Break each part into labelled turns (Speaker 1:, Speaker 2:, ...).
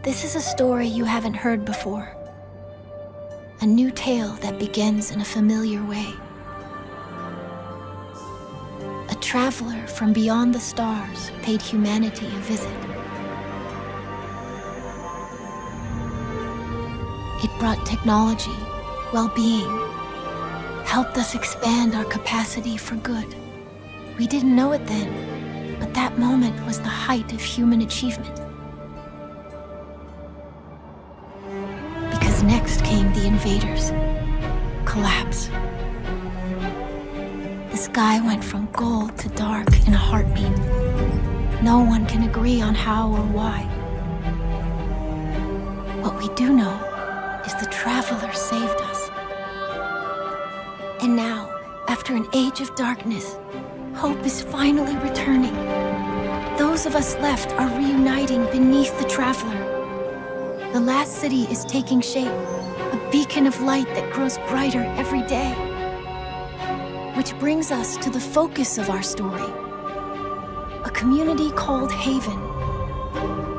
Speaker 1: This is a story you haven't heard before. A new tale that begins in a familiar way. A traveler from beyond the stars paid humanity a visit. It brought technology, well-being, helped us expand our capacity for good. We didn't know it then, but that moment was the height of human achievement. Because next came the invaders. Collapse. The sky went from gold to dark in a heartbeat. No one can agree on how or why. What we do know is the traveler saved us. And now, after an age of darkness, hope is finally returning. Those of us left are reuniting beneath the traveler. The last city is taking shape, a beacon of light that grows brighter every day. Which brings us to the focus of our story. A community called Haven,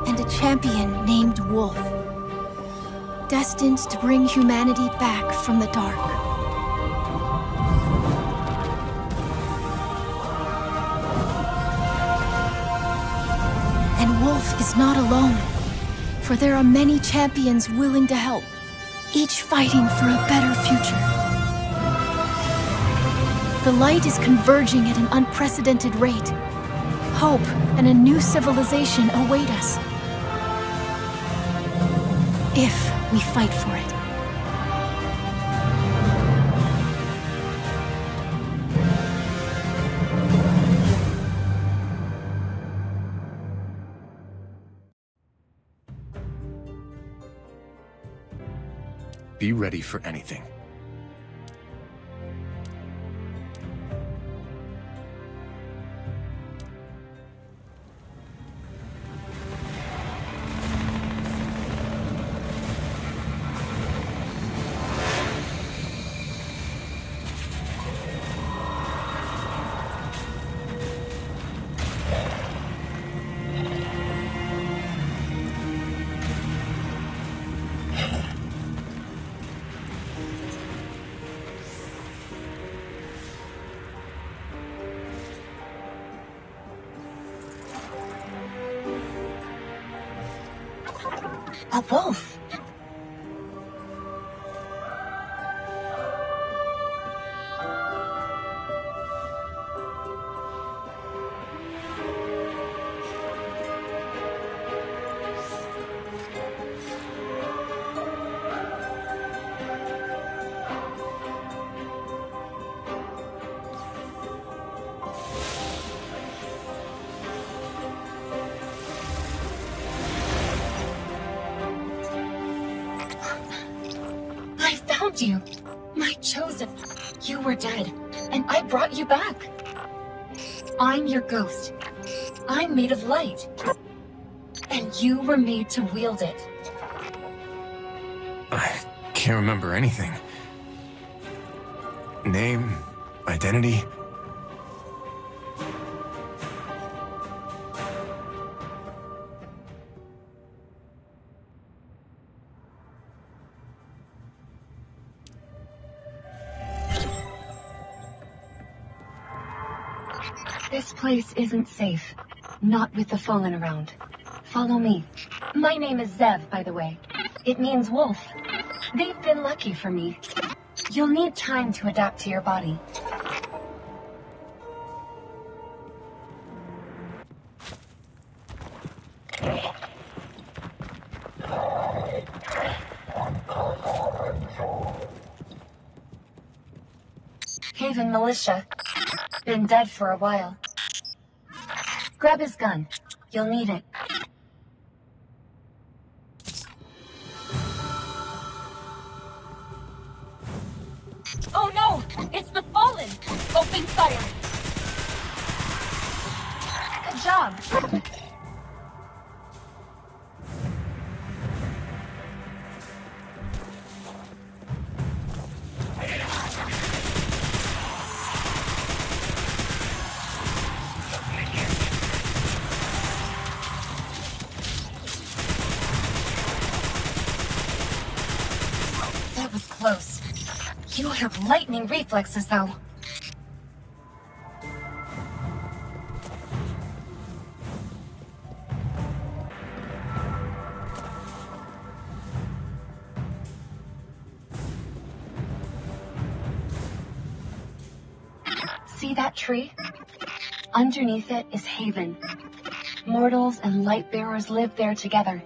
Speaker 1: and a champion named Wolf, destined to bring humanity back from the dark. And Wolf is not alone, for there are many champions willing to help, each fighting for a better future. The light is converging at an unprecedented rate. Hope and a new civilization await us, if we fight for it.
Speaker 2: Be ready for anything.
Speaker 3: A wolf! You, my chosen. You were dead, and I brought you back. I'm your ghost. I'm made of light, and you were made to wield it.
Speaker 2: I can't remember anything. Name, identity.
Speaker 3: This place isn't safe. Not with the Fallen around. Follow me. My name is Zev, by the way. It means wolf. They've been lucky for me. You'll need time to adapt to your body. Haven militia. Been dead for a while. Grab his gun. You'll need it.
Speaker 4: Oh no! It's the Fallen! Open fire!
Speaker 3: Good job. close. You have lightning reflexes, though. See that tree? Underneath it is Haven. Mortals and Lightbearers live there together.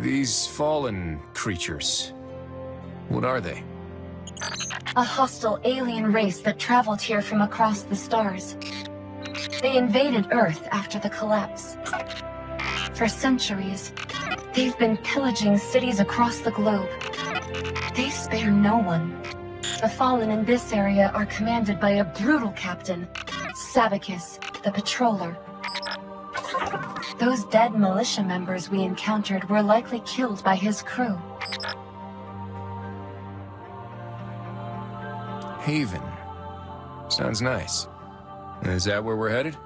Speaker 2: These fallen creatures. What are they?
Speaker 3: A hostile alien race that traveled here from across the stars. They invaded Earth after the collapse. For centuries, they've been pillaging cities across the globe. They spare no one. The Fallen in this area are commanded by a brutal captain, Sabicus, the Patroller. Those dead militia members we encountered were likely killed by his crew.
Speaker 2: Haven. Sounds nice. Is that where we're headed?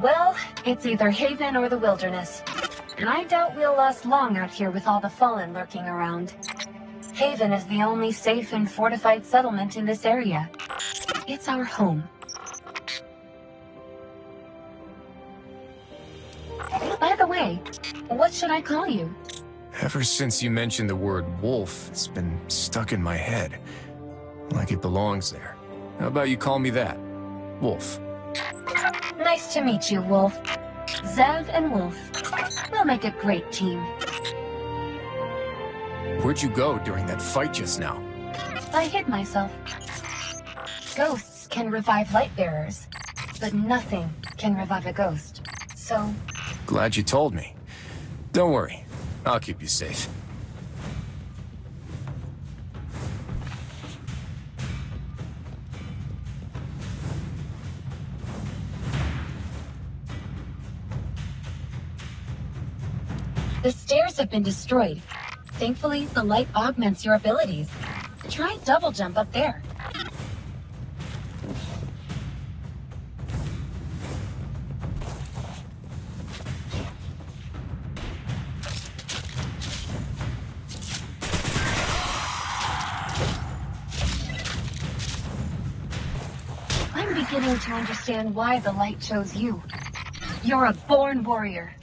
Speaker 3: Well, it's either Haven or the wilderness. And I doubt we'll last long out here with all the Fallen lurking around. Haven is the only safe and fortified settlement in this area. It's our home. By the way, what should I call you?
Speaker 2: Ever since you mentioned the word wolf, it's been stuck in my head. Like it belongs there. How about you call me that? Wolf.
Speaker 3: Nice to meet you, Wolf. Zev and Wolf. We'll make a great team.
Speaker 2: Where'd you go during that fight just now?
Speaker 3: I hid myself. Ghosts can revive Lightbearers, but nothing can revive a ghost. So,
Speaker 2: Glad you told me. Don't worry. I'll keep you safe.
Speaker 3: the stairs have been destroyed. Thankfully, the light augments your abilities. Try double jump up there. I'm beginning to understand why the light chose you. You're a born warrior.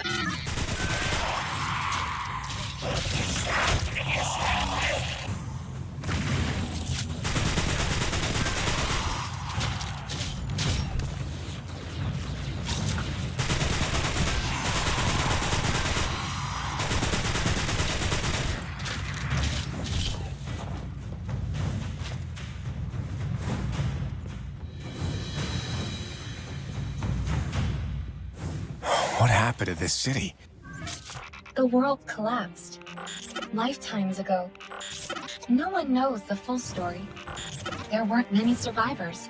Speaker 2: What happened to this city?
Speaker 3: The world collapsed lifetimes ago. No one knows the full story. There weren't many survivors.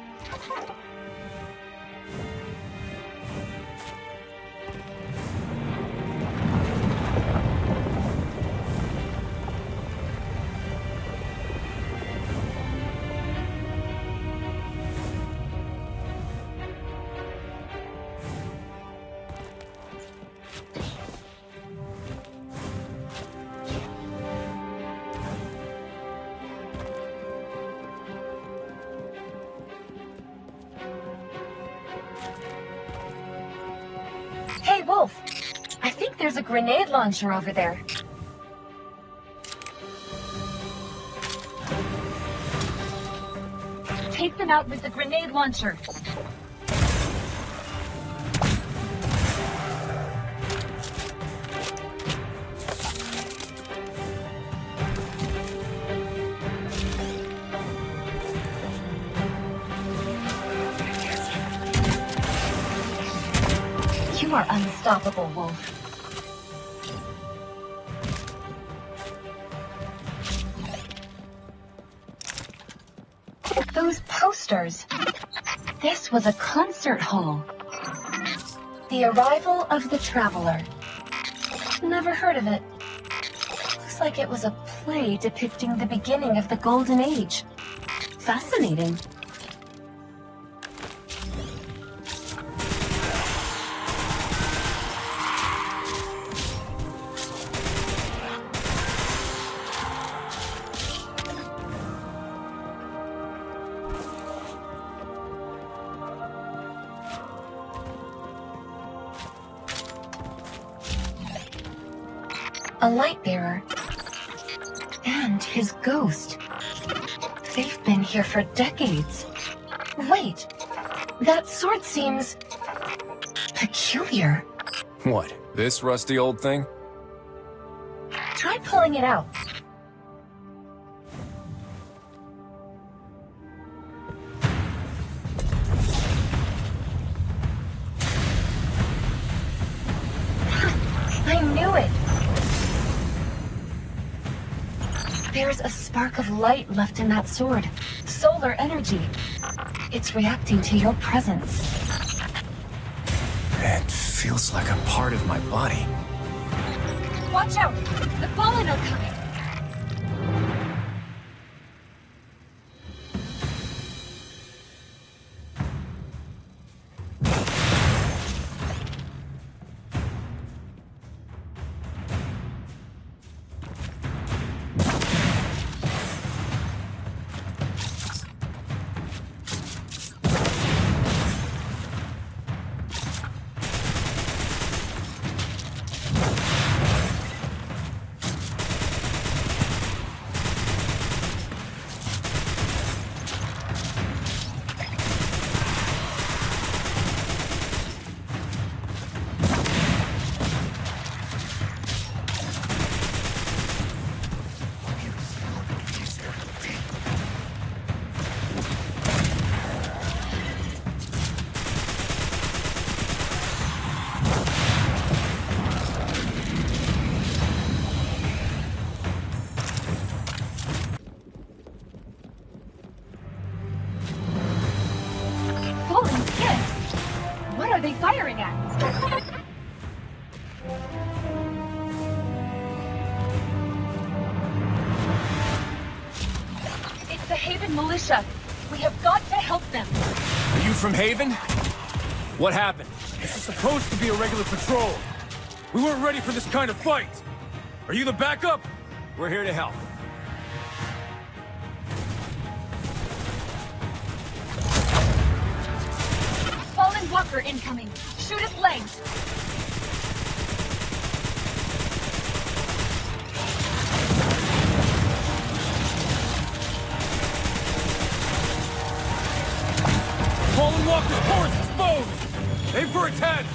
Speaker 3: Hey, Wolf! I think there's a grenade launcher over there. Take them out with the grenade launcher. You are unstoppable, Wolf. Those posters. This was a concert hall. The Arrival of the Traveler. Never heard of it. Looks like it was a play depicting the beginning of the Golden Age. Fascinating. A Lightbearer. And his ghost. They've been here for decades. Wait, that sword seems peculiar.
Speaker 2: What, this rusty old thing?
Speaker 3: Try pulling it out. I knew it! There's a spark of light left in that sword. Solar energy. It's reacting to your presence.
Speaker 2: It feels like a part of my body.
Speaker 4: Watch out! The Fallen are coming! What are they firing at? It's the Haven militia. We have got to help them.
Speaker 2: Are you from Haven? What happened?
Speaker 5: This is supposed to be a regular patrol. We weren't ready for this kind of fight. Are you the backup?
Speaker 2: We're here to help.
Speaker 4: Fallen walker incoming. Shoot his legs.
Speaker 5: Fallen Walker's core is exposed! Aim for its head!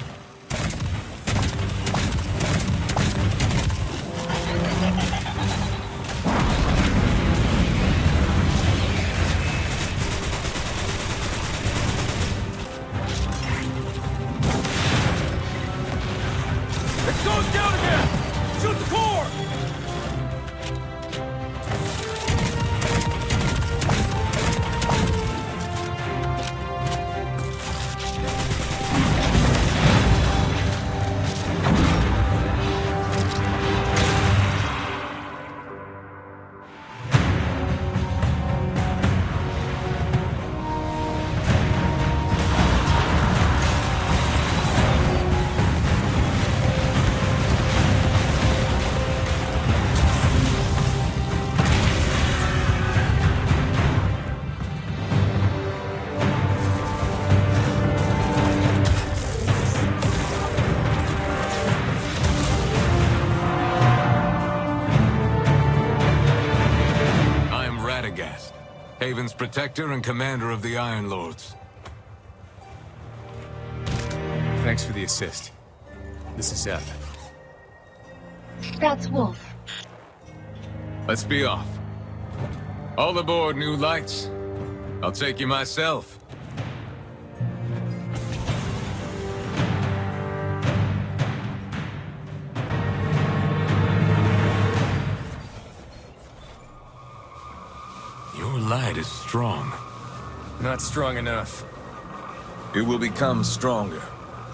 Speaker 5: It goes down again! Shoot the core!
Speaker 6: Haven's protector and commander of the Iron Lords.
Speaker 2: Thanks for the assist. This is Zev.
Speaker 3: That's Wolf.
Speaker 6: Let's be off. All aboard, new lights. I'll take you myself. Your light is strong.
Speaker 2: Not strong enough.
Speaker 7: It will become stronger.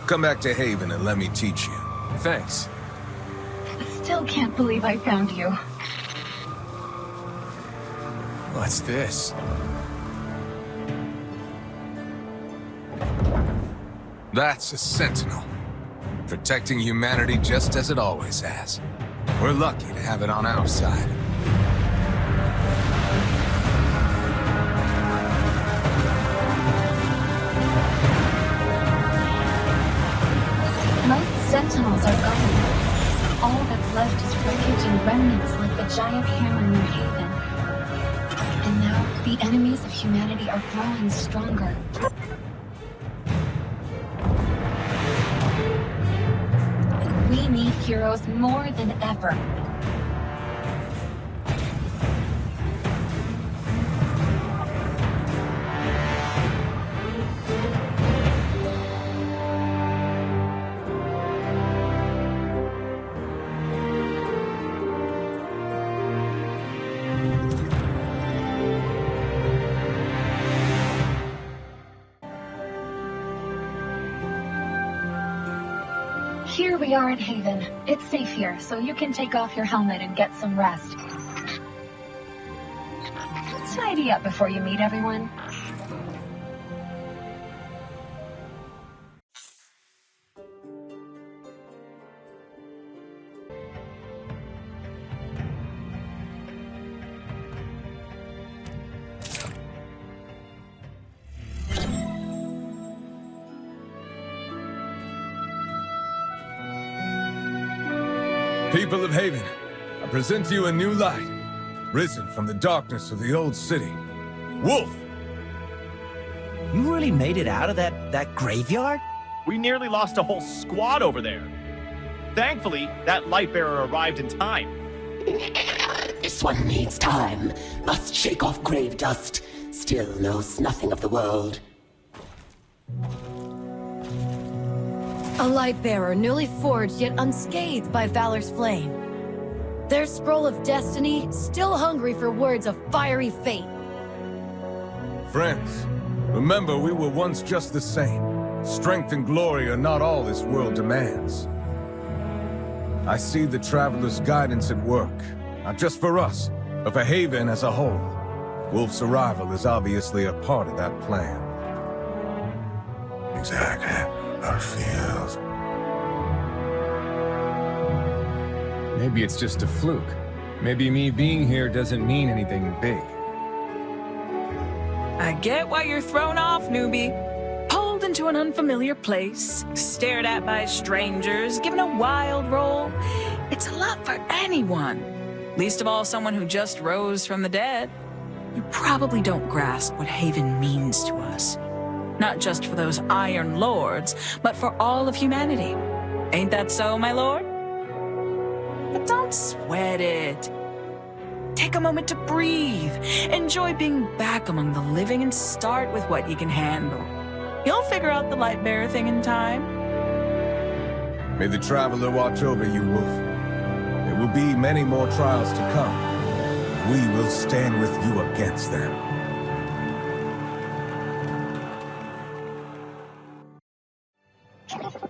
Speaker 7: Come back to Haven and let me teach you.
Speaker 2: Thanks.
Speaker 3: Still can't believe I found you.
Speaker 2: What's this?
Speaker 7: That's a sentinel. Protecting humanity just as it always has. We're lucky to have it on our side.
Speaker 3: Most sentinels are gone. All that's left is refuge. remnants like the giant hammer near Haven. And now, the enemies of humanity are growing stronger. We need heroes more than ever. Here we are in Haven. It's safe here, so you can take off your helmet and get some rest. Tidy up before you meet everyone.
Speaker 5: People of Haven, I present to you a new light, risen from the darkness of the old city. Wolf!
Speaker 8: You really made it out of that graveyard?
Speaker 9: We nearly lost a whole squad over there. Thankfully, that Lightbearer arrived in time.
Speaker 10: This one needs time. Must shake off grave dust. Still knows nothing of the world.
Speaker 11: A Lightbearer newly forged yet unscathed by Valor's flame. Their scroll of destiny, still hungry for words of fiery fate.
Speaker 5: Friends, remember we were once just the same. Strength and glory are not all this world demands. I see the Traveler's guidance at work, not just for us, but for Haven as a whole. Wolf's arrival is obviously a part of that plan.
Speaker 12: Exactly. Our fears.
Speaker 2: Maybe it's just a fluke. Maybe me being here doesn't mean anything big.
Speaker 13: I get why you're thrown off, newbie. Pulled into an unfamiliar place, stared at by strangers, given a wild role. It's a lot for anyone. Least of all someone who just rose from the dead. You probably don't grasp what Haven means to us. Not just for those Iron Lords, but for all of humanity. Ain't that so, my lord? But don't sweat it. Take a moment to breathe. Enjoy being back among the living and start with what you can handle. You'll figure out the Lightbearer thing in time.
Speaker 5: May the Traveler watch over you, Wolf. There will be many more trials to come. We will stand with you against them.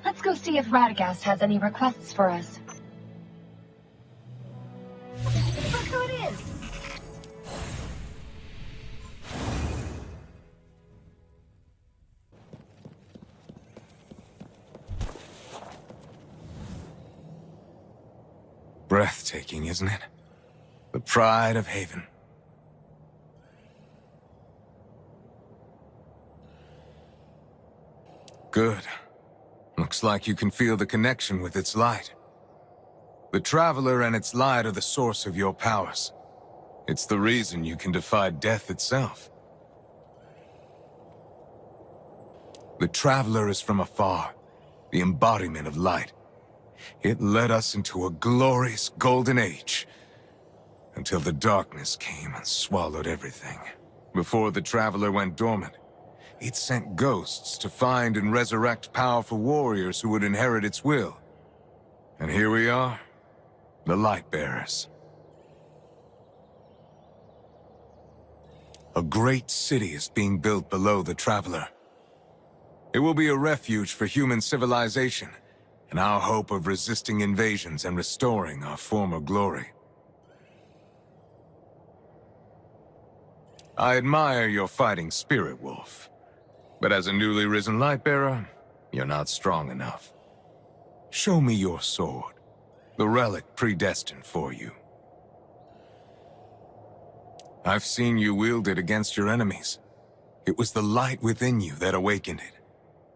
Speaker 3: Let's go see if Radagast has any requests for us. Look who it is!
Speaker 7: Breathtaking, isn't it? The pride of Haven. Good. Looks like you can feel the connection with its light. The Traveler and its light are the source of your powers. It's the reason you can defy death itself. The Traveler is from afar, the embodiment of light. It led us into a glorious golden age, until the darkness came and swallowed everything. Before the Traveler went dormant, it sent ghosts to find and resurrect powerful warriors who would inherit its will. And here we are, the Lightbearers. A great city is being built below the Traveler. It will be a refuge for human civilization, and our hope of resisting invasions and restoring our former glory. I admire your fighting spirit, Wolf. But as a newly risen Lightbearer, you're not strong enough. Show me your sword, the relic predestined for you. I've seen you wield it against your enemies. It was the light within you that awakened it.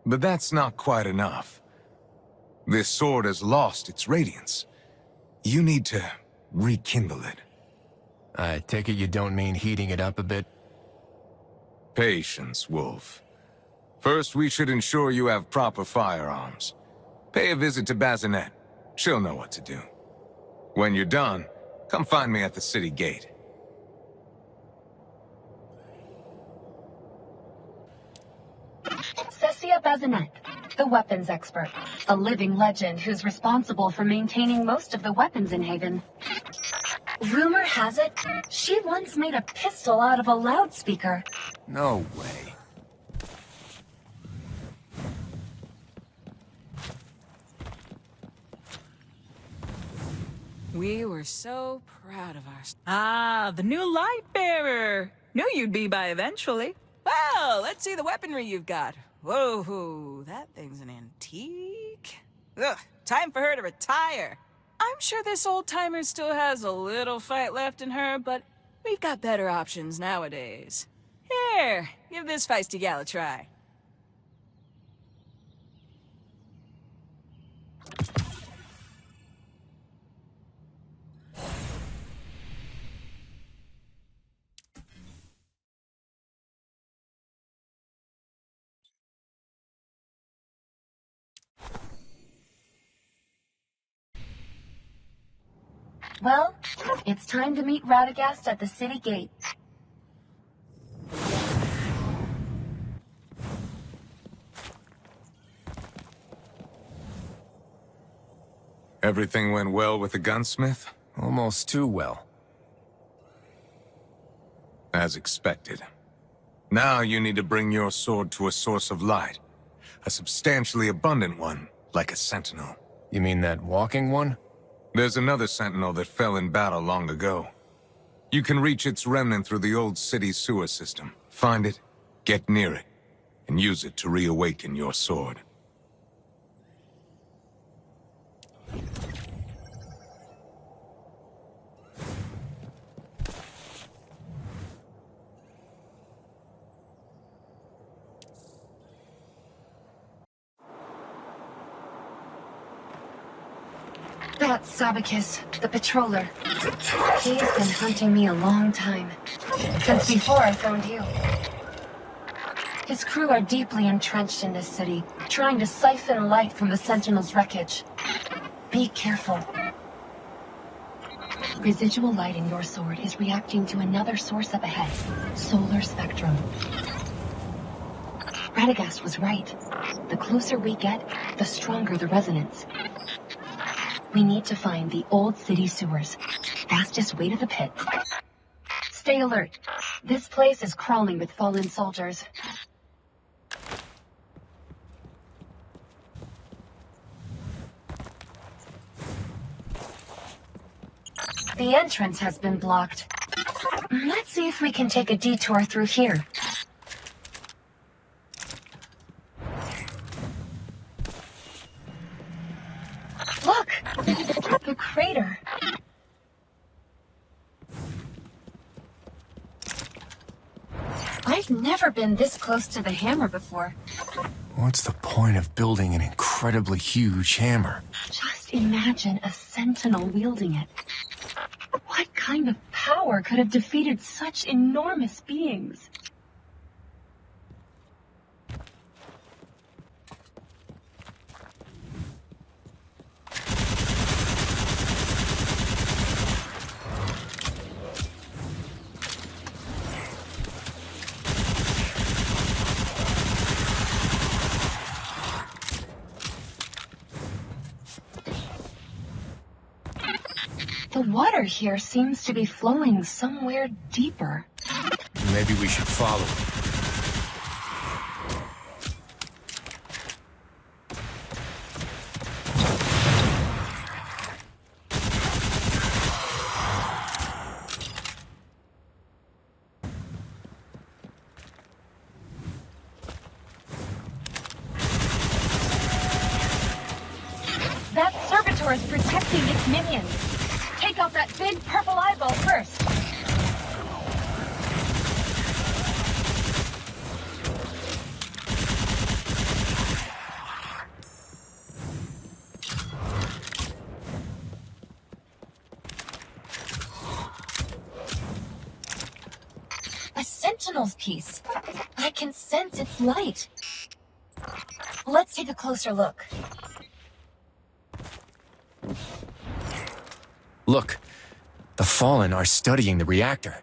Speaker 7: But that's not quite enough. This sword has lost its radiance. You need to rekindle it.
Speaker 2: I take it you don't mean heating it up a bit?
Speaker 7: Patience, Wolf. First, we should ensure you have proper firearms. Pay a visit to Bazinet. She'll know what to do. When you're done, come find me at the city gate.
Speaker 3: Cessia Bazinet, the weapons expert. A living legend who's responsible for maintaining most of the weapons in Haven. Rumor has it, she once made a pistol out of a loudspeaker.
Speaker 2: No way.
Speaker 13: We were so proud of our... Ah, the new Lightbearer! Knew you'd be by eventually. Well, let's see the weaponry you've got. Whoa, that thing's an antique. Ugh, time for her to retire. I'm sure this old-timer still has a little fight left in her, but we've got better options nowadays. Here, give this feisty gal a try.
Speaker 3: Well, it's time to meet Radagast at the city gate.
Speaker 7: Everything went well with the gunsmith?
Speaker 2: Almost too well.
Speaker 7: As expected. Now you need to bring your sword to a source of light. A substantially abundant one, like a sentinel.
Speaker 2: You mean that walking one?
Speaker 7: There's another sentinel that fell in battle long ago. You can reach its remnant through the old city sewer system. Find it, get near it, and use it to reawaken your sword.
Speaker 3: That's Sabicus, the patroller. He's been hunting me a long time. Since before I found you. His crew are deeply entrenched in this city, trying to siphon light from the Sentinel's wreckage. Be careful. Residual light in your sword is reacting to another source up ahead. Solar spectrum. Radagast was right. The closer we get, the stronger the resonance. We need to find the old city sewers. Fastest way to the pit. Stay alert. This place is crawling with fallen soldiers. The entrance has been blocked. Let's see if we can take a detour through here. Look! The crater. I've never been this close to the hammer before.
Speaker 2: What's the point of building an incredibly huge hammer?
Speaker 3: Just imagine a sentinel wielding it. What kind of power could have defeated such enormous beings? The water here seems to be flowing somewhere deeper.
Speaker 2: Maybe we should follow it.
Speaker 3: That servitor is protecting its minions. Take out that big purple eyeball first. A sentinel's piece. I can sense its light. Let's take a closer look.
Speaker 2: Look, the Fallen are studying the reactor.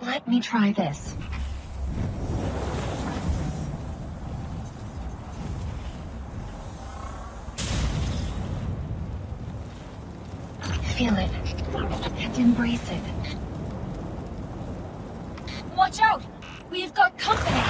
Speaker 3: Let me try this. Feel it and embrace it.
Speaker 4: Watch out! We've got company!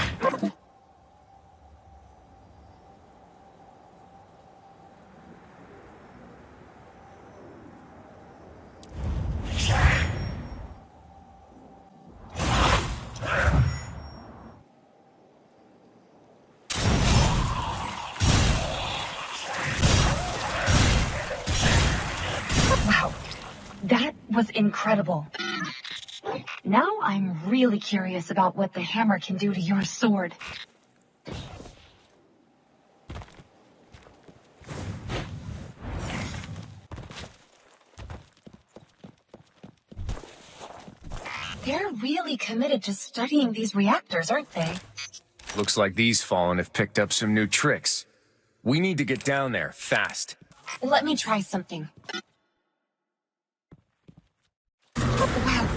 Speaker 3: Wow, that was incredible. Now I'm really curious about what the hammer can do to your sword. They're really committed to studying these reactors, aren't they?
Speaker 2: Looks like these Fallen have picked up some new tricks. We need to get down there, fast.
Speaker 3: Let me try something. Wow,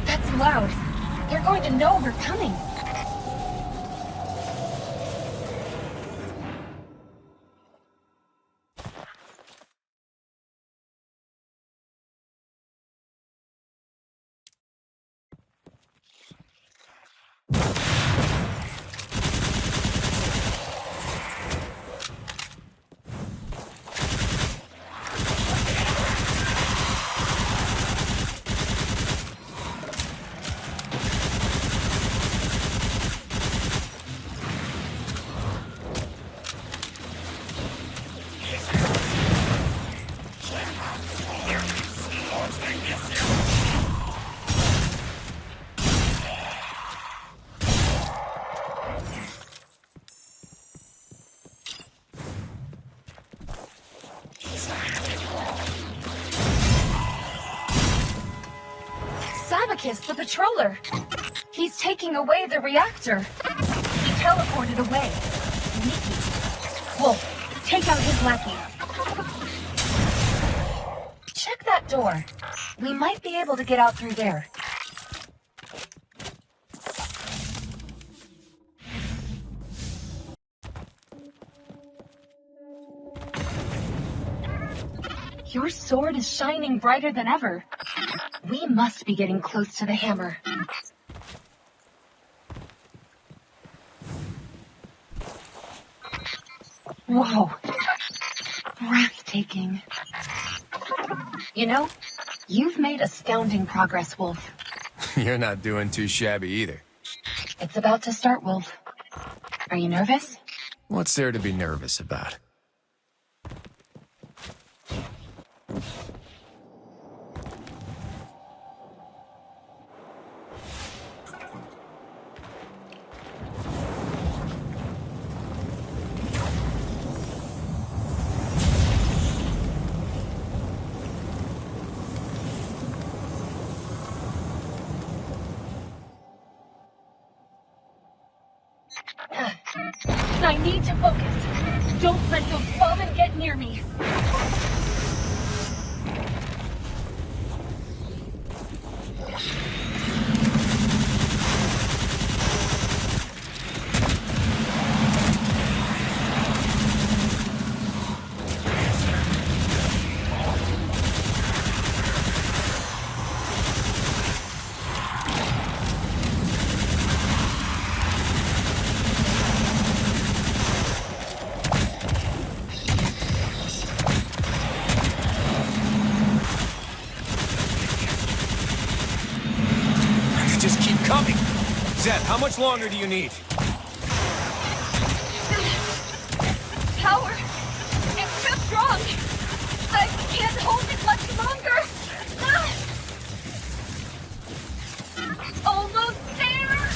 Speaker 3: that's loud. They're going to know we're coming. The patroller. He's taking away the reactor. He teleported away. Sneaky. Wolf, take out his lackeys. Check that door. We might be able to get out through there. Your sword is shining brighter than ever. We must be getting close to the hammer. Whoa. Breathtaking. You know, you've made astounding progress, Wolf.
Speaker 2: You're not doing too shabby either.
Speaker 3: It's about to start, Wolf. Are you nervous?
Speaker 2: What's there to be nervous about?
Speaker 4: I need to focus. Don't let those Fallen get near me.
Speaker 2: Zed, how much longer do you need?
Speaker 4: Power! It's too strong! I can't hold it much longer! Almost there!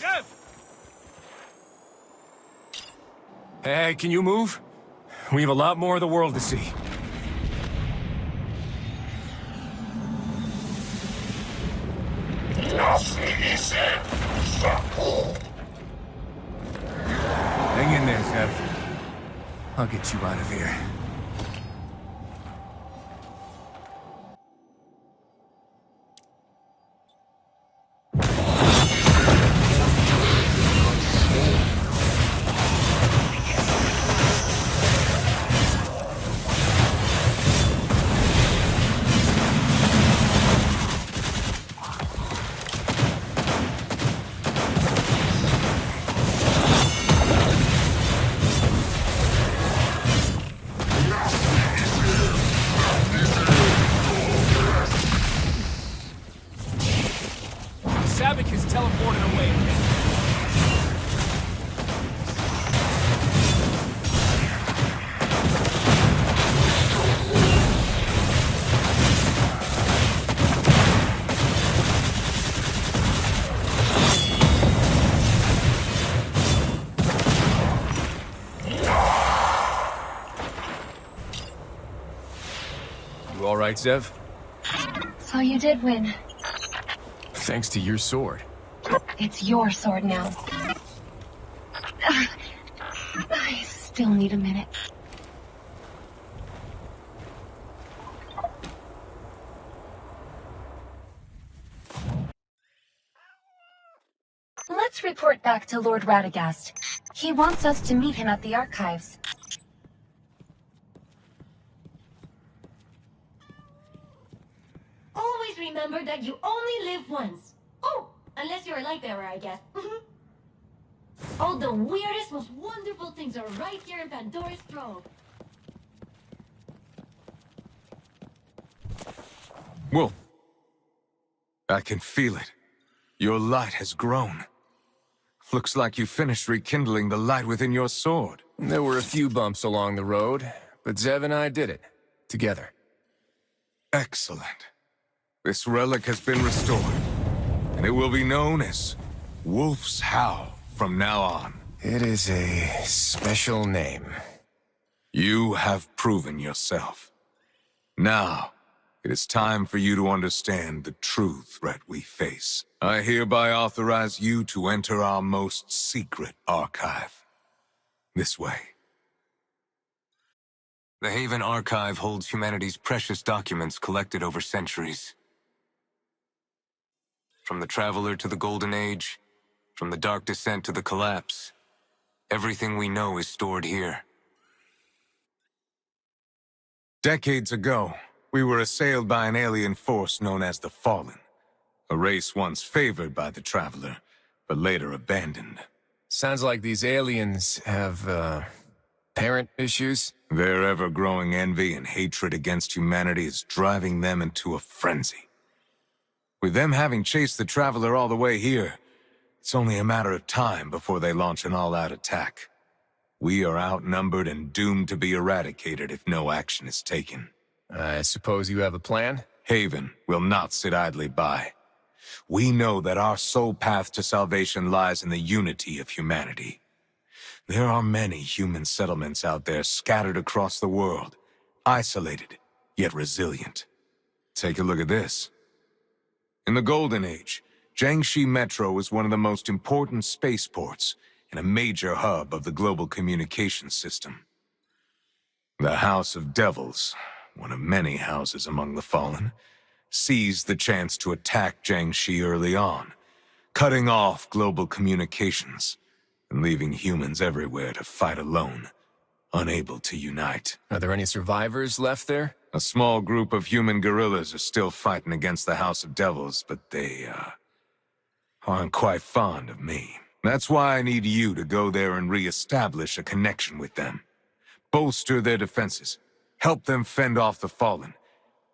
Speaker 5: Jeff!
Speaker 2: Hey, can you move? We have a lot more of the world to see. Hang in there, Zev. I'll get you out of here. Savik is teleported away. You all right, Zev?
Speaker 3: So you did win.
Speaker 2: Thanks to your sword.
Speaker 3: It's your sword now. I still need a minute. Let's report back to Lord Radagast. He wants us to meet him at the archives.
Speaker 14: Always remember that you only live once. Oh, unless you're a Lightbearer, I guess. All the weirdest, most wonderful things are right here in Pandora's Trove.
Speaker 7: Wolf. I can feel it. Your light has grown. Looks like you finished rekindling the light within your sword.
Speaker 2: There were a few bumps along the road, but Zev and I did it. Together.
Speaker 7: Excellent. This relic has been restored, and it will be known as Wolf's Howl from now on.
Speaker 2: It is a special name.
Speaker 7: You have proven yourself. Now, it is time for you to understand the true threat we face. I hereby authorize you to enter our most secret archive. This way. The Haven Archive holds humanity's precious documents collected over centuries. From the Traveler to the Golden Age, from the Dark Descent to the Collapse, everything we know is stored here. Decades ago, we were assailed by an alien force known as the Fallen, a race once favored by the Traveler, but later abandoned.
Speaker 2: Sounds like these aliens have, parent issues?
Speaker 7: Their ever-growing envy and hatred against humanity is driving them into a frenzy. With them having chased the Traveler all the way here, it's only a matter of time before they launch an all-out attack. We are outnumbered and doomed to be eradicated if no action is taken.
Speaker 2: I suppose you have a plan?
Speaker 7: Haven will not sit idly by. We know that our sole path to salvation lies in the unity of humanity. There are many human settlements out there scattered across the world, isolated, yet resilient. Take a look at this. In the Golden Age, Jiangxi Metro was one of the most important spaceports and a major hub of the global communications system. The House of Devils, one of many houses among the Fallen, seized the chance to attack Jiangxi early on, cutting off global communications and leaving humans everywhere to fight alone, unable to unite.
Speaker 2: Are there any survivors left there?
Speaker 7: A small group of human guerrillas are still fighting against the House of Devils, but they, aren't quite fond of me. That's why I need you to go there and re-establish a connection with them. Bolster their defenses, help them fend off the Fallen,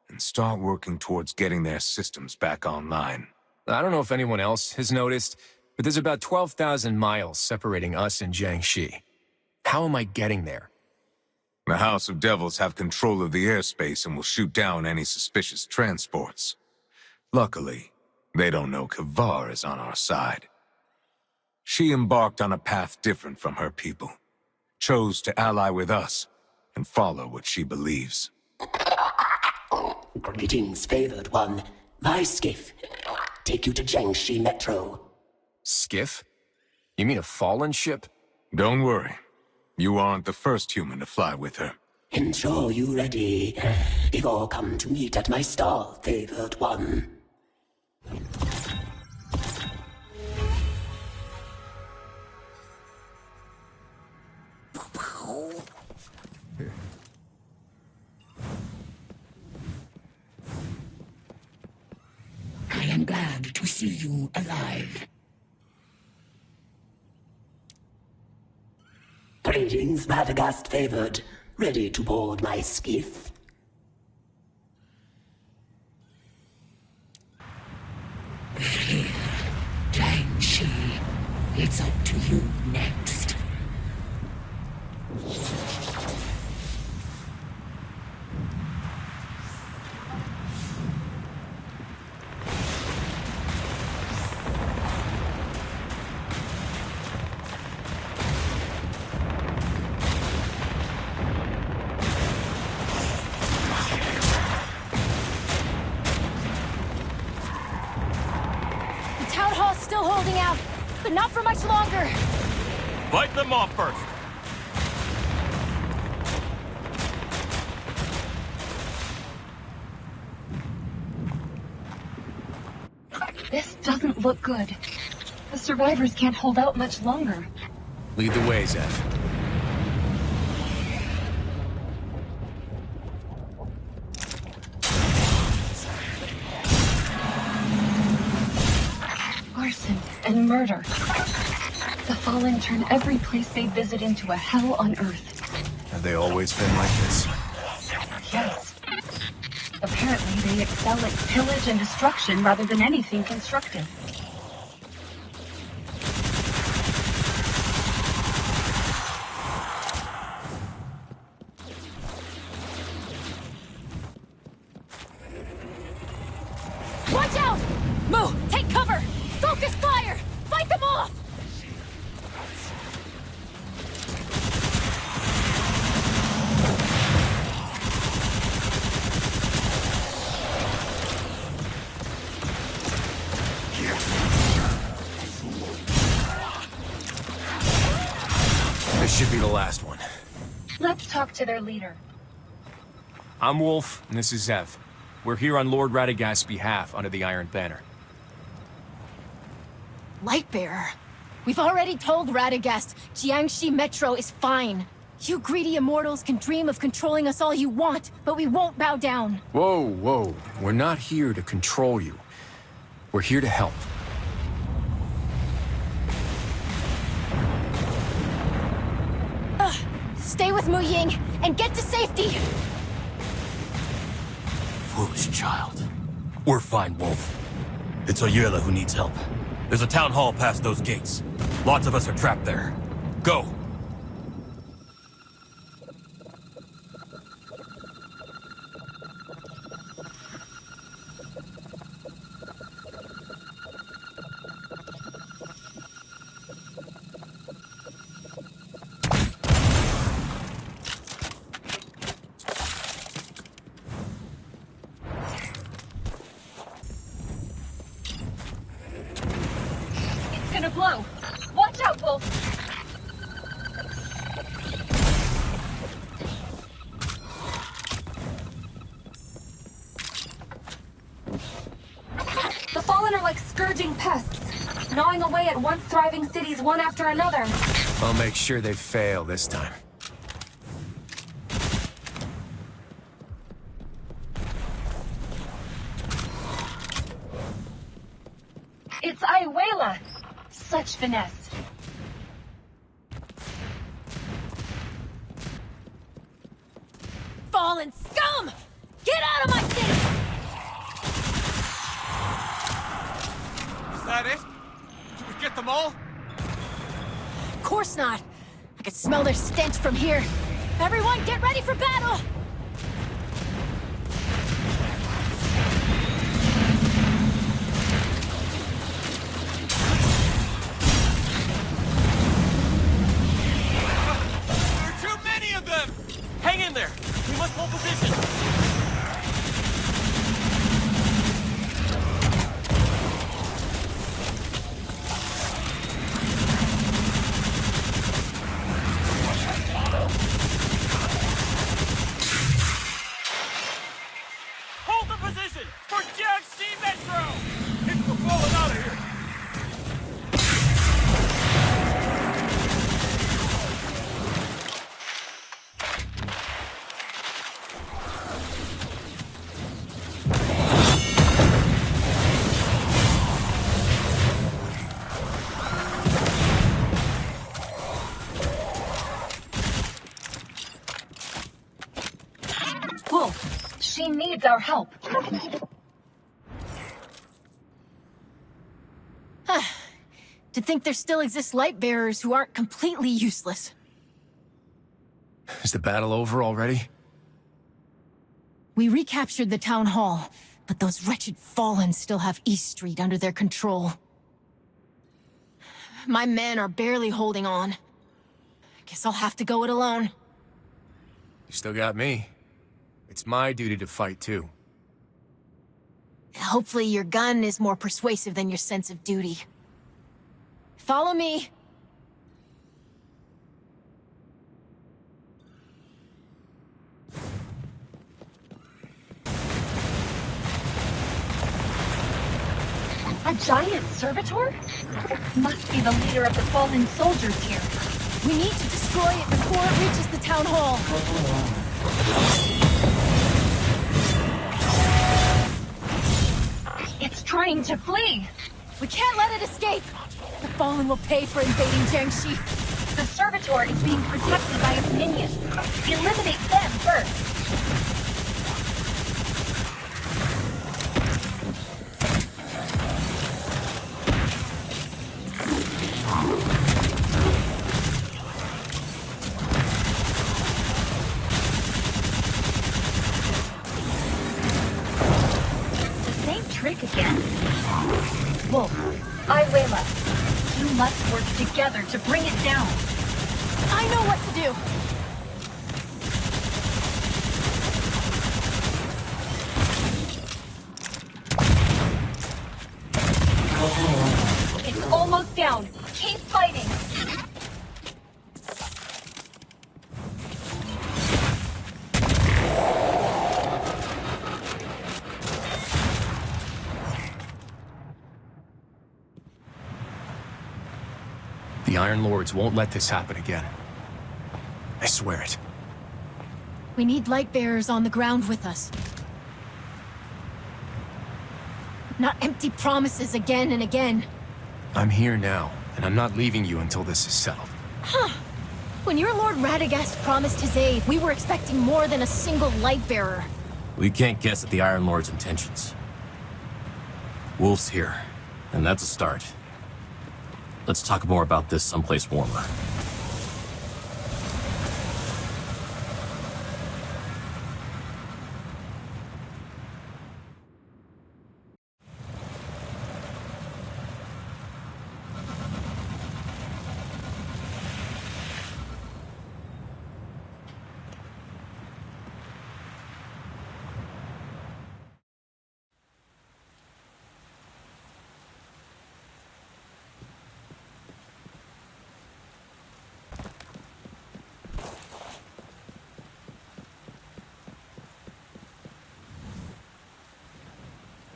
Speaker 7: and start working towards getting their systems back online.
Speaker 2: I don't know if anyone else has noticed, but there's about 12,000 miles separating us and Jiangxi. How am I getting there?
Speaker 7: The House of Devils have control of the airspace and will shoot down any suspicious transports. Luckily, they don't know Kavar is on our side. She embarked on a path different from her people, chose to ally with us and follow what she believes.
Speaker 10: Greetings, favored one. My skiff. Take you to Jiangxi Metro.
Speaker 2: Skiff? You mean a fallen ship?
Speaker 7: Don't worry. You aren't the first human to fly with her.
Speaker 10: Ensure you ready. Before come to meet at my stall, favored one.
Speaker 15: I am glad to see you alive.
Speaker 10: Greetings, Radagast favored. Ready to board my skiff?
Speaker 15: Jiangxi, it's up to you next.
Speaker 11: The town hall's still holding out, but not for much longer.
Speaker 9: Fight them off first.
Speaker 3: This doesn't look good. The survivors can't hold out much longer.
Speaker 2: Lead the way, Zev.
Speaker 3: Arson and murder. The Fallen turn every place they visit into a hell on Earth.
Speaker 2: Have they always been like this?
Speaker 3: Yes. Apparently, they excel at pillage and destruction rather than anything constructive.
Speaker 11: Watch out! Moo, take cover! Focus fire! Fight them off!
Speaker 2: This should be the last one.
Speaker 3: Let's talk to their leader.
Speaker 2: I'm Wolf, and this is Zev. We're here on Lord Radagast's behalf under the Iron Banner.
Speaker 11: Lightbearer. We've already told Radagast Jiangxi Metro is fine. You greedy immortals can dream of controlling us all you want, but we won't bow down.
Speaker 2: Whoa, whoa. We're not here to control you. We're here to help.
Speaker 11: Stay with Mu Ying and get to safety!
Speaker 16: Foolish child. We're fine, Wolf. It's Oyela who needs help. There's a town hall past those gates. Lots of us are trapped there. Go!
Speaker 3: It's gonna blow. Watch out, Wolf!
Speaker 4: The Fallen are like scourging pests, gnawing away at once thriving cities one after another.
Speaker 2: I'll make sure they fail this time.
Speaker 3: It's Iwela! Such finesse.
Speaker 11: Fallen scum! Get out of my city!
Speaker 6: Is that it? Did we get them all?
Speaker 11: Of course not. I can smell their stench from here. Everyone, get ready for battle!
Speaker 3: our help.
Speaker 1: To think there still exist Lightbearers who aren't completely useless.
Speaker 2: Is the battle over already?
Speaker 1: We recaptured the town hall, but those wretched Fallen still have East Street under their control. My men are barely holding on. Guess I'll have to go it alone.
Speaker 2: You still got me. It's my duty to fight, too.
Speaker 1: Hopefully your gun is more persuasive than your sense of duty. Follow me.
Speaker 3: A giant servitor? Must be the leader of the fallen soldiers here.
Speaker 1: We need to destroy it before it reaches the town hall.
Speaker 3: It's trying to flee.
Speaker 1: We can't let it escape. The Fallen will pay for invading Jiangxi.
Speaker 3: The servitor is being protected by its minions. Eliminate them first. Again? Wolf, Iwela, you must work together to bring it down.
Speaker 1: I know what to do.
Speaker 3: It's almost down. Keep fighting.
Speaker 2: The Iron Lords won't let this happen again. I swear it.
Speaker 1: We need Lightbearers on the ground with us. Not empty promises again and again.
Speaker 2: I'm here now, and I'm not leaving you until this is settled.
Speaker 1: Huh. When your Lord Radagast promised his aid, we were expecting more than a single Lightbearer.
Speaker 16: We can't guess at the Iron Lord's intentions. Wolf's here, and that's a start. Let's talk more about this someplace warmer.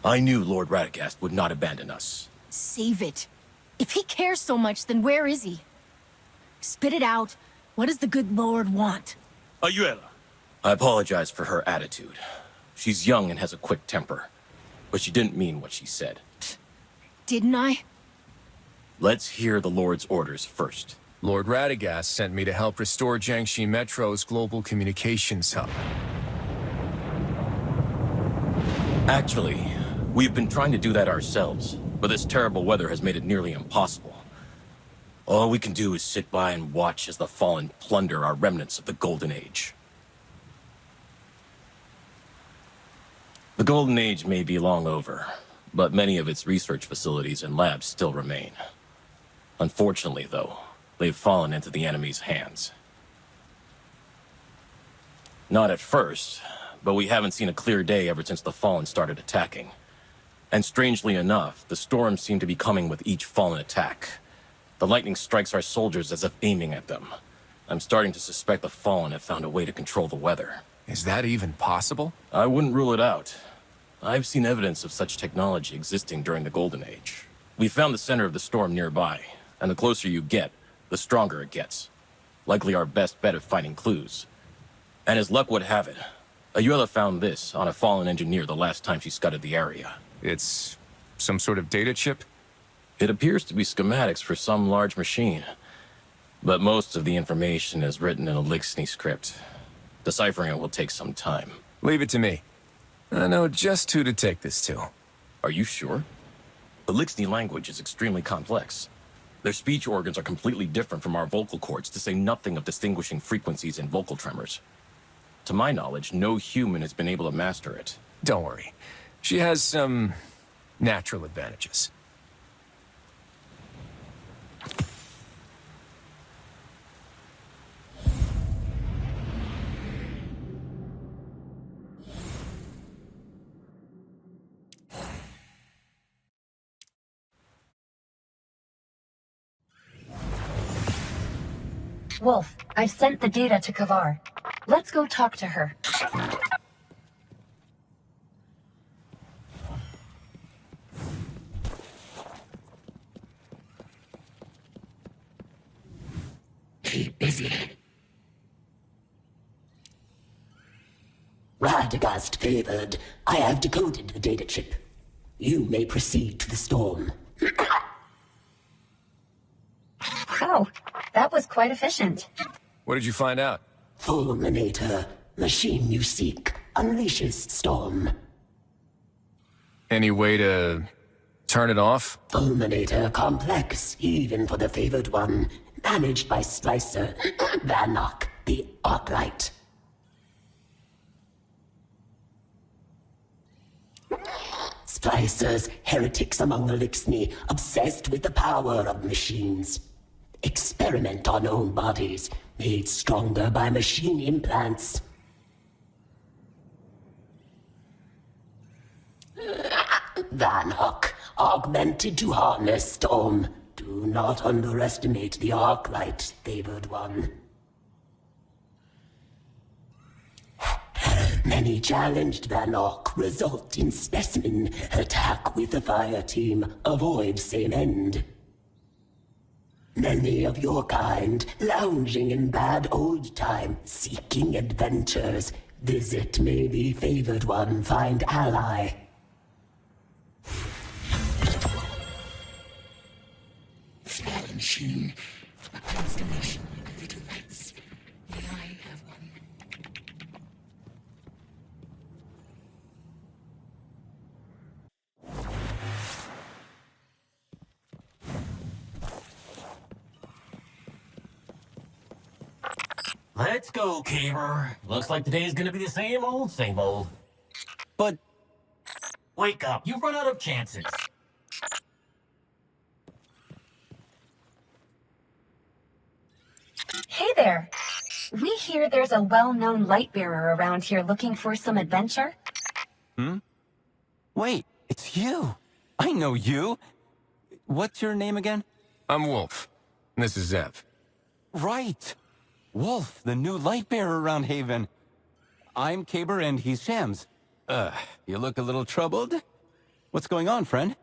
Speaker 16: I knew Lord Radagast would not abandon us.
Speaker 1: Save it. If he cares so much, then where is he? Spit it out. What does the good Lord want?
Speaker 16: Ayuela. I apologize for her attitude. She's young and has a quick temper. But she didn't mean what she said.
Speaker 1: Didn't I?
Speaker 16: Let's hear the Lord's orders first.
Speaker 2: Lord Radagast sent me to help restore Jiangxi Metro's global communications hub.
Speaker 16: Actually, we've been trying to do that ourselves, but this terrible weather has made it nearly impossible. All we can do is sit by and watch as the Fallen plunder our remnants of the Golden Age. The Golden Age may be long over, but many of its research facilities and labs still remain. Unfortunately, though, they've fallen into the enemy's hands. Not at first, but we haven't seen a clear day ever since the Fallen started attacking. And strangely enough, the storms seem to be coming with each Fallen attack. The lightning strikes our soldiers as if aiming at them. I'm starting to suspect the Fallen have found a way to control the weather.
Speaker 2: Is that even possible?
Speaker 16: I wouldn't rule it out. I've seen evidence of such technology existing during the Golden Age. We found the center of the storm nearby, and the closer you get, the stronger it gets. Likely our best bet of finding clues. And as luck would have it, Ayuela found this on a Fallen engineer the last time she scuttled the area.
Speaker 2: It's some sort of data chip?
Speaker 16: It appears to be schematics for some large machine. But most of the information is written in a Lixni script. Deciphering it will take some time.
Speaker 2: Leave it to me. I know just who to take this to.
Speaker 16: Are you sure? The Lixni language is extremely complex. Their speech organs are completely different from our vocal cords, to say nothing of distinguishing frequencies and vocal tremors. To my knowledge, no human has been able to master it.
Speaker 2: Don't worry. She has some natural advantages.
Speaker 3: Wolf, I've sent the data to Kavar. Let's go talk to her.
Speaker 10: Keep busy. Radagast favored. I have decoded the data chip. You may proceed to the storm.
Speaker 3: Oh, that was quite efficient.
Speaker 2: What did you find out?
Speaker 10: Fulminator, machine you seek, unleashes storm.
Speaker 2: Any way to turn it off?
Speaker 10: Fulminator complex, even for the favored one. Managed by Slicer Vannock, the Arclight. Splicers, heretics among the Lixni, obsessed with the power of machines. Experiment on own bodies, made stronger by machine implants. Vanhook, augmented to harness storm. Do not underestimate the Arclight, favored one. Many challenged Vanok result in specimen. Attack with the fire team, avoid same end. Many of your kind, lounging in bad old time, seeking adventures. Visit maybe favored one, find ally.
Speaker 15: Small machine, a constellation of little lights. May I have one?
Speaker 17: Let's go, Caver. Looks like today's gonna be the same old, same old. But wake up, you've run out of chances.
Speaker 3: Hey there. We hear there's a well-known Lightbearer around here looking for some adventure.
Speaker 18: Wait, it's you. I know you. What's your name again?
Speaker 2: I'm Wolf. And this is Zev.
Speaker 18: Right. Wolf, the new Lightbearer around Haven. I'm Caber and he's Shams. You look a little troubled. What's going on, friend?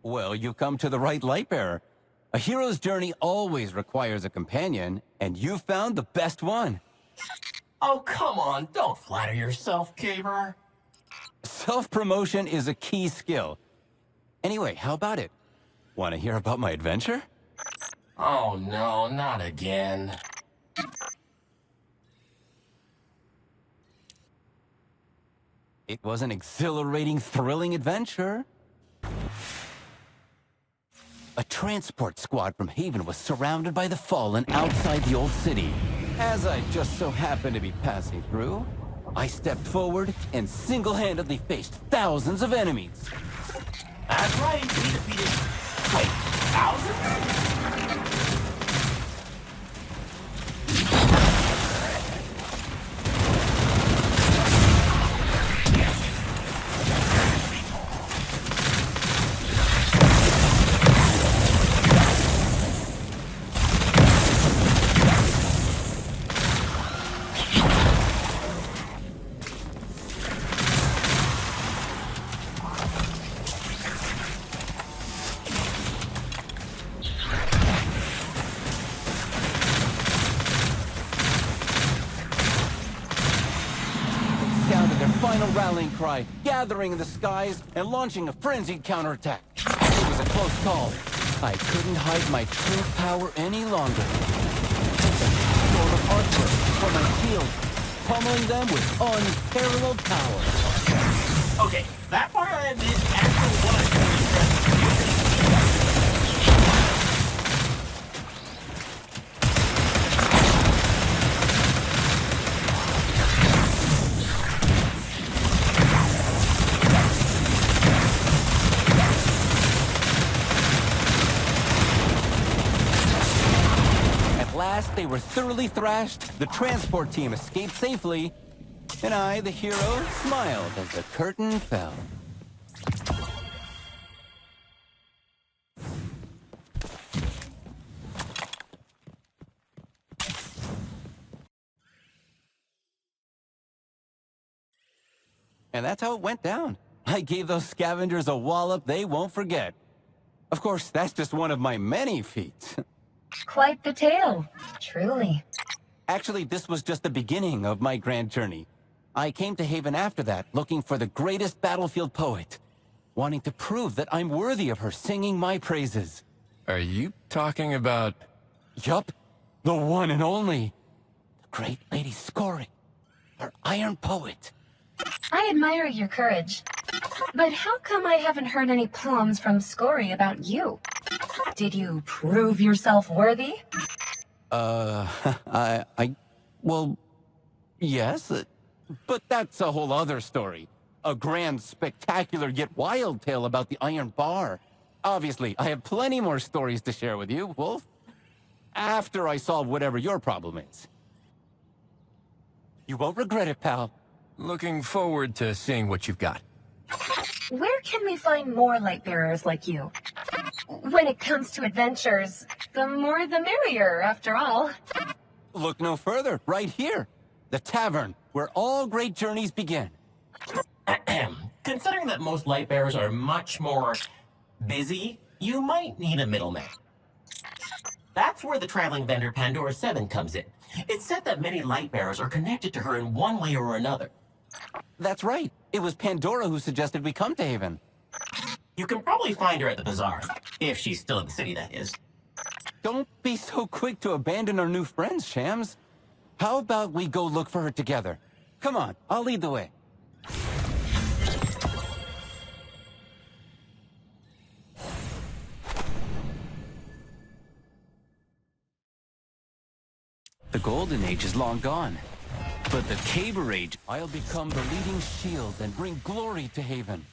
Speaker 18: Well, you've come to the right Lightbearer. A hero's journey always requires a companion, and you found the best one.
Speaker 17: Oh, come on, don't flatter yourself, Caver.
Speaker 18: Self-promotion is a key skill. Anyway, how about it? Want to hear about my adventure?
Speaker 17: Oh no, not again.
Speaker 18: It was an exhilarating, thrilling adventure. A transport squad from Haven was surrounded by the Fallen outside the old city. As I just so happened to be passing through, I stepped forward and single-handedly faced thousands of enemies.
Speaker 17: That's right, we defeated... Wait, thousands?
Speaker 18: Final rallying cry, gathering in the skies and launching a frenzied counterattack. It was a close call. I couldn't hide my true power any longer. The sword of Arthur for my shield. pummeling them with unparalleled power.
Speaker 17: Okay, that part I admit actually was really impressive.
Speaker 18: At last, they were thoroughly thrashed, the transport team escaped safely, and I, the hero, smiled as the curtain fell. And that's how it went down. I gave those scavengers a wallop they won't forget. Of course, that's just one of my many feats.
Speaker 3: Quite the tale, truly.
Speaker 18: Actually, this was just the beginning of my grand journey. I came to Haven after that, looking for the greatest battlefield poet, wanting to prove that I'm worthy of her singing my praises.
Speaker 2: Are you talking about...
Speaker 18: Yup, the one and only. The great Lady Scoring, her iron poet.
Speaker 3: I admire your courage. But how come I haven't heard any poems from Scory about you? Did you prove yourself worthy?
Speaker 18: Well, yes, but that's a whole other story. A grand, spectacular, yet wild tale about the Iron Bar. Obviously, I have plenty more stories to share with you, Wolf. After I solve whatever your problem is. You won't regret it, pal.
Speaker 2: Looking forward to seeing what you've got.
Speaker 3: Where can we find more Lightbearers like you? When it comes to adventures, the more the merrier, after all.
Speaker 18: Look no further, right here. The tavern, where all great journeys begin.
Speaker 17: Considering that most Lightbearers are much more busy, you might need a middleman. That's where the traveling vendor Pandora 7 comes in. It's said that many Lightbearers are connected to her in one way or another.
Speaker 18: That's right. It was Pandora who suggested we come to Haven.
Speaker 17: You can probably find her at the bazaar. If she's still in the city, that is.
Speaker 18: Don't be so quick to abandon our new friends, Shams. How about we go look for her together? Come on, I'll lead the way. The Golden Age is long gone. But the Caber Age, I'll become the leading shield and bring glory to Haven.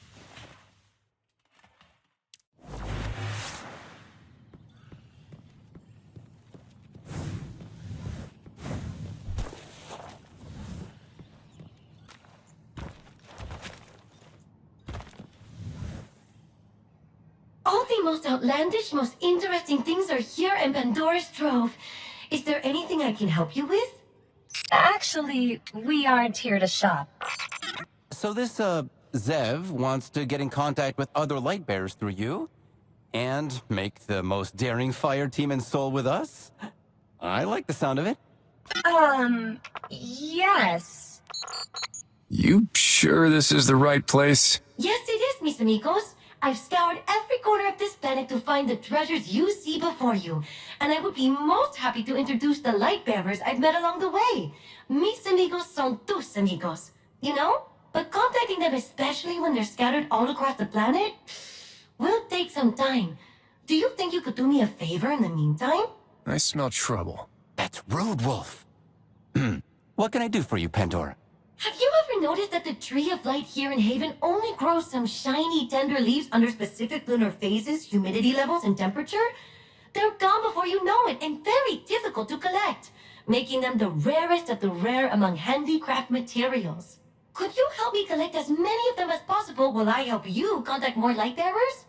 Speaker 14: All the most outlandish, most interesting things are here in Pandora's Trove. Is there anything I can help you with?
Speaker 3: Actually, we aren't here to shop.
Speaker 18: So this, Zev wants to get in contact with other Lightbearers through you? And make the most daring fire team in Seoul with us? I like the sound of it.
Speaker 3: Yes.
Speaker 2: You sure this is the right place?
Speaker 14: Yes, it is, mis amigos. I've scoured every corner of this planet to find the treasures you see before you, and I would be most happy to introduce the Lightbearers I've met along the way. Mis amigos son tus amigos, you know? But contacting them, especially when they're scattered all across the planet, will take some time. Do you think you could do me a favor in the meantime?
Speaker 2: I smell trouble.
Speaker 18: That's rude, Wolf. What can I do for you, Pandora?
Speaker 14: Have you ever noticed that the Tree of Light here in Haven only grows some shiny, tender leaves under specific lunar phases, humidity levels, and temperature? They're gone before you know it, and very difficult to collect, making them the rarest of the rare among handicraft materials. Could you help me collect as many of them as possible while I help you contact more Lightbearers?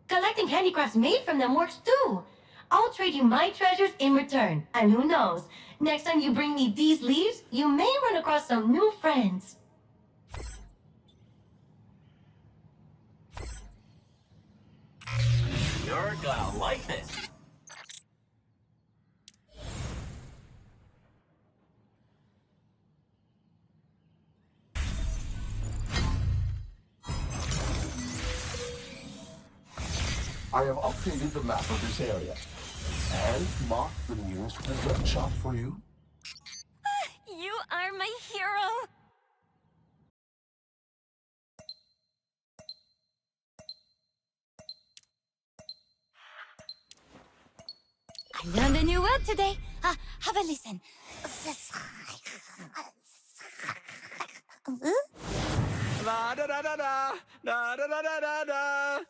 Speaker 14: Collecting handicrafts made from them works too. I'll trade you my treasures in return, and who knows, next time you bring me these leaves, you may run across some new friends.
Speaker 17: You're gonna like this.
Speaker 12: I have updated the map of this area and marked the nearest resort shop for you.
Speaker 4: You are my
Speaker 19: a new word today. Have a listen.
Speaker 20: La da da da da da da da da da da.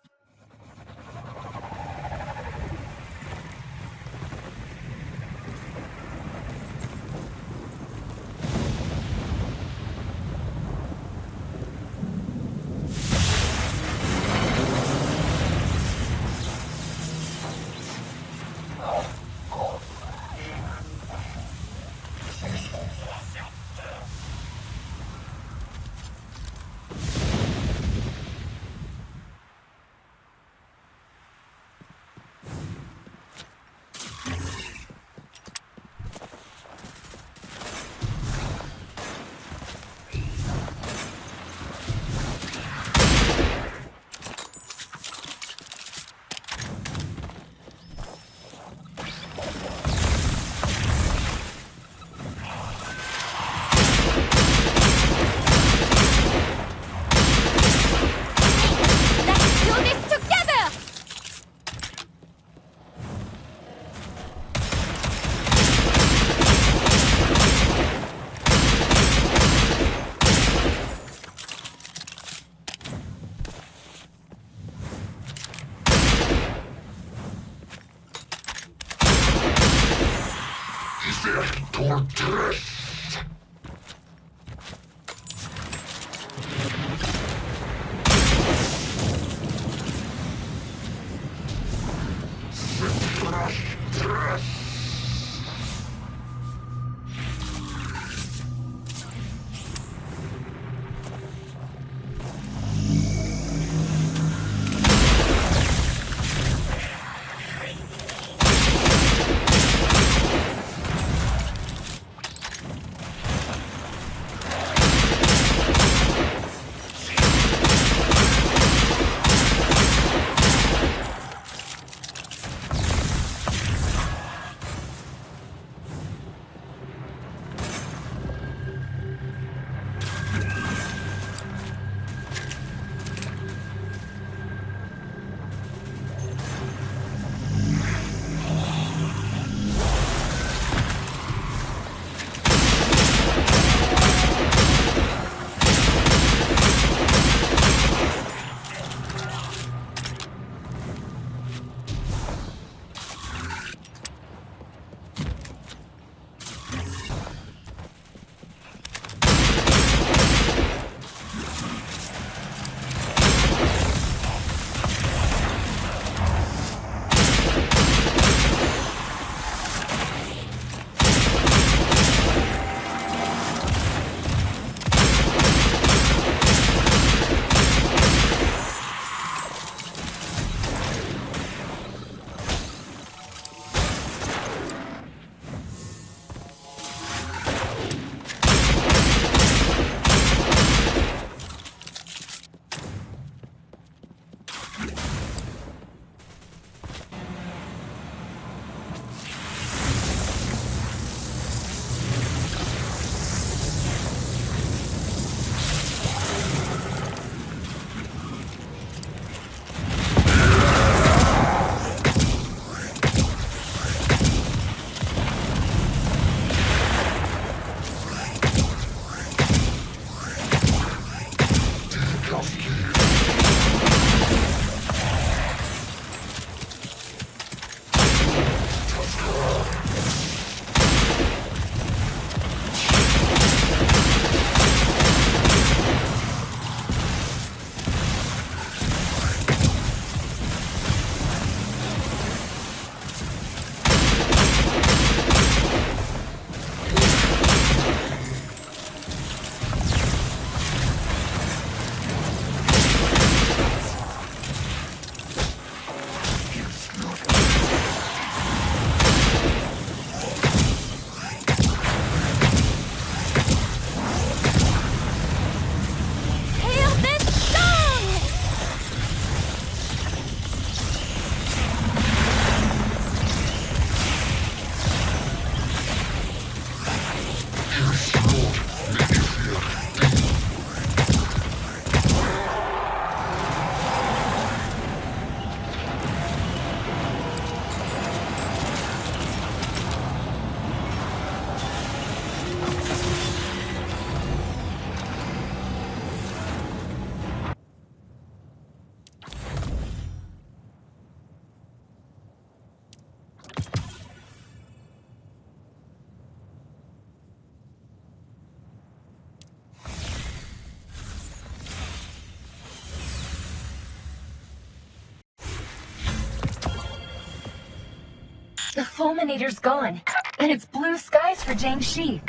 Speaker 3: The fulminator's gone, and it's blue skies for Jiangxi.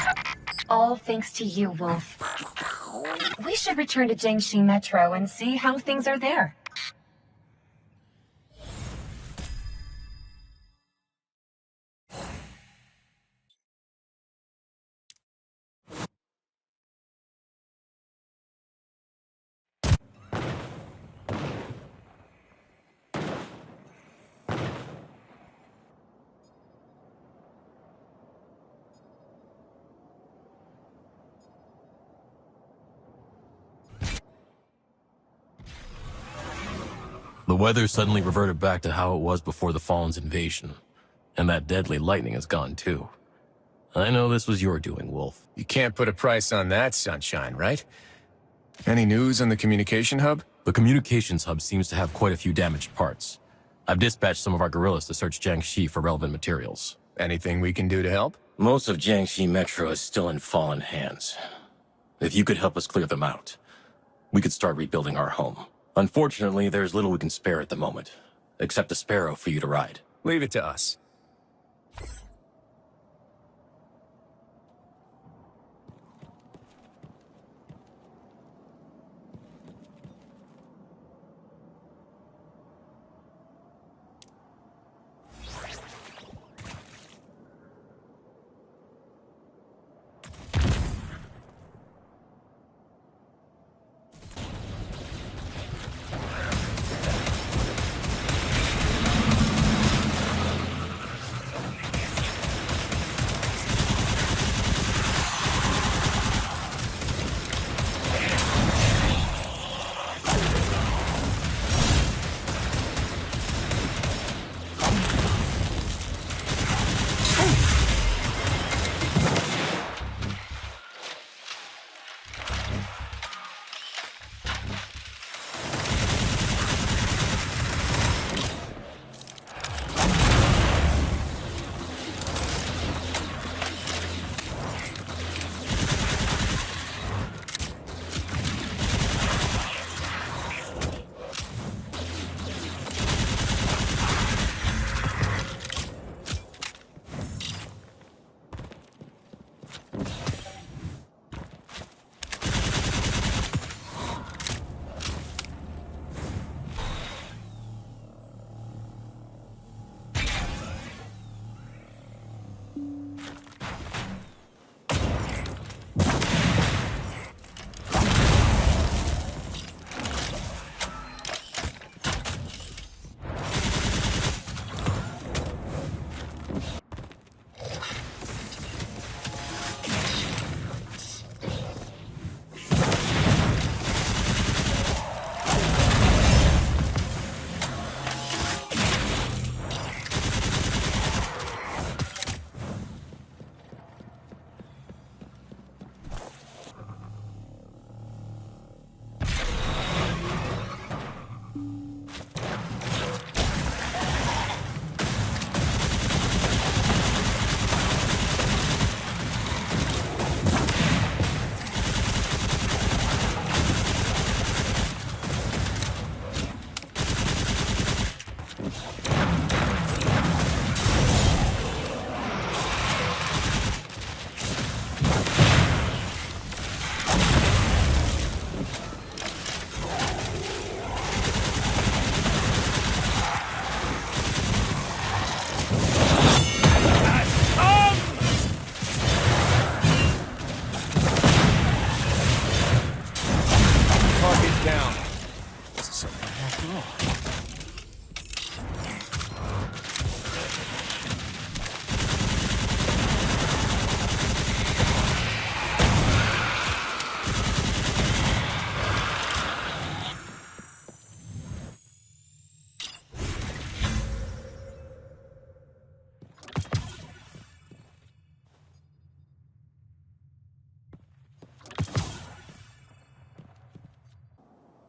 Speaker 3: All thanks to you, Wolf. We should return to Jiangxi Metro and see how things are there.
Speaker 16: The weather suddenly reverted back to how it was before the Fallen's invasion. And that deadly lightning is gone too. I know this was your doing, Wolf.
Speaker 2: You can't put a price on that, Sunshine, right? Any news on the communication hub?
Speaker 16: The communications hub seems to have quite a few damaged parts. I've dispatched some of our guerrillas to search Jiangxi for relevant materials.
Speaker 2: Anything we can do to help?
Speaker 16: Most of Jiangxi Metro is still in Fallen hands. If you could help us clear them out, we could start rebuilding our home. Unfortunately, there's little we can spare at the moment, except a sparrow for you to ride.
Speaker 2: Leave it to us.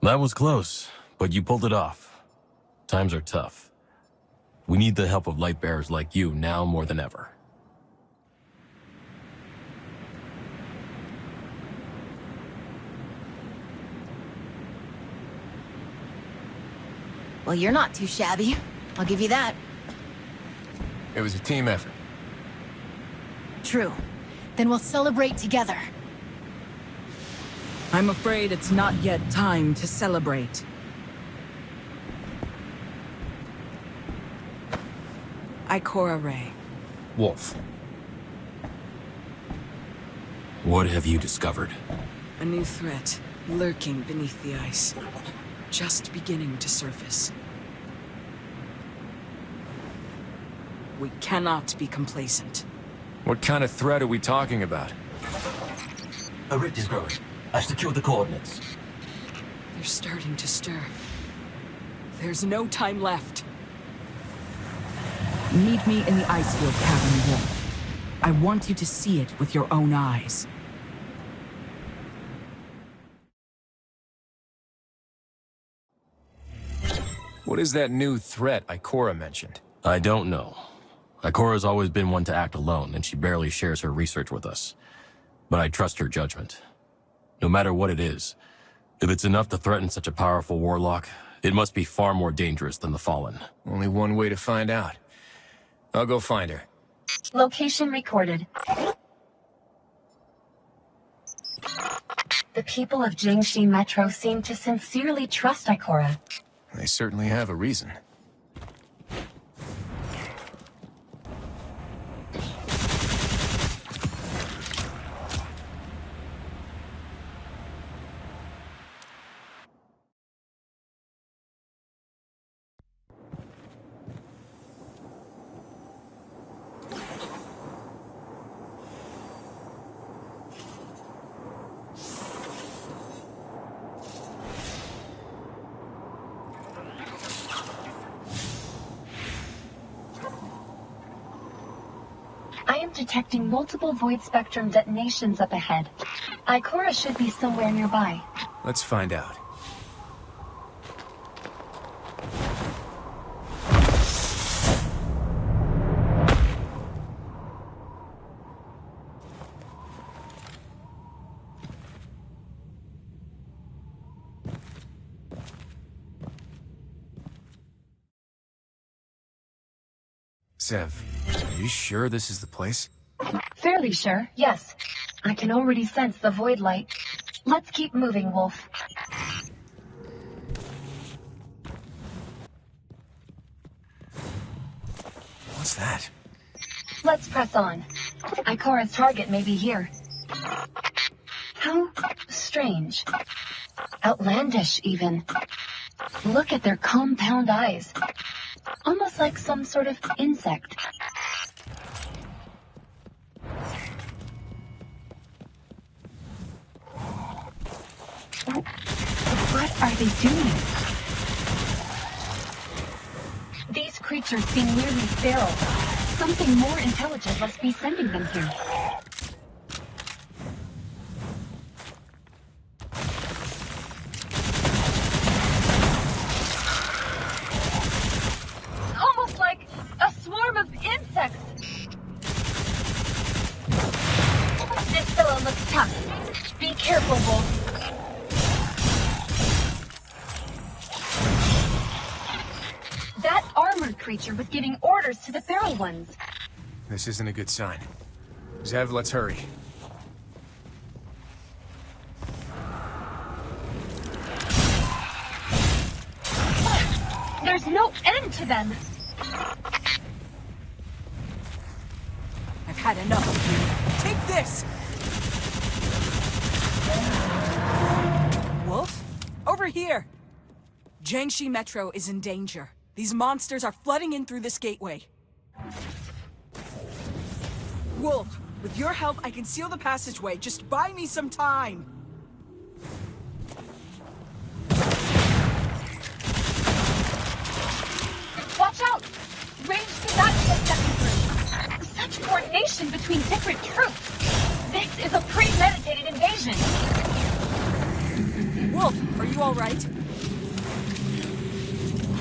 Speaker 16: That was close, but you pulled it off. Times are tough. We need the help of Lightbearers like you now more than ever.
Speaker 11: Well, you're not too shabby. I'll give you that.
Speaker 2: It was a team effort.
Speaker 11: True. Then we'll celebrate together.
Speaker 13: I'm afraid it's not yet time to celebrate. Ikora Ray.
Speaker 2: Wolf.
Speaker 16: What have you discovered?
Speaker 13: A new threat, lurking beneath the ice. Just beginning to surface. We cannot be complacent.
Speaker 2: What kind of threat are we talking about?
Speaker 17: A rift is growing. I've secured the coordinates.
Speaker 13: They're starting to stir. There's no time left. Meet me in the Icefield Cavern, Wolf. I want you to see it with your own eyes.
Speaker 2: What is that new threat Ikora mentioned?
Speaker 16: I don't know. Ikora's always been one to act alone, and she barely shares her research with us. But I trust her judgment. No matter what it is, if it's enough to threaten such a powerful warlock, it must be far more dangerous than the Fallen.
Speaker 2: Only one way to find out. I'll go find her.
Speaker 3: Location recorded. The people of Jingxi Metro seem to sincerely trust Ikora.
Speaker 2: They certainly have a reason.
Speaker 3: I am detecting multiple void spectrum detonations up ahead. Ikora should be somewhere nearby.
Speaker 2: Let's find out. Zev, are you sure this is the place?
Speaker 3: Fairly sure, yes. I can already sense the void light. Let's keep moving, Wolf.
Speaker 2: What's that?
Speaker 3: Let's press on. Ikora's target may be here. How strange. Outlandish, even. Look at their compound eyes. Almost like some sort of insect. What are they doing? These creatures seem nearly feral. Something more intelligent must be sending them here. Almost like a swarm of insects. This fellow looks tough. Be careful, Wolf. That armored creature was giving orders to the feral ones.
Speaker 2: This isn't a good sign. Zev, let's hurry.
Speaker 3: There's no end to them.
Speaker 13: I've had enough of you. Take this! Wolf? Over here! Jingxi Metro is in danger. These monsters are flooding in through this gateway. Wolf, with your help, I can seal the passageway. Just buy me some time.
Speaker 3: Watch out! Ranged combatants are stepping through. Such coordination between different troops. This is a premeditated invasion.
Speaker 13: Wolf, are you all right?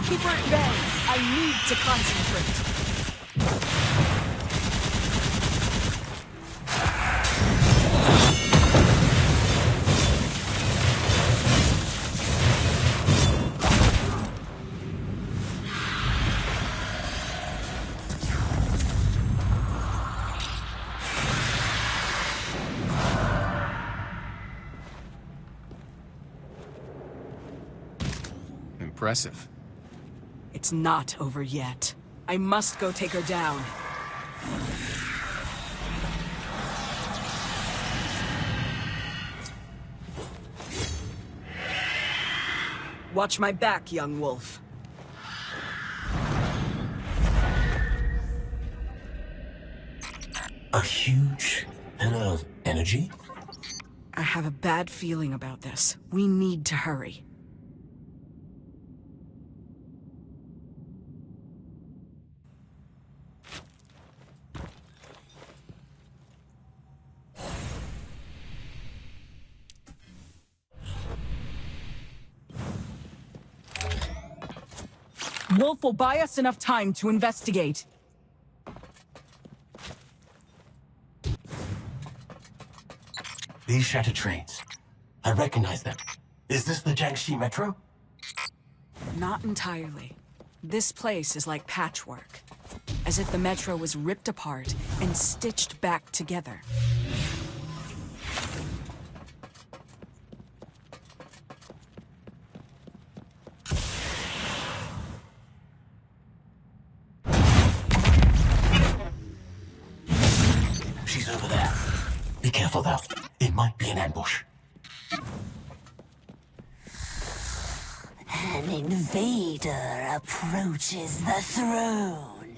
Speaker 13: Keep her at bay. I need to concentrate.
Speaker 2: impressive.
Speaker 13: It's not over yet. I must go take her down. Watch my back, young wolf.
Speaker 17: A huge pillar of energy?
Speaker 13: I have a bad feeling about this. We need to hurry. Wolf will buy us enough time to investigate.
Speaker 17: These shattered trains. I recognize them. Is this the Jiangxi Metro?
Speaker 13: Not entirely. This place is like patchwork, as if the metro was ripped apart and stitched back together.
Speaker 17: She's over there. Be careful, though. It might be an ambush.
Speaker 19: An invader approaches the throne.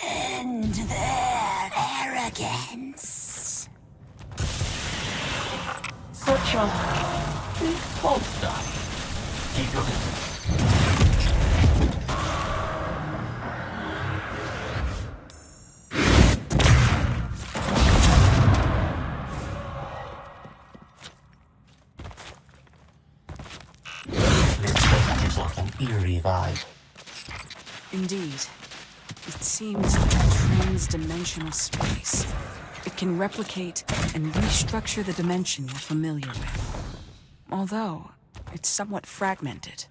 Speaker 19: End their arrogance.
Speaker 17: Such a big monster. Keep your distance. Eerie vibe.
Speaker 13: Indeed. It seems like a trans-dimensional space. It can replicate and restructure the dimension we're familiar with. Although, it's somewhat fragmented.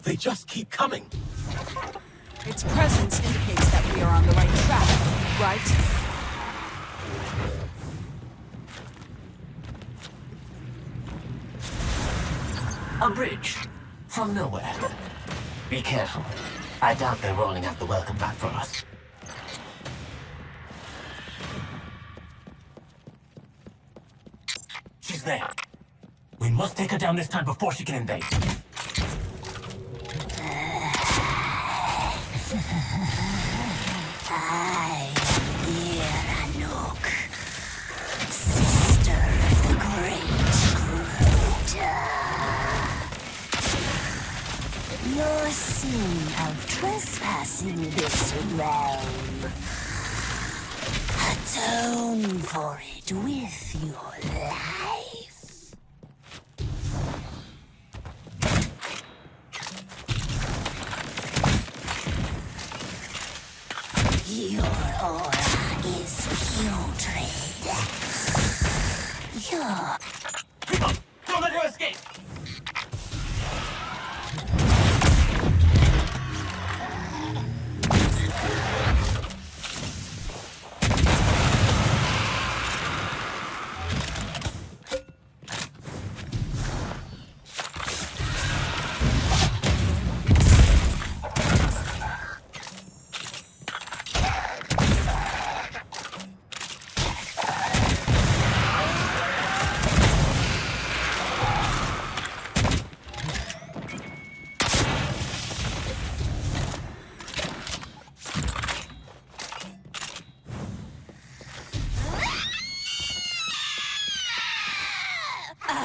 Speaker 17: They just keep coming.
Speaker 13: Its presence indicates that we are on the right track, right?
Speaker 17: A bridge. From nowhere. Be careful. I doubt they're rolling out the welcome back for us. She's there. We must take her down this time before she can invade.
Speaker 19: I am here, Anouk, sister of the great Groot. Your sin of trespassing this realm. Atone for it with your life. Your aura is putrid. Your...
Speaker 17: Don't let her escape!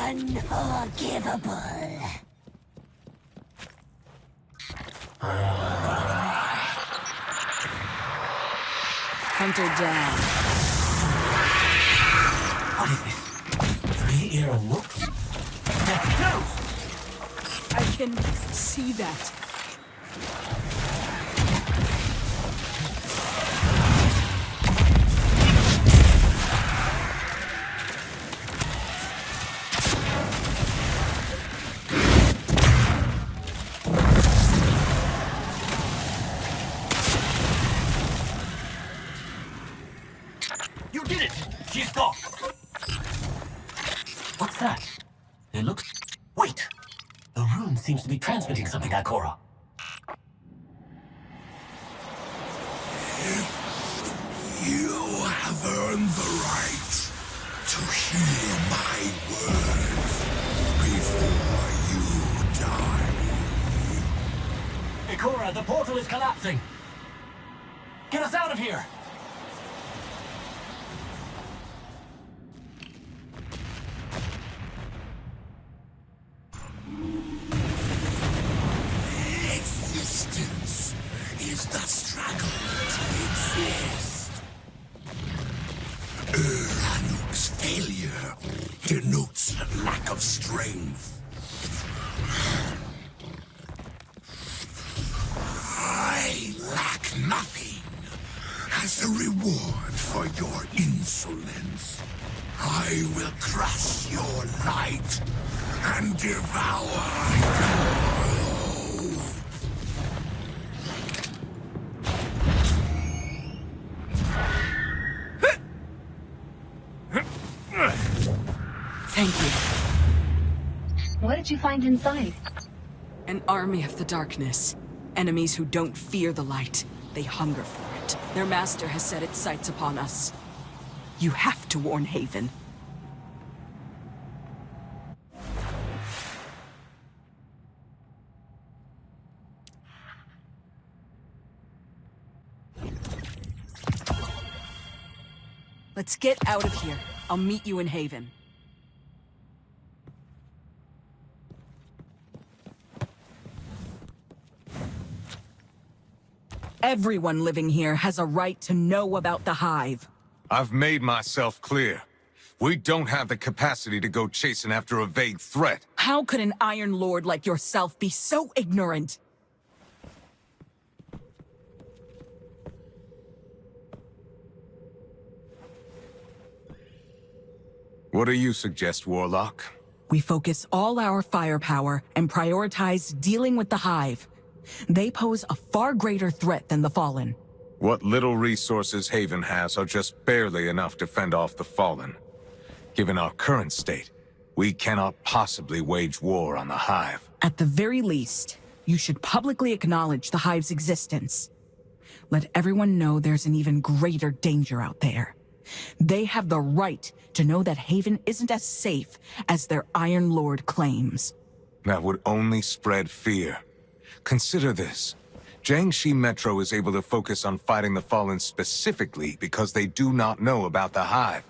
Speaker 19: Unforgivable.
Speaker 13: Hunt her down.
Speaker 17: What is this? 3-ear Anouks? No!
Speaker 13: I can see that.
Speaker 17: You did it! She's gone! What's that? It looks... Wait! The rune seems to be transmitting something, Ikora.
Speaker 15: You have earned the right to hear my words before you die.
Speaker 17: Ikora, the portal is collapsing! Get us out of here!
Speaker 15: Existence is the struggle to exist. Ranuk's failure denotes lack of strength. I lack nothing. As a reward for your insolence, I will crush your light and devour
Speaker 13: Thank you.
Speaker 3: What did you find inside?
Speaker 13: An army of the darkness. Enemies who don't fear the light. They hunger for it. Their master has set its sights upon us. You have to warn Haven. Let's get out of here. I'll meet you in Haven. Everyone living here has a right to know about the Hive.
Speaker 7: I've made myself clear. We don't have the capacity to go chasing after a vague threat.
Speaker 13: How could an Iron Lord like yourself be so ignorant?
Speaker 7: What do you suggest, Warlock?
Speaker 13: We focus all our firepower and prioritize dealing with the Hive. They pose a far greater threat than the Fallen.
Speaker 7: What little resources Haven has are just barely enough to fend off the Fallen. Given our current state, we cannot possibly wage war on the Hive.
Speaker 13: At the very least, you should publicly acknowledge the Hive's existence. Let everyone know there's an even greater danger out there. They have the right to know that Haven isn't as safe as their Iron Lord claims.
Speaker 7: That would only spread fear. Consider this. Jiangxi Metro is able to focus on fighting the Fallen specifically because they do not know about the Hive.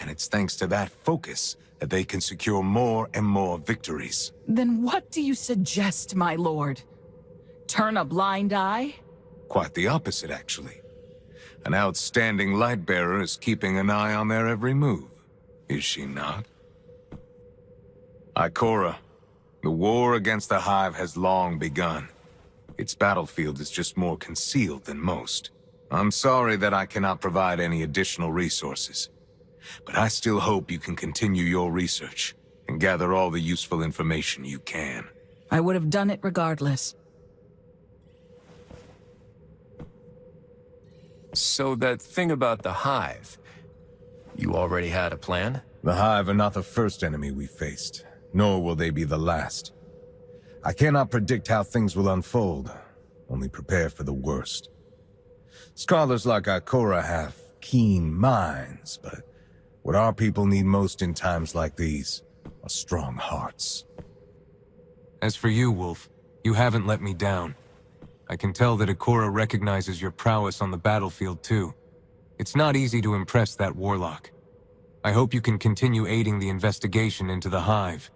Speaker 7: And it's thanks to that focus that they can secure more and more victories.
Speaker 13: Then what do you suggest, my lord? Turn a blind eye?
Speaker 7: Quite the opposite, actually. An outstanding Lightbearer is keeping an eye on their every move. Is she not? Ikora, the war against the Hive has long begun. Its battlefield is just more concealed than most. I'm sorry that I cannot provide any additional resources. But I still hope you can continue your research and gather all the useful information you can.
Speaker 13: I would have done it regardless.
Speaker 2: So that thing about the Hive, you already had a plan?
Speaker 5: The Hive are not the first enemy we faced, nor will they be the last. I cannot predict how things will unfold, only prepare for the worst. Scholars like Ikora have keen minds, but what our people need most in times like these are strong hearts.
Speaker 21: As for you, Wolf, you haven't let me down. I can tell that Ikora recognizes your prowess on the battlefield, too. It's not easy to impress that warlock. I hope you can continue aiding the investigation into the Hive.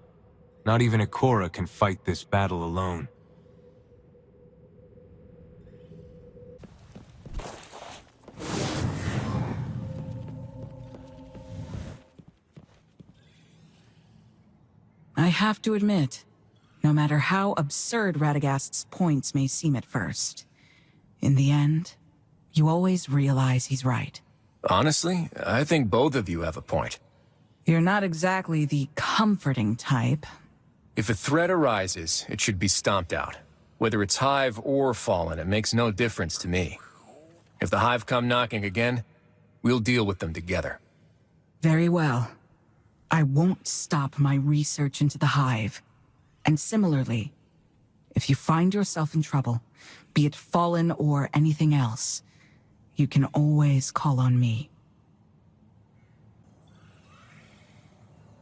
Speaker 21: Not even Ikora can fight this battle alone.
Speaker 13: I have to admit, no matter how absurd Radagast's points may seem at first, in the end, you always realize he's right.
Speaker 2: Honestly, I think both of you have a point.
Speaker 13: You're not exactly the comforting type.
Speaker 2: If a threat arises, it should be stomped out. Whether it's Hive or Fallen, it makes no difference to me. If the Hive come knocking again, we'll deal with them together.
Speaker 13: Very well. I won't stop my research into the Hive. And similarly, if you find yourself in trouble, be it Fallen or anything else, you can always call on me.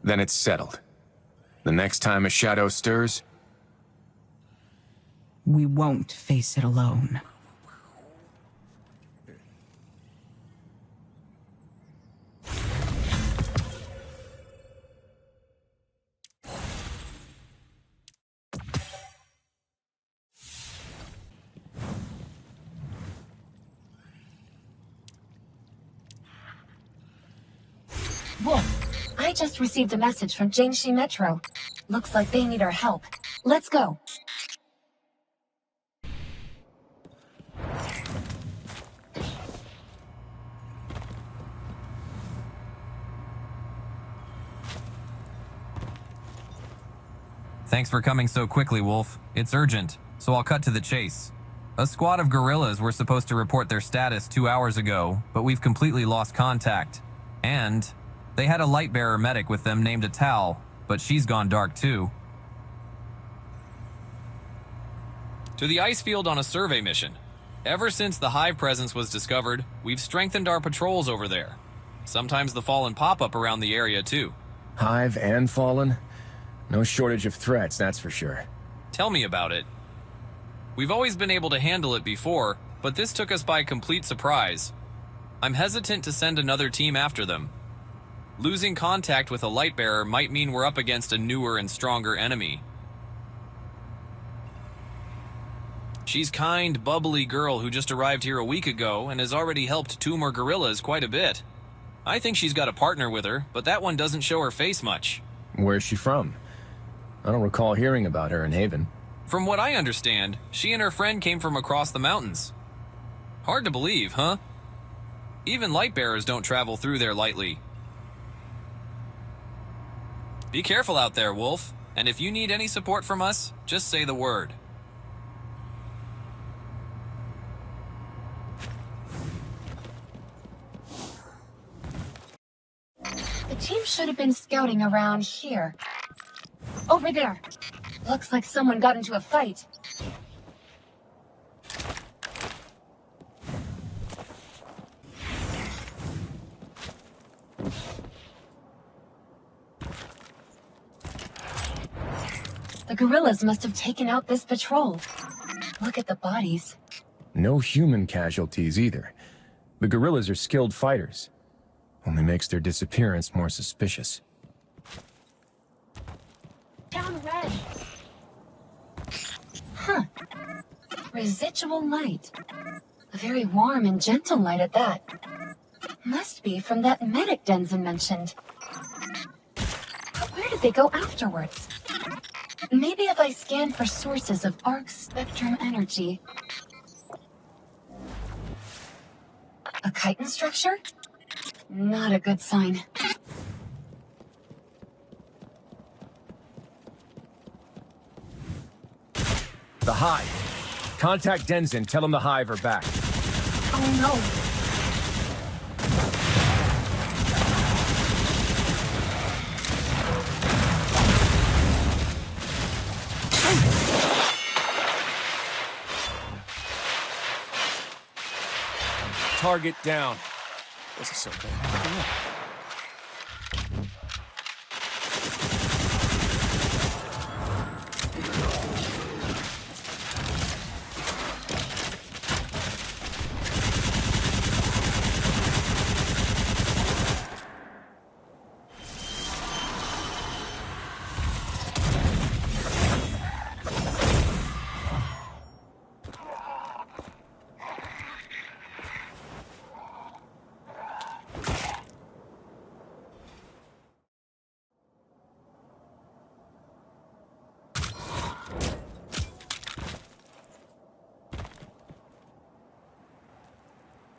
Speaker 2: Then it's settled. The next time a shadow stirs,
Speaker 13: We won't face it alone.
Speaker 3: Wolf, I just received a message from Jingxi Metro. Looks like they need our help. Let's go.
Speaker 8: Thanks for coming so quickly, Wolf. It's urgent, so I'll cut to the chase. A squad of guerrillas were supposed to report their status 2 hours ago, but we've completely lost contact. And they had a Lightbearer medic with them named Atal, but she's gone dark too. To the ice field on a survey mission. Ever since the Hive presence was discovered, we've strengthened our patrols over there. Sometimes the Fallen pop up around the area too.
Speaker 2: Hive and Fallen? No shortage of threats, that's for sure.
Speaker 8: Tell me about it. We've always been able to handle it before, but this took us by complete surprise. I'm hesitant to send another team after them. Losing contact with a Lightbearer might mean we're up against a newer and stronger enemy. She's kind, bubbly girl who just arrived here a week ago and has already helped 2 more guerrillas quite a bit. I think she's got a partner with her, but that one doesn't show her face much.
Speaker 2: Where's she from? I don't recall hearing about her in Haven.
Speaker 8: From what I understand, she and her friend came from across the mountains. Hard to believe, huh? Even Lightbearers don't travel through there lightly. Be careful out there, Wolf. And if you need any support from us, just say the word.
Speaker 3: The team should have been scouting around here. Over there. Looks like someone got into a fight. The guerrillas must have taken out this patrol. Look at the bodies.
Speaker 2: No human casualties either. The guerrillas are skilled fighters. Only makes their disappearance more suspicious.
Speaker 3: Down red. Huh. Residual light. A very warm and gentle light at that. Must be from that medic Denizen mentioned. But where did they go afterwards? Maybe if I scan for sources of arc spectrum energy. A chitin structure? Not a good sign.
Speaker 2: The Hive. Contact Denizen, tell him the Hive are back.
Speaker 3: Oh no.
Speaker 2: Target down. This is so bad.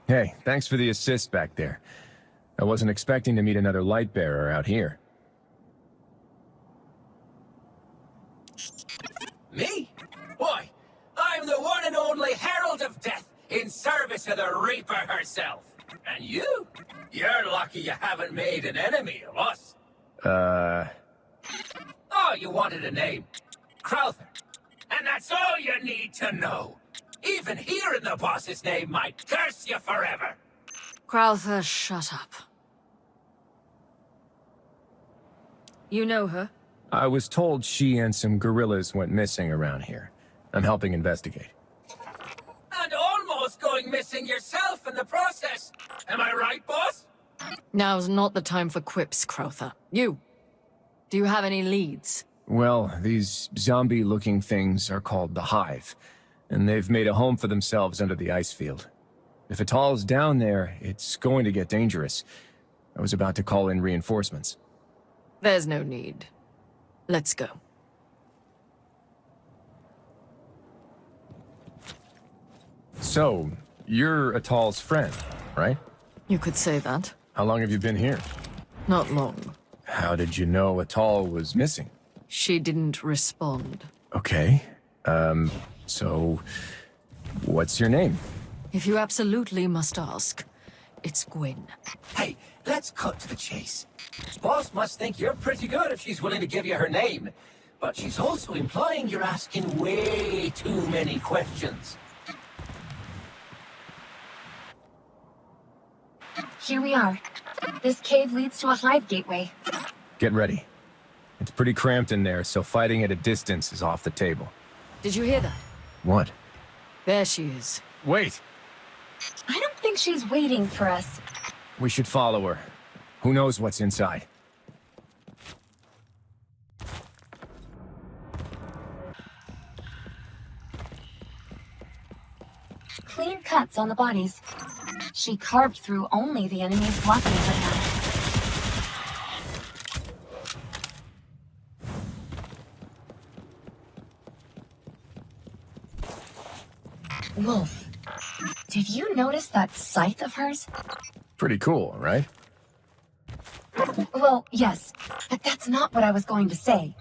Speaker 2: Hey, thanks for the assist back there. I wasn't expecting to meet another Lightbearer out here.
Speaker 22: Me? Why, I'm the one and only Herald of Death, in service of the Reaper herself. And you? You're lucky you haven't made an enemy of us. Oh, you wanted a name. Crowther. And that's all you need to know. Even hearing the boss's name might curse you forever.
Speaker 11: Crowther, shut up. You know her?
Speaker 2: I was told she and some guerrillas went missing around here. I'm helping investigate.
Speaker 22: And almost going missing yourself in the process. Am I right, boss?
Speaker 11: Now's not the time for quips, Crowther. You. Do you have any leads?
Speaker 2: Well, these zombie-looking things are called the Hive, and they've made a home for themselves under the ice field. If Atal's down there, it's going to get dangerous. I was about to call in reinforcements.
Speaker 11: There's no need. Let's go.
Speaker 2: So, you're Atal's friend, right?
Speaker 11: You could say that.
Speaker 2: How long have you been here?
Speaker 11: Not long.
Speaker 2: How did you know Atal was missing?
Speaker 11: She didn't respond.
Speaker 2: Okay. So... what's your name?
Speaker 11: If you absolutely must ask, it's Gwyn.
Speaker 22: Hey, let's cut to the chase. Boss must think you're pretty good if she's willing to give you her name. But she's also implying you're asking way too many questions.
Speaker 3: Here we are. This cave leads to a hive gateway.
Speaker 2: Get ready. It's pretty cramped in there, so fighting at a distance is off the table.
Speaker 11: Did you hear that?
Speaker 2: What?
Speaker 11: There she is.
Speaker 2: Wait!
Speaker 3: I don't think she's waiting for us.
Speaker 2: We should follow her. Who knows what's inside?
Speaker 3: Clean cuts on the bodies. She carved through only the enemy's blocking her path. Wolf, did you notice that scythe of hers?
Speaker 2: Pretty cool, right?
Speaker 3: Well, yes, but that's not what I was going to say.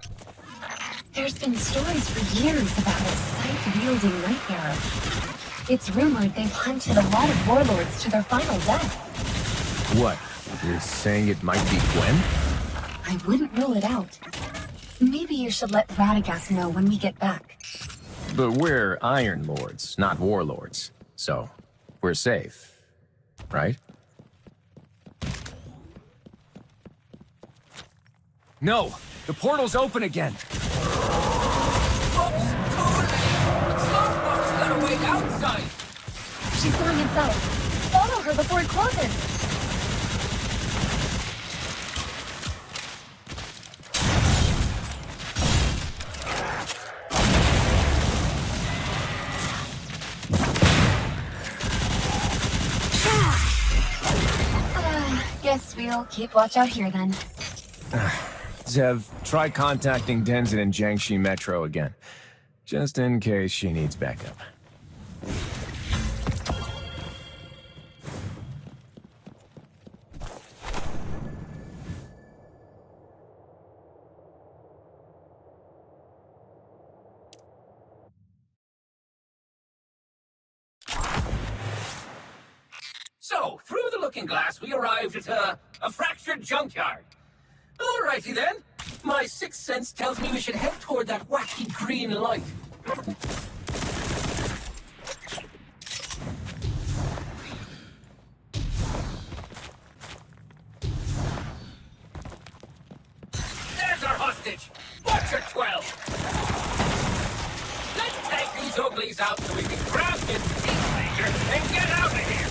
Speaker 3: There's been stories for years about a scythe-wielding Lightbearer. It's rumored they've hunted a lot of warlords to their final death.
Speaker 2: What? You're saying it might be Gwen?
Speaker 3: I wouldn't rule it out. Maybe you should let Radagast know when we get back.
Speaker 2: But we're Iron Lords, not warlords. So, we're safe. Right? No! The portal's open again!
Speaker 22: Outside.
Speaker 3: She's going inside. Follow her before it closes. Guess we'll keep watch out here then.
Speaker 2: Zev, try contacting Denzin and Jiangxi Metro again. Just in case she needs backup.
Speaker 22: So, through the looking glass, we arrived at a fractured junkyard. Alrighty then. My sixth sense tells me we should head toward that wacky green light. There's our hostage! Butcher 12! Let's take these uglies out so we can grab this peacemaker and get out of here!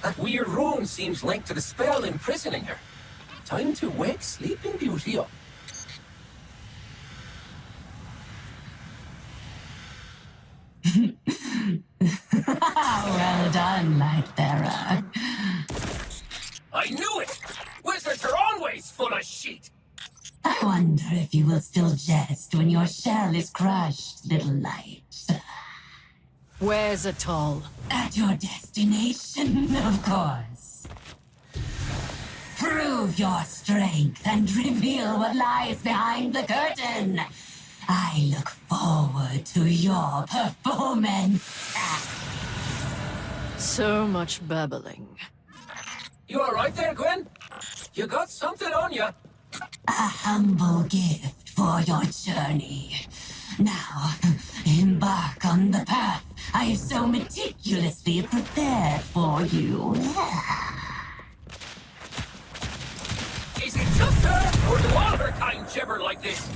Speaker 22: That weird rune seems linked to the spell imprisoning her. Time to wake Sleeping Beauty up.
Speaker 14: done, Lightbearer.
Speaker 22: I knew it! Wizards are always full of shit!
Speaker 14: I wonder if you will still jest when your shell is crushed, little light.
Speaker 11: Where's Atal?
Speaker 14: At your destination, of course. Prove your strength and reveal what lies behind the curtain. I look forward to your performance.
Speaker 11: So much babbling.
Speaker 22: You alright there, Gwen? You got something on you.
Speaker 14: A humble gift for your journey. Now, embark on the path I have so meticulously prepared for you.
Speaker 22: Is it just her, or do all her kind gibber like this?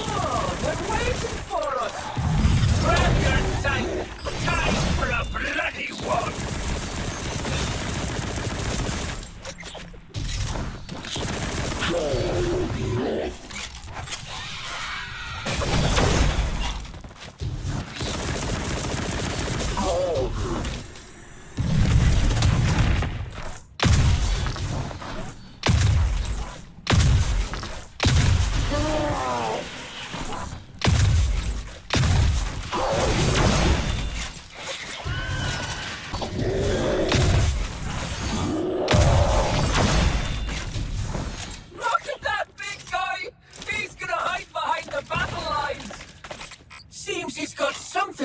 Speaker 22: Oh, they're waiting for us! Grab your sight! Time for a bloody one!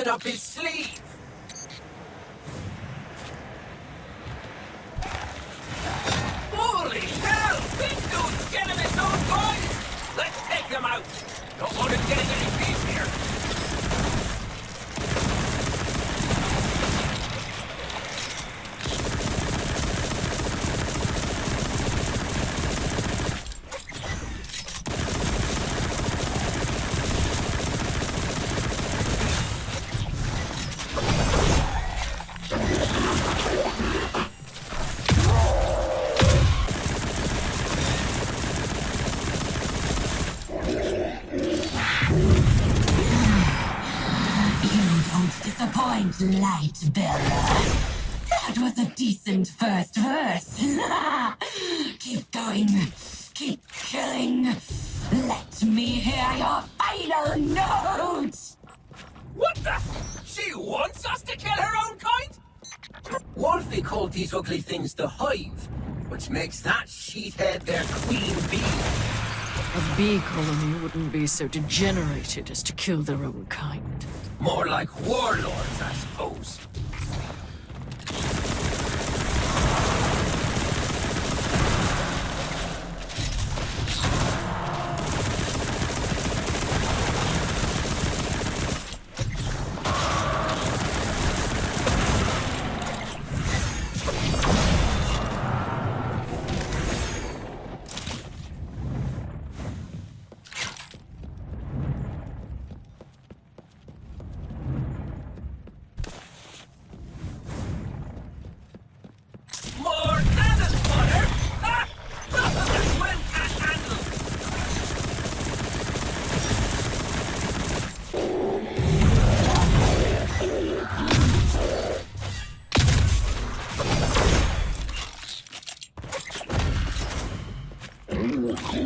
Speaker 22: Up his sleeve. Holy hell! Big dude's getting his own boys! Let's take them out! Don't want him getting any peace here.
Speaker 14: Lightbearer. That was a decent first verse. Keep going. Keep killing. Let me hear your final note.
Speaker 22: What the? She wants us to kill her own kind? Wolfie called these ugly things the Hive, which makes that sheethead their queen bee.
Speaker 11: A bee colony wouldn't be so degenerated as to kill their own kind.
Speaker 22: More like warlords, I suppose.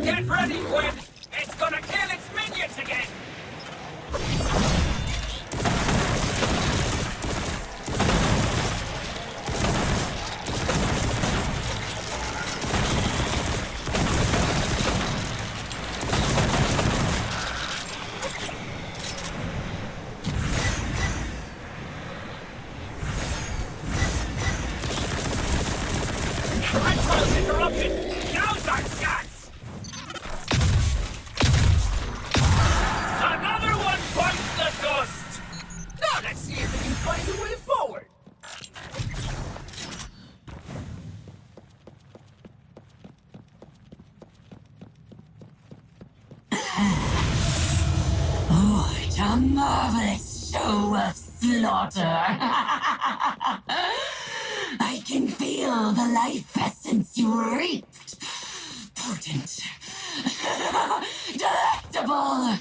Speaker 22: Get ready, Gwen! It's gonna kill its minions again! Ritual's interrupted! Now's our chance! Another one bites the dust! Now let's see if we can find a way forward!
Speaker 14: What a marvelous show of slaughter! I can feel the life essence you reaped. Potent.
Speaker 10: Delectable!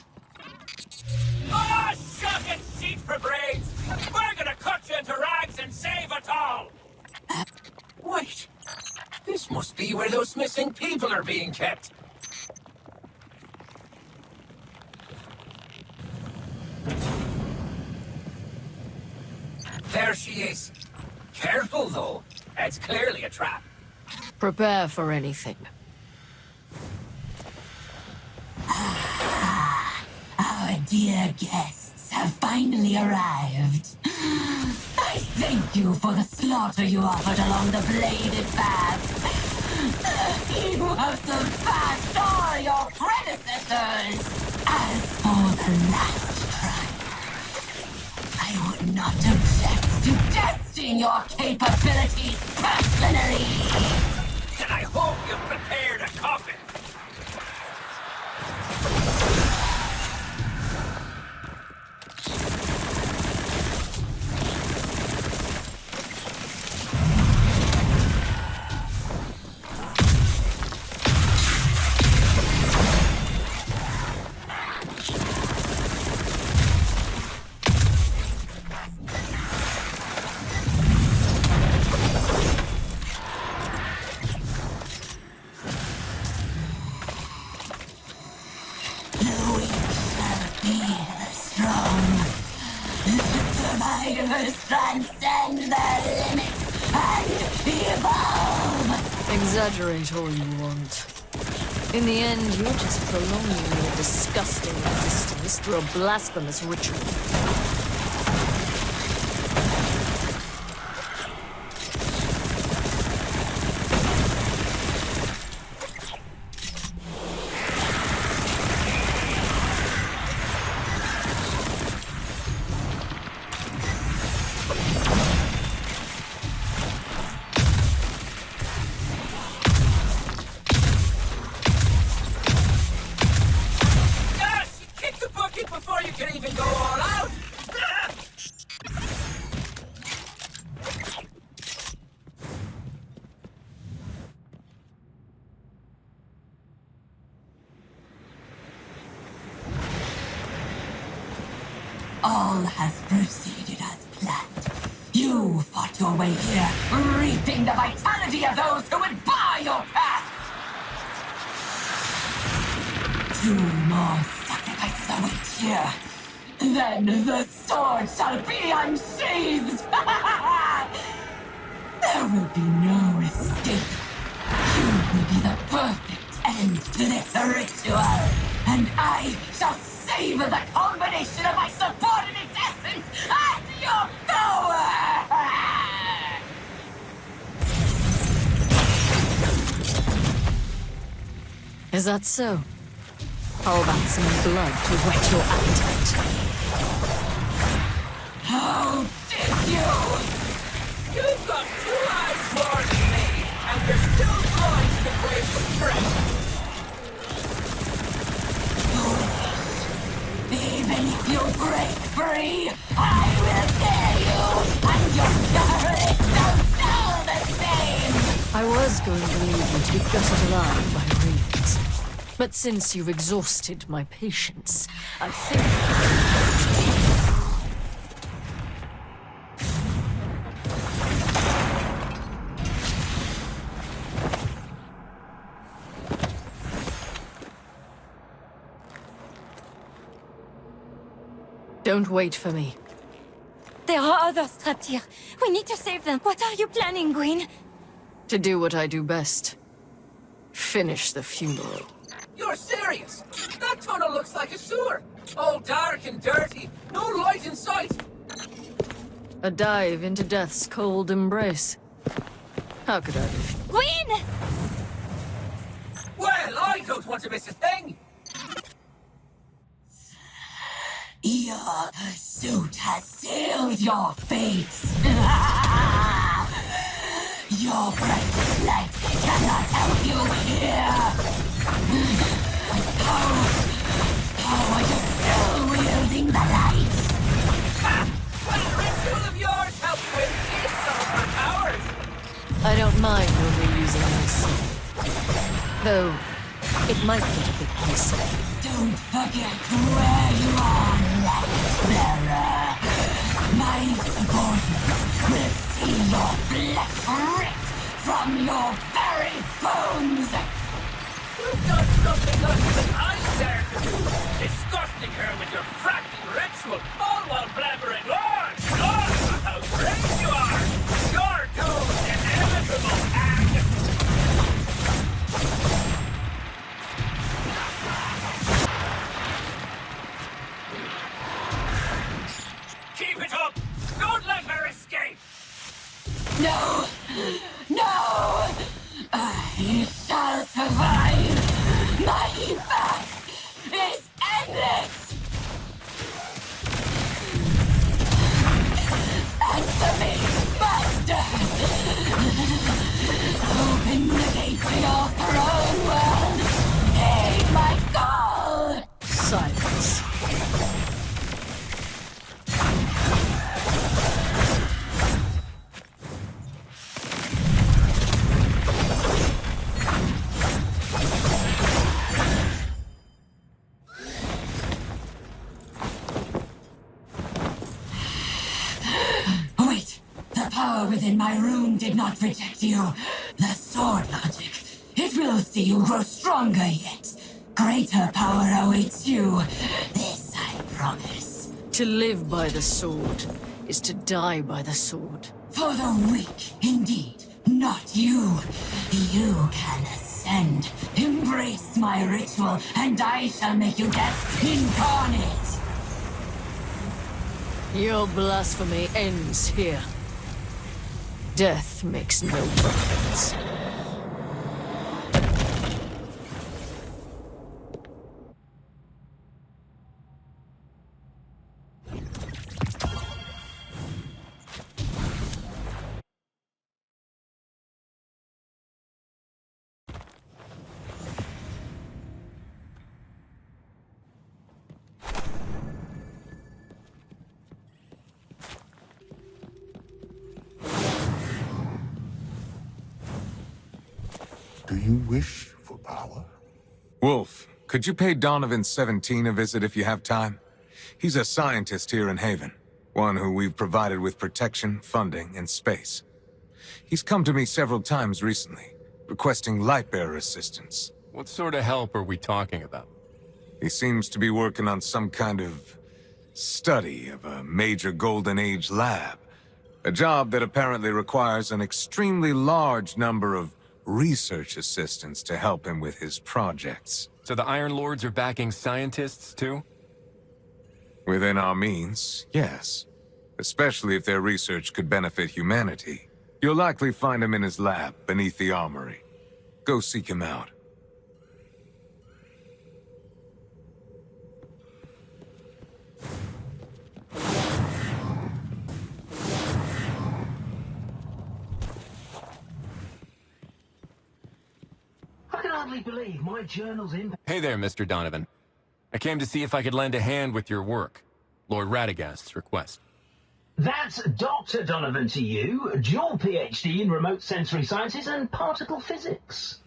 Speaker 22: Ah, shuck and seat for braids! We're gonna cut you into rags and save it all! Wait, this must be where those missing people are being kept. There she is. Careful, though. It's clearly a trap.
Speaker 11: Prepare for anything.
Speaker 10: Our dear guests have finally arrived. I thank you for the slaughter you offered along the bladed path. You have surpassed all your predecessors. As for the last trial, I would not object to testing your capabilities personally.
Speaker 22: And I hope you've prepared a coffin.
Speaker 10: Survivors transcend their limits and evolve!
Speaker 11: Exaggerate all you want. In the end, you're just prolonging your disgusting existence through a blasphemous ritual.
Speaker 22: Before you can even go all out!
Speaker 10: All has proceeded as planned. You fought your way here, reaping the vitality of those who would bar your path! 2 more sacrifices await here. Then the sword shall be unsheathed! There will be no escape. You will be the perfect end to this ritual, and I shall savor the combination of my subordinate's essence and your power!
Speaker 11: Is that so? How about some blood to whet your appetite?
Speaker 10: How did you?
Speaker 22: You've got 2 eyes more than me, and you're still going to the grave with strength.
Speaker 10: Even if you break free, I will kill you, and your courage will still the same!
Speaker 11: I was going to leave you to be gutted alive by reeds. But since you've exhausted my patience, I think... Don't wait for me.
Speaker 1: There are others trapped here. We need to save them. What are you planning, Gwyn?
Speaker 11: To do what I do best. Finish the funeral.
Speaker 22: You're serious? That tunnel looks like a sewer. All dark and dirty. No light in sight.
Speaker 11: A dive into death's cold embrace. How could I be?
Speaker 1: Gwyn!
Speaker 22: Well, I don't want to miss a thing.
Speaker 10: Your pursuit has sealed your fate. Your precious light cannot help you here. How are you still wielding the light?
Speaker 22: Will a ritual of yours help you infuse some of my powers?
Speaker 11: I don't mind overusing myself. Though, It might get a bit messy.
Speaker 10: Don't forget where you are, Lightbearer. My subordinates will see your flesh ripped from your very bones.
Speaker 22: You've done something less than I dare to do! Disgusting her with your fracking ritual, all while blabbering on about how great you are! Your doom's inevitable, and... Keep it up! Don't let her escape!
Speaker 10: No! No! I shall survive! My path is endless! Answer me, Master! Open the gate to your throne world! Heed my call!
Speaker 11: Silence.
Speaker 10: Wait! The power within my room did not reject you. The sword logic. It will see you grow stronger yet. Greater power awaits you. This I promise.
Speaker 11: To live by the sword is to die by the sword.
Speaker 10: For the weak, indeed. Not you. You can ascend. Embrace my ritual, and I shall make you death incarnate.
Speaker 11: Your blasphemy ends here. Death makes no difference.
Speaker 12: Do you wish for power?
Speaker 7: Wolf, could you pay Donovan 17 a visit if you have time? He's a scientist here in Haven, one who we've provided with protection, funding, and space. He's come to me several times recently, requesting Lightbearer assistance.
Speaker 21: What sort of help are we talking about?
Speaker 7: He seems to be working on some kind of study of a major Golden Age lab. A job that apparently requires an extremely large number of research assistants to help him with his projects.
Speaker 21: So the Iron Lords are backing scientists, too?
Speaker 7: Within our means, yes. Especially if their research could benefit humanity. You'll likely find him in his lab, beneath the armory. Go seek him out.
Speaker 6: I can hardly believe my journal's in.
Speaker 21: Hey there, Mr. Donovan. I came to see if I could lend a hand with your work. Lord Radagast's request.
Speaker 6: That's Dr. Donovan to you, dual PhD in remote sensory sciences and particle physics.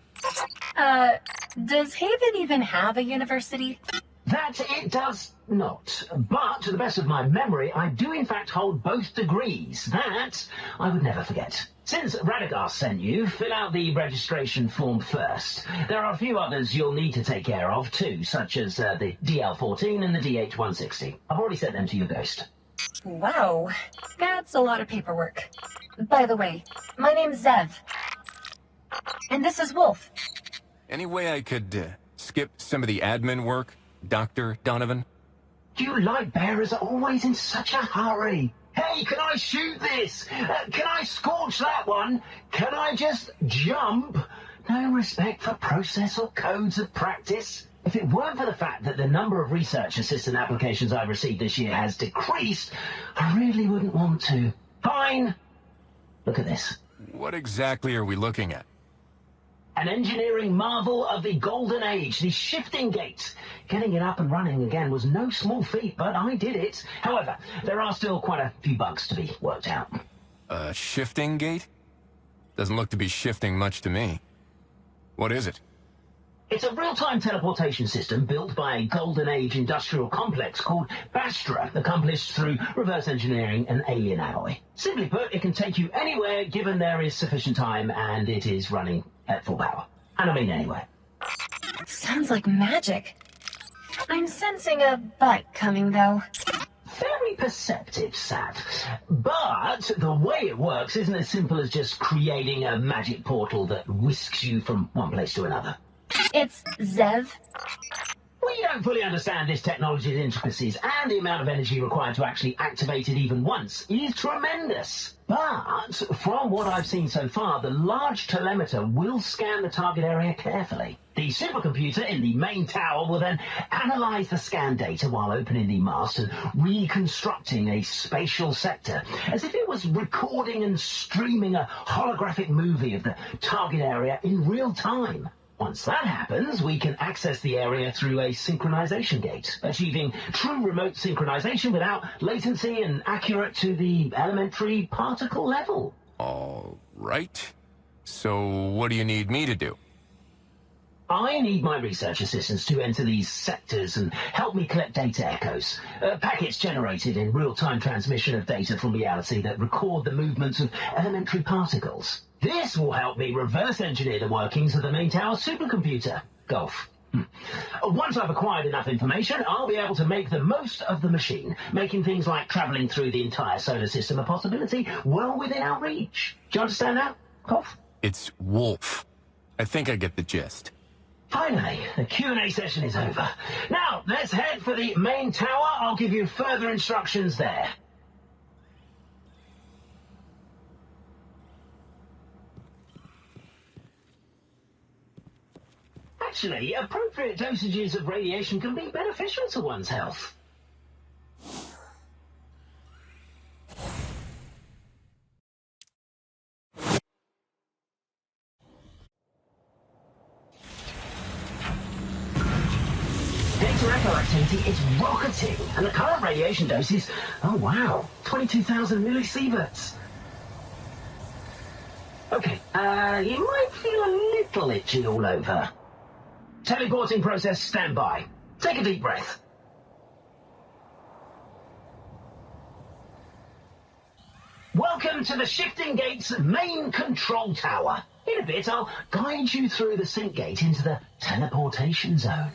Speaker 3: Does Haven even have a university?
Speaker 6: That it does not. But, to the best of my memory, I do in fact hold both degrees. That I would never forget. Since Radagast sent you, fill out the registration form first. There are a few others you'll need to take care of too, such as the DL-14 and the DH-160. I've already sent them to your ghost.
Speaker 3: Wow, that's a lot of paperwork. By the way, my name's Zev. And this is Wolf.
Speaker 21: Any way I could skip some of the admin work, Dr. Donovan?
Speaker 6: You Lightbearers are always in such a hurry. Hey, can I shoot this? Can I scorch that one? Can I just jump? No respect for process or codes of practice. If it weren't for the fact that the number of research assistant applications I've received this year has decreased, I really wouldn't want to. Fine. Look at this.
Speaker 21: What exactly are we looking at?
Speaker 6: An engineering marvel of the Golden Age, the shifting gate. Getting it up and running again was no small feat, but I did it. However, there are still quite a few bugs to be worked out.
Speaker 21: A shifting gate? Doesn't look to be shifting much to me. What is it?
Speaker 6: It's a real-time teleportation system built by a Golden Age industrial complex called Bastra, accomplished through reverse engineering an alien alloy. Simply put, it can take you anywhere given there is sufficient time and it is running at full power. And I mean anywhere.
Speaker 3: Sounds like magic. I'm sensing a but coming, though.
Speaker 6: Very perceptive, Sad. But the way it works isn't as simple as just creating a magic portal that whisks you from one place to another.
Speaker 3: It's Zev.
Speaker 6: We don't fully understand this technology's intricacies, and the amount of energy required to actually activate it even once is tremendous. But from what I've seen so far, the large telemeter will scan the target area carefully. The supercomputer in the main tower will then analyze the scan data while opening the mast and reconstructing a spatial sector, as if it was recording and streaming a holographic movie of the target area in real time. Once that happens, we can access the area through a synchronization gate, achieving true remote synchronization without latency and accurate to the elementary particle level.
Speaker 21: All right. So what do you need me to do?
Speaker 6: I need my research assistants to enter these sectors and help me collect data echoes, packets generated in real-time transmission of data from reality that record the movements of elementary particles. This will help me reverse engineer the workings of the main tower supercomputer. Golf. Once I've acquired enough information, I'll be able to make the most of the machine, making things like traveling through the entire solar system a possibility well within our reach. Do you understand that, Golf?
Speaker 21: It's Wolf. I think I get the gist.
Speaker 6: Finally, the Q&A session is over. Now, let's head for the main tower. I'll give you further instructions there. Actually, appropriate dosages of radiation can be beneficial to one's health. Data echo activity is rocketing, and the current radiation dose is, oh wow, 22,000 millisieverts. Okay, you might feel a little itchy all over. Teleporting process standby. Take a deep breath. Welcome to the Shifting Gate's main control tower. In a bit, I'll guide you through the sync gate into the teleportation zone.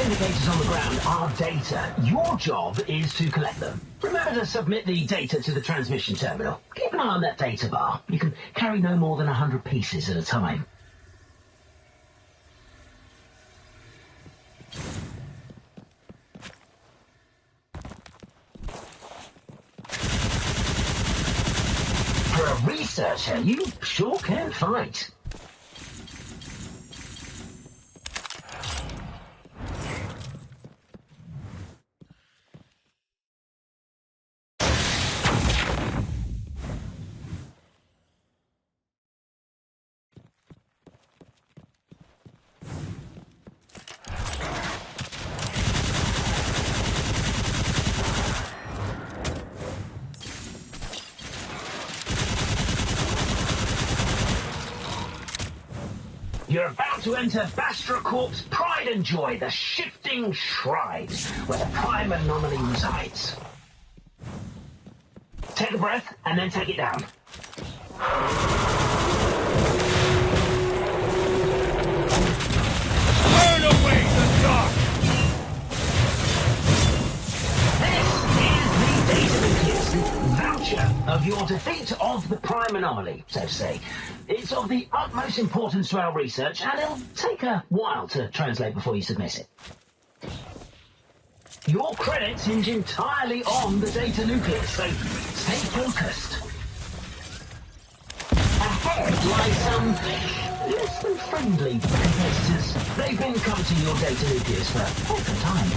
Speaker 6: Indicators on the ground are data. Your job is to collect them. Remember to submit the data to the transmission terminal. Keep an eye on that data bar. You can carry no more than 100 pieces at a time. For a researcher, you sure can fight. You're about to enter Bastra Corp's pride and joy, the Shifting Shrine, where the prime anomaly resides. Take a breath, and then take it down.
Speaker 22: Burn away the dark!
Speaker 6: This is the data nucleus, voucher of your defeat of the prime anomaly, so to say. It's of the utmost importance to our research, and it'll take a while to translate before you submit it. Your credits hinge entirely on the data nucleus, so stay focused. Ahead lie some less than friendly competitors. They've been coveting your data nucleus for quite some time.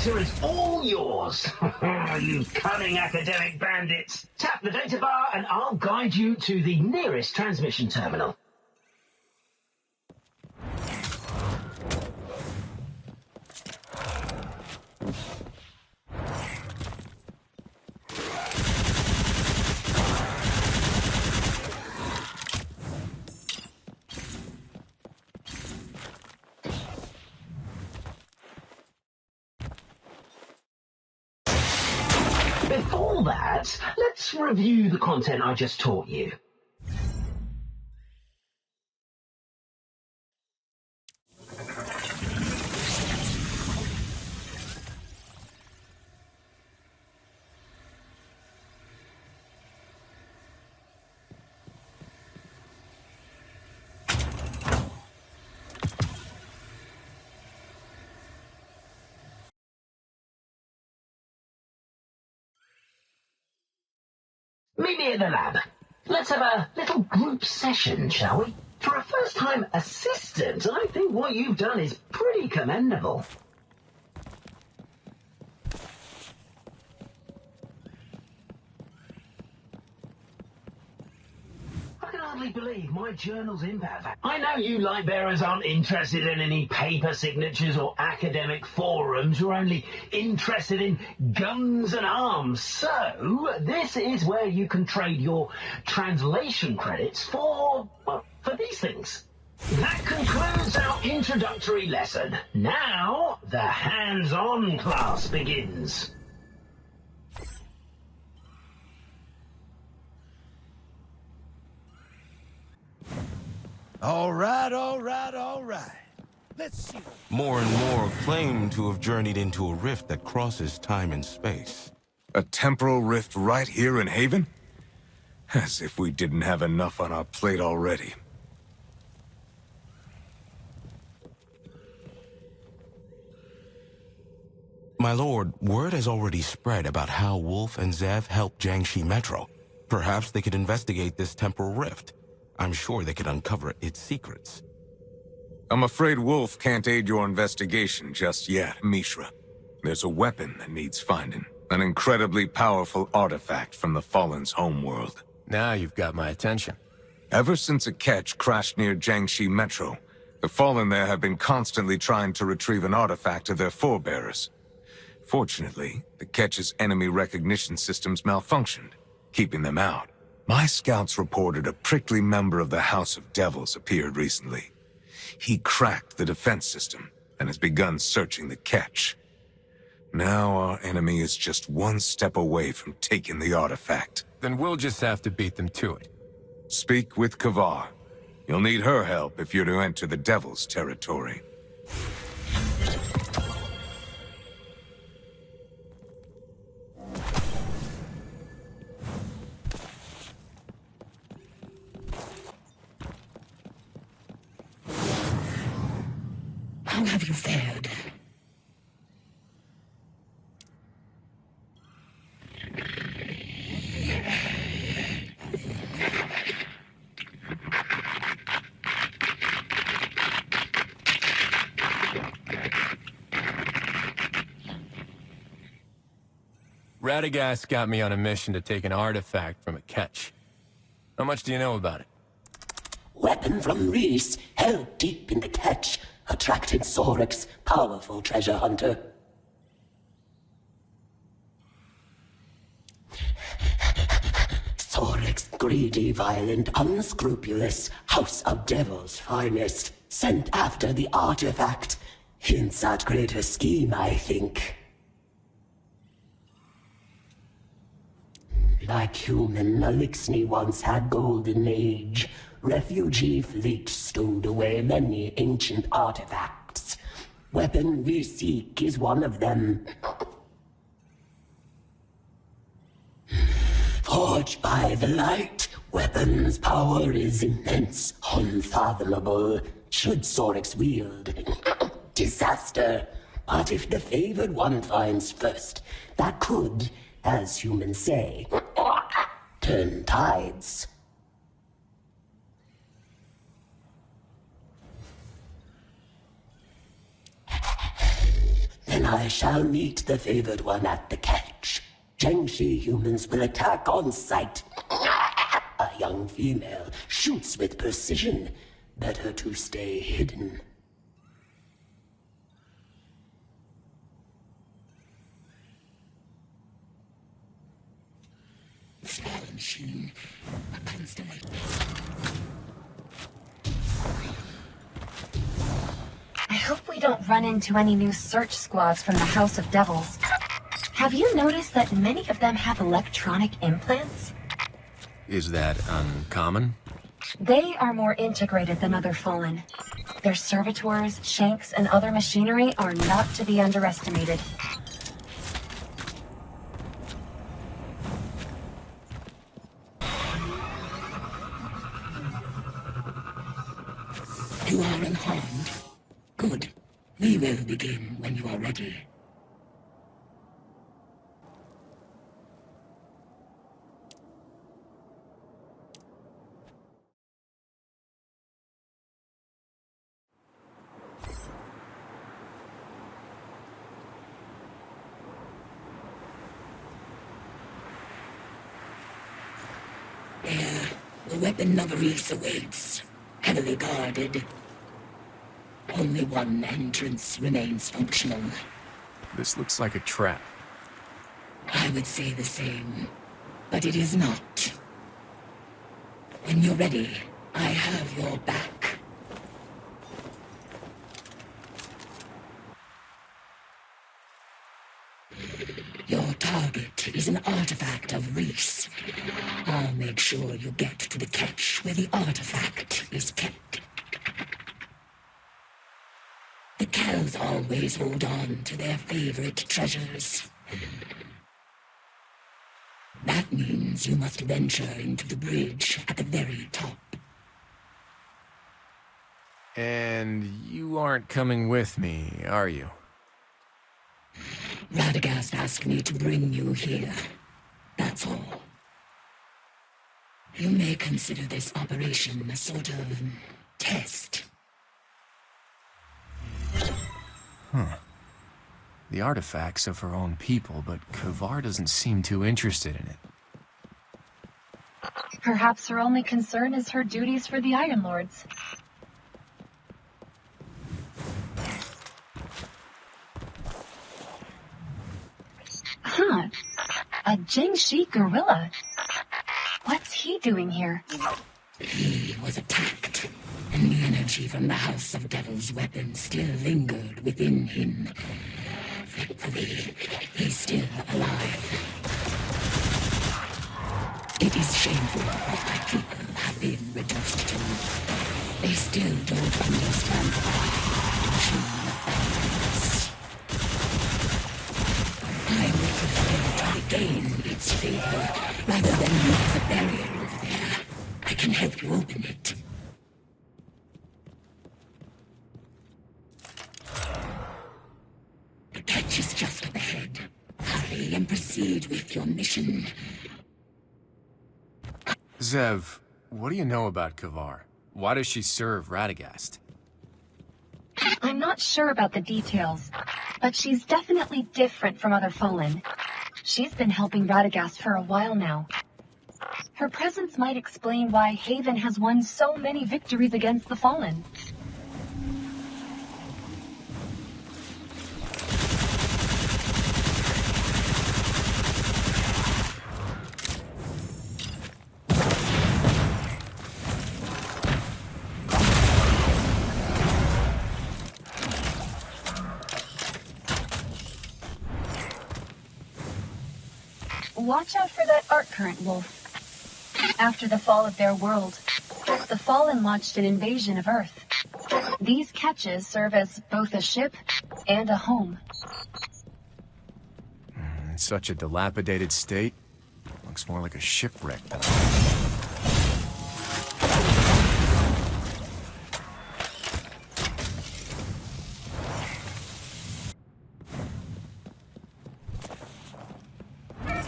Speaker 6: data is all yours. You cunning academic bandits. Tap the data bar and I'll guide you to the nearest transmission terminal. Before that, let's review the content I just taught you. Meet me at the lab. Let's have a little group session, shall we? For a first-time assistant, I think what you've done is pretty commendable. I can hardly believe my journal's impact. I know you Lightbearers aren't interested in any paper signatures or academic forums. You're only interested in guns and arms. So, this is where you can trade your translation credits for, well, for these things. That concludes our introductory lesson. Now, the hands-on class begins.
Speaker 9: All right. Let's see.
Speaker 18: More and more claim to have journeyed into a rift that crosses time and space.
Speaker 7: A temporal rift right here in Haven? As if we didn't have enough on our plate already.
Speaker 18: My lord, word has already spread about how Wolf and Zev helped Jiangxi Metro. Perhaps they could investigate this temporal rift. I'm sure they could uncover its secrets.
Speaker 7: I'm afraid Wolf can't aid your investigation just yet, Mishra. There's a weapon that needs finding. An incredibly powerful artifact from the Fallen's homeworld.
Speaker 2: Now you've got my attention.
Speaker 7: Ever since a ketch crashed near Jiangxi Metro, the Fallen there have been constantly trying to retrieve an artifact of their forebearers. Fortunately, the ketch's enemy recognition systems malfunctioned, keeping them out. My scouts reported a prickly member of the House of Devils appeared recently. He cracked the defense system and has begun searching the ketch. Now our enemy is just one step away from taking the artifact.
Speaker 2: Then we'll just have to beat them to it.
Speaker 7: Speak with Kavar. You'll need her help if you're to enter the Devil's territory.
Speaker 15: How have you fared?
Speaker 2: Radagast got me on a mission to take an artifact from a ketch. How much do you know about it?
Speaker 15: Weapon from Reese, held deep in the ketch, attracted Sorek's powerful treasure hunter. Sorek's greedy, violent, unscrupulous House of Devils finest, sent after the artifact. Hints at greater scheme, I think. Like human, Elixni once had golden age. Refugee fleet stowed away many ancient artifacts. Weapon we seek is one of them. Forged by the light, weapon's power is immense, unfathomable. Should Sorex wield disaster. But if the favored one finds first, that could, as humans say, turn tides. Then I shall meet the favored one at the catch. Jiangshi humans will attack on sight. A young female shoots with precision. Better to stay hidden. Small machine, a constellation.
Speaker 3: I hope we don't run into any new search squads from the House of Devils. Have you noticed that many of them have electronic implants?
Speaker 2: Is that uncommon?
Speaker 3: They are more integrated than other Fallen. Their servitors, shanks, and other machinery are not to be underestimated.
Speaker 15: You are unharmed. Good. We will begin when you are ready. There, the weapon of Reese awaits, heavily guarded. Only one entrance remains functional.
Speaker 2: This looks like a trap.
Speaker 15: I would say the same, but it is not. When you're ready, I have your back. Your target is an artifact of Reese. I'll make sure you get to the catch where the artifact is kept. The cows always hold on to their favorite treasures. That means you must venture into the bridge at the very top.
Speaker 2: And you aren't coming with me, are you?
Speaker 15: Radagast asked me to bring you here. That's all. You may consider this operation a sort of test.
Speaker 2: Huh. The artifacts of her own people, but Kavar doesn't seem too interested in it.
Speaker 3: Perhaps her only concern is her duties for the Iron Lords. Huh. A Jiangshi gorilla. What's he doing here?
Speaker 15: He was attacked, and the energy from the House of Devils' weapon still lingered within him. Thankfully, he's still alive. It is shameful what my people have been reduced to. They still don't understand why the machine of balance. I would prefer to regain its favor rather than use a barrier over there. I can help you open it. The catch is just up ahead. Hurry and proceed with your mission.
Speaker 2: Zev, what do you know about Kavar? Why does she serve Radagast?
Speaker 3: I'm not sure about the details, but she's definitely different from other Fallen. She's been helping Radagast for a while now. Her presence might explain why Haven has won so many victories against the Fallen. Watch out for that arc current, Wolf. After the fall of their world, the Fallen launched an invasion of Earth. These catches serve as both a ship and a home.
Speaker 2: In such a dilapidated state, looks more like a shipwreck than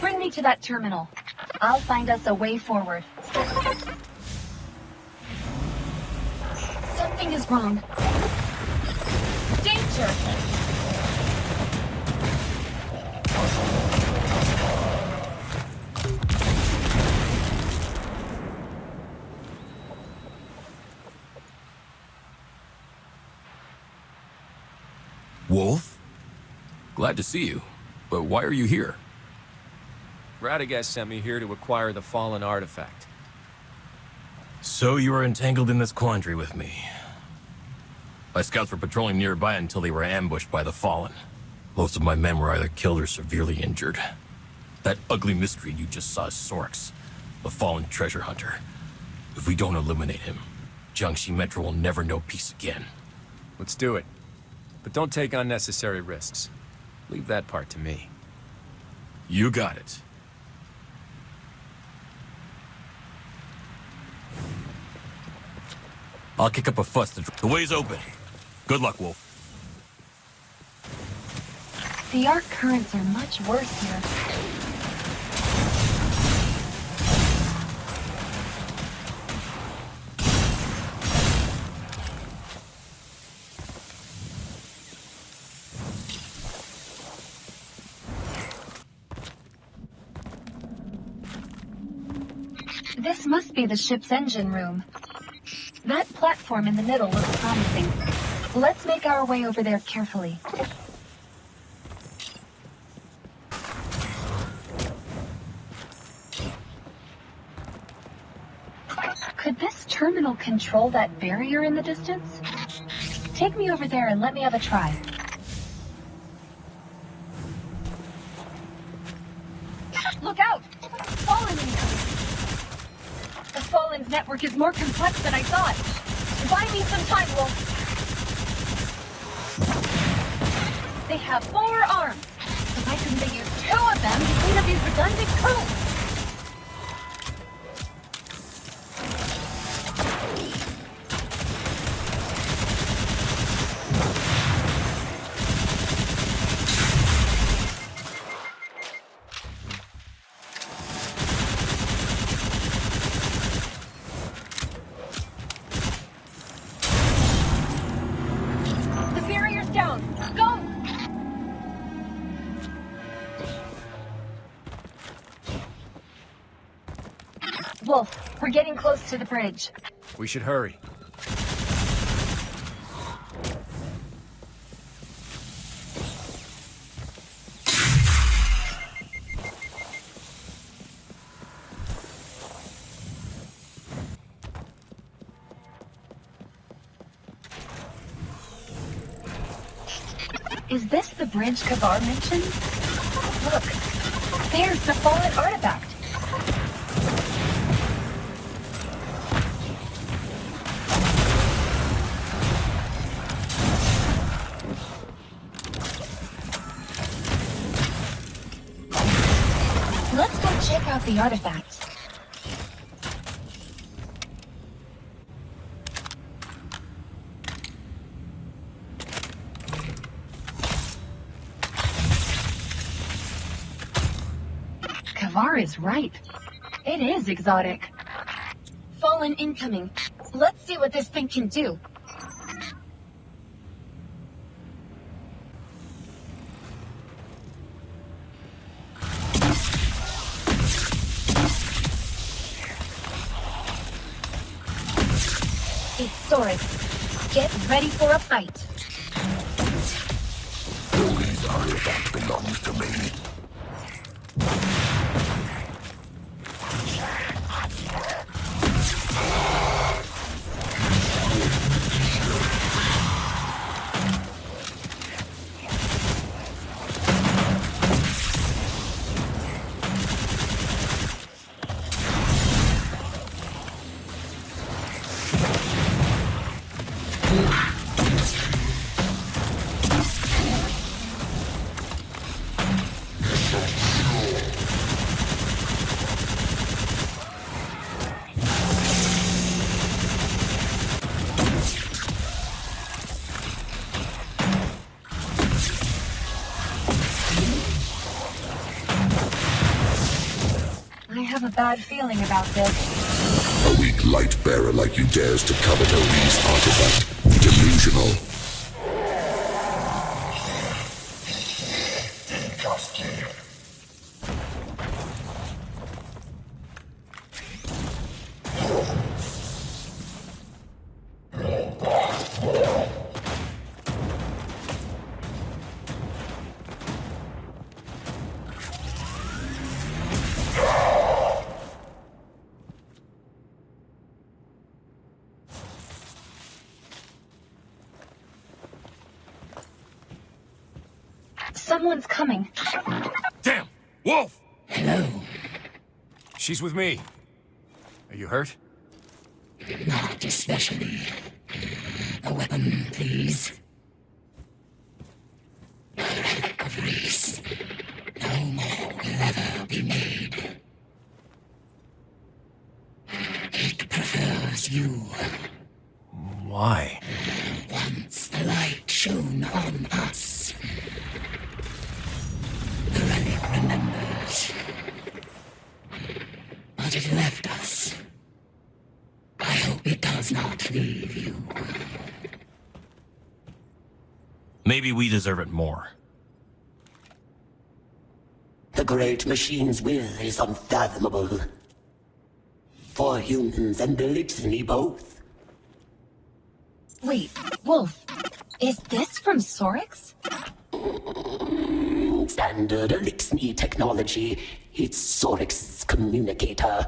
Speaker 3: Bring me to that terminal. I'll find us a way forward. Something is wrong. Danger!
Speaker 16: Wolf? Glad to see you. But why are you here?
Speaker 2: Radagast sent me here to acquire the fallen artifact.
Speaker 16: So you were entangled in this quandary with me. My scouts were patrolling nearby until they were ambushed by the Fallen. Most of my men were either killed or severely injured. That ugly mystery you just saw is Sorex, the Fallen treasure hunter. If we don't eliminate him, Jiangxi Metro will never know peace again.
Speaker 2: Let's do it. But don't take unnecessary risks. Leave that part to me.
Speaker 16: You got it. I'll kick up a fuss. The way's open. Good luck, Wolf.
Speaker 3: The arc currents are much worse here. This must be the ship's engine room. That platform in the middle looks promising. Let's make our way over there carefully. Could this terminal control that barrier in the distance? Take me over there and let me have a try. Look out! Fallen incoming! The Fallen's network is more complex than I thought. Buy me some time, Wolf. They have 4 arms. So why couldn't they use 2 of them to clean up these redundant codes? Wolf, we're getting close to the bridge.
Speaker 2: We should hurry.
Speaker 3: Is this the bridge Kavar mentioned? Look, there's the fallen artifact. Let's go check out the artifact. Kavar is right. It is exotic. Fallen incoming. Let's see what this thing can do. It's Sorex. Get ready for a fight.
Speaker 15: The artifact belongs to me.
Speaker 3: I have a bad feeling about this.
Speaker 15: A weak light bearer like you dares to covet Odin's artifact. Delusional.
Speaker 12: Disgusting.
Speaker 3: Someone's coming.
Speaker 2: Damn! Wolf!
Speaker 15: Hello.
Speaker 2: She's with me. Are you hurt?
Speaker 15: Not especially. A weapon, please. Of Reese. No more will ever be made. It prefers you.
Speaker 2: Why?
Speaker 15: Once the light shone on us. The relic remembers. But it left us. I hope it does not leave you.
Speaker 16: Maybe we deserve it more.
Speaker 15: The great machine's will is unfathomable. For humans and Elixir both.
Speaker 3: Wait, Wolf, is this from Sorix?
Speaker 15: Standard Elixir technology. It's Sorix's communicator.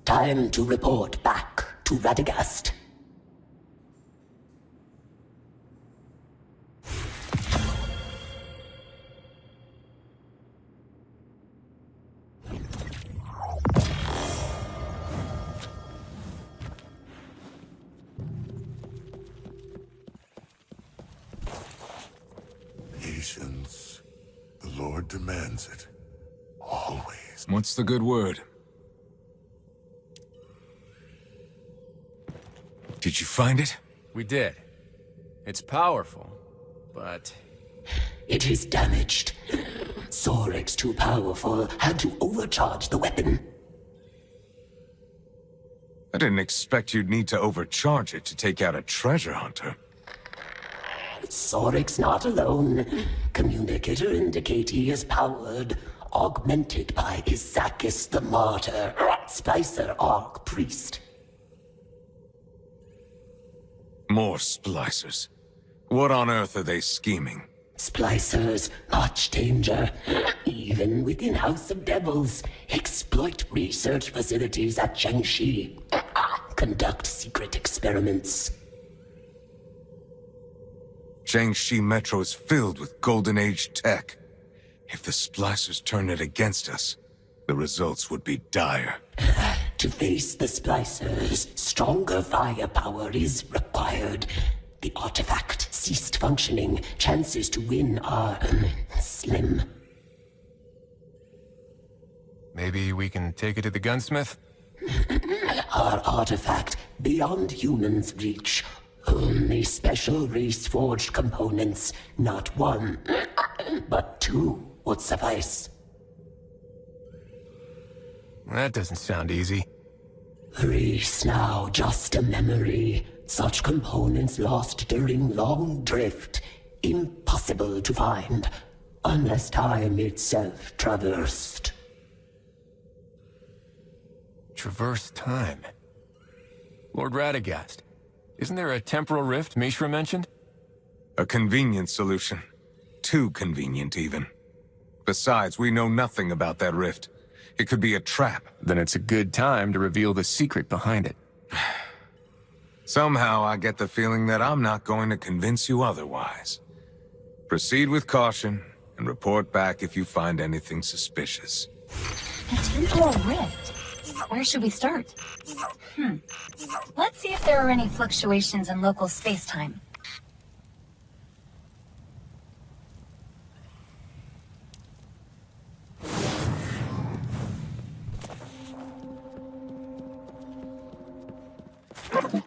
Speaker 15: Time to report back to Radagast.
Speaker 12: Patience. The Lord demands it. Always.
Speaker 7: What's the good word? Did you find it?
Speaker 2: We did. It's powerful, but...
Speaker 15: It is damaged. Sorix, too powerful, had to overcharge the weapon.
Speaker 7: I didn't expect you'd need to overcharge it to take out a treasure hunter.
Speaker 15: Sorix not alone. Communicator indicate he is powered, augmented by Isakis the Martyr, Splicer Arc Priest.
Speaker 7: More splicers. What on earth are they scheming?
Speaker 15: Splicers, much danger. Even within House of Devils, exploit research facilities at Jiangxi. Conduct secret experiments.
Speaker 7: Jiangxi Metro is filled with Golden Age tech. If the splicers turn it against us, the results would be dire.
Speaker 15: To face the splicers, stronger firepower is required. The artifact ceased functioning. Chances to win are slim.
Speaker 2: Maybe we can take it to the gunsmith?
Speaker 15: Our artifact, beyond humans' reach. Only special race-forged components, not one, but two would suffice.
Speaker 2: That doesn't sound easy.
Speaker 15: Reese now just a memory. Such components lost during long drift. Impossible to find, unless time itself traversed.
Speaker 2: Traverse time? Lord Radagast, isn't there a temporal rift Mishra mentioned?
Speaker 7: A convenient solution. Too convenient, even. Besides, we know nothing about that rift. It could be a trap.
Speaker 2: Then it's a good time to reveal the secret behind it.
Speaker 7: Somehow I get the feeling that I'm not going to convince you otherwise. Proceed with caution, and report back if you find anything suspicious.
Speaker 3: A temporal rift? Where should we start? Let's see if there are any fluctuations in local space-time.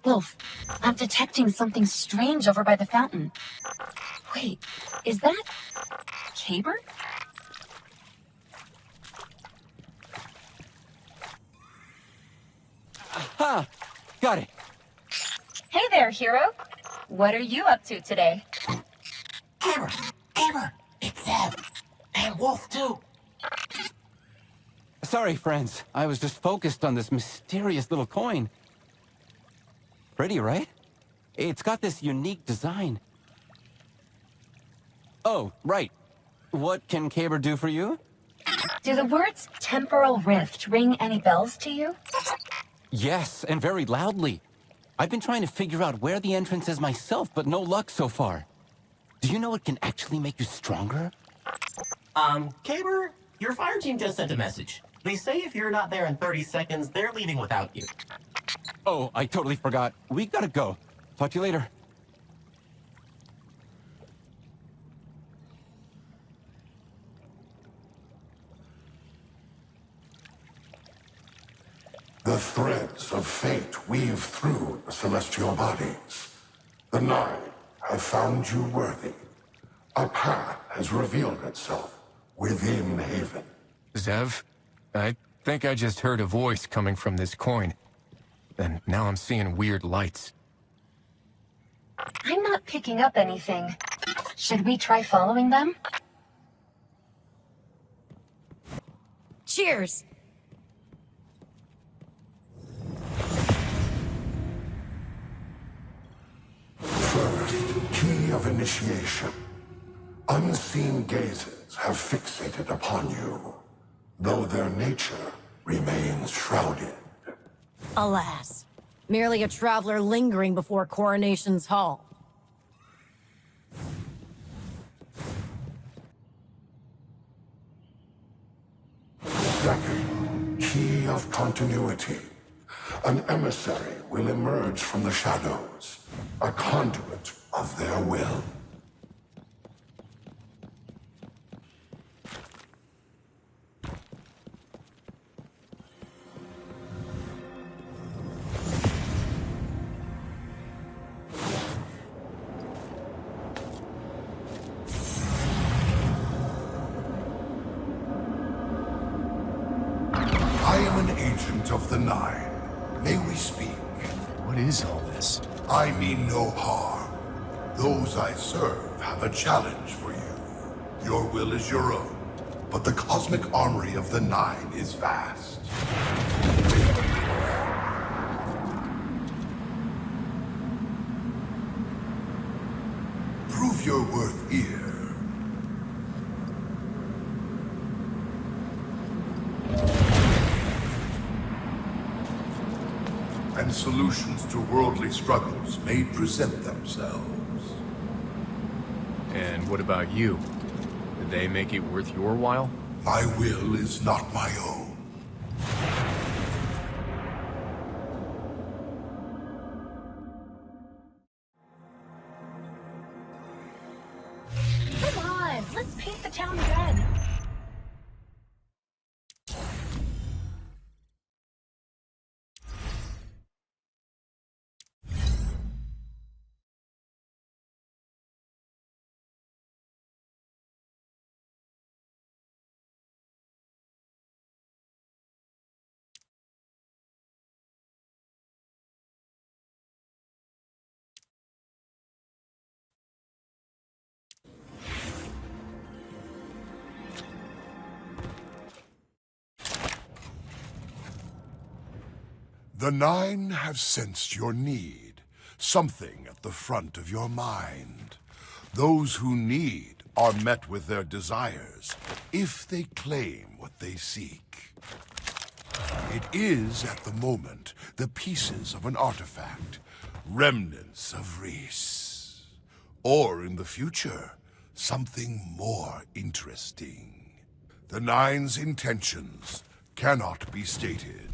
Speaker 3: Wolf, I'm detecting something strange over by the fountain. Wait, is that... Caber?
Speaker 4: Aha! Got it.
Speaker 3: Hey there, hero. What are you up to today?
Speaker 17: Caber, it's them. And Wolf, too.
Speaker 4: Sorry, friends. I was just focused on this mysterious little coin. Pretty, right? It's got this unique design. Oh, right. What can Caber do for you?
Speaker 3: Do the words temporal rift ring any bells to you?
Speaker 4: Yes, and very loudly. I've been trying to figure out where the entrance is myself, but no luck so far. Do you know it can actually make you stronger?
Speaker 17: Caber, your fire team just sent a message. They say if you're not there in 30 seconds, they're leaving without you.
Speaker 4: Oh, I totally forgot. We gotta go. Talk to you later.
Speaker 12: The threads of fate weave through the celestial bodies. The Nine have found you worthy. A path has revealed itself within Haven.
Speaker 2: Zev, I think I just heard a voice coming from this coin. And now I'm seeing weird lights.
Speaker 3: I'm not picking up anything. Should we try following them?
Speaker 11: Cheers!
Speaker 12: First, key of initiation. Unseen gazes have fixated upon you, though their nature remains shrouded.
Speaker 11: Alas, merely a traveler lingering before Coronation's Hall.
Speaker 12: Second, key of continuity. An emissary will emerge from the shadows, a conduit of their will. I am an agent of the Nine. May we speak?
Speaker 2: What is all this?
Speaker 12: I mean no harm. Those I serve have a challenge for you. Your will is your own, but the cosmic armory of the Nine is vast. Prove your worth here. And solutions to worldly struggles may present themselves.
Speaker 2: And what about you? Did they make it worth your while?
Speaker 12: My will is not my own.
Speaker 3: Come on, let's paint the town red.
Speaker 12: The Nine have sensed your need, something at the front of your mind. Those who need are met with their desires, if they claim what they seek. It is, at the moment, the pieces of an artifact, remnants of Reese. Or, in the future, something more interesting. The Nine's intentions cannot be stated.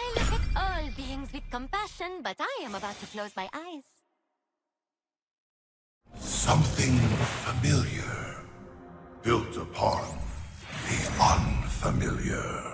Speaker 19: I look at all beings with compassion, but I am about to close my eyes.
Speaker 12: Something familiar, built upon the unfamiliar.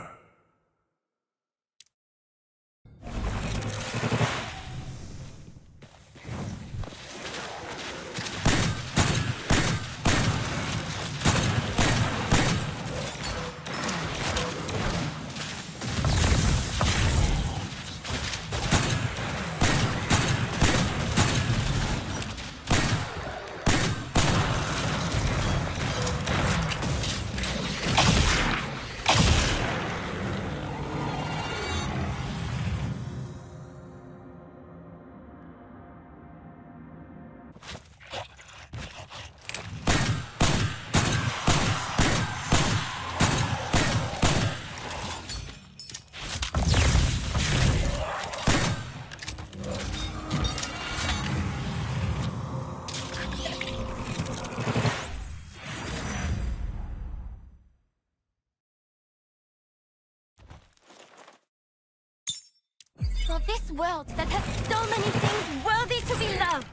Speaker 19: this world that has so many things worthy to be loved.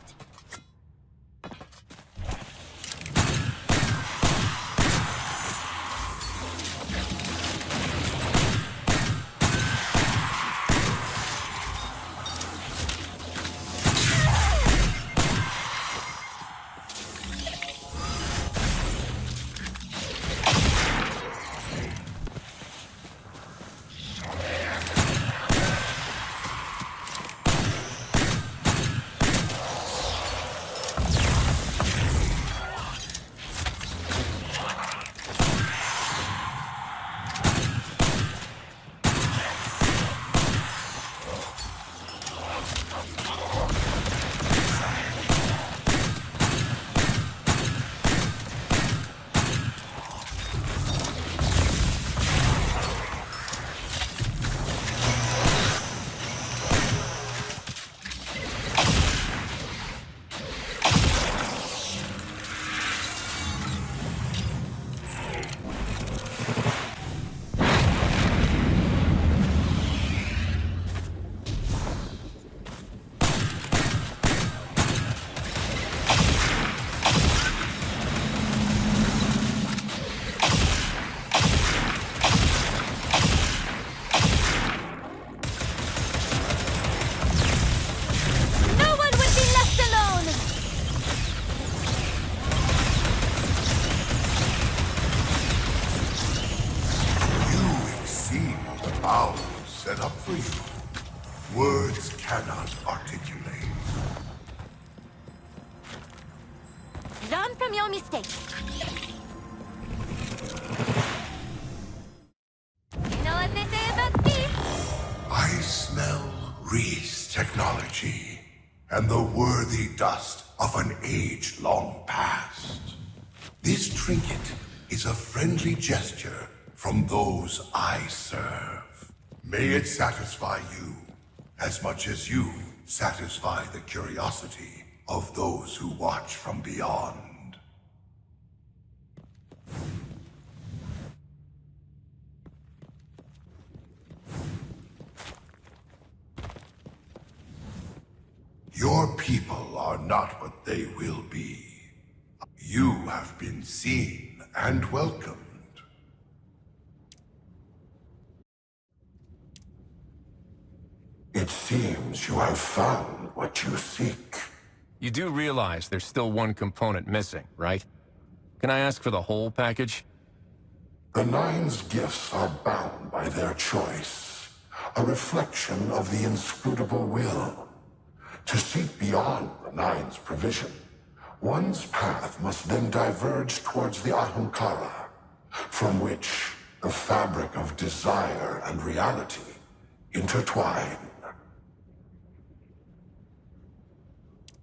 Speaker 12: Set up for you. Words cannot articulate.
Speaker 19: Learn from your mistakes. You know what they say about peace?
Speaker 12: I smell Reese technology and the worthy dust of an age long past. This trinket is a friendly gesture from those I serve. May it satisfy you as much as you satisfy the curiosity of those who watch from beyond. Your people are not what they will be. You have been seen and welcomed. It seems you have found what you seek.
Speaker 2: You do realize there's still one component missing, right? Can I ask for the whole package?
Speaker 12: The Nine's gifts are bound by their choice, a reflection of the inscrutable will. To seek beyond the Nine's provision, one's path must then diverge towards the Ahamkara, from which the fabric of desire and reality intertwine.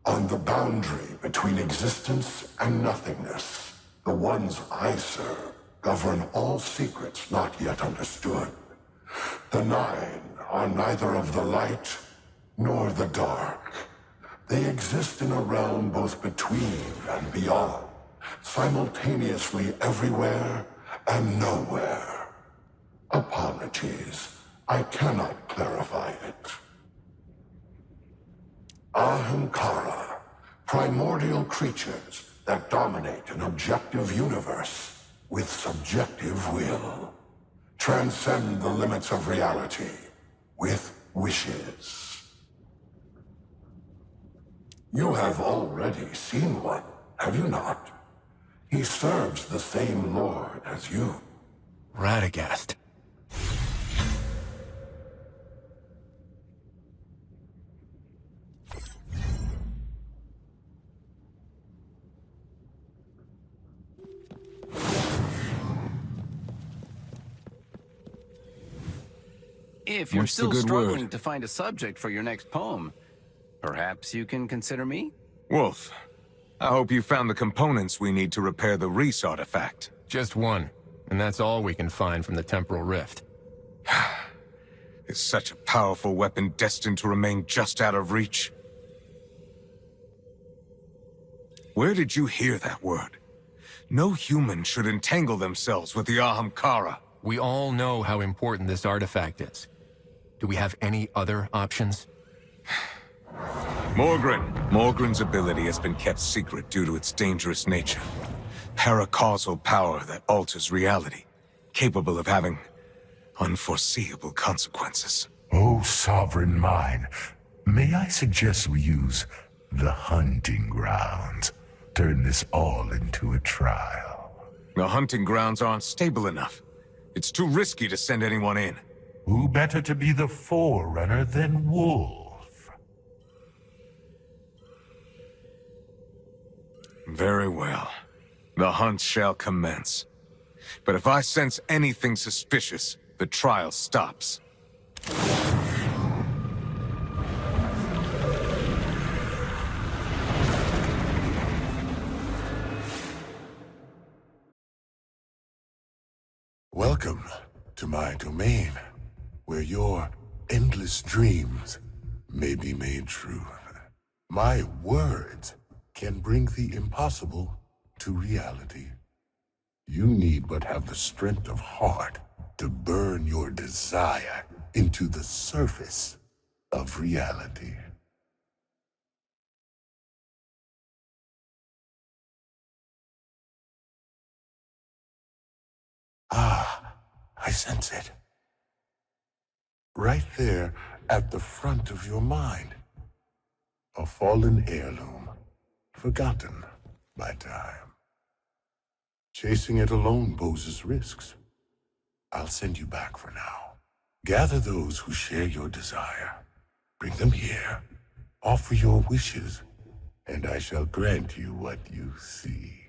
Speaker 12: On the boundary between existence and nothingness, the ones I serve govern all secrets not yet understood. The Nine are neither of the light nor the dark. They exist in a realm both between and beyond, simultaneously everywhere and nowhere. Apologies, I cannot clarify it. Ahamkara, primordial creatures that dominate an objective universe with subjective will. Transcend the limits of reality with wishes. You have already seen one, have you not? He serves the same lord as you.
Speaker 2: Radagast.
Speaker 5: If you're
Speaker 21: What's the
Speaker 5: still
Speaker 21: good
Speaker 5: struggling
Speaker 21: word?
Speaker 5: to find a subject for your next poem, perhaps you can consider me?
Speaker 21: Wolf, I hope you found the components we need to repair the Reese artifact.
Speaker 2: Just one, and that's all we can find from the temporal rift.
Speaker 21: Is such a powerful weapon destined to remain just out of reach? Where did you hear that word? No human should entangle themselves with the Ahamkara.
Speaker 2: We all know how important this artifact is. Do we have any other options?
Speaker 7: Morgren's ability has been kept secret due to its dangerous nature. Paracausal power that alters reality, capable of having unforeseeable consequences.
Speaker 12: Oh, sovereign mine, may I suggest we use the hunting grounds? Turn this all into a trial.
Speaker 7: The hunting grounds aren't stable enough. It's too risky to send anyone in.
Speaker 12: Who better to be the forerunner than Wolf?
Speaker 7: Very well. The hunt shall commence. But if I sense anything suspicious, the trial stops.
Speaker 12: Welcome to my domain, where your endless dreams may be made true. My words can bring the impossible to reality. You need but have the strength of heart to burn your desire into the surface of reality. Ah, I sense it. Right there at the front of your mind. A fallen heirloom, forgotten by time. Chasing it alone poses risks. I'll send you back for now. Gather those who share your desire. Bring them here. Offer your wishes, and I shall grant you what you seek.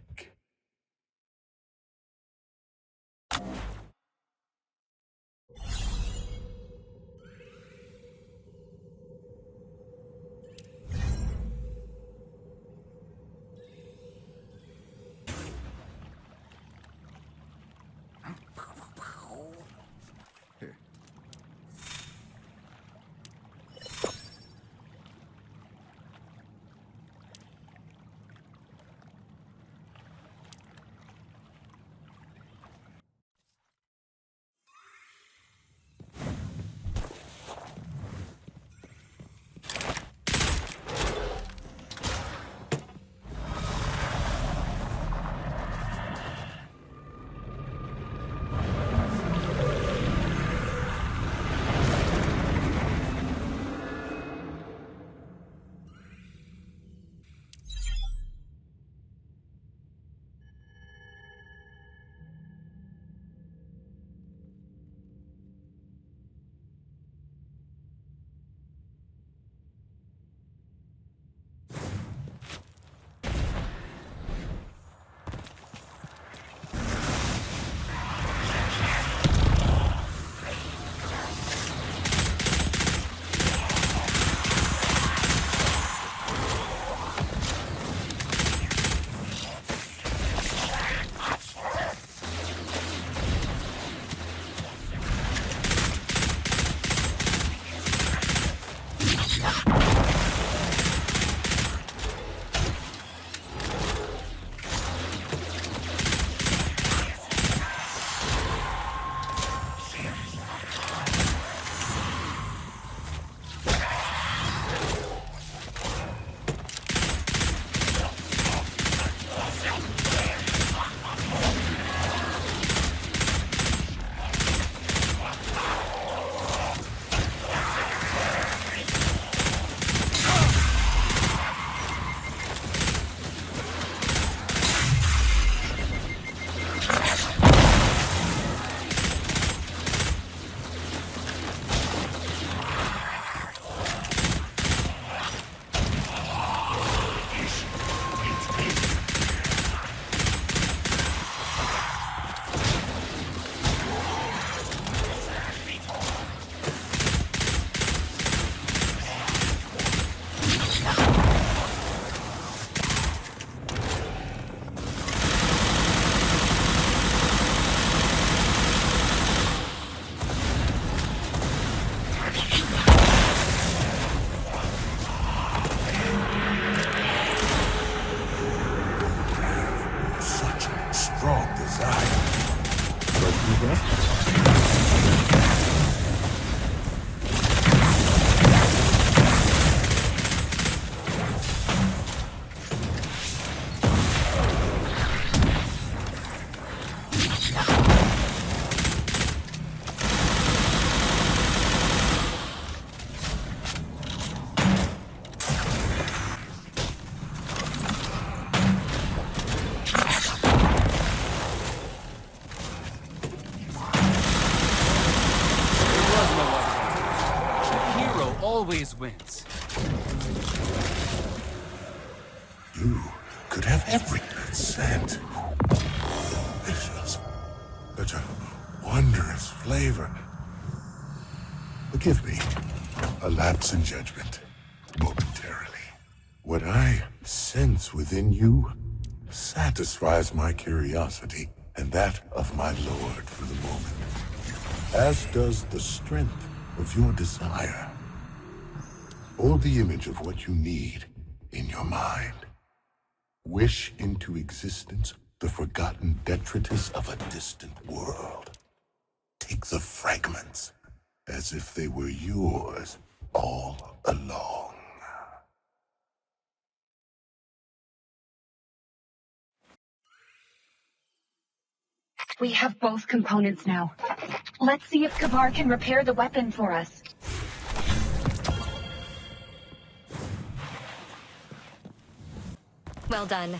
Speaker 9: always wins.
Speaker 12: You could have every scent. Delicious. Such a wondrous flavor. Forgive me, a lapse in judgment, momentarily. What I sense within you satisfies my curiosity and that of my lord for the moment, as does the strength of your desire. Hold the image of what you need in your mind. Wish into existence the forgotten detritus of a distant world. Take the fragments as if they were yours all along.
Speaker 3: We have both components now. Let's see if Kavar can repair the weapon for us.
Speaker 19: Well done.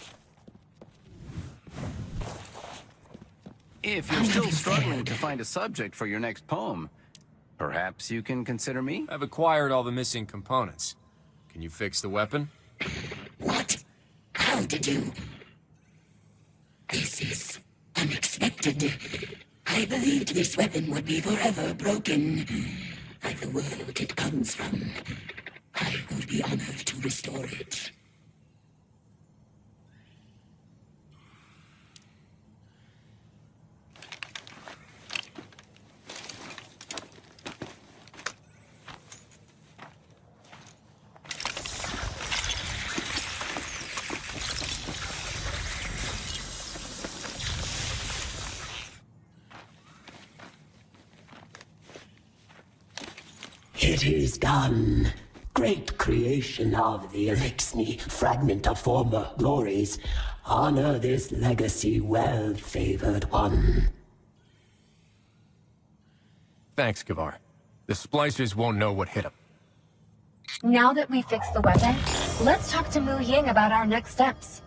Speaker 5: If you're still struggling to find a subject for your next poem, perhaps you can consider me?
Speaker 2: I've acquired all the missing components. Can you fix the weapon?
Speaker 15: What? How did you? This is unexpected. I believed this weapon would be forever broken, like the world it comes from. I would be honored to restore it. It is done. Great creation of the Elixni, fragment of former glories. Honor this legacy, well-favored one.
Speaker 2: Thanks, Kavar. The splicers won't know what hit them.
Speaker 3: Now that we fixed the weapon, let's talk to Mu Ying about our next steps.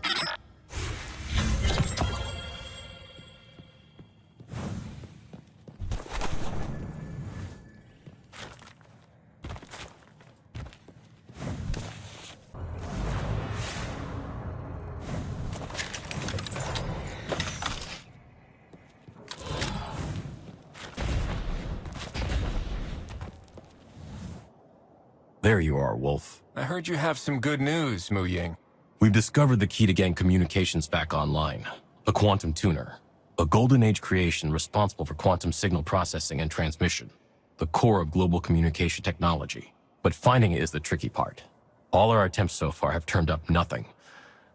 Speaker 16: There you are, Wolf.
Speaker 2: I heard you have some good news, Mu Ying.
Speaker 16: We've discovered the key to getting communications back online. A quantum tuner. A Golden Age creation responsible for quantum signal processing and transmission. The core of global communication technology. But finding it is the tricky part. All our attempts so far have turned up nothing.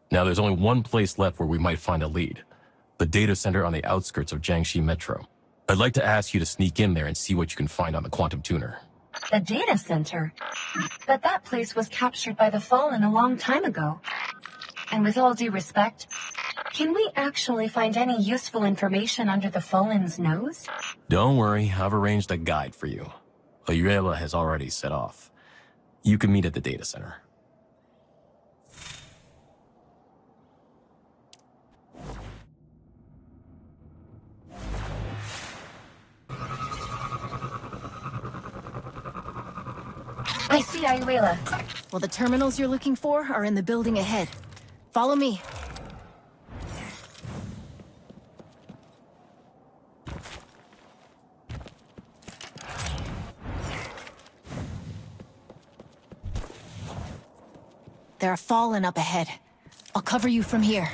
Speaker 16: Now there's only one place left where we might find a lead. The data center on the outskirts of Jiangxi Metro. I'd like to ask you to sneak in there and see what you can find on the quantum tuner.
Speaker 3: The data center? But that place was captured by the Fallen a long time ago. And with all due respect, can we actually find any useful information under the Fallen's nose?
Speaker 16: Don't worry, I've arranged a guide for you. Ayuela has already set off. You can meet at the data center.
Speaker 3: I see Ayuela.
Speaker 1: Well, the terminals you're looking for are in the building ahead. Follow me. There are Fallen up ahead. I'll cover you from here.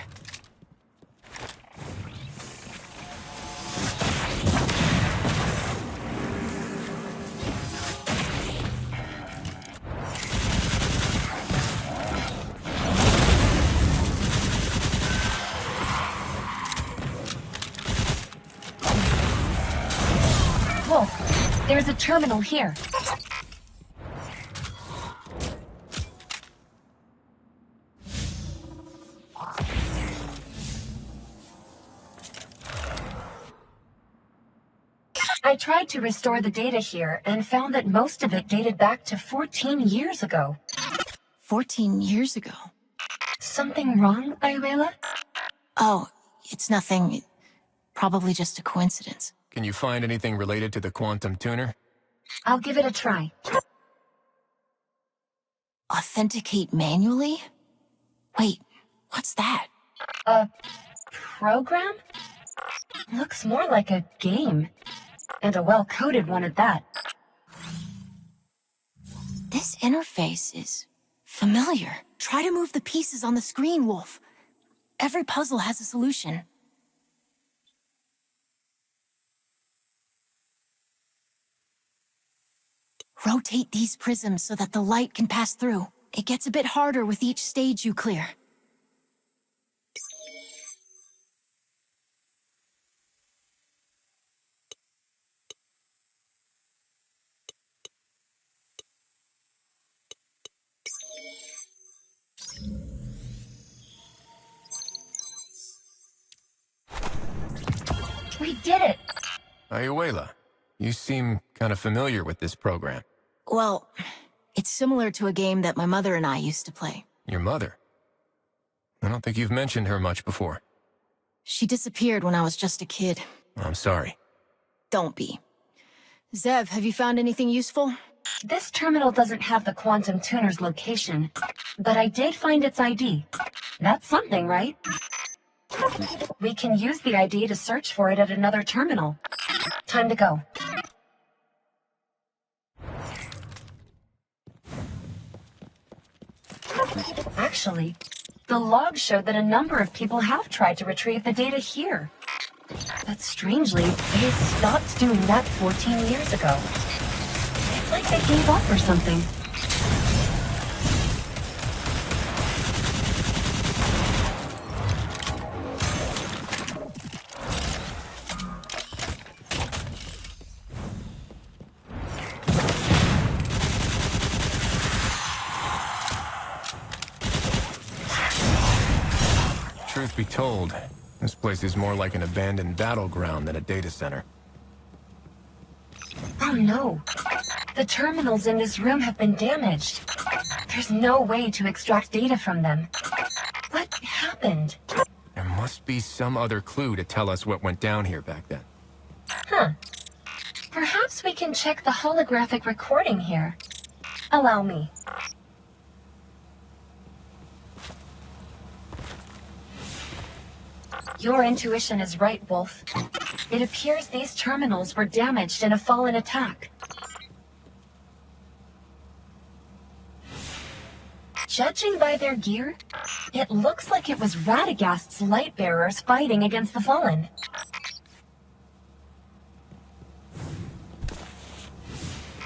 Speaker 3: Wolf, there's a terminal here. I tried to restore the data here and found that most of it dated back to 14 years ago.
Speaker 1: 14 years ago?
Speaker 3: Something wrong, Ayuela?
Speaker 1: Oh, it's nothing. Probably just a coincidence.
Speaker 2: Can you find anything related to the quantum tuner?
Speaker 3: I'll give it a try.
Speaker 1: Authenticate manually? Wait, what's that?
Speaker 3: A program? Looks more like a game. And a well-coded one at that.
Speaker 1: This interface is familiar. Try to move the pieces on the screen, Wolf. Every puzzle has a solution. Rotate these prisms so that the light can pass through. It gets a bit harder with each stage you clear.
Speaker 3: We did it!
Speaker 2: Ayuela, you seem kind of familiar with this program.
Speaker 1: Well, it's similar to a game that my mother and I used to play.
Speaker 2: Your mother? I don't think you've mentioned her much before.
Speaker 1: She disappeared when I was just a kid.
Speaker 2: I'm sorry.
Speaker 1: Don't be. Zev, have you found anything useful?
Speaker 3: This terminal doesn't have the quantum tuner's location, but I did find its ID. That's something, right? We can use the ID to search for it at another terminal. Time to go. Actually, the log showed that a number of people have tried to retrieve the data here. But strangely, they stopped doing that 14 years ago. It's like they gave up or something.
Speaker 2: Truth be told, this place is more like an abandoned battleground than a data center.
Speaker 3: Oh no. The terminals in this room have been damaged. There's no way to extract data from them. What happened?
Speaker 2: There must be some other clue to tell us what went down here back then.
Speaker 3: Huh. Perhaps we can check the holographic recording here. Allow me. Your intuition is right, Wolf. It appears these terminals were damaged in a fallen attack. Judging by their gear, it looks like it was Radagast's Lightbearers fighting against the Fallen.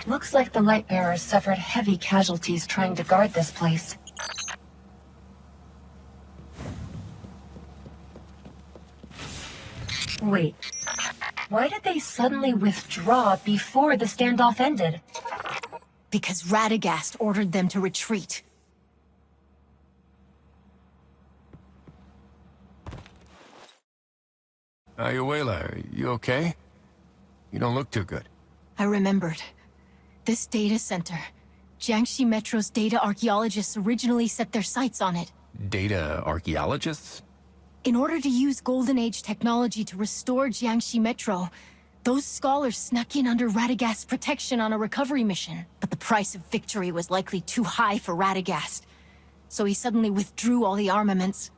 Speaker 3: Looks like the Lightbearers suffered heavy casualties trying to guard this place. Wait, why did they suddenly withdraw before the standoff ended?
Speaker 1: Because Radagast ordered them to retreat.
Speaker 2: Ayuela, are you okay? You don't look too good.
Speaker 1: I remembered. This data center. Jiangxi Metro's data archaeologists originally set their sights on it.
Speaker 2: Data archaeologists?
Speaker 1: In order to use Golden Age technology to restore Jiangxi Metro, those scholars snuck in under Radagast's protection on a recovery mission. But the price of victory was likely too high for Radagast, so he suddenly withdrew all the armaments.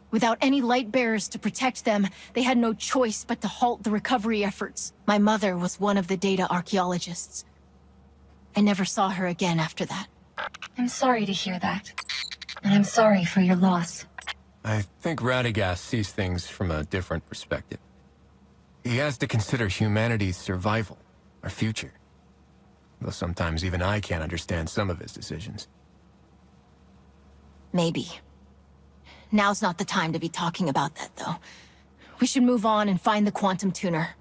Speaker 1: Without any Lightbearers to protect them, they had no choice but to halt the recovery efforts. My mother was one of the data archaeologists. I never saw her again after that.
Speaker 3: I'm sorry to hear that. And I'm sorry for your loss.
Speaker 2: I think Radagast sees things from a different perspective. He has to consider humanity's survival, our future. Though sometimes even I can't understand some of his decisions.
Speaker 1: Maybe. Now's not the time to be talking about that, though. We should move on and find the quantum tuner.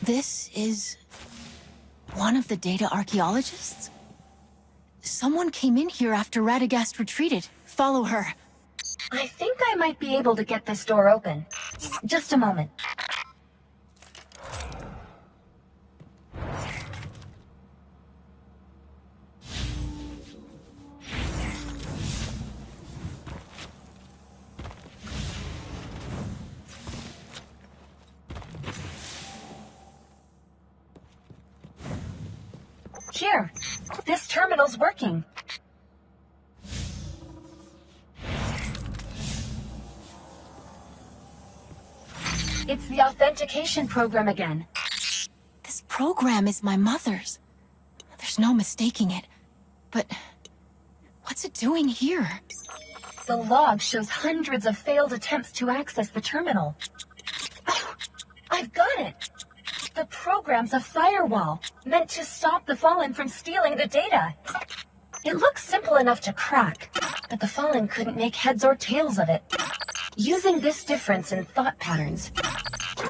Speaker 1: This is... one of the data archaeologists? Someone came in here after Radagast retreated. Follow her.
Speaker 3: I think I might be able to get this door open. Just a moment. Here, this terminal's working. It's the authentication program again.
Speaker 1: This program is my mother's. There's no mistaking it. But what's it doing here?
Speaker 3: The log shows hundreds of failed attempts to access the terminal. Oh, I've got it! The program's a firewall, meant to stop the Fallen from stealing the data. It looks simple enough to crack, but the Fallen couldn't make heads or tails of it. Using this difference in thought patterns,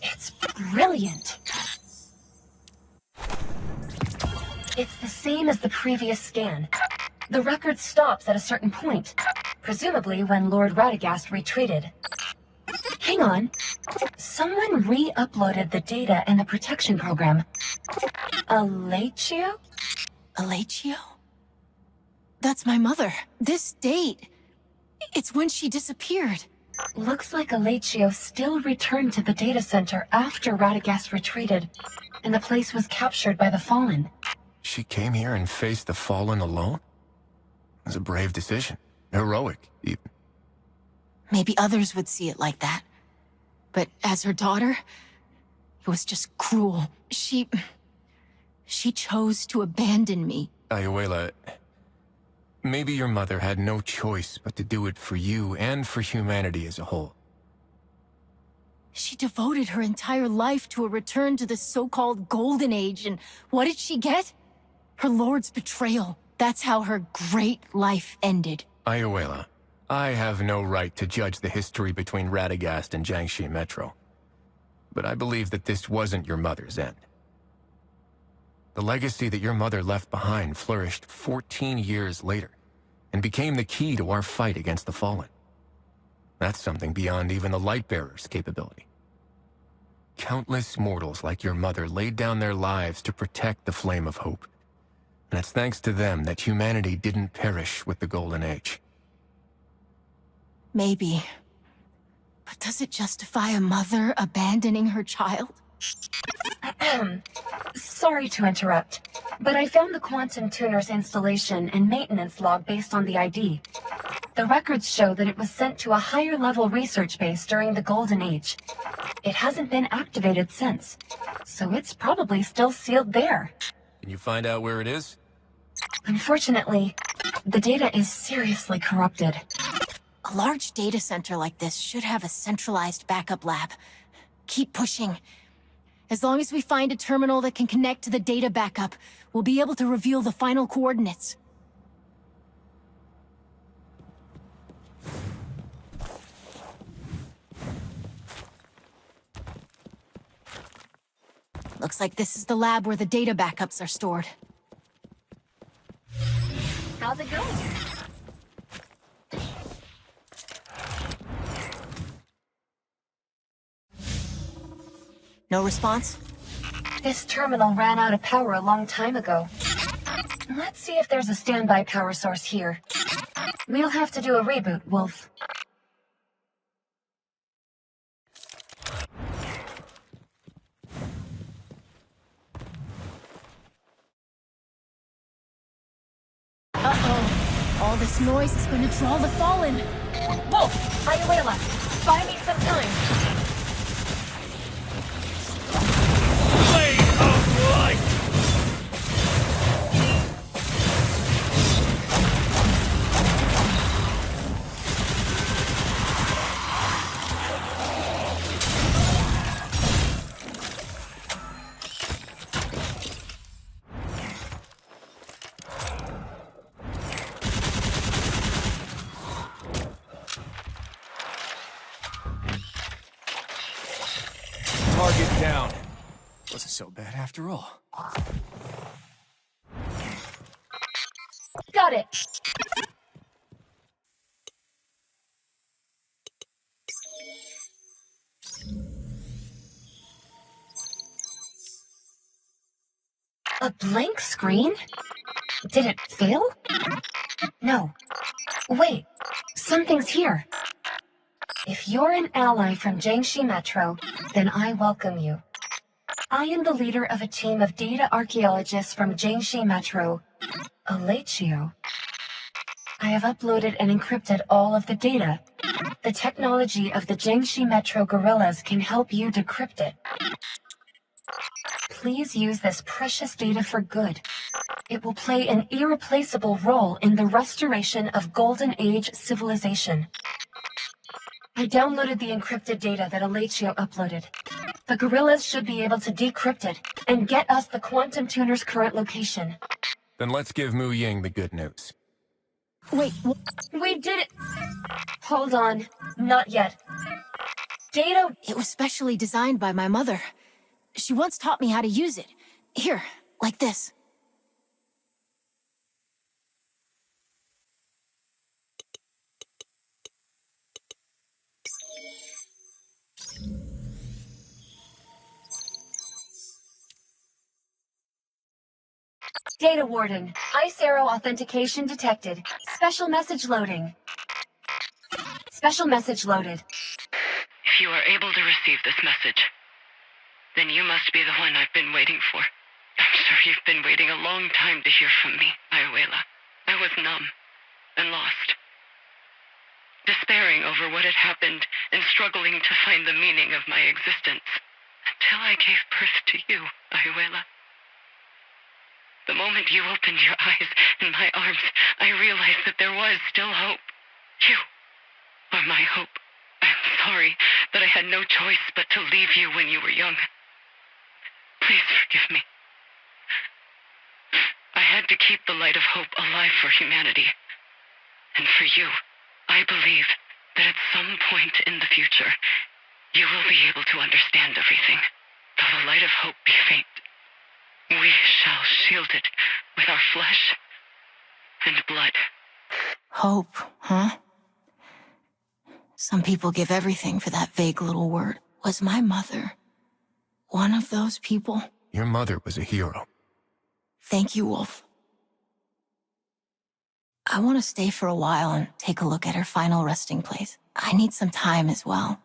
Speaker 3: it's brilliant. It's the same as the previous scan. The record stops at a certain point, presumably when Lord Radagast retreated. Hang on. Someone re-uploaded the data in the protection program. Alachio?
Speaker 1: Alachio? That's my mother. This date. It's when she disappeared.
Speaker 3: Looks like Alachio still returned to the data center after Radagast retreated, and the place was captured by the Fallen.
Speaker 2: She came here and faced the Fallen alone? It was a brave decision. Heroic, even.
Speaker 1: Maybe others would see it like that. But as her daughter, it was just cruel. She chose to abandon me.
Speaker 2: Ayuela, maybe your mother had no choice but to do it for you and for humanity as a whole.
Speaker 1: She devoted her entire life to a return to the so-called Golden Age, and what did she get? Her lord's betrayal. That's how her great life ended.
Speaker 2: Ayuela, I have no right to judge the history between Radagast and Jiangxi Metro. But I believe that this wasn't your mother's end. The legacy that your mother left behind flourished 14 years later, and became the key to our fight against the Fallen. That's something beyond even the Lightbearers' capability. Countless mortals like your mother laid down their lives to protect the flame of hope. And it's thanks to them that humanity didn't perish with the Golden Age.
Speaker 1: Maybe. But does it justify a mother abandoning her child?
Speaker 3: Sorry to interrupt, but I found the Quantum Tuner's installation and maintenance log based on the ID. The records show that it was sent to a higher-level research base during the Golden Age. It hasn't been activated since, so it's probably still sealed there.
Speaker 2: Can you find out where it is?
Speaker 3: Unfortunately, the data is seriously corrupted.
Speaker 1: A large data center like this should have a centralized backup lab. Keep pushing. As long as we find a terminal that can connect to the data backup, we'll be able to reveal the final coordinates. Looks like this is the lab where the data backups are stored.
Speaker 3: How's it going?
Speaker 1: No response?
Speaker 3: This terminal ran out of power a long time ago. Let's see if there's a standby power source here. We'll have to do a reboot, Wolf.
Speaker 1: Uh-oh. All this noise is going to draw the Fallen.
Speaker 3: Wolf! Ayuela! Buy me some time!
Speaker 2: Target down. Wasn't so bad after all.
Speaker 3: Got it! A blank screen? Did it fail? No. Wait, something's here. If you're an ally from Jiangxi Metro, then I welcome you. I am the leader of a team of data archaeologists from Jiangxi Metro, Alachio. I have uploaded and encrypted all of the data. The technology of the Jiangxi Metro guerrillas can help you decrypt it. Please use this precious data for good. It will play an irreplaceable role in the restoration of Golden Age civilization. I downloaded the encrypted data that Alachio uploaded. The guerrillas should be able to decrypt it and get us the quantum tuner's current location.
Speaker 2: Then let's give Mu Ying the good news.
Speaker 3: Wait, we did it! Hold on, not yet. Data...
Speaker 1: It was specially designed by my mother. She once taught me how to use it. Here, like this.
Speaker 3: Data Warden, Ice Arrow authentication detected. Special message loading. Special message loaded.
Speaker 13: If you are able to receive this message, then you must be the one I've been waiting for. I'm sure you've been waiting a long time to hear from me, Ayuela. I was numb and lost, despairing over what had happened and struggling to find the meaning of my existence, until I gave birth to you, Ayuela. The moment you opened your eyes in my arms, I realized that there was still hope. You are my hope. I'm sorry that I had no choice but to leave you when you were young. Please forgive me. I had to keep the light of hope alive for humanity. And for you, I believe that at some point in the future, you will be able to understand everything. Though the light of hope be faint, we shall shield it with our flesh and blood.
Speaker 1: Hope, huh? Some people give everything for that vague little word. Was my mother one of those people?
Speaker 2: Your mother was a hero.
Speaker 1: Thank you, Wolf. I want to stay for a while and take a look at her final resting place. I need some time as well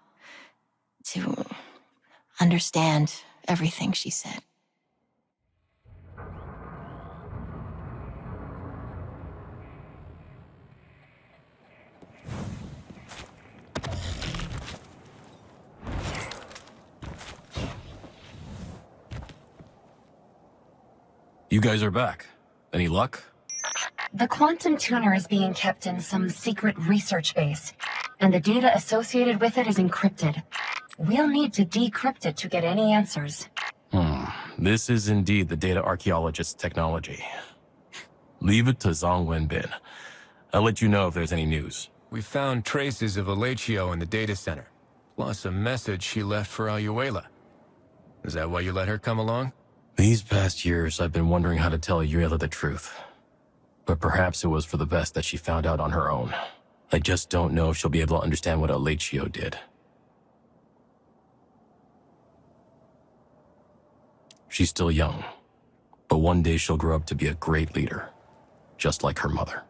Speaker 1: to understand everything she said.
Speaker 16: You guys are back. Any luck?
Speaker 3: The quantum tuner is being kept in some secret research base, and the data associated with it is encrypted. We'll need to decrypt it to get any answers.
Speaker 16: This is indeed the data archaeologist's technology. Leave it to Zhang Wenbin. I'll let you know if there's any news.
Speaker 2: We found traces of Alachio in the data center, plus a message she left for Ayuela. Is that why you let her come along?
Speaker 16: These past years, I've been wondering how to tell Ayuela the truth. But perhaps it was for the best that she found out on her own. I just don't know if she'll be able to understand what Alachio did. She's still young, but one day she'll grow up to be a great leader, just like her mother.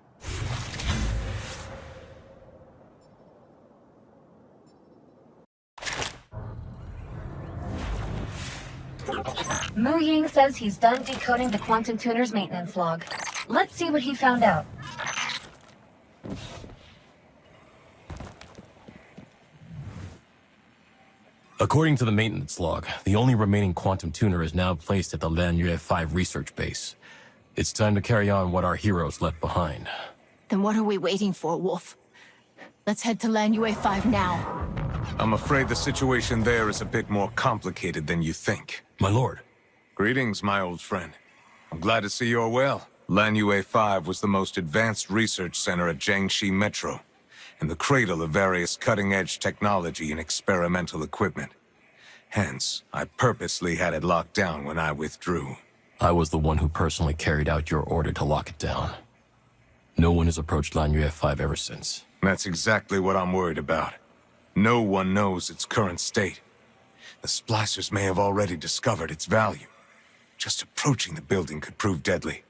Speaker 3: Mu Ying says he's done decoding the quantum tuner's maintenance log. Let's see what he found out.
Speaker 16: According to the maintenance log, the only remaining quantum tuner is now placed at the Lanyue 5 research base. It's time to carry on what our heroes left behind.
Speaker 1: Then what are we waiting for, Wolf? Let's head to Lanyue 5 now.
Speaker 7: I'm afraid the situation there is a bit more complicated than you think.
Speaker 16: My lord.
Speaker 7: Greetings, my old friend. I'm glad to see you're well. Lanyue 5 was the most advanced research center at Jiangxi Metro, and the cradle of various cutting-edge technology and experimental equipment. Hence, I purposely had it locked down when I withdrew.
Speaker 16: I was the one who personally carried out your order to lock it down. No one has approached Lanyue 5 ever since.
Speaker 7: That's exactly what I'm worried about. No one knows its current state. The splicers may have already discovered its value. Just approaching the building could prove deadly.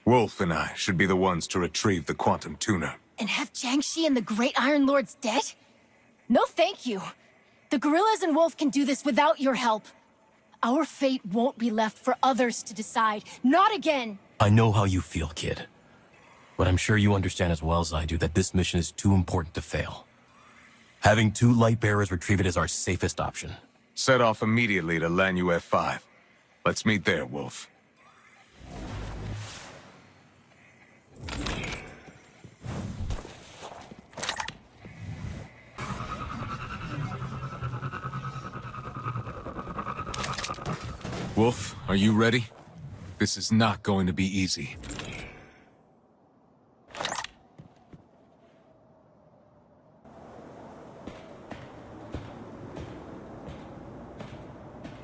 Speaker 7: Wolf and I should be the ones to retrieve the quantum tuner.
Speaker 1: And have Jiangxi and the Great Iron Lords dead? No thank you. The guerrillas and Wolf can do this without your help. Our fate won't be left for others to decide. Not again!
Speaker 16: I know how you feel, kid. But I'm sure you understand as well as I do that this mission is too important to fail. Having 2 Lightbearers retrieve it is our safest option.
Speaker 7: Set off immediately to Lanu F5. Let's meet there, Wolf. Wolf, are you ready? This is not going to be easy.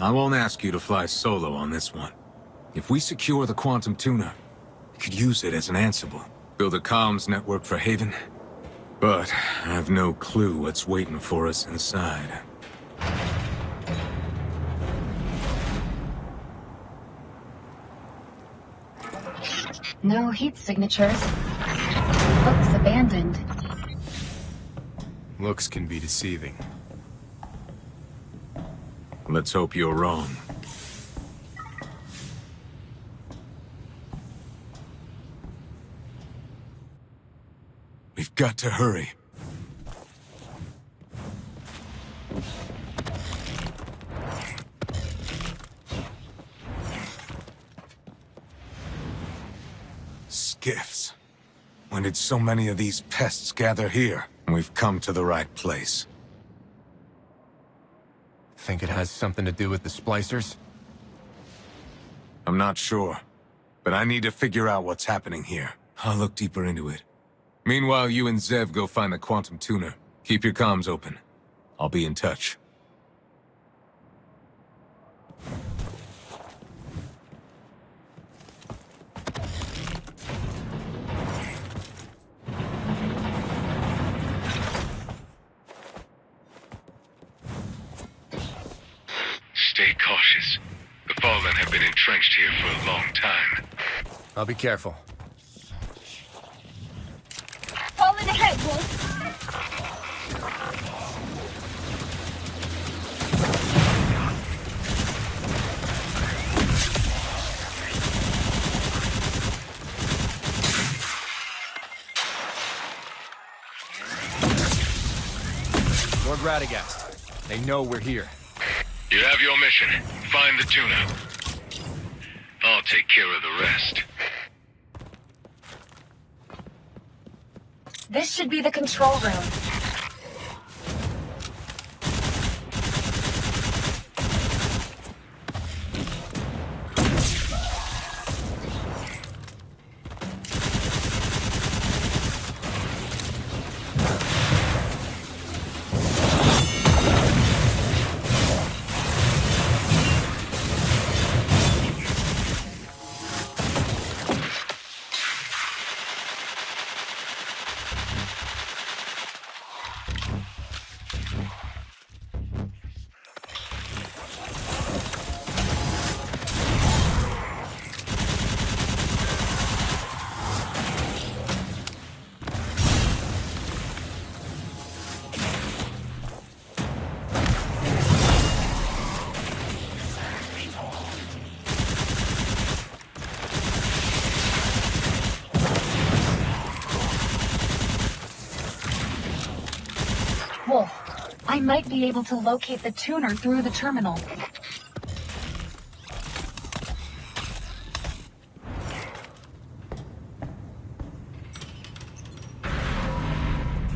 Speaker 7: I won't ask you to fly solo on this one. If we secure the quantum tuner, we could use it as an Ansible. Build a comms network for Haven. But I have no clue what's waiting for us inside.
Speaker 3: No heat signatures. Looks abandoned.
Speaker 2: Looks can be deceiving.
Speaker 7: Let's hope you're wrong. We've got to hurry. Skiffs. When did so many of these pests gather here? We've come to the right place.
Speaker 2: Think it has something to do with the splicers?
Speaker 7: I'm not sure, but I need to figure out what's happening here. I'll look deeper into it. Meanwhile, you and Zev go find the quantum tuner. Keep your comms open. I'll be in touch.
Speaker 8: Stay cautious. The Fallen have been entrenched here for a long time.
Speaker 2: I'll be careful.
Speaker 3: Fallen ahead, Wolf!
Speaker 2: Lord Radagast, they know we're here.
Speaker 8: You have your mission. Find the tuner. I'll take care of the rest.
Speaker 3: This should be the control room. Wolf, I might be able to locate the tuner through the terminal.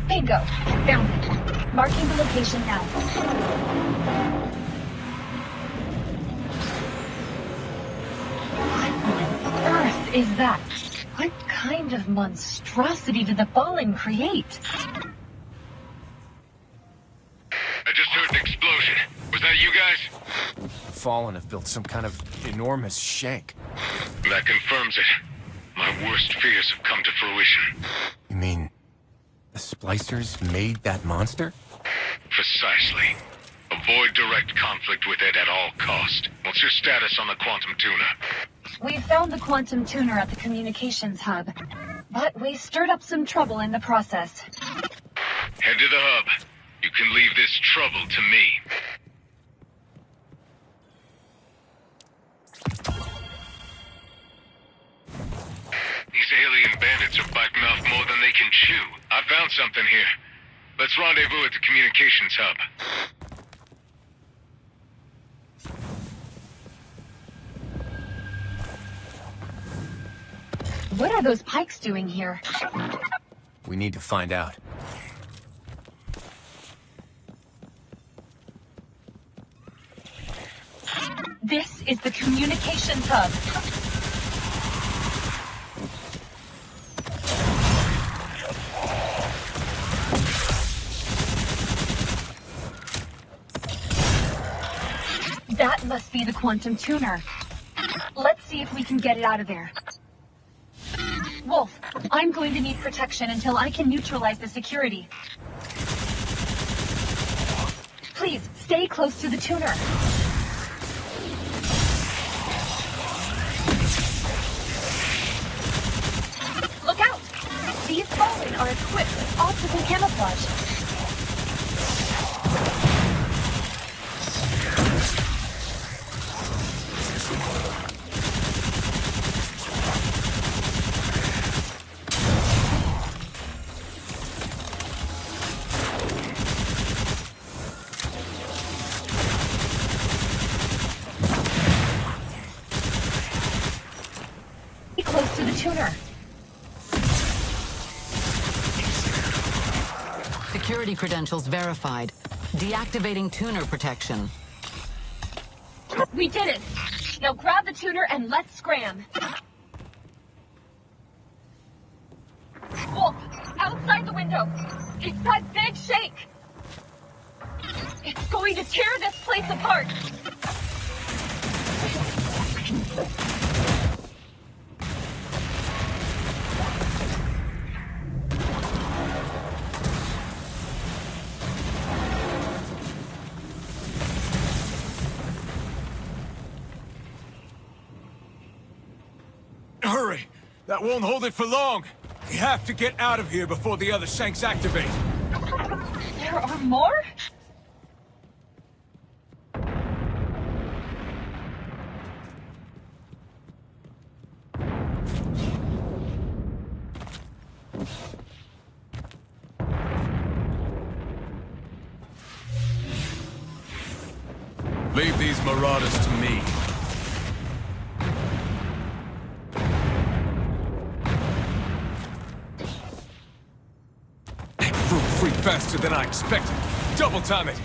Speaker 3: Bingo! Found it. Marking the location now. What on earth is that? What kind of monstrosity did the Fallen create?
Speaker 8: I just heard an explosion. Was that you guys?
Speaker 2: Fallen have built some kind of enormous shank.
Speaker 8: That confirms it. My worst fears have come to fruition.
Speaker 2: You mean the splicers made that monster?
Speaker 8: Precisely. Avoid direct conflict with it at all cost. What's your status on the quantum tuner?
Speaker 3: We found the quantum tuner at the communications hub, but we stirred up some trouble in the process.
Speaker 8: Head to the hub. You can leave this trouble to me. These alien bandits are biting off more than they can chew. I found something here. Let's rendezvous at the communications hub.
Speaker 3: What are those pikes doing here?
Speaker 2: We need to find out.
Speaker 3: This is the communications hub. That must be the quantum tuner. Let's see if we can get it out of there. Wolf, I'm going to need protection until I can neutralize the security. Please, stay close to the tuner. Look out! These fallen are equipped with optical camouflage. Close to the tuner.
Speaker 14: Security credentials verified. Deactivating tuner protection.
Speaker 3: We did it! Now grab the tuner and let's scram. Wolf, outside the window. It's that big shake. It's going to tear this place apart.
Speaker 21: Hurry! That won't hold it for long! We have to get out of here before the other shanks activate!
Speaker 3: There are more?
Speaker 21: Leave these marauders to me. Broke free faster than I expected. Double time it.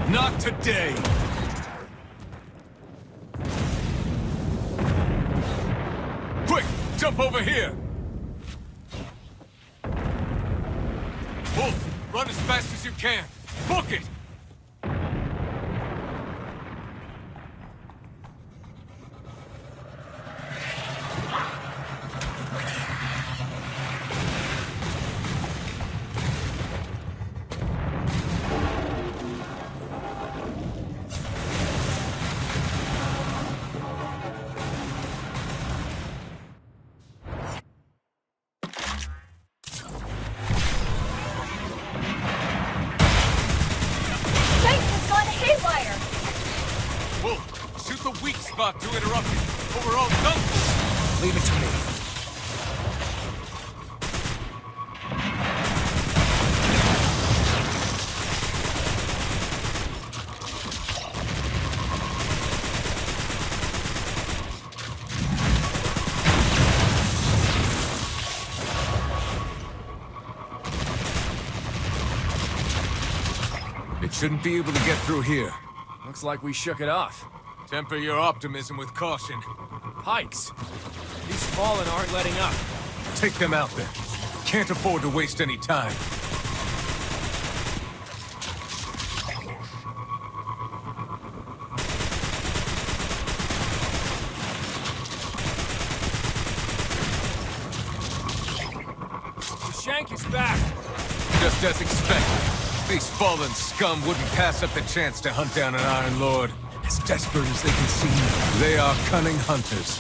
Speaker 21: Not today! Quick! Jump over here! Wolf, run as fast as you can! Book it! The weak spot to interrupt it, or we're all done for. Leave it to me. It shouldn't be able to get through here.
Speaker 2: Looks like we shook it off.
Speaker 21: Temper your optimism with caution.
Speaker 2: Pikes! These fallen aren't letting up.
Speaker 21: Take them out then. Can't afford to waste any time.
Speaker 2: The shank is back!
Speaker 21: Just as expected. These fallen scum wouldn't pass up the chance to hunt down an Iron Lord. As desperate as they can seem, they are cunning hunters.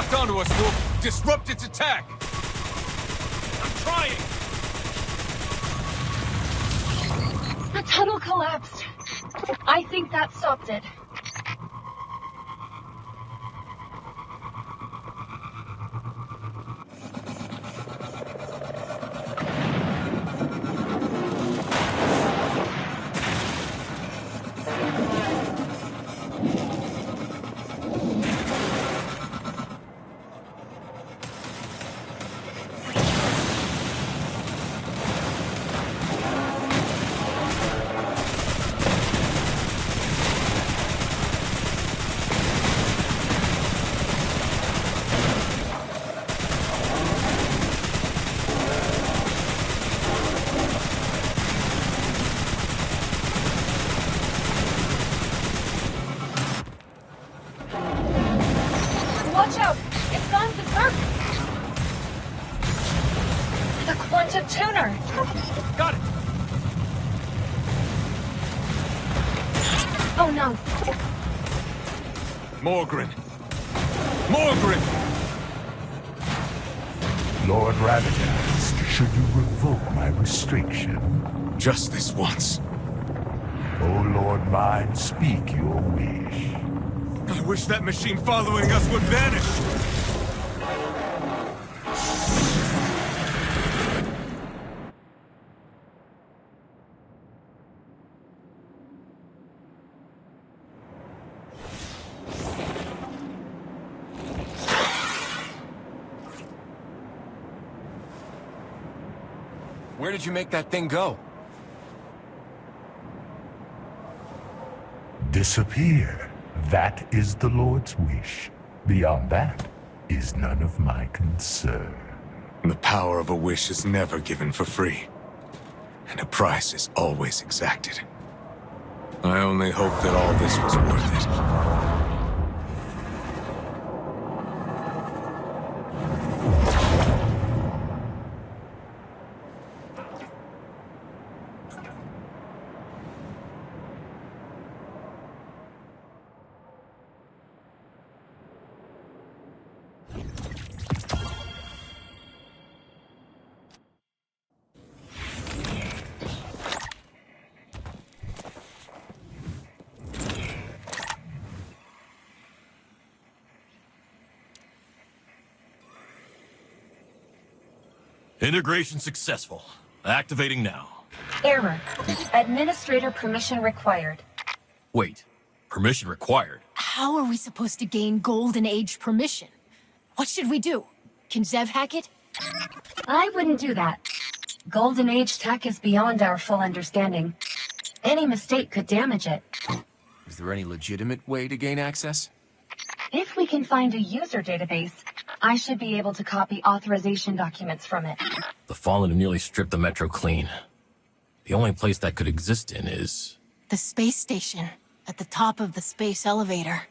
Speaker 21: Craft onto us, Wolf! Disrupt its attack!
Speaker 22: I'm trying!
Speaker 3: The tunnel collapsed. I think that stopped it. Watch out! It's gone berserk! The quantum tuner!
Speaker 21: Got it!
Speaker 3: Oh no!
Speaker 21: Morgren! Morgren!
Speaker 12: Lord Ravagers, should you revoke my restriction?
Speaker 7: Just this once.
Speaker 12: O Lord mine, speak your wish.
Speaker 21: I wish that machine following us would vanish!
Speaker 2: Where did you make that thing go?
Speaker 12: Disappear. That is the Lord's wish. Beyond that is none of my concern.
Speaker 7: The power of a wish is never given for free. And a price is always exacted. I only hope that all this was worth it.
Speaker 16: Integration successful. Activating now.
Speaker 3: Error. Administrator permission required.
Speaker 16: Wait. Permission required?
Speaker 1: How are we supposed to gain Golden Age permission? What should we do? Can Zev hack it?
Speaker 3: I wouldn't do that. Golden Age tech is beyond our full understanding. Any mistake could damage it.
Speaker 2: Is there any legitimate way to gain access?
Speaker 3: If we can find a user database, I should be able to copy authorization documents from it.
Speaker 16: The Fallen have nearly stripped the Metro clean. The only place that could exist in is...
Speaker 1: The space station, at the top of the space elevator.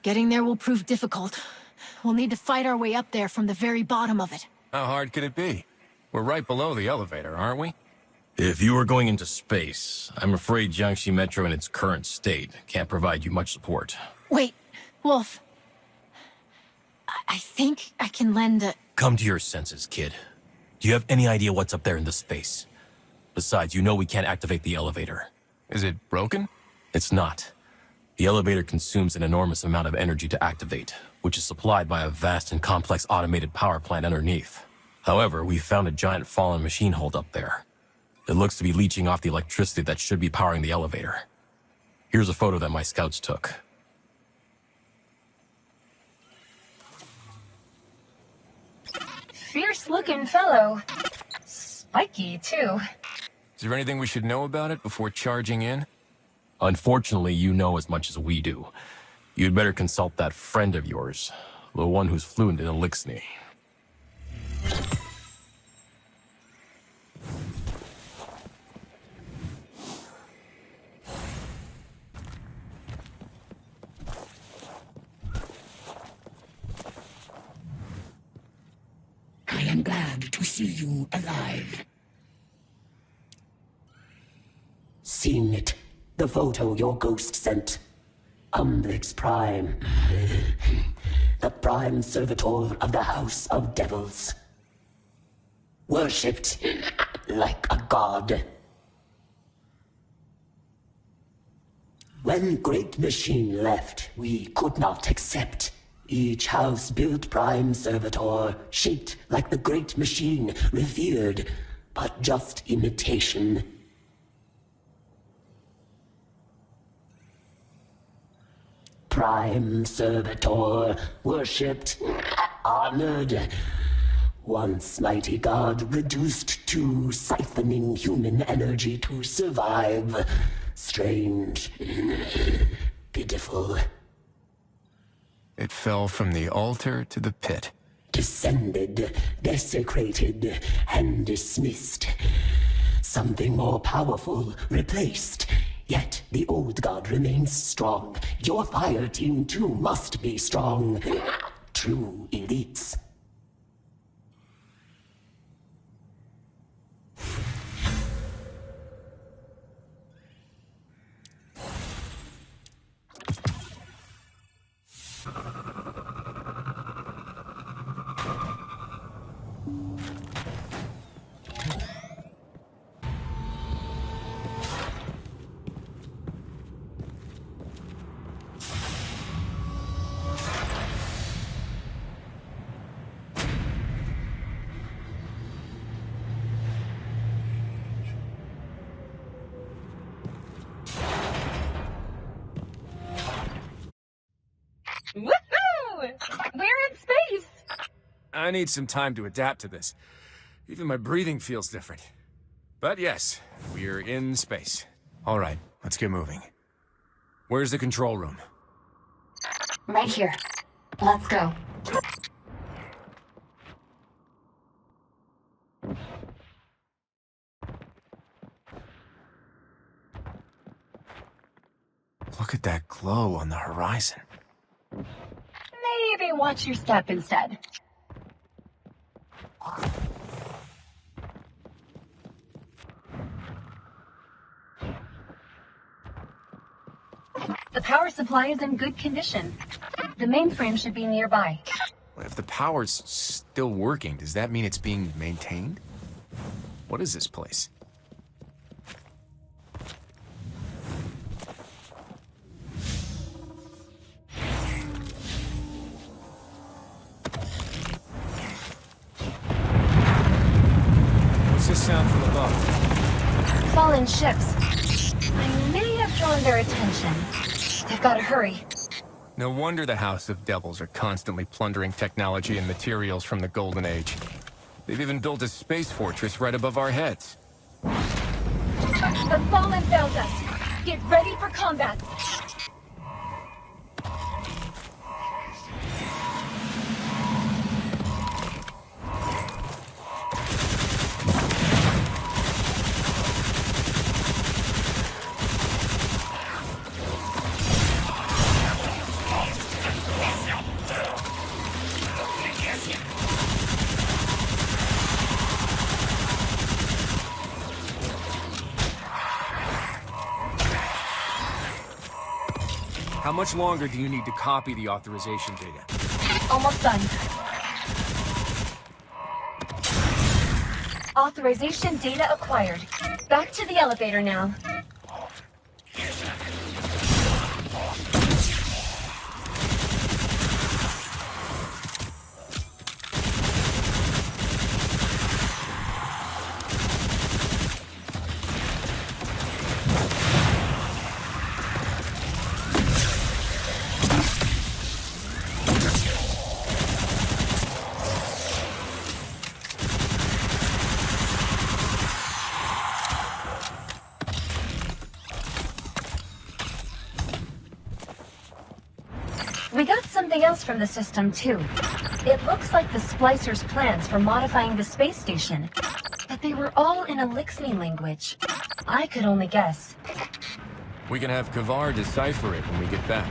Speaker 1: Getting there will prove difficult. We'll need to fight our way up there from the very bottom of it.
Speaker 2: How hard could it be? We're right below the elevator, aren't we?
Speaker 16: If you are going into space, I'm afraid Jiangxi Metro in its current state can't provide you much support.
Speaker 1: Wait, Wolf. I think I can lend a...
Speaker 16: Come to your senses, kid. Do you have any idea what's up there in the space? Besides, you know we can't activate the elevator.
Speaker 2: Is it broken?
Speaker 16: It's not. The elevator consumes an enormous amount of energy to activate, which is supplied by a vast and complex automated power plant underneath. However, we found a giant fallen machine hold up there. It looks to be leeching off the electricity that should be powering the elevator. Here's a photo that my scouts took.
Speaker 3: Fierce-looking fellow. Spiky, too.
Speaker 2: Is there anything we should know about it before charging in?
Speaker 16: Unfortunately, you know as much as we do. You'd better consult that friend of yours, the one who's fluent in Elixir.
Speaker 15: I am glad to see you alive. Seen it. The photo your ghost sent. Umbrix Prime. the prime servitor of the House of Devils. Worshipped like a god. When Great Machine left, we could not accept. Each house built prime servitor, shaped like the Great Machine, revered, but just imitation. Prime servitor, worshipped, honored. Once mighty god reduced to siphoning human energy to survive. Strange. Pitiful.
Speaker 2: It fell from the altar to the pit.
Speaker 15: Descended, desecrated, and dismissed. Something more powerful replaced. Yet the old god remains strong. Your fire team too must be strong. True elites.
Speaker 3: Woohoo! We're in space!
Speaker 2: I need some time to adapt to this. Even my breathing feels different. But yes, we're in space. All right, let's get moving. Where's the control room?
Speaker 3: Right here. Let's go.
Speaker 2: Look at that glow on the horizon.
Speaker 3: Maybe watch your step instead. The power supply is in good condition. The mainframe should be nearby.
Speaker 2: If the power's still working, does that mean it's being maintained? What is this place? What's this sound from above?
Speaker 3: Fallen ships. I may have drawn their attention. They've got to hurry.
Speaker 2: No wonder the House of Devils are constantly plundering technology and materials from the Golden Age. They've even built a space fortress right above our heads.
Speaker 3: The Fallen failed us. Get ready for combat.
Speaker 2: How much longer do you need to copy the authorization data?
Speaker 3: Almost done. Authorization data acquired. Back to the elevator now. We got something else from the system, too. It looks like the Splicer's plans for modifying the space station. But they were all in a Lixni language. I could only guess.
Speaker 2: We can have Kavar decipher it when we get back.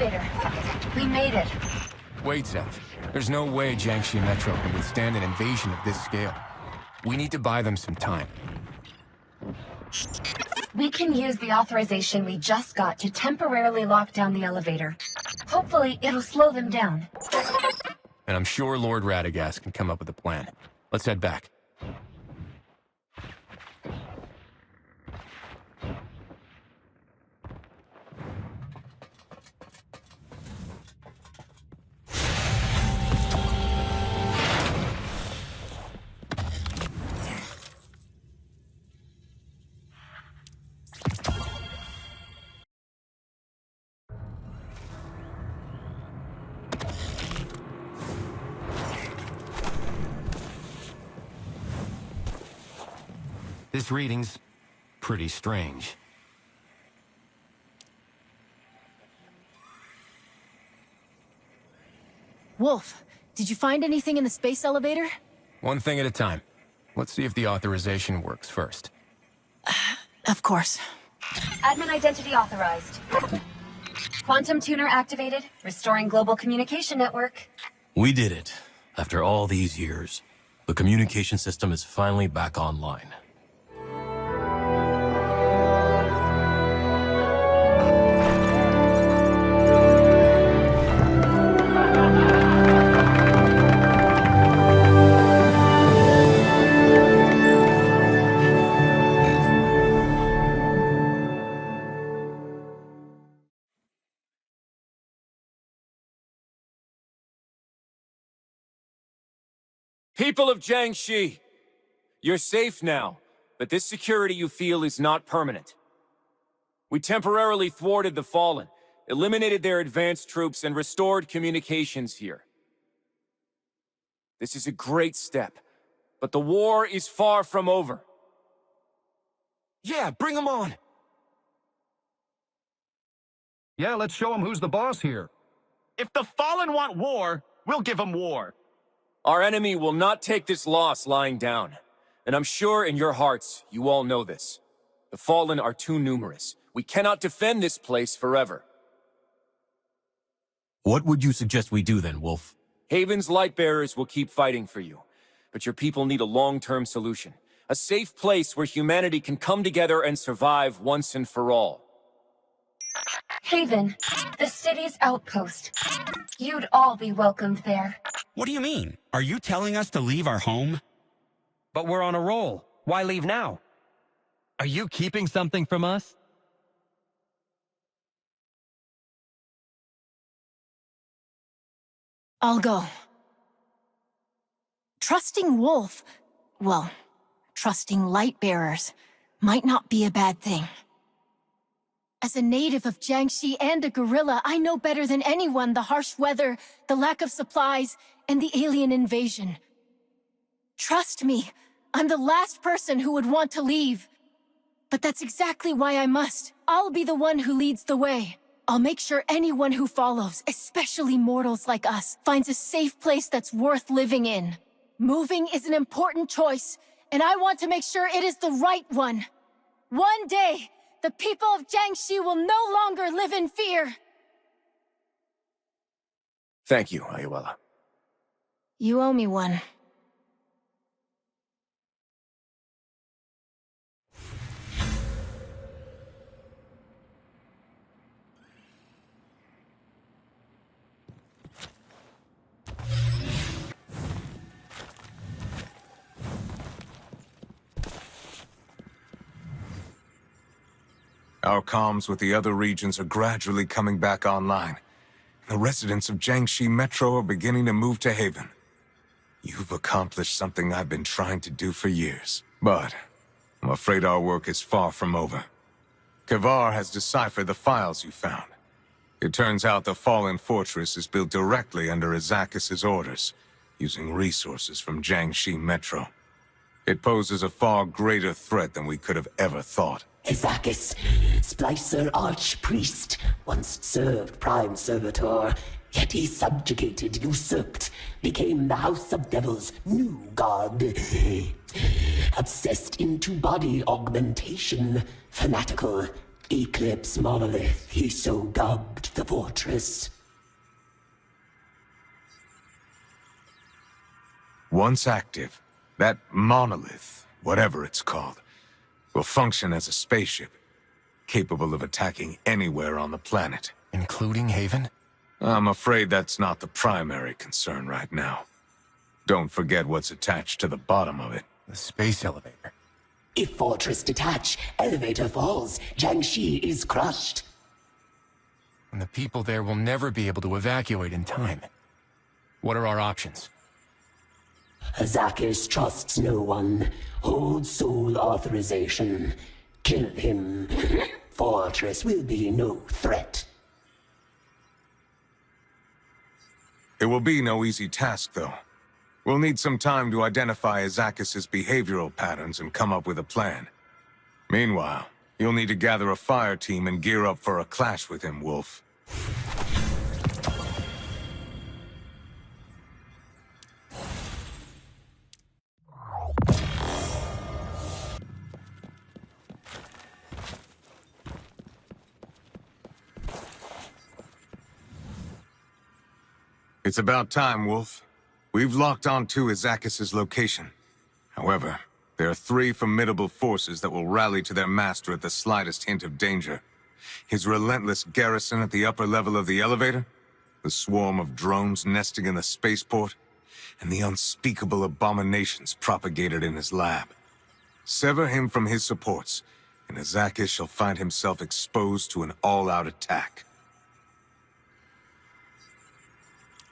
Speaker 3: elevator. We made it.
Speaker 2: Wait, Zev. There's no way Jiangxi Metro can withstand an invasion of this scale. We need to buy them some time.
Speaker 3: We can use the authorization we just got to temporarily lock down the elevator. Hopefully, it'll slow them down.
Speaker 2: And I'm sure Lord Radagast can come up with a plan. Let's head back.
Speaker 10: This reading's pretty strange.
Speaker 11: Wolf, did you find anything in the space elevator?
Speaker 2: One thing at a time. Let's see if the authorization works first.
Speaker 11: Of course.
Speaker 3: Admin identity authorized. Quantum tuner activated, restoring global communication network.
Speaker 16: We did it. After all these years, the communication system is finally back online.
Speaker 2: People of Jiangxi, you're safe now, but this security you feel is not permanent. We temporarily thwarted the Fallen, eliminated their advanced troops, and restored communications here. This is a great step, but the war is far from over.
Speaker 20: Yeah, bring them on!
Speaker 23: Yeah, let's show them who's the boss here.
Speaker 20: If the Fallen want war, we'll give them war.
Speaker 2: Our enemy will not take this loss lying down. And I'm sure in your hearts, you all know this. The Fallen are too numerous. We cannot defend this place forever.
Speaker 16: What would you suggest we do then, Wolf?
Speaker 2: Haven's Lightbearers will keep fighting for you. But your people need a long-term solution. A safe place where humanity can come together and survive once and for all.
Speaker 3: Haven, the city's outpost. You'd all be welcomed there.
Speaker 24: What do you mean? Are you telling us to leave our home?
Speaker 25: But we're on a roll. Why leave now?
Speaker 26: Are you keeping something from us?
Speaker 1: I'll go. Trusting Wolf, well, trusting Lightbearers, might not be a bad thing. As a native of Jiangxi and a guerrilla, I know better than anyone the harsh weather, the lack of supplies, and the alien invasion. Trust me, I'm the last person who would want to leave. But that's exactly why I must. I'll be the one who leads the way. I'll make sure anyone who follows, especially mortals like us, finds a safe place that's worth living in. Moving is an important choice, and I want to make sure it is the right one. One day, the people of Jiangxi will no longer live in fear.
Speaker 2: Thank you, Ayuela.
Speaker 1: You owe me one.
Speaker 7: Our comms with the other regions are gradually coming back online. The residents of Jiangxi Metro are beginning to move to Haven. You've accomplished something I've been trying to do for years. But I'm afraid our work is far from over. Kavar has deciphered the files you found. It turns out the Fallen Fortress is built directly under Azakis' orders, using resources from Jiangxi Metro. It poses a far greater threat than we could have ever thought.
Speaker 15: Azakis, Splicer Archpriest, once served Prime Servitor, yet he subjugated, usurped, became the House of Devil's new god. Obsessed into body augmentation, fanatical, Eclipse Monolith, he so dubbed the fortress.
Speaker 7: Once active, that monolith, whatever it's called, will function as a spaceship, capable of attacking anywhere on the planet.
Speaker 2: Including Haven?
Speaker 7: I'm afraid that's not the primary concern right now. Don't forget what's attached to the bottom of it.
Speaker 2: The space elevator.
Speaker 15: If fortress detach, elevator falls, Jiangxi is crushed.
Speaker 2: And the people there will never be able to evacuate in time. What are our options?
Speaker 15: Azakis trusts no one. Holds sole authorization. Kill him. Fortress will be no threat.
Speaker 7: It will be no easy task, though. We'll need some time to identify Azakis' behavioral patterns and come up with a plan. Meanwhile, you'll need to gather a fire team and gear up for a clash with him, Wolf. It's about time, Wolf. We've locked onto Azakis' location. However, there are 3 formidable forces that will rally to their master at the slightest hint of danger. His relentless garrison at the upper level of the elevator, the swarm of drones nesting in the spaceport, and the unspeakable abominations propagated in his lab. Sever him from his supports, and Azakis shall find himself exposed to an all-out attack.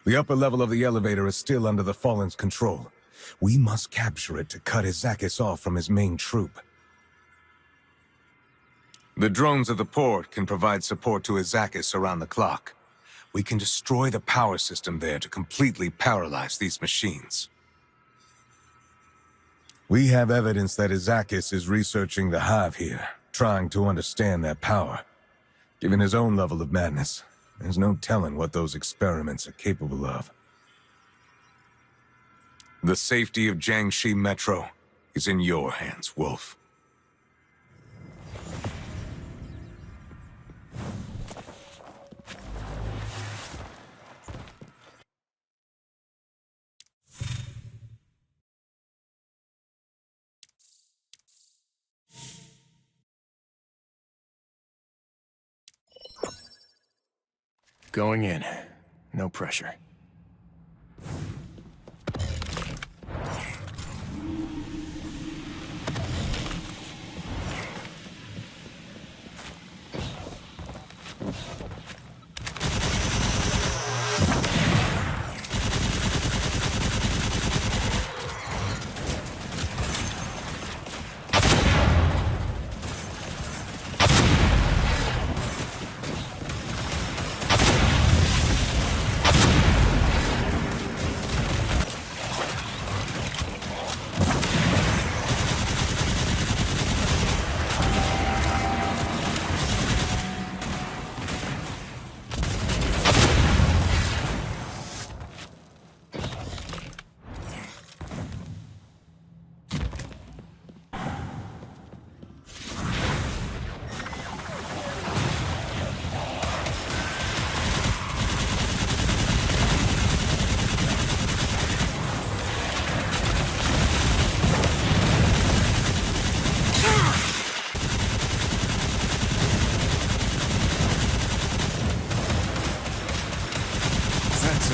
Speaker 7: The upper level of the elevator is still under the Fallen's control. We must capture it to cut Azakis off from his main troop. The drones of the port can provide support to Azakis around the clock. We can destroy the power system there to completely paralyze these machines. We have evidence that Azakis is researching the Hive here, trying to understand that power. Given his own level of madness, there's no telling what those experiments are capable of. The safety of Jiangxi Metro is in your hands, Wolf.
Speaker 2: Going in. No pressure.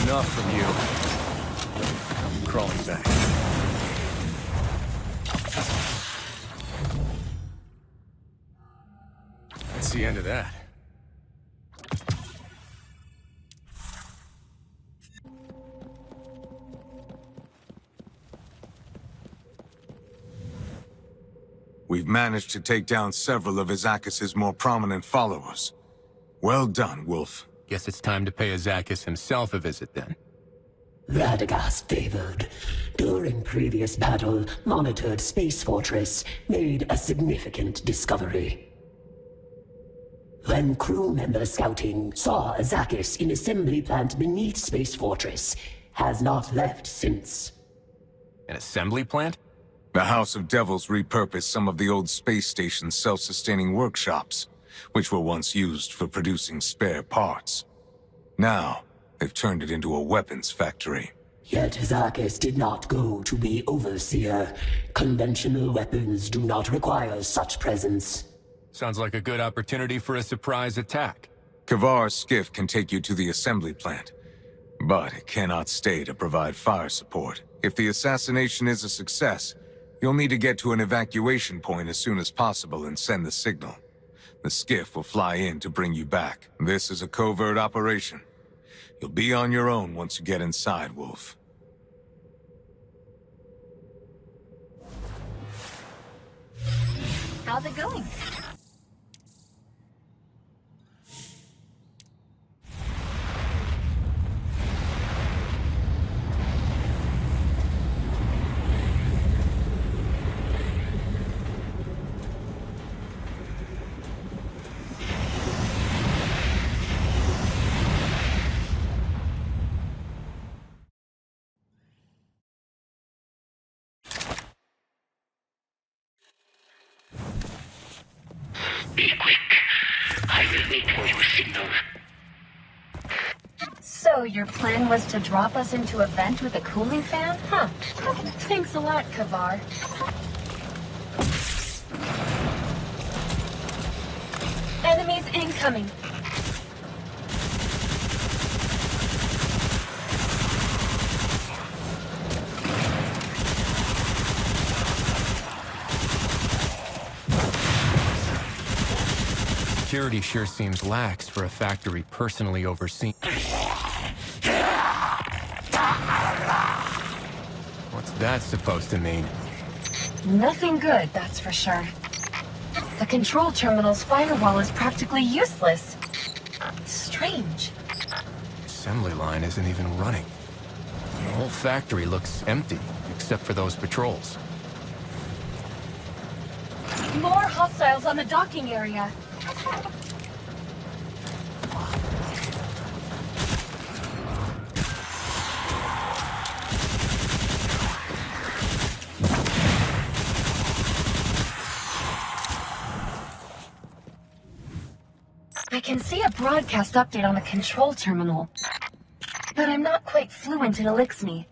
Speaker 2: Enough from you. I'm crawling back. That's the end of that.
Speaker 7: We've managed to take down several of Azakis' more prominent followers. Well done, Wolf.
Speaker 2: Guess it's time to pay Azakis himself a visit, then.
Speaker 15: Radagast favored. During previous battle, monitored Space Fortress made a significant discovery. When crew member scouting saw Azakis in assembly plant beneath Space Fortress, has not left since.
Speaker 2: An assembly plant?
Speaker 7: The House of Devils repurposed some of the old space station's self-sustaining workshops. which were once used for producing spare parts. Now, they've turned it into a weapons factory.
Speaker 15: Yet Zakis did not go to be overseer. Conventional weapons do not require such presence.
Speaker 21: Sounds like a good opportunity for a surprise attack.
Speaker 7: Kavar's skiff can take you to the assembly plant, but it cannot stay to provide fire support. If the assassination is a success, you'll need to get to an evacuation point as soon as possible and send the signal. The skiff will fly in to bring you back. This is a covert operation. You'll be on your own once you get inside, Wolf.
Speaker 3: How's it going?
Speaker 15: Be quick. I will wait for your signal.
Speaker 3: So, your plan was to drop us into a vent with a cooling fan? Huh. Thanks a lot, Kavar. Enemies incoming.
Speaker 2: Security sure seems lax for a factory personally overseen. What's that supposed to mean?
Speaker 3: Nothing good, that's for sure. The control terminal's firewall is practically useless. Strange.
Speaker 2: Assembly line isn't even running. The whole factory looks empty, except for those patrols.
Speaker 3: More hostiles on the docking area. I can see a broadcast update on the control terminal, but I'm not quite fluent in Elixir.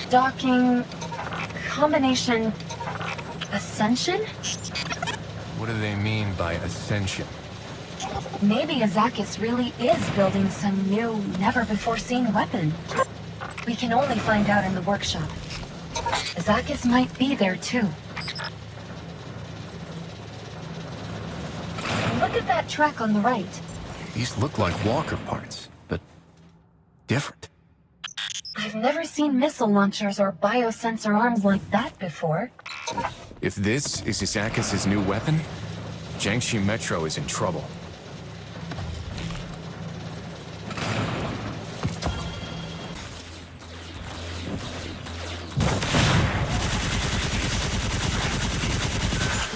Speaker 3: Docking... combination... Ascension?
Speaker 2: What do they mean by ascension?
Speaker 3: Maybe Azakis really is building some new, never-before-seen weapon. We can only find out in the workshop. Azakis might be there, too. Look at that track on the right.
Speaker 2: These look like walker parts, but different.
Speaker 3: I've never seen missile launchers or biosensor arms like that before.
Speaker 2: If this is Isakis' new weapon, Jiangxi Metro is in trouble.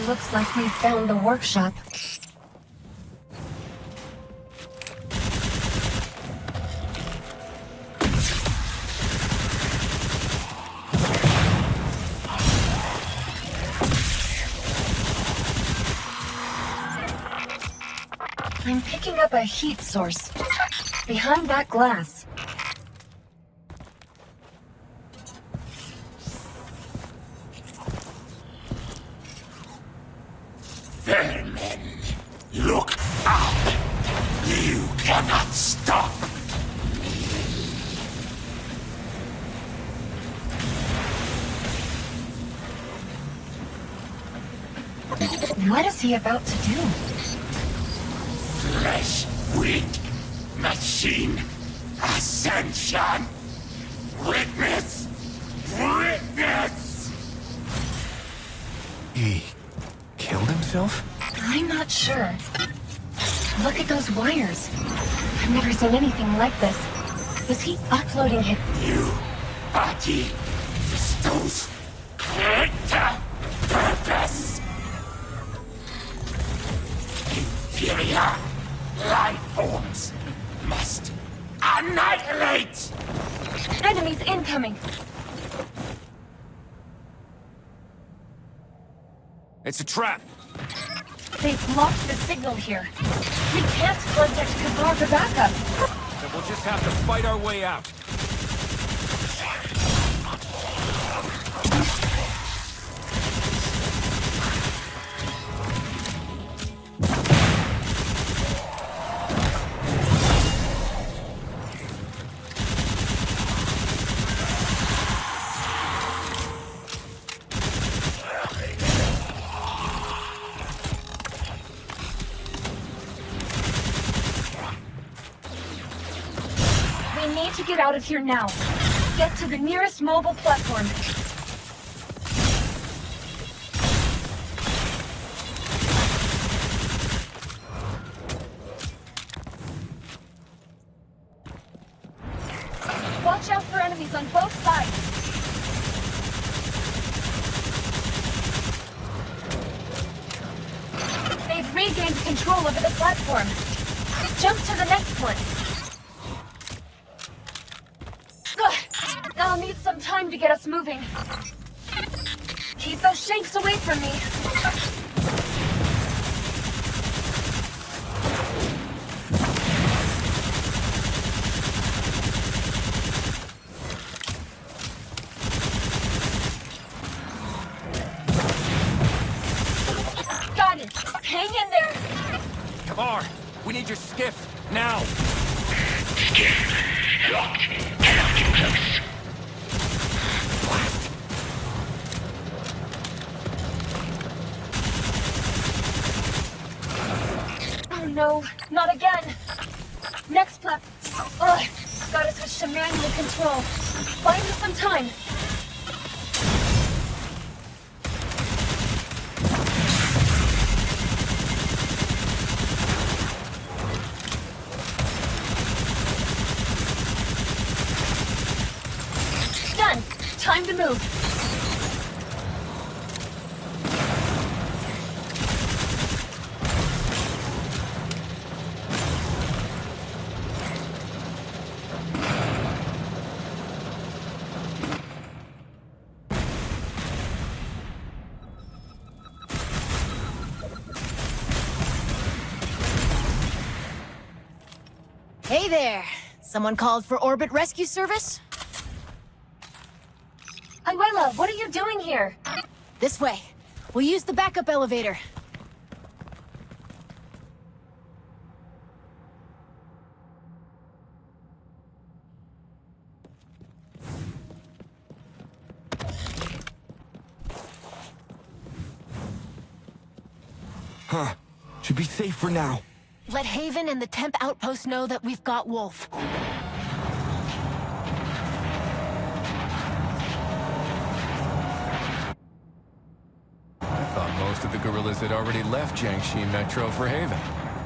Speaker 3: Looks like we found the workshop. I'm picking up a heat source. Behind that glass.
Speaker 15: Vermin, look up. You cannot stop.
Speaker 3: What is he about to do?
Speaker 15: Flesh, wheat, machine, ascension. Witness! Witness!
Speaker 2: He killed himself?
Speaker 3: I'm not sure. Look at those wires. I've never seen anything like this. Was he uploading it?
Speaker 15: You, body, bestows greater purpose. Inferior life forms must annihilate.
Speaker 3: Enemies incoming.
Speaker 2: It's a trap.
Speaker 3: They've blocked the signal here. We can't contact Kabar for backup.
Speaker 16: Then we'll just have to fight our way out.
Speaker 3: We need to get out of here now. Get to the nearest mobile platform. Watch out for enemies on both sides. They've regained control over the platform. Jump to the next one. I'll need some time to get us moving. Keep those shanks away from me. Got it. Hang in there.
Speaker 16: Kamar, we need your skiff, now!
Speaker 8: Skiff. Locked. Cannot get close.
Speaker 3: Oh no, not again. Next plat. Ugh, gotta switch to manual control. Buy me some time. Done. Time to move.
Speaker 11: Hey there! Someone called for orbit rescue service?
Speaker 3: Abuela, what are you doing here?
Speaker 11: This way. We'll use the backup elevator.
Speaker 4: Huh. Should be safe for now.
Speaker 11: Let Haven and the Temp outpost know that we've got Wolf.
Speaker 2: I thought most of the guerrillas had already left Jiangxi Metro for Haven.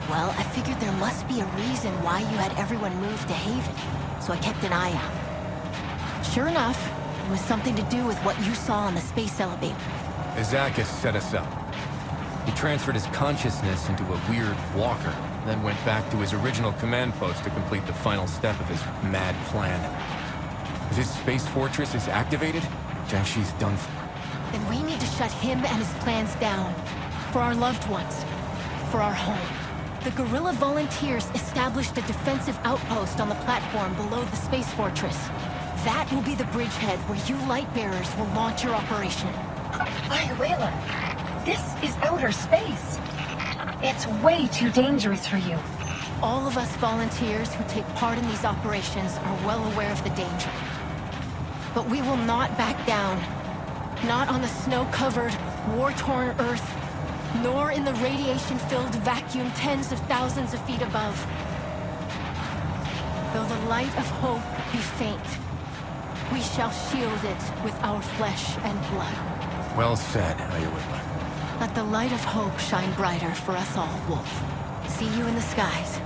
Speaker 1: Well, I figured there must be a reason why you had everyone move to Haven, so I kept an eye out. Sure enough, it was something to do with what you saw on the space elevator.
Speaker 2: Izakis set us up. He transferred his consciousness into a weird walker, then went back to his original command post to complete the final step of his mad plan. If his space fortress is activated, Jiangxi's done for.
Speaker 1: Then we need to shut him and his plans down. For our loved ones. For our home. The guerrilla volunteers established a defensive outpost on the platform below the space fortress. That will be the bridgehead where you Lightbearers will launch your operation.
Speaker 3: Abuela, this is outer space. It's way too dangerous for you.
Speaker 1: All of us volunteers who take part in these operations are well aware of the danger. But we will not back down. Not on the snow-covered, war-torn Earth, nor in the radiation-filled vacuum tens of thousands of feet above. Though the light of hope be faint, we shall shield it with our flesh and blood.
Speaker 2: Well said, Abuela.
Speaker 1: Let the light of hope shine brighter for us all, Wolf. See you in the skies.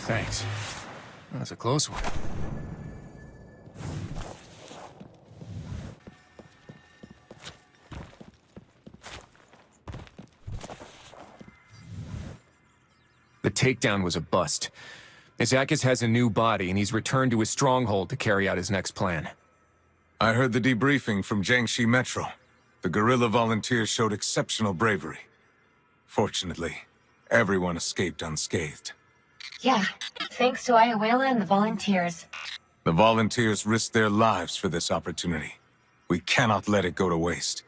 Speaker 2: Thanks. That was a close one. The takedown was a bust. Izakis has a new body, and he's returned to his stronghold to carry out his next plan.
Speaker 7: I heard the debriefing from Jiangxi Metro. The guerrilla volunteers showed exceptional bravery. Fortunately, everyone escaped unscathed.
Speaker 3: Yeah, thanks to Iowela and the volunteers.
Speaker 7: The volunteers risked their lives for this opportunity. We cannot let it go to waste.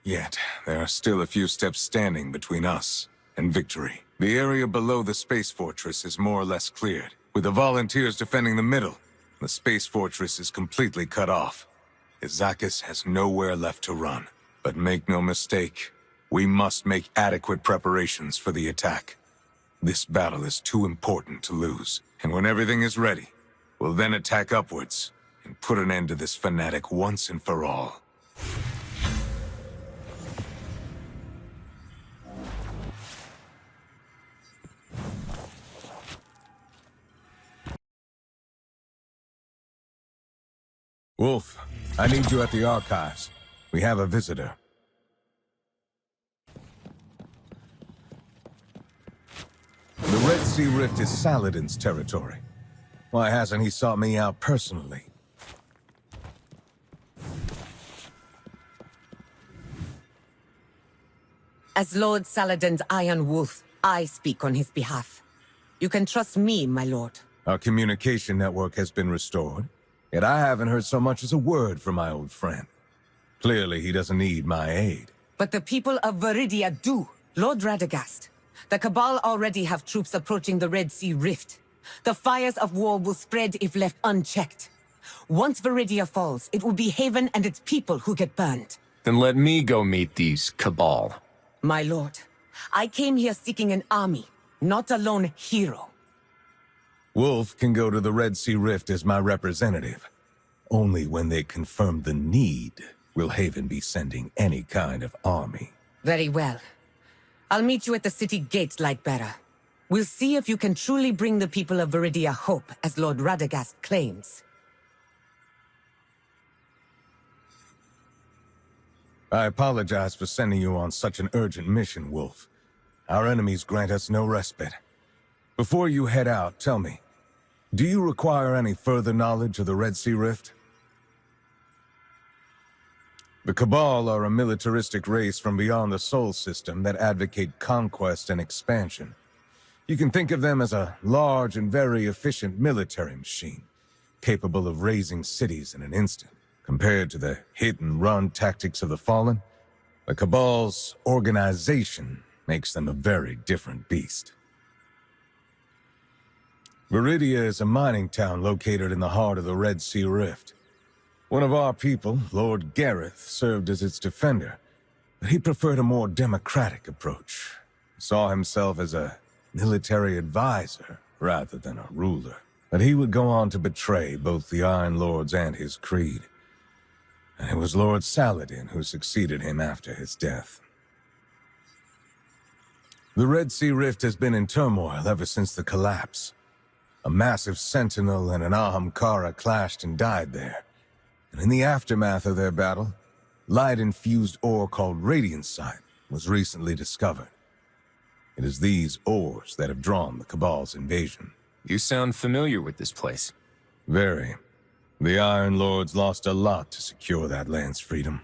Speaker 7: Yet, there are still a few steps standing between us and victory. The area below the space fortress is more or less cleared. With the volunteers defending the middle, the space fortress is completely cut off. Izakis has nowhere left to run. But make no mistake, we must make adequate preparations for the attack. This battle is too important to lose, and when everything is ready, we'll then attack upwards and put an end to this fanatic once and for all. Wolf, I need you at the archives. We have a visitor. The Red Sea Rift is Saladin's territory. Why hasn't he sought me out personally?
Speaker 5: As Lord Saladin's Iron Wolf, I speak on his behalf. You can trust me, my lord.
Speaker 7: Our communication network has been restored, yet I haven't heard so much as a word from my old friend. Clearly, he doesn't need my aid.
Speaker 5: But the people of Viridia do, Lord Radagast. The Cabal already have troops approaching the Red Sea Rift. The fires of war will spread if left unchecked. Once Viridia falls, it will be Haven and its people who get burned.
Speaker 2: Then let me go meet these Cabal.
Speaker 5: My lord, I came here seeking an army, not a lone hero.
Speaker 7: Wolf can go to the Red Sea Rift as my representative. Only when they confirm the need will Haven be sending any kind of army.
Speaker 5: Very well. I'll meet you at the city gate, Lightbearer. We'll see if you can truly bring the people of Viridia hope, as Lord Radagast claims.
Speaker 7: I apologize for sending you on such an urgent mission, Wolf. Our enemies grant us no respite. Before you head out, tell me, do you require any further knowledge of the Red Sea Rift? The Cabal are a militaristic race from beyond the Sol system that advocate conquest and expansion. You can think of them as a large and very efficient military machine, capable of razing cities in an instant. Compared to the hit-and-run tactics of the Fallen, the Cabal's organization makes them a very different beast. Viridia is a mining town located in the heart of the Red Sea Rift. One of our people, Lord Gareth, served as its defender, but he preferred a more democratic approach. He saw himself as a military advisor rather than a ruler. But he would go on to betray both the Iron Lords and his creed. And it was Lord Saladin who succeeded him after his death. The Red Sea Rift has been in turmoil ever since the collapse. A massive sentinel and an Ahamkara clashed and died there. And in the aftermath of their battle, light-infused ore called Radiansite was recently discovered. It is these ores that have drawn the Cabal's invasion.
Speaker 2: You sound familiar with this place.
Speaker 7: Very. The Iron Lords lost a lot to secure that land's freedom.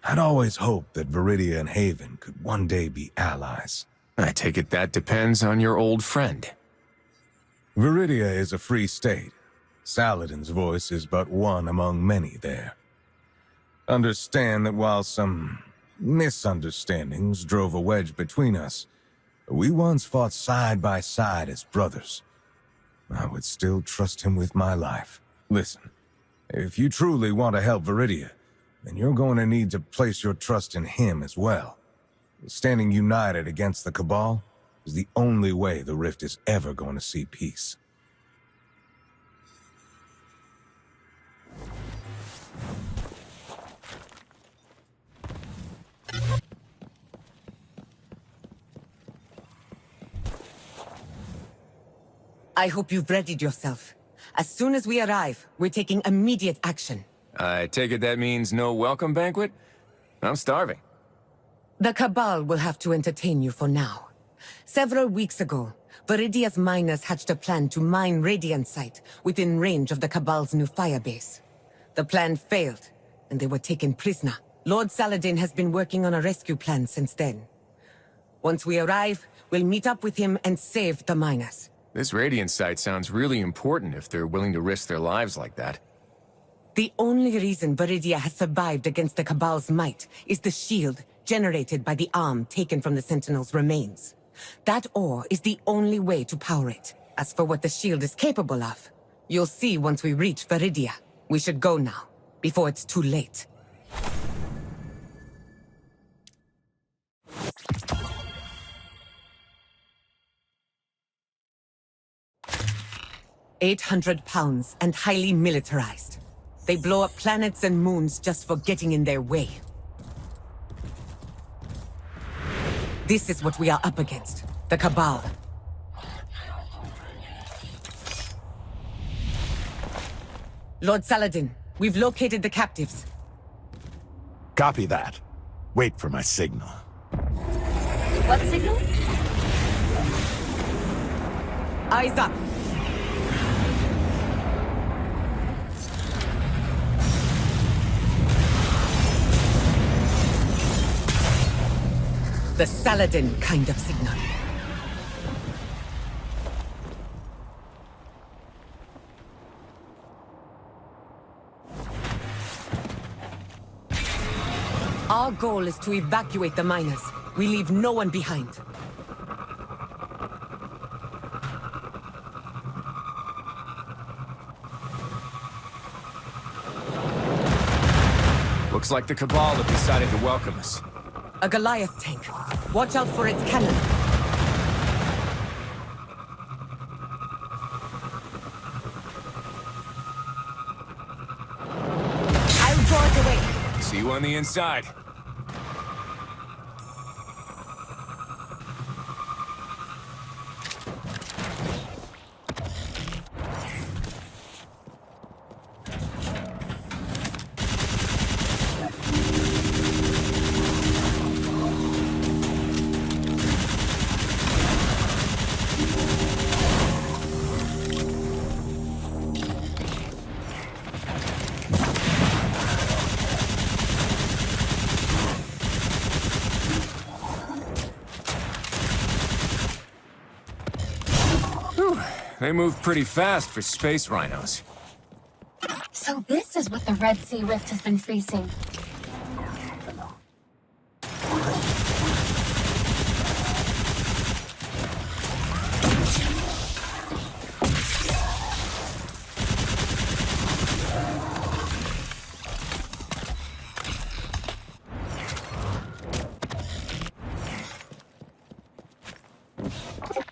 Speaker 7: I'd always hoped that Viridia and Haven could one day be allies.
Speaker 2: I take it that depends on your old friend.
Speaker 7: Viridia is a free state. Saladin's voice is but one among many there. Understand that while some misunderstandings drove a wedge between us, we once fought side by side as brothers. I would still trust him with my life. Listen, if you truly want to help Viridia, then you're going to need to place your trust in him as well. Standing united against the Cabal is the only way the Rift is ever going to see peace.
Speaker 5: I hope you've readied yourself. As soon as we arrive, we're taking immediate action.
Speaker 2: I take it that means no welcome banquet? I'm starving.
Speaker 5: The Cabal will have to entertain you for now. Several weeks ago, Viridia's miners hatched a plan to mine Radiantite within range of the Cabal's new firebase. The plan failed, and they were taken prisoner. Lord Saladin has been working on a rescue plan since then. Once we arrive, we'll meet up with him and save the miners.
Speaker 2: This Radiant site sounds really important if they're willing to risk their lives like that.
Speaker 5: The only reason Viridia has survived against the Cabal's might is the shield generated by the arm taken from the Sentinel's remains. That ore is the only way to power it. As for what the shield is capable of, you'll see once we reach Viridia. We should go now, before it's too late. £800 and highly militarized. They blow up planets and moons just for getting in their way. This is what we are up against. The Cabal. Lord Saladin, we've located the captives.
Speaker 6: Copy that. Wait for my signal.
Speaker 3: What signal?
Speaker 5: Eyes up. The Saladin kind of signal. Our goal is to evacuate the miners. We leave no one behind.
Speaker 2: Looks like the Cabal have decided to welcome us.
Speaker 5: A Goliath tank. Watch out for its cannon. I'll draw it away.
Speaker 2: See you on the inside. They move pretty fast for space rhinos.
Speaker 3: So this is what the Red Sea Rift has been facing.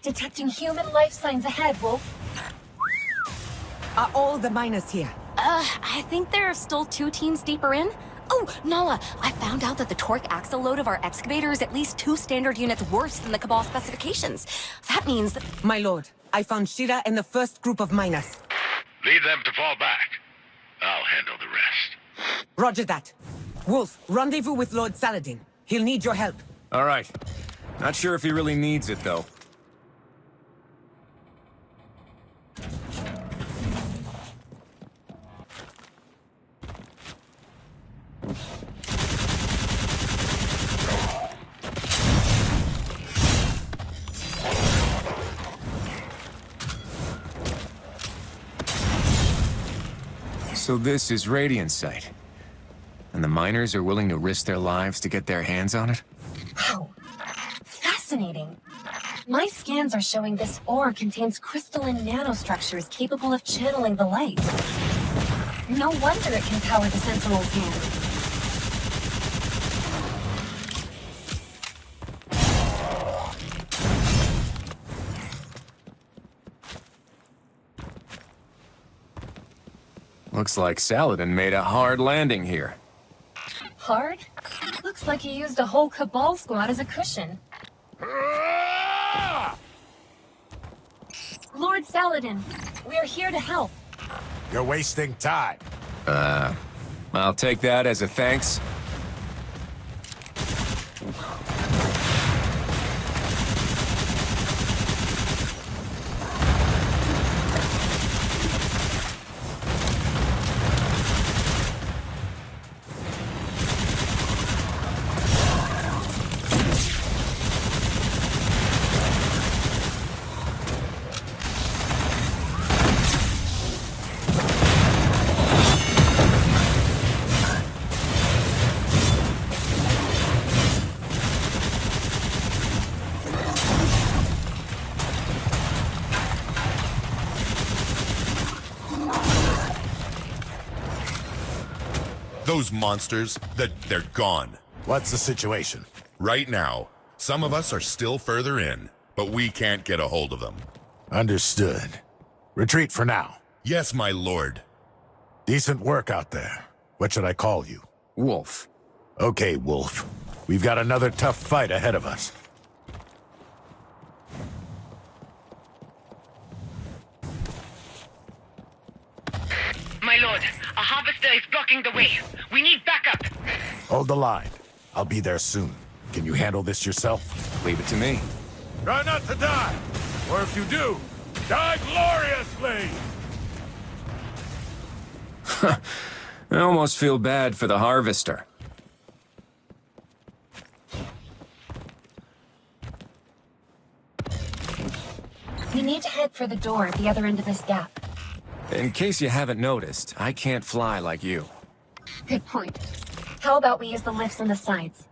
Speaker 3: Detecting human life signs ahead, Wolf.
Speaker 5: Are all the miners here?
Speaker 9: I think there are still 2 teams deeper in. Oh, Nala, I found out that the torque axle load of our excavator is at least 2 standard units worse than the Cabal specifications. That means that...
Speaker 5: My lord, I found Shira and the first group of miners.
Speaker 8: Lead them to fall back. I'll handle the rest.
Speaker 5: Roger that. Wolf, rendezvous with Lord Saladin. He'll need your help.
Speaker 2: All right. Not sure if he really needs it, though. So this is Radiant Site. And the miners are willing to risk their lives to get their hands on it?
Speaker 3: Wow. Fascinating. My scans are showing this ore contains crystalline nanostructures capable of channeling the light. No wonder it can power the Sentinel's hand.
Speaker 2: Looks like Saladin made a hard landing here.
Speaker 3: Hard? Looks like he used a whole Cabal squad as a cushion. Lord Saladin, we are here to help.
Speaker 6: You're wasting time.
Speaker 2: I'll take that as a thanks.
Speaker 13: those monsters, they're gone.
Speaker 6: What's the situation?
Speaker 13: Right now, some of us are still further in, but we can't get a hold of them.
Speaker 6: Understood. Retreat for now.
Speaker 13: Yes, my lord.
Speaker 6: Decent work out there. What should I call you?
Speaker 2: Wolf.
Speaker 6: Okay, Wolf. We've got another tough fight ahead of us.
Speaker 14: My lord, a harvester is blocking the way. We need backup.
Speaker 6: Hold the line. I'll be there soon. Can you handle this yourself?
Speaker 2: Leave it to me.
Speaker 12: Try not to die! Or if you do, die gloriously!
Speaker 2: I almost feel bad for the harvester.
Speaker 3: We need to head for the door at the other end of this gap.
Speaker 2: In case you haven't noticed, I can't fly like you.
Speaker 3: Good point. How about we use the lifts on the sides?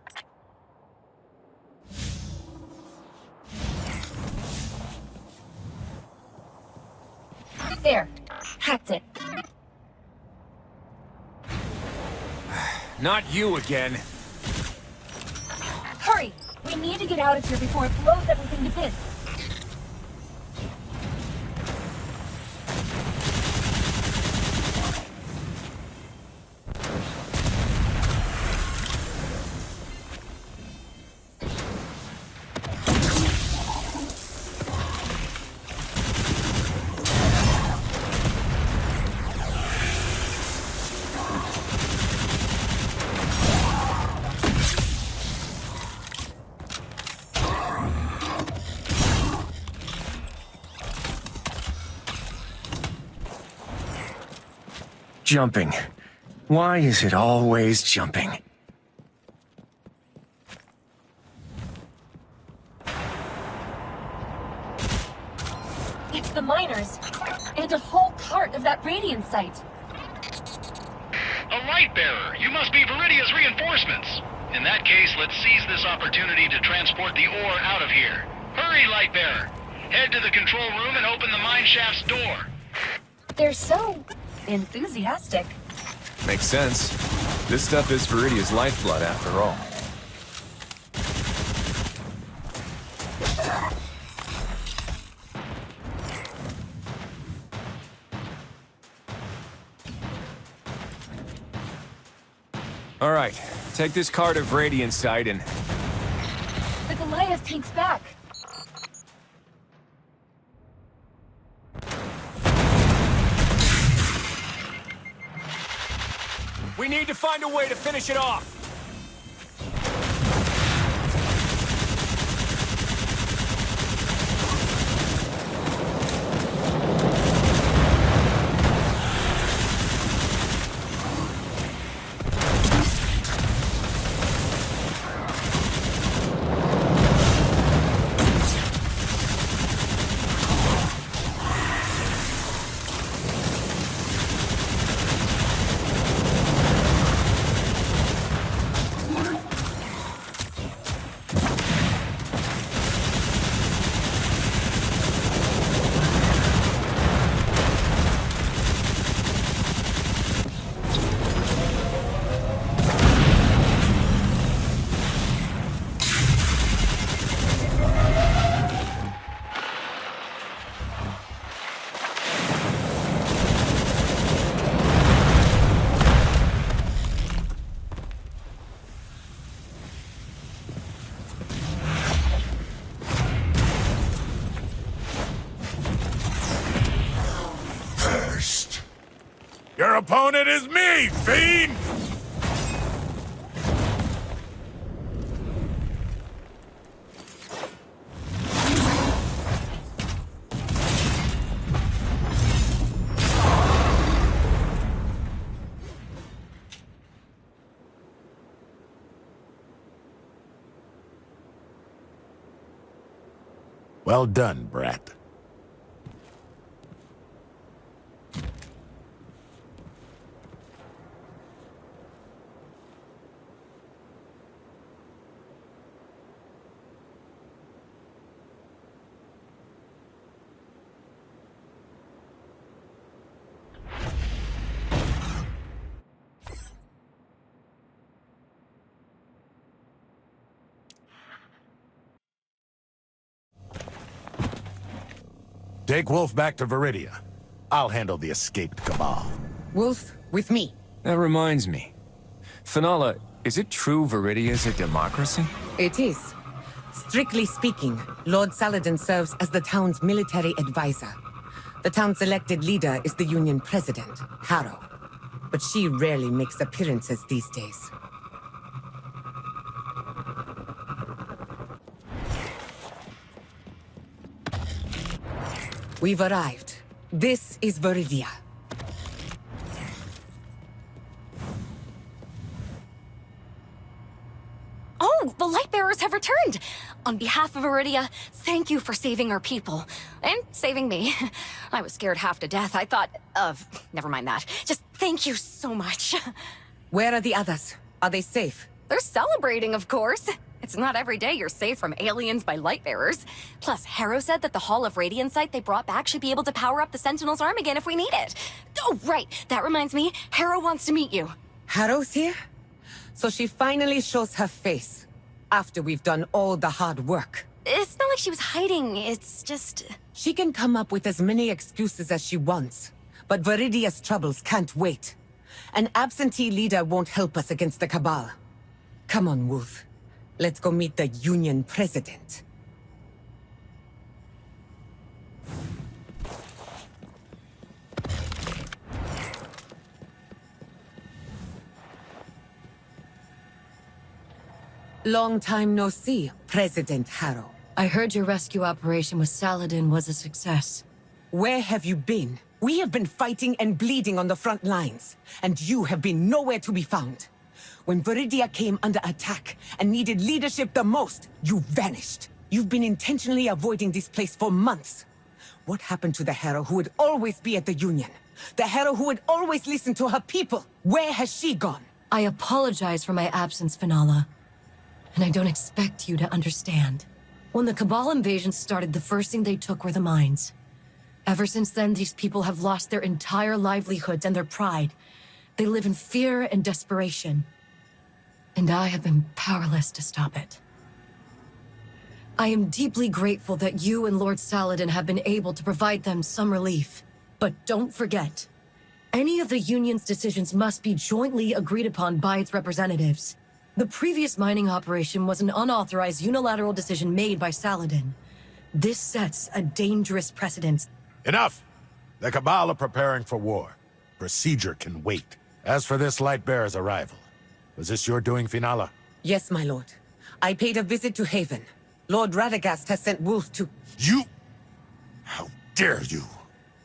Speaker 3: There. Hacked it.
Speaker 2: Not you again.
Speaker 3: Hurry! We need to get out of here before it blows everything to bits.
Speaker 2: Jumping. Why is it always jumping?
Speaker 3: It's the miners! And a whole cart of that radiant site!
Speaker 8: A Lightbearer! You must be Viridia's reinforcements! In that case, let's seize this opportunity to transport the ore out of here. Hurry, Lightbearer! Head to the control room and open the mine shaft's door.
Speaker 3: They're so enthusiastic.
Speaker 2: Makes sense. This stuff is Viridia's lifeblood, after all. All right, take this card of radiant sight and...
Speaker 3: The Goliath takes back.
Speaker 2: We need to find a way to finish it off!
Speaker 12: Your opponent is me, fiend!
Speaker 6: Well done, brat. Take Wolf back to Viridia. I'll handle the escaped Cabal.
Speaker 5: Wolf, with me.
Speaker 2: That reminds me. Finala, is it true Viridia's a democracy?
Speaker 5: It is. Strictly speaking, Lord Saladin serves as the town's military advisor. The town's elected leader is the Union president, Harrow. But she rarely makes appearances these days. We've arrived. This is Viridia.
Speaker 9: Oh, the Lightbearers have returned! On behalf of Viridia, thank you for saving our people. And saving me. I was scared half to death. I thought never mind that. Just thank you so much.
Speaker 5: Where are the others? Are they safe?
Speaker 9: They're celebrating, of course. It's not every day you're safe from aliens by Lightbearers. Plus, Harrow said that the Hall of Radiance site they brought back should be able to power up the Sentinel's arm again if we need it. Oh, right. That reminds me, Harrow wants to meet you.
Speaker 5: Harrow's here? So she finally shows her face. After we've done all the hard work.
Speaker 9: It's not like she was hiding, it's just...
Speaker 5: She can come up with as many excuses as she wants. But Viridia's troubles can't wait. An absentee leader won't help us against the Cabal. Come on, Wolf. Let's go meet the Union president. Long time no see, President Harrow.
Speaker 11: I heard your rescue operation with Saladin was a success.
Speaker 5: Where have you been? We have been fighting and bleeding on the front lines, and you have been nowhere to be found. When Viridia came under attack and needed leadership the most, you vanished. You've been intentionally avoiding this place for months. What happened to the Harrow who would always be at the Union? The Harrow who would always listen to her people? Where has she gone?
Speaker 11: I apologize for my absence, Finala. And I don't expect you to understand. When the Cabal invasion started, the first thing they took were the mines. Ever since then, these people have lost their entire livelihoods and their pride. They live in fear and desperation. And I have been powerless to stop it. I am deeply grateful that you and Lord Saladin have been able to provide them some relief. But don't forget, any of the Union's decisions must be jointly agreed upon by its representatives. The previous mining operation was an unauthorized unilateral decision made by Saladin. This sets a dangerous precedent.
Speaker 6: Enough! The Cabal are preparing for war. Procedure can wait. As for this Lightbearer's arrival, was this your doing, Finala?
Speaker 5: Yes, my lord. I paid a visit to Haven. Lord Radagast has sent Wolf to...
Speaker 6: You? How dare you?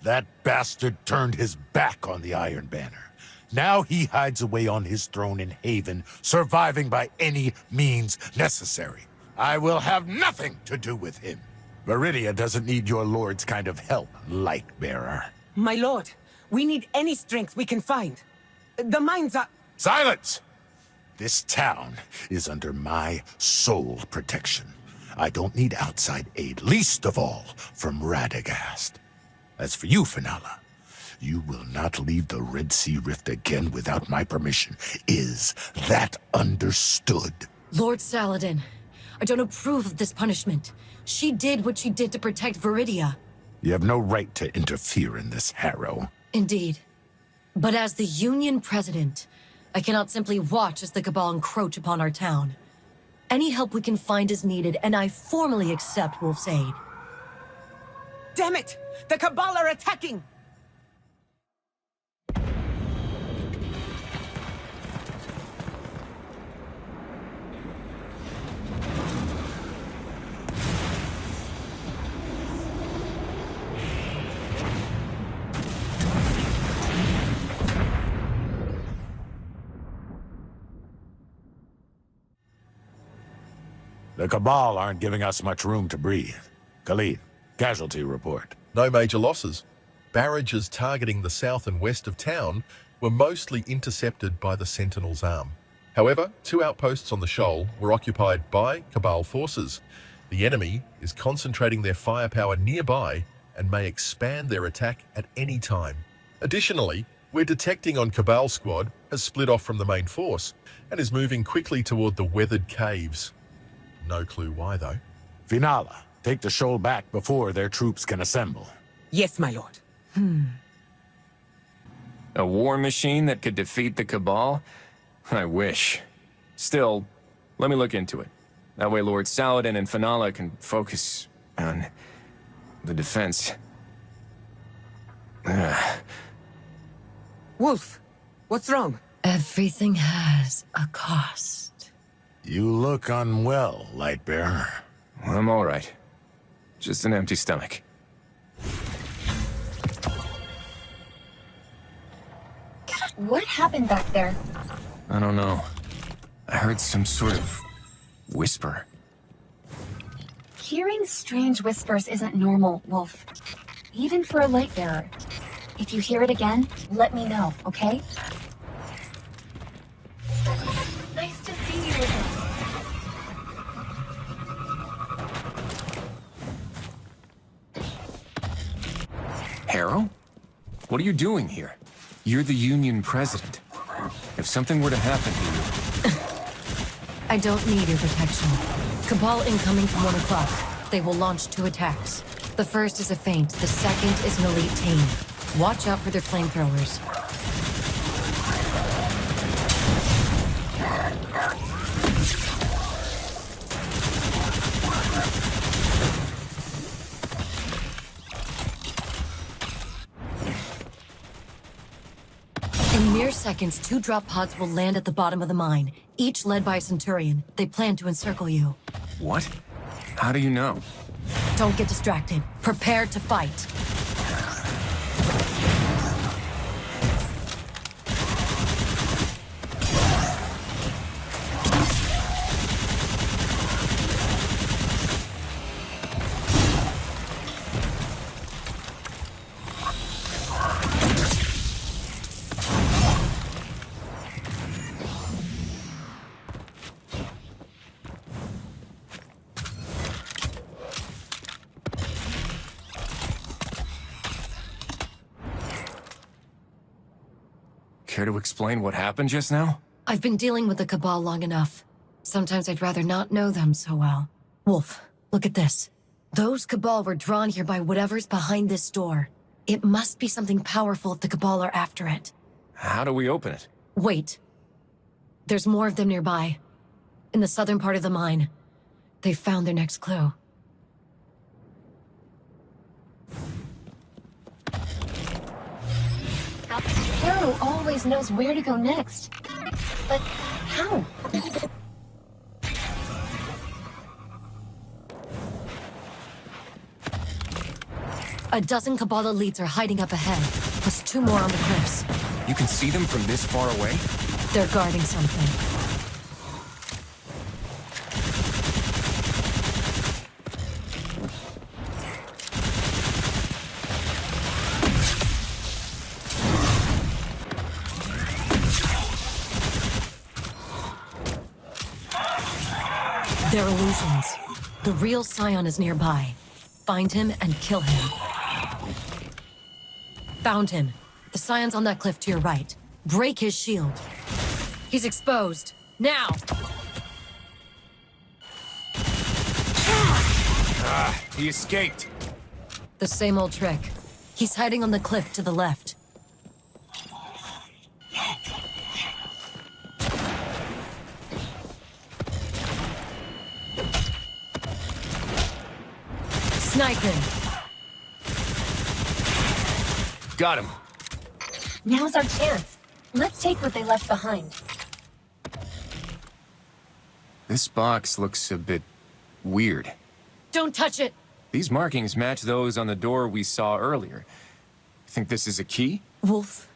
Speaker 6: That bastard turned his back on the Iron Banner. Now he hides away on his throne in Haven, surviving by any means necessary. I will have nothing to do with him. Viridia doesn't need your lord's kind of help, Lightbearer.
Speaker 5: My lord, we need any strength we can find. The mines are...
Speaker 6: Silence! This town is under my sole protection. I don't need outside aid, least of all from Radagast. As for you, Finala, you will not leave the Red Sea Rift again without my permission. Is that understood?
Speaker 11: Lord Saladin, I don't approve of this punishment. She did what she did to protect Viridia.
Speaker 6: You have no right to interfere in this, Harrow.
Speaker 11: Indeed. But as the Union president, I cannot simply watch as the Cabal encroach upon our town. Any help we can find is needed, and I formally accept Wolf's aid.
Speaker 5: Damn it! The Cabal are attacking!
Speaker 6: The Cabal aren't giving us much room to breathe. Khalid, casualty report.
Speaker 10: No major losses. Barrages targeting the south and west of town were mostly intercepted by the Sentinel's arm. However, 2 outposts on the shoal were occupied by Cabal forces. The enemy is concentrating their firepower nearby and may expand their attack at any time. Additionally, we're detecting on Cabal squad has split off from the main force and is moving quickly toward the weathered caves. No clue why, though.
Speaker 6: Finala, take the shoal back before their troops can assemble.
Speaker 5: Yes, my lord.
Speaker 2: A war machine that could defeat the Cabal? I wish. Still, let me look into it. That way Lord Saladin and Finala can focus on the defense.
Speaker 5: Wolf, what's wrong?
Speaker 11: Everything has a cost.
Speaker 6: You look unwell, Lightbearer.
Speaker 2: I'm all right. Just an empty stomach.
Speaker 3: What happened back there?
Speaker 2: I don't know. I heard some sort of whisper.
Speaker 3: Hearing strange whispers isn't normal, Wolf. Even for a Lightbearer. If you hear it again, let me know, okay? Nice to see you again.
Speaker 2: Harrow? What are you doing here? You're the Union president. If something were to happen to you...
Speaker 11: I don't need your protection. Cabal incoming from 1 o'clock. They will launch 2 attacks. The first is a feint, the second is an elite team. Watch out for their flamethrowers. In mere seconds, 2 drop pods will land at the bottom of the mine, each led by a Centurion. They plan to encircle you.
Speaker 2: What? How do you know?
Speaker 11: Don't get distracted. Prepare to fight.
Speaker 2: Care to explain what happened just now?
Speaker 11: I've been dealing with the Cabal long enough. Sometimes I'd rather not know them so well. Wolf, look at this. Those Cabal were drawn here by whatever's behind this door. It must be something powerful if the Cabal are after it.
Speaker 2: How do we open it?
Speaker 11: Wait. There's more of them nearby. In the southern part of the mine. They've found their next clue.
Speaker 3: Harrow always knows where to go next. But how?
Speaker 11: A dozen Cabal elites are hiding up ahead, plus 2 more on the cliffs.
Speaker 2: You can see them from this far away?
Speaker 11: They're guarding something. They're illusions. The real Scion is nearby. Find him and kill him. Found him. The Scion's on that cliff to your right. Break his shield. He's exposed. Now!
Speaker 2: He escaped.
Speaker 11: The same old trick. He's hiding on the cliff to the left. Snipe him.
Speaker 2: Got him.
Speaker 3: Now's our chance. Let's take what they left behind.
Speaker 2: This box looks a bit weird.
Speaker 11: Don't touch it!
Speaker 2: These markings match those on the door we saw earlier. Think this is a key?
Speaker 11: Wolf,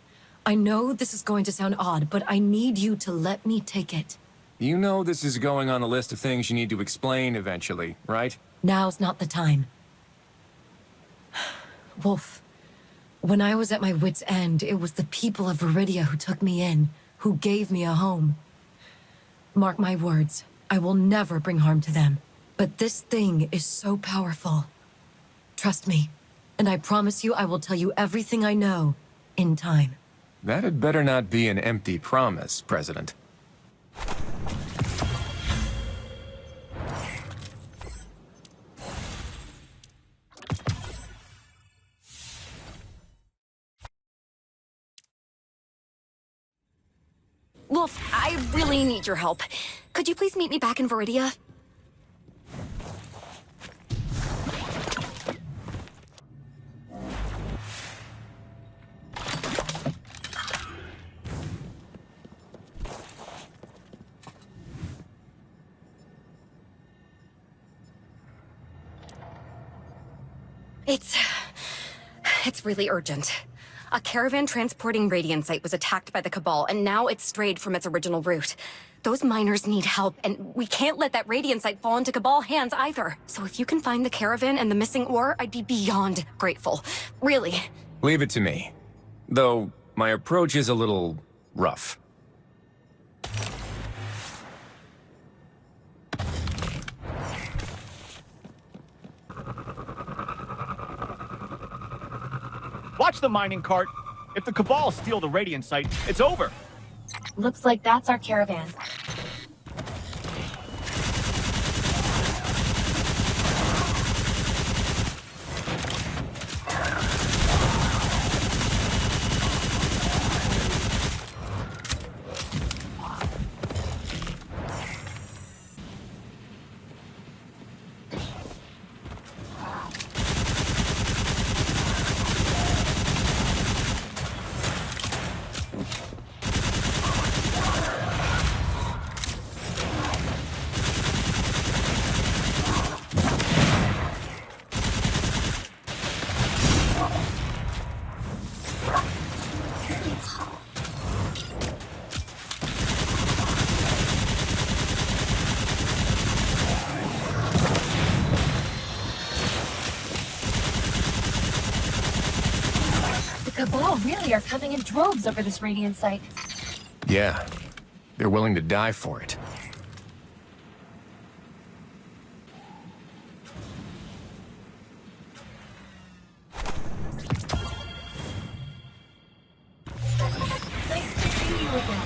Speaker 11: I know this is going to sound odd, but I need you to let me take it.
Speaker 2: You know this is going on the list of things you need to explain eventually, right?
Speaker 11: Now's not the time. Wolf, when I was at my wit's end, it was the people of Viridia who took me in, who gave me a home. Mark my words, I will never bring harm to them. But this thing is so powerful. Trust me, and I promise you I will tell you everything I know, in time.
Speaker 2: That had better not be an empty promise, President.
Speaker 9: Wolf, I really need your help. Could you please meet me back in Viridia? It's really urgent. A caravan transporting radiantite was attacked by the Cabal, and now it's strayed from its original route. Those miners need help, and we can't let that radiantite fall into Cabal hands either. So if you can find the caravan and the missing ore, I'd be beyond grateful. Really.
Speaker 2: Leave it to me. Though, my approach is a little rough.
Speaker 17: Watch the mining cart. If the Cabal steal the radiant site, it's over.
Speaker 3: Looks like that's our caravan. Cabal really are coming in droves over this radiant site.
Speaker 2: Yeah, they're willing to die for it.
Speaker 3: Nice to see you again.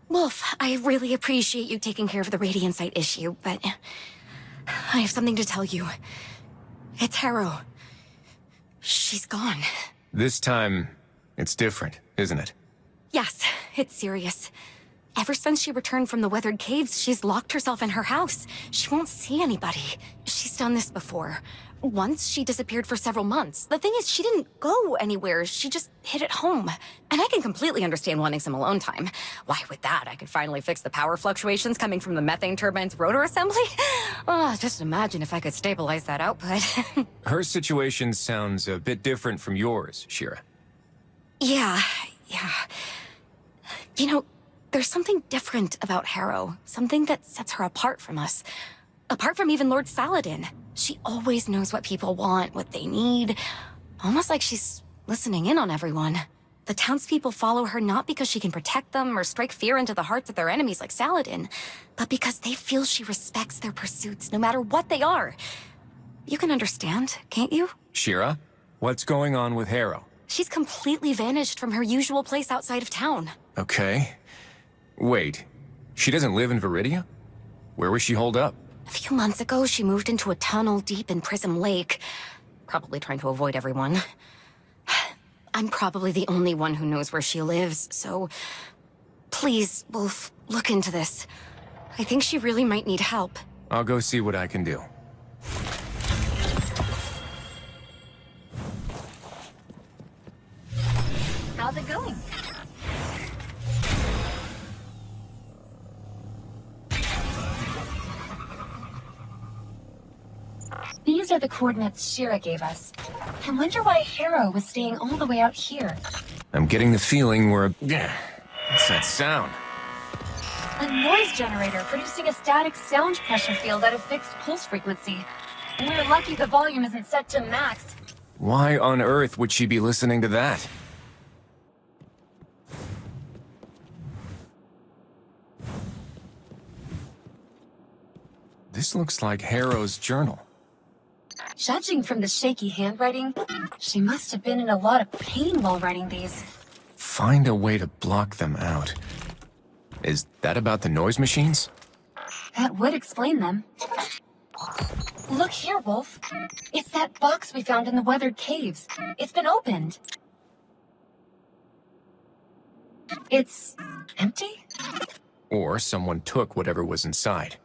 Speaker 9: Wolf, I really appreciate you taking care of the radiantite issue, but I have something to tell you. It's Harrow. She's gone.
Speaker 2: This time, it's different, isn't it?
Speaker 9: Yes, it's serious. Ever since she returned from the weathered caves, she's locked herself in her house. She won't see anybody. She's done this before. Once, she disappeared for several months. The thing is, she didn't go anywhere. She just hid at home. And I can completely understand wanting some alone time. Why, with that, I could finally fix the power fluctuations coming from the methane turbine's rotor assembly. Oh, just imagine if I could stabilize that output.
Speaker 2: Her situation sounds a bit different from yours, Shira.
Speaker 9: Yeah. You know, there's something different about Harrow. Something that sets her apart from us. Apart from even Lord Saladin. She always knows what people want, what they need. Almost like she's listening in on everyone. The townspeople follow her not because she can protect them or strike fear into the hearts of their enemies like Saladin, but because they feel she respects their pursuits, no matter what they are. You can understand, can't you?
Speaker 2: Shira, what's going on with Harrow?
Speaker 9: She's completely vanished from her usual place outside of town.
Speaker 2: Okay. Wait, she doesn't live in Viridia? Where was she holed up?
Speaker 9: A few months ago, she moved into a tunnel deep in Prism Lake. Probably trying to avoid everyone. I'm probably the only one who knows where she lives, so... Please, Wolf, look into this. I think she really might need help.
Speaker 2: I'll go see what I can do.
Speaker 3: How's it going? These are the coordinates Shira gave us. I wonder why Harrow was staying all the way out here.
Speaker 2: I'm getting the feeling we're... What's that sound?
Speaker 3: A noise generator producing a static sound pressure field at a fixed pulse frequency. We're lucky the volume isn't set to max.
Speaker 2: Why on earth would she be listening to that? This looks like Harrow's journal.
Speaker 3: Judging from the shaky handwriting, she must have been in a lot of pain while writing these.
Speaker 2: Find a way to block them out. Is that about the noise machines?
Speaker 3: That would explain them. Look here, Wolf. It's that box we found in the weathered caves. It's been opened. It's empty?
Speaker 2: Or someone took whatever was inside.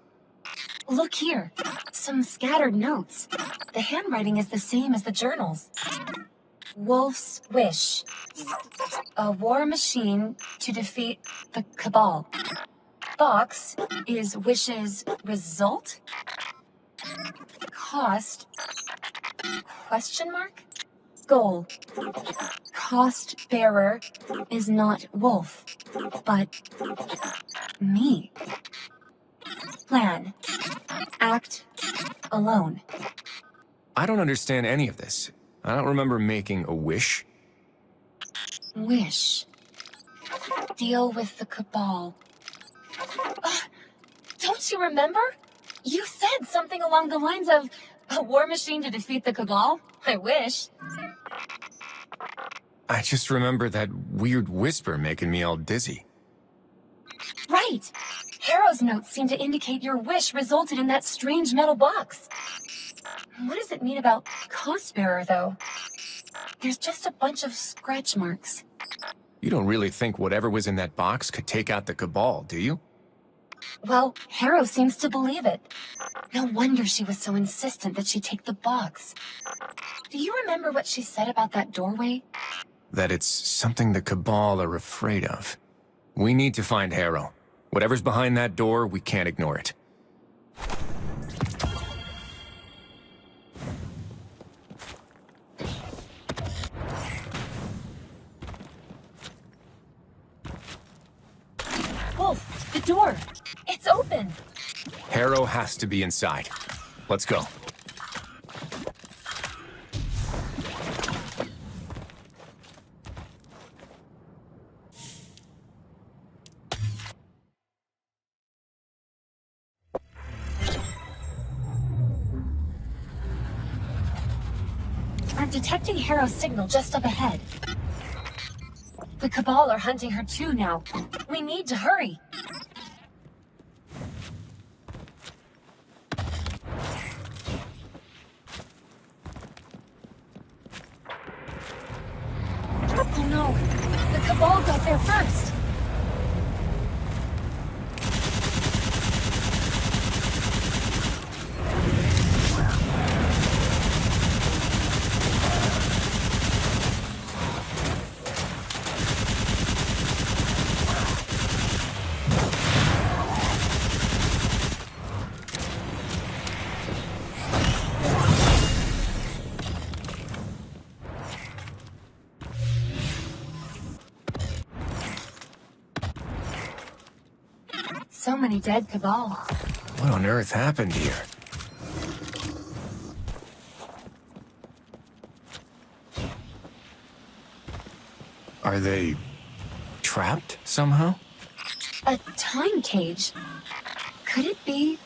Speaker 3: Look here. Some scattered notes. The handwriting is the same as the journals. Wolf's wish. A war machine to defeat the Cabal. Box is wish's result? Cost? Question mark? Goal. Cost bearer is not Wolf, but me. Plan. Act alone.
Speaker 2: I don't understand any of this. I don't remember making a wish.
Speaker 3: Wish. Deal with the Cabal. Don't you remember? You said something along the lines of a war machine to defeat the Cabal. I wish.
Speaker 2: I just remember that weird whisper making me all dizzy.
Speaker 3: Right. Harrow's notes seem to indicate your wish resulted in that strange metal box. What does it mean about Costbearer, though? There's just a bunch of scratch marks.
Speaker 2: You don't really think whatever was in that box could take out the Cabal, do you?
Speaker 3: Well, Harrow seems to believe it. No wonder she was so insistent that she take the box. Do you remember what she said about that doorway?
Speaker 2: That it's something the Cabal are afraid of. We need to find Harrow. Whatever's behind that door, we can't ignore it.
Speaker 3: Wolf, the door. It's open.
Speaker 2: Harrow has to be inside. Let's go.
Speaker 3: I'm detecting Harrow's signal just up ahead. The Cabal are hunting her too now. We need to hurry. Oh no! The Cabal got there first! So many dead Cabal.
Speaker 2: What on earth happened here? Are they trapped somehow?
Speaker 3: A time cage? Could it be?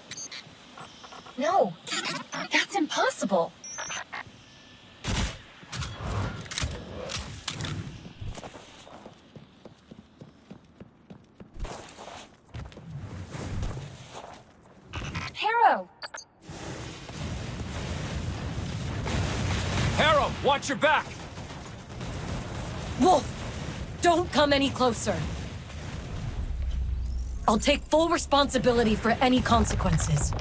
Speaker 3: No, that's impossible. Harrow!
Speaker 25: Harrow, watch your back!
Speaker 11: Wolf, don't come any closer. I'll take full responsibility for any consequences.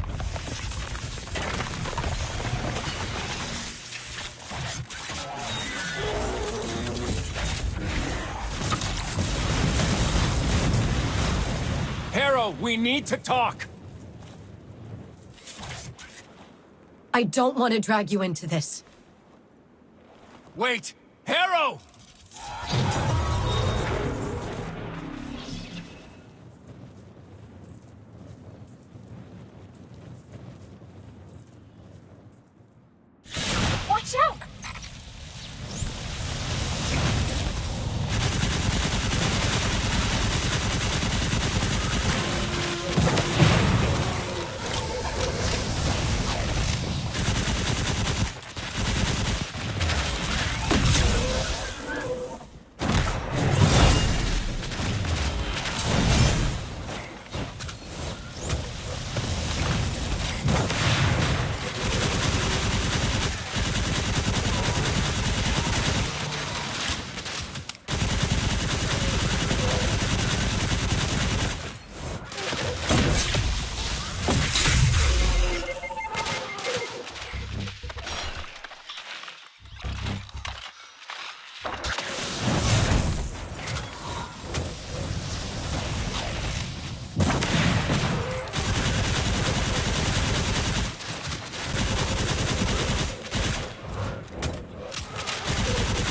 Speaker 25: Harrow, we need to talk!
Speaker 11: I don't want to drag you into this.
Speaker 25: Wait! Harrow!
Speaker 3: Watch out!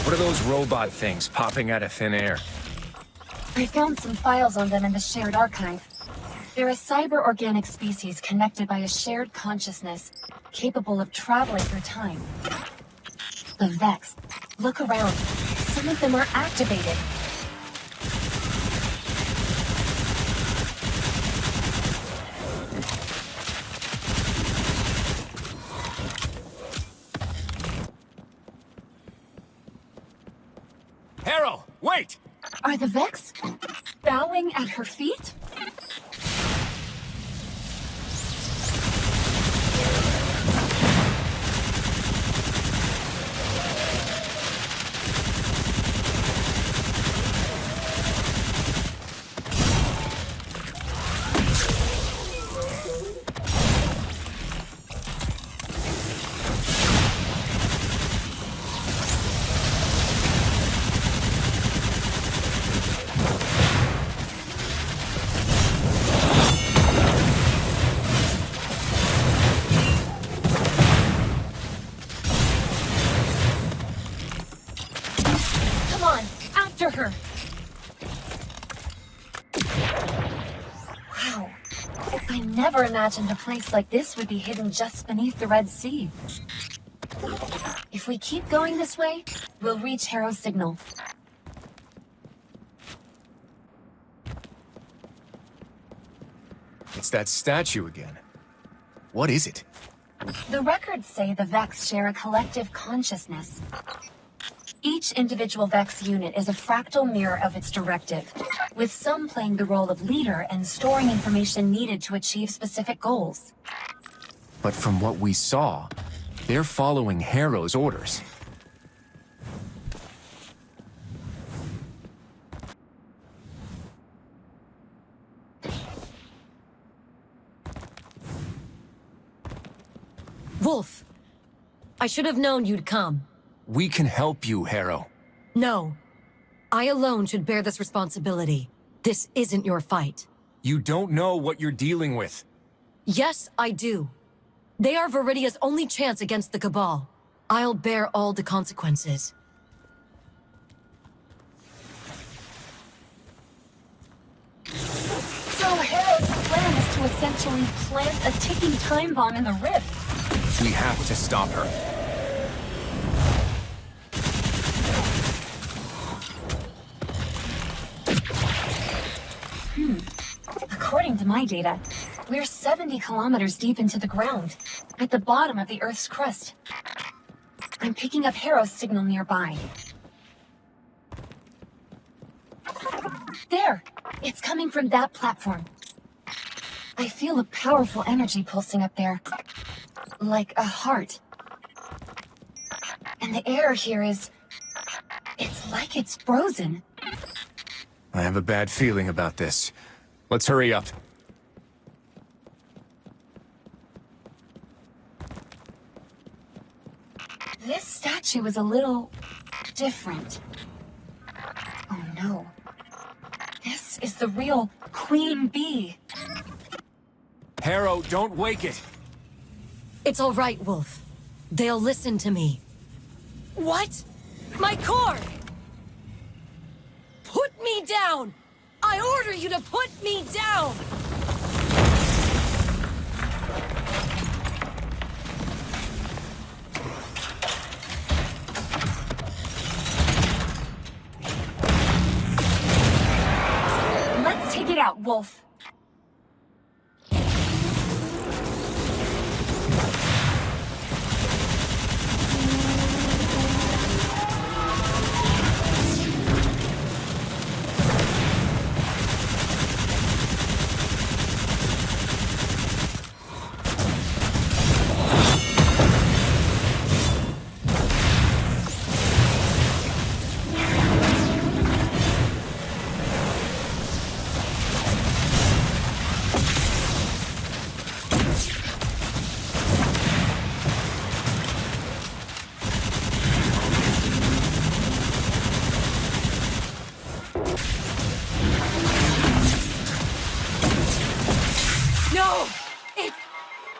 Speaker 2: What are those robot things popping out of thin air?
Speaker 3: I found some files on them in the shared archive. They're a cyber-organic species connected by a shared consciousness, capable of traveling through time. The Vex. Look around. Some of them are activated.
Speaker 25: Harrow, wait!
Speaker 3: Are the Vex bowing at her feet? Her. Wow. I never imagined a place like this would be hidden just beneath the Red Sea. If we keep going this way, we'll reach Harrow's signal.
Speaker 2: It's that statue again. What is it?
Speaker 3: The records say the Vex share a collective consciousness. Each individual Vex unit is a fractal mirror of its directive, with some playing the role of leader and storing information needed to achieve specific goals.
Speaker 2: But from what we saw, they're following Harrow's orders.
Speaker 11: Wolf, I should have known you'd come.
Speaker 2: We can help you, Harrow.
Speaker 11: No. I alone should bear this responsibility. This isn't your fight.
Speaker 2: You don't know what you're dealing with.
Speaker 11: Yes, I do. They are Viridia's only chance against the Cabal. I'll bear all the consequences.
Speaker 3: So Harrow's plan is to essentially plant a ticking time bomb in the rift.
Speaker 2: We have to stop her.
Speaker 3: According to my data, we're 70 kilometers deep into the ground, at the bottom of the Earth's crust. I'm picking up Harrow's signal nearby. There! It's coming from that platform. I feel a powerful energy pulsing up there. Like a heart. And the air here is... it's like it's frozen.
Speaker 2: I have a bad feeling about this. Let's hurry up.
Speaker 3: This statue is a little... different. Oh no. This is the real Queen Bee.
Speaker 2: Harrow, don't wake it!
Speaker 11: It's all right, Wolf. They'll listen to me. What? My core! Put me down! I order you to put me down!
Speaker 3: Let's take it out, Wolf.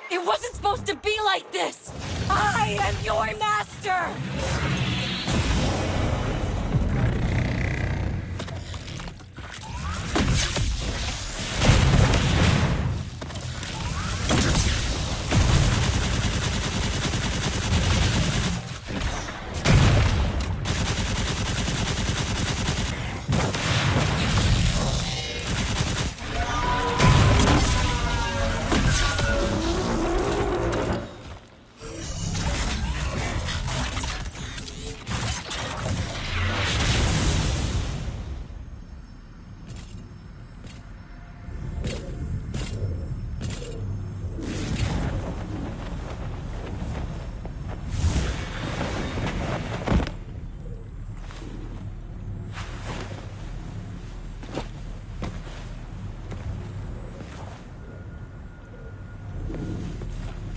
Speaker 11: It wasn't supposed to be like this! I am your master!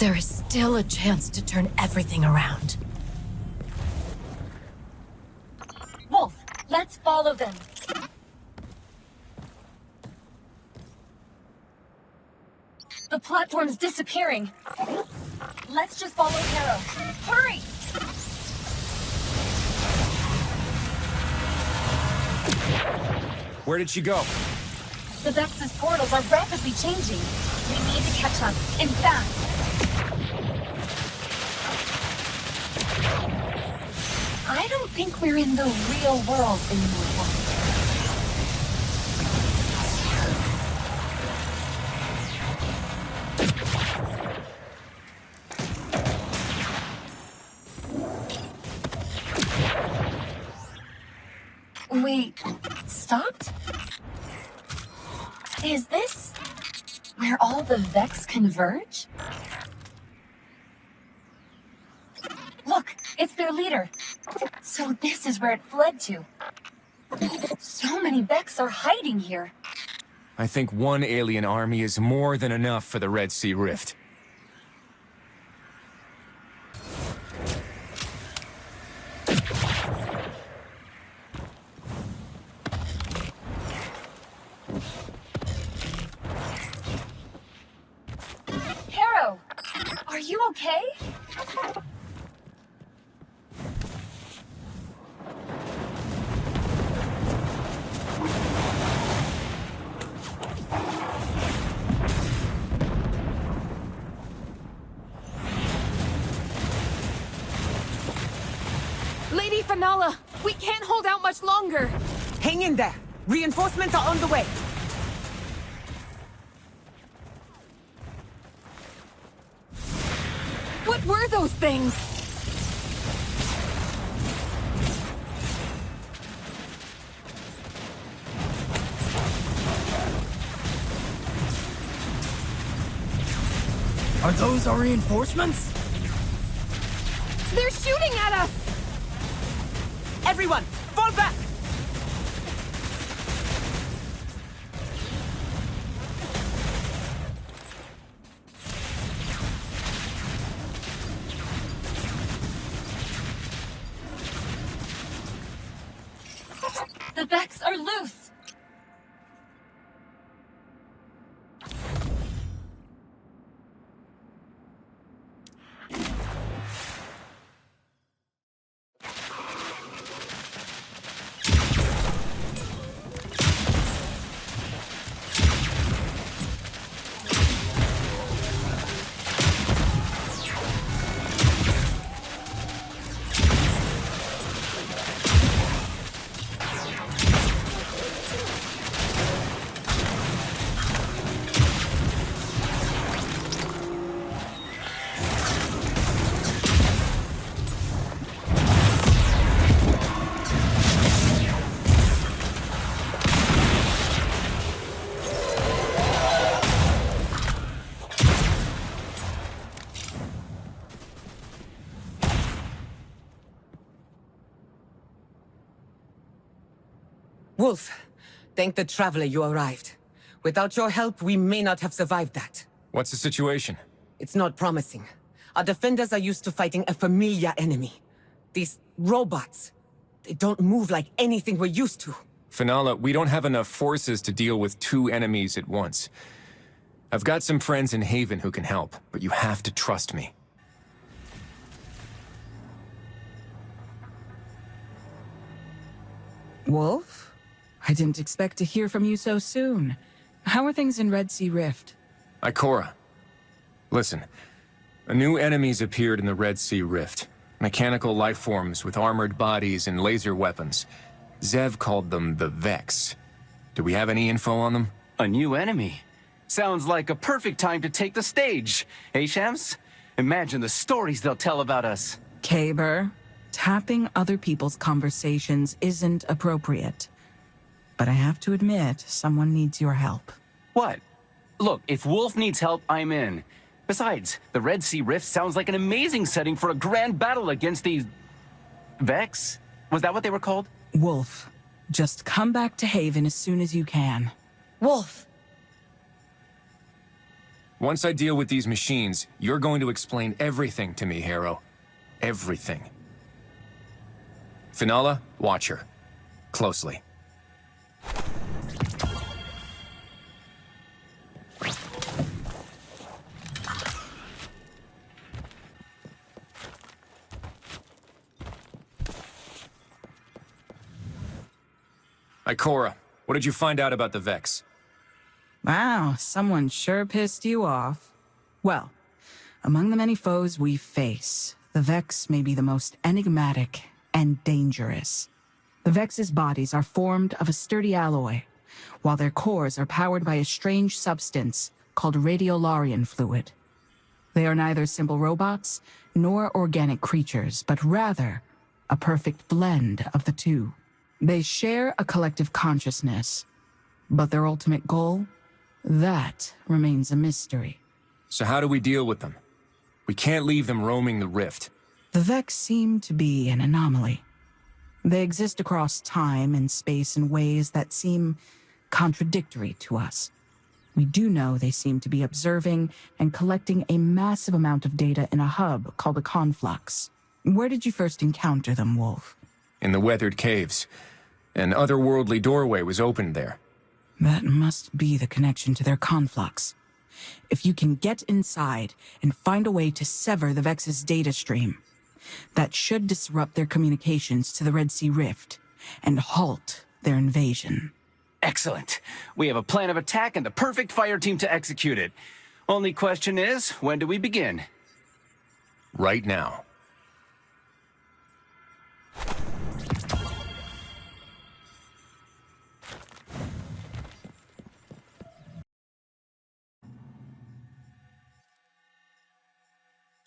Speaker 11: There is still a chance to turn everything around.
Speaker 3: Wolf, let's follow them. The platform's disappearing. Let's just follow Harrow. Hurry!
Speaker 2: Where did she go?
Speaker 3: The Vex's portals are rapidly changing. We need to catch up, and fast. I don't think we're in the real world anymore, Wolf. We stopped? Is this where all the Vex converge? Look, it's their leader. So this is where it fled to. So many Vex are hiding here.
Speaker 2: I think one alien army is more than enough for the Red Sea Rift.
Speaker 3: Harrow, are you okay?
Speaker 18: Lady Fenala, we can't hold out much longer.
Speaker 5: Hang in there. Reinforcements are on the way.
Speaker 18: What were those things?
Speaker 19: Are those our reinforcements?
Speaker 18: They're shooting at us!
Speaker 5: Everyone, fall back!
Speaker 3: The Vex are loose!
Speaker 5: Wolf, thank the Traveler you arrived. Without your help, we may not have survived that.
Speaker 2: What's the situation?
Speaker 5: It's not promising. Our defenders are used to fighting a familiar enemy. These robots, they don't move like anything we're used to.
Speaker 2: Fenala, we don't have enough forces to deal with two enemies at once. I've got some friends in Haven who can help, but you have to trust me.
Speaker 20: Wolf? I didn't expect to hear from you so soon. How are things in Red Sea Rift?
Speaker 2: Ikora. Listen, a new enemy's appeared in the Red Sea Rift. Mechanical life forms with armored bodies and laser weapons. Zev called them the Vex. Do we have any info on them?
Speaker 22: A new enemy? Sounds like a perfect time to take the stage. Eh, Shams? Imagine the stories they'll tell about us.
Speaker 20: Kaber, tapping other people's conversations isn't appropriate. But I have to admit, someone needs your help.
Speaker 22: What? Look, if Wolf needs help, I'm in. Besides, the Red Sea Rift sounds like an amazing setting for a grand battle against these... Vex? Was that what they were called?
Speaker 20: Wolf, just come back to Haven as soon as you can.
Speaker 11: Wolf!
Speaker 2: Once I deal with these machines, you're going to explain everything to me, Harrow. Everything. Finala, watch her. Closely. Ikora, what did you find out about the Vex?
Speaker 20: Wow, someone sure pissed you off. Well, among the many foes we face, the Vex may be the most enigmatic and dangerous. The Vex's bodies are formed of a sturdy alloy, while their cores are powered by a strange substance called radiolarian fluid. They are neither simple robots nor organic creatures, but rather a perfect blend of the two. They share a collective consciousness, but their ultimate goal? That remains a mystery.
Speaker 2: So how do we deal with them? We can't leave them roaming the rift.
Speaker 20: The Vex seem to be an anomaly. They exist across time and space in ways that seem contradictory to us. We do know they seem to be observing and collecting a massive amount of data in a hub called a conflux. Where did you first encounter them, Wolf?
Speaker 2: In the weathered caves. An otherworldly doorway was opened there.
Speaker 20: That must be the connection to their conflux. If you can get inside and find a way to sever the Vex's data stream, that should disrupt their communications to the Red Sea Rift and halt their invasion.
Speaker 22: Excellent. We have a plan of attack and the perfect fire team to execute it. Only question is, when do we begin?
Speaker 2: Right now.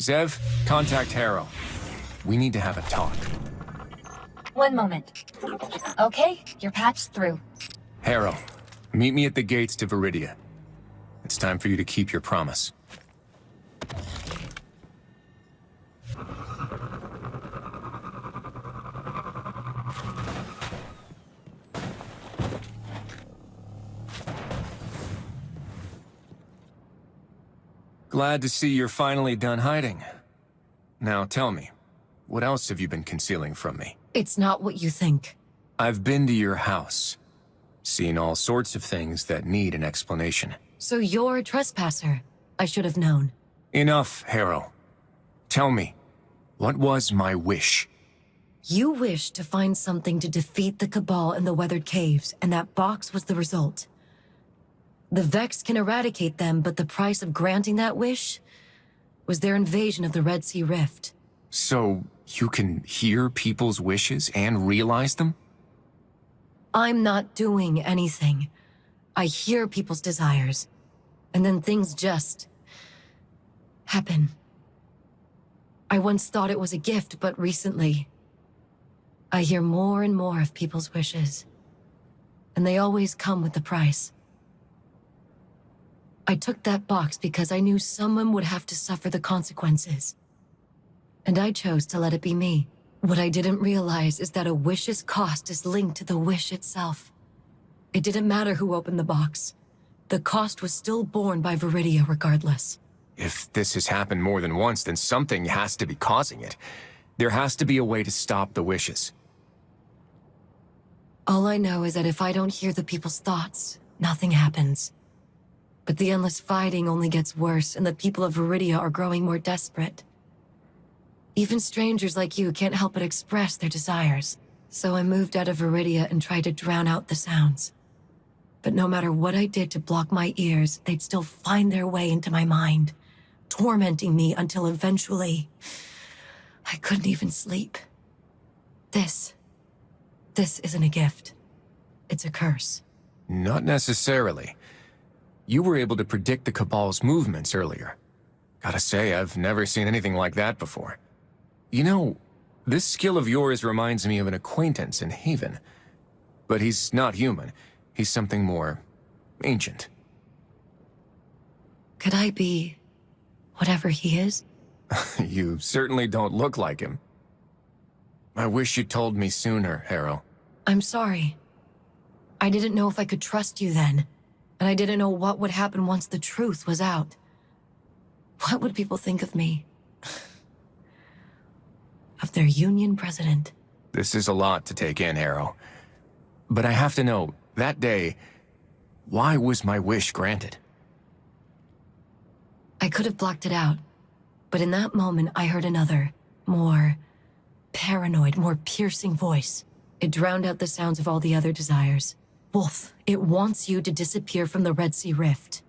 Speaker 2: Zev, contact Harrow. We need to have a talk.
Speaker 3: One moment. Okay, you're patched through.
Speaker 2: Harrow, meet me at the gates to Viridia. It's time for you to keep your promise. Glad to see you're finally done hiding. Now tell me, what else have you been concealing from me?
Speaker 11: It's not what you think.
Speaker 2: I've been to your house, seen all sorts of things that need an explanation.
Speaker 11: So you're a trespasser. I should have known.
Speaker 2: Enough, Harrow. Tell me, what was my wish?
Speaker 11: You wished to find something to defeat the Cabal in the weathered caves, and that box was the result. The Vex can eradicate them, but the price of granting that wish was their invasion of the Red Sea Rift.
Speaker 2: So, you can hear people's wishes and realize them?
Speaker 11: I'm not doing anything. I hear people's desires, and then things just happen. I once thought it was a gift, but recently, I hear more and more of people's wishes, and they always come with a price. I took that box because I knew someone would have to suffer the consequences. And I chose to let it be me. What I didn't realize is that a wish's cost is linked to the wish itself. It didn't matter who opened the box. The cost was still borne by Viridia regardless.
Speaker 2: If this has happened more than once, then something has to be causing it. There has to be a way to stop the wishes.
Speaker 11: All I know is that if I don't hear the people's thoughts, nothing happens. But the endless fighting only gets worse, and the people of Viridia are growing more desperate. Even strangers like you can't help but express their desires. So I moved out of Viridia and tried to drown out the sounds. But no matter what I did to block my ears, they'd still find their way into my mind, tormenting me until eventually, I couldn't even sleep. This isn't a gift. It's a curse.
Speaker 2: Not necessarily. You were able to predict the Cabal's movements earlier. Gotta say, I've never seen anything like that before. You know, this skill of yours reminds me of an acquaintance in Haven. But he's not human. He's something more ancient.
Speaker 11: Could I be whatever he is?
Speaker 2: You certainly don't look like him. I wish you told me sooner, Harrow.
Speaker 11: I'm sorry. I didn't know if I could trust you then. And I didn't know what would happen once the truth was out. What would people think of me? Of their union president?
Speaker 2: This is a lot to take in, Harrow. But I have to know, that day, why was my wish granted?
Speaker 11: I could have blocked it out, but in that moment I heard another, more paranoid, more piercing voice. It drowned out the sounds of all the other desires. Wolf, it wants you to disappear from the Red Sea Rift.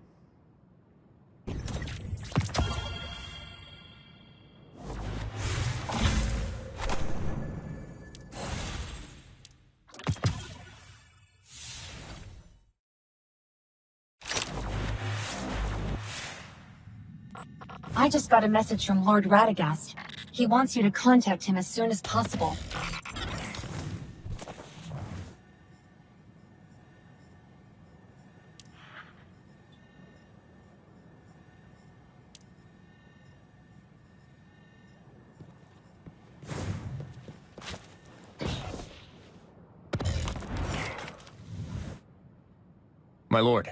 Speaker 3: I just got a message from Lord Radagast. He wants you to contact him as soon as possible.
Speaker 2: My lord,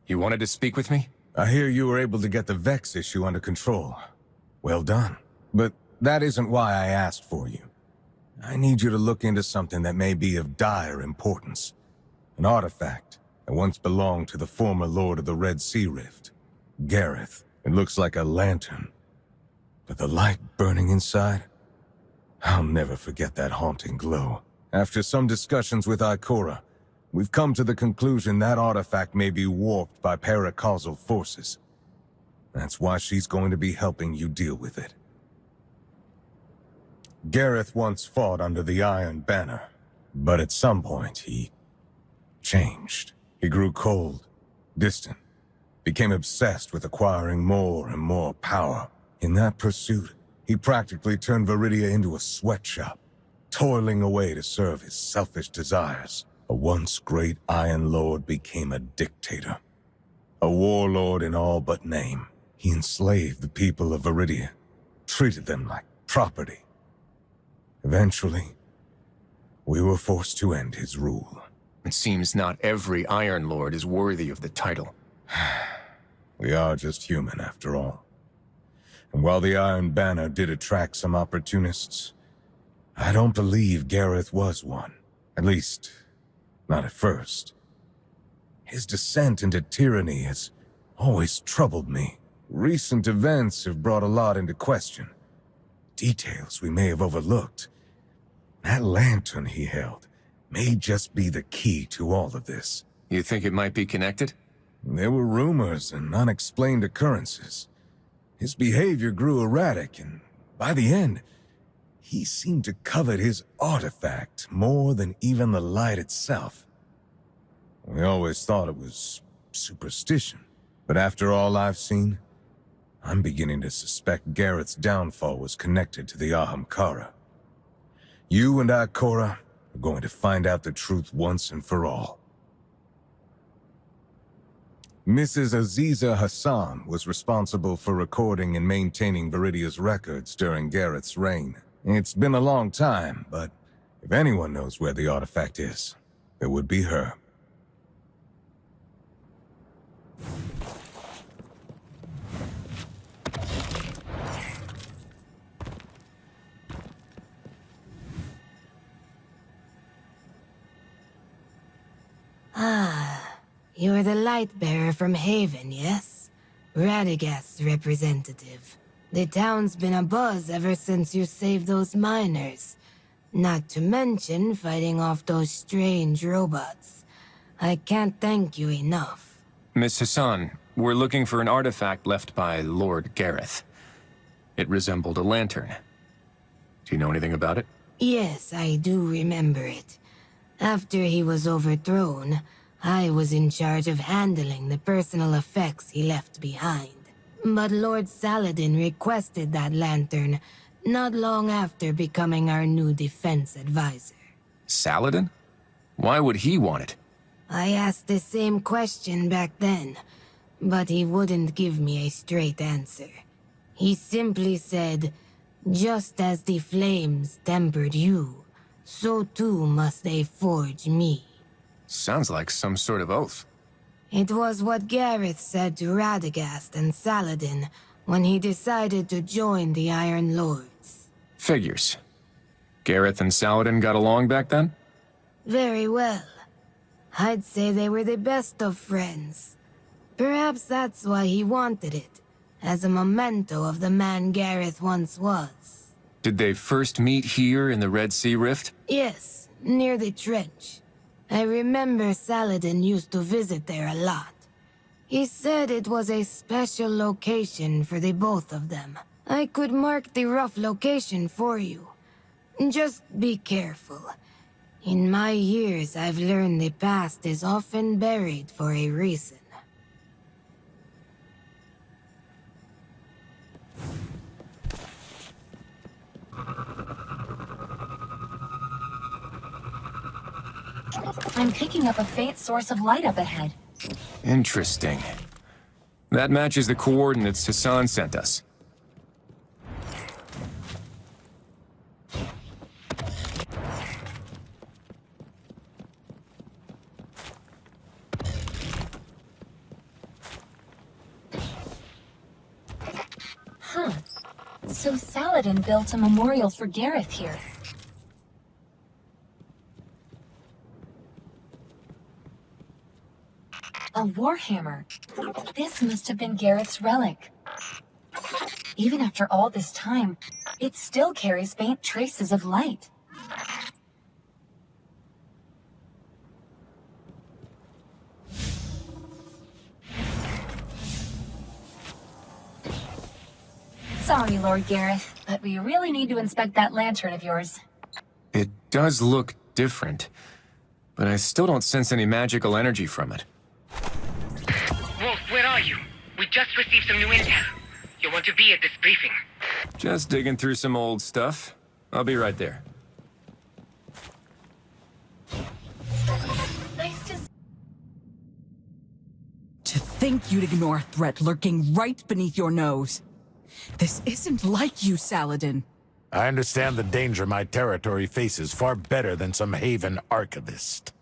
Speaker 2: you wanted to speak with me?
Speaker 7: I hear you were able to get the Vex issue under control. Well done. But that isn't why I asked for you. I need you to look into something that may be of dire importance. An artifact that once belonged to the former Lord of the Red Sea Rift, Gareth. It looks like a lantern. But the light burning inside? I'll never forget that haunting glow. After some discussions with Ikora, we've come to the conclusion that artifact may be warped by paracausal forces. That's why she's going to be helping you deal with it. Gareth once fought under the Iron Banner, but at some point he changed. He grew cold, distant, became obsessed with acquiring more and more power. In that pursuit, he practically turned Viridia into a sweatshop, toiling away to serve his selfish desires. A once great Iron Lord became a dictator. A warlord in all but name. He enslaved the people of Viridia, treated them like property. Eventually, we were forced to end his rule.
Speaker 2: It seems not every Iron Lord is worthy of the title.
Speaker 7: We are just human, after all. And while the Iron Banner did attract some opportunists, I don't believe Gareth was one. At least, not at first. His descent into tyranny has always troubled me. Recent events have brought a lot into question. Details we may have overlooked. That lantern he held may just be the key to all of this.
Speaker 2: You think it might be connected?
Speaker 7: There were rumors and unexplained occurrences. His behavior grew erratic, and by the end, he seemed to covet his artifact more than even the light itself. We always thought it was superstition, but after all I've seen, I'm beginning to suspect Gareth's downfall was connected to the Ahamkara. You and Ikora are going to find out the truth once and for all. Mrs. Aziza Hassan was responsible for recording and maintaining Viridia's records during Gareth's reign. It's been a long time, but if anyone knows where the artifact is, it would be her.
Speaker 15: Ah, you're the Lightbearer from Haven, yes? Radagast's representative. The town's been abuzz ever since you saved those miners. Not to mention fighting off those strange robots. I can't thank you enough.
Speaker 2: Miss Hassan, we're looking for an artifact left by Lord Gareth. It resembled a lantern. Do you know anything about it?
Speaker 15: Yes, I do remember it. After he was overthrown, I was in charge of handling the personal effects he left behind. But Lord Saladin requested that lantern not long after becoming our new defense advisor.
Speaker 2: Saladin? Why would he want it?
Speaker 15: I asked the same question back then, but he wouldn't give me a straight answer. He simply said, "Just as the flames tempered you, so too must they forge me."
Speaker 2: Sounds like some sort of oath.
Speaker 15: It was what Gareth said to Radagast and Saladin when he decided to join the Iron Lords.
Speaker 2: Figures. Gareth and Saladin got along back then?
Speaker 15: Very well. I'd say they were the best of friends. Perhaps that's why he wanted it, as a memento of the man Gareth once was.
Speaker 2: Did they first meet here in the Red Sea Rift?
Speaker 15: Yes, near the trench. I remember Saladin used to visit there a lot. He said it was a special location for the both of them. I could mark the rough location for you. Just be careful. In my years, I've learned the past is often buried for a reason.
Speaker 3: I'm picking up a faint source of light up ahead.
Speaker 2: Interesting. That matches the coordinates Hassan sent us.
Speaker 3: Huh. So Saladin built a memorial for Gareth here. A warhammer. This must have been Gareth's relic. Even after all this time, it still carries faint traces of light. Sorry, Lord Gareth, but we really need to inspect that lantern of yours.
Speaker 2: It does look different, but I still don't sense any magical energy from it.
Speaker 14: Wolf, where are you? We just received some new intel. You want to be at this briefing?
Speaker 2: Just digging through some old stuff. I'll be right there.
Speaker 20: To think you'd ignore a threat lurking right beneath your nose. This isn't like you, Saladin.
Speaker 6: I understand the danger my territory faces far better than some Haven archivist.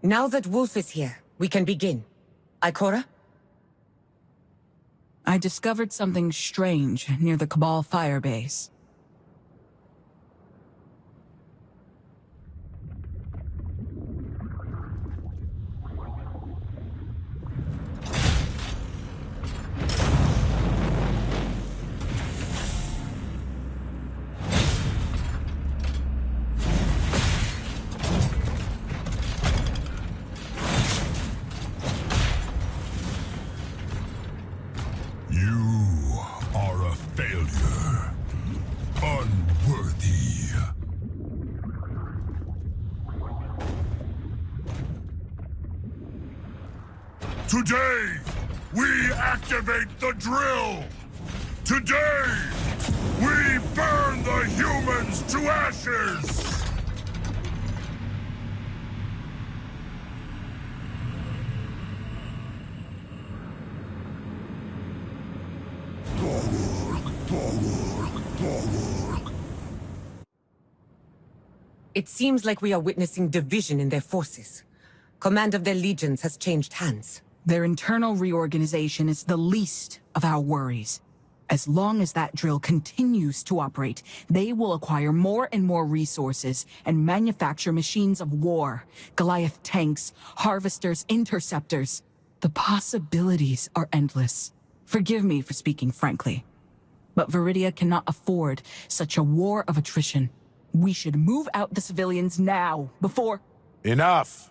Speaker 5: Now that Wolf is here, we can begin. Ikora?
Speaker 20: I discovered something strange near the Cabal firebase.
Speaker 12: Today, we activate the drill! Today, we burn the humans to ashes!
Speaker 5: It seems like we are witnessing division in their forces. Command of their legions has changed hands.
Speaker 20: Their internal reorganization is the least of our worries. As long as that drill continues to operate, they will acquire more and more resources and manufacture machines of war, Goliath tanks, harvesters, interceptors. The possibilities are endless. Forgive me for speaking frankly, but Viridia cannot afford such a war of attrition. We should move out the civilians now, before—
Speaker 6: Enough!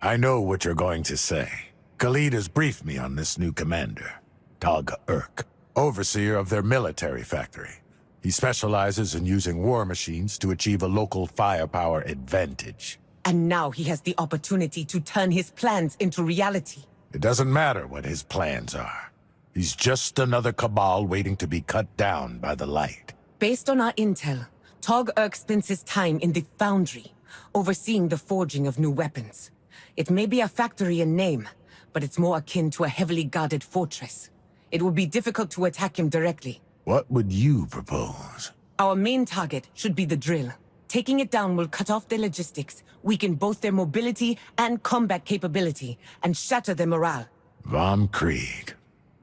Speaker 6: I know what you're going to say. Khalid has briefed me on this new commander, Tog Urk, overseer of their military factory. He specializes in using war machines to achieve a local firepower advantage.
Speaker 5: And now he has the opportunity to turn his plans into reality.
Speaker 6: It doesn't matter what his plans are. He's just another Cabal waiting to be cut down by the light.
Speaker 5: Based on our intel, Tog Urk spends his time in the Foundry, overseeing the forging of new weapons. It may be a factory in name, but it's more akin to a heavily guarded fortress. It would be difficult to attack him directly.
Speaker 6: What would you propose?
Speaker 5: Our main target should be the drill. Taking it down will cut off their logistics, weaken both their mobility and combat capability, and shatter their morale.
Speaker 6: Von Krieg.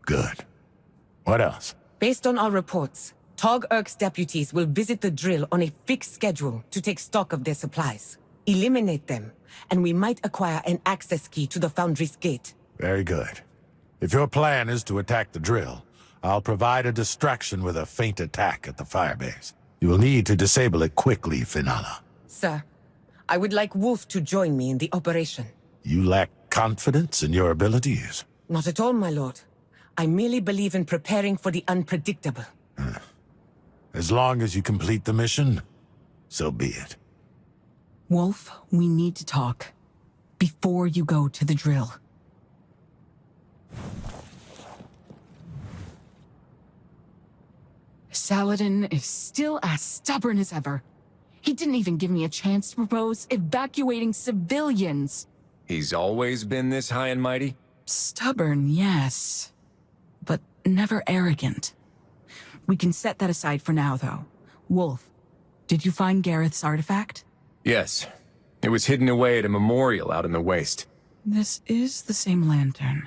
Speaker 6: Good. What else?
Speaker 5: Based on our reports, Tog Urk's deputies will visit the drill on a fixed schedule to take stock of their supplies. Eliminate them, and we might acquire an access key to the Foundry's gate.
Speaker 6: Very good. If your plan is to attack the drill, I'll provide a distraction with a feint attack at the firebase. You will need to disable it quickly, Finala.
Speaker 5: Sir, I would like Wolf to join me in the operation.
Speaker 6: You lack confidence in your abilities.
Speaker 5: Not at all, my lord. I merely believe in preparing for the unpredictable.
Speaker 6: As long as you complete the mission, so be it.
Speaker 20: Wolf, we need to talk. Before you go to the drill. Saladin is still as stubborn as ever. He didn't even give me a chance to propose evacuating civilians.
Speaker 2: He's always been this high and mighty?
Speaker 20: Stubborn, yes. But never arrogant. We can set that aside for now, though. Wolf, did you find Gareth's artifact?
Speaker 2: Yes. It was hidden away at a memorial out in the waste.
Speaker 20: This is the same lantern.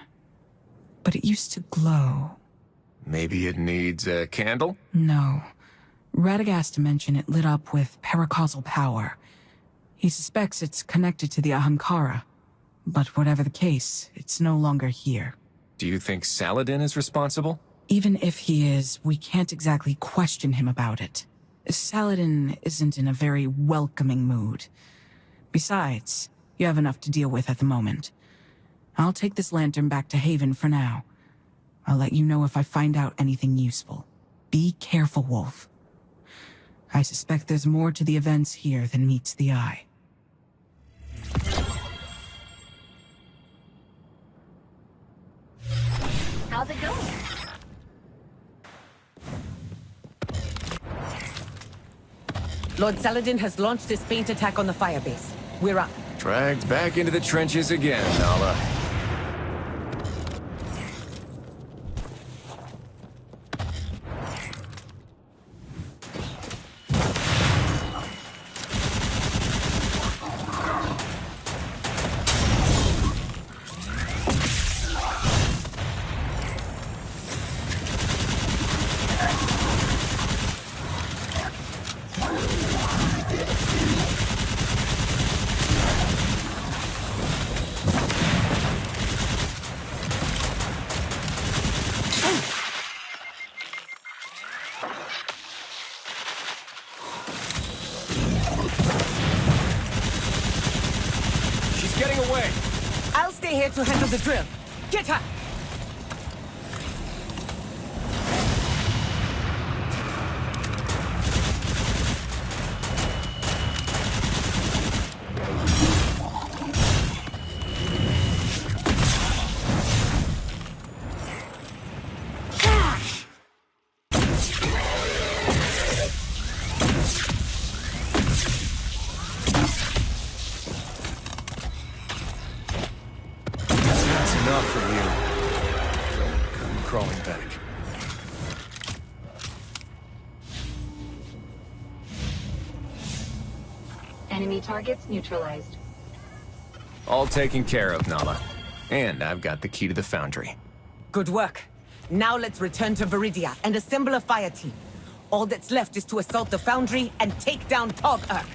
Speaker 20: But it used to glow.
Speaker 2: Maybe it needs a candle?
Speaker 20: No. Radagast mentioned it lit up with paracausal power. He suspects it's connected to the Ahamkara. But whatever the case, it's no longer here.
Speaker 2: Do you think Saladin is responsible?
Speaker 20: Even if he is, we can't exactly question him about it. Saladin isn't in a very welcoming mood. Besides, you have enough to deal with at the moment. I'll take this lantern back to Haven for now. I'll let you know if I find out anything useful. Be careful, Wolf. I suspect there's more to the events here than meets the eye.
Speaker 3: How's it going?
Speaker 5: Lord Saladin has launched his feint attack on the firebase. We're up.
Speaker 2: Dragged back into the trenches again, Nala.
Speaker 5: I'll stay here to handle the drill. Get her!
Speaker 2: Enough of you. Come crawling back.
Speaker 3: Enemy targets neutralized.
Speaker 2: All taken care of, Nala. And I've got the key to the foundry.
Speaker 5: Good work. Now let's return to Viridia and assemble a fire team. All that's left is to assault the foundry and take down Tog Urk.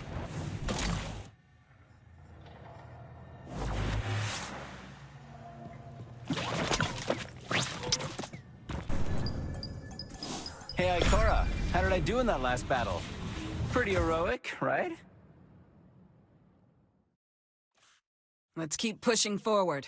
Speaker 22: Hey, Ikora, how did I do in that last battle? Pretty heroic, right?
Speaker 20: Let's keep pushing forward.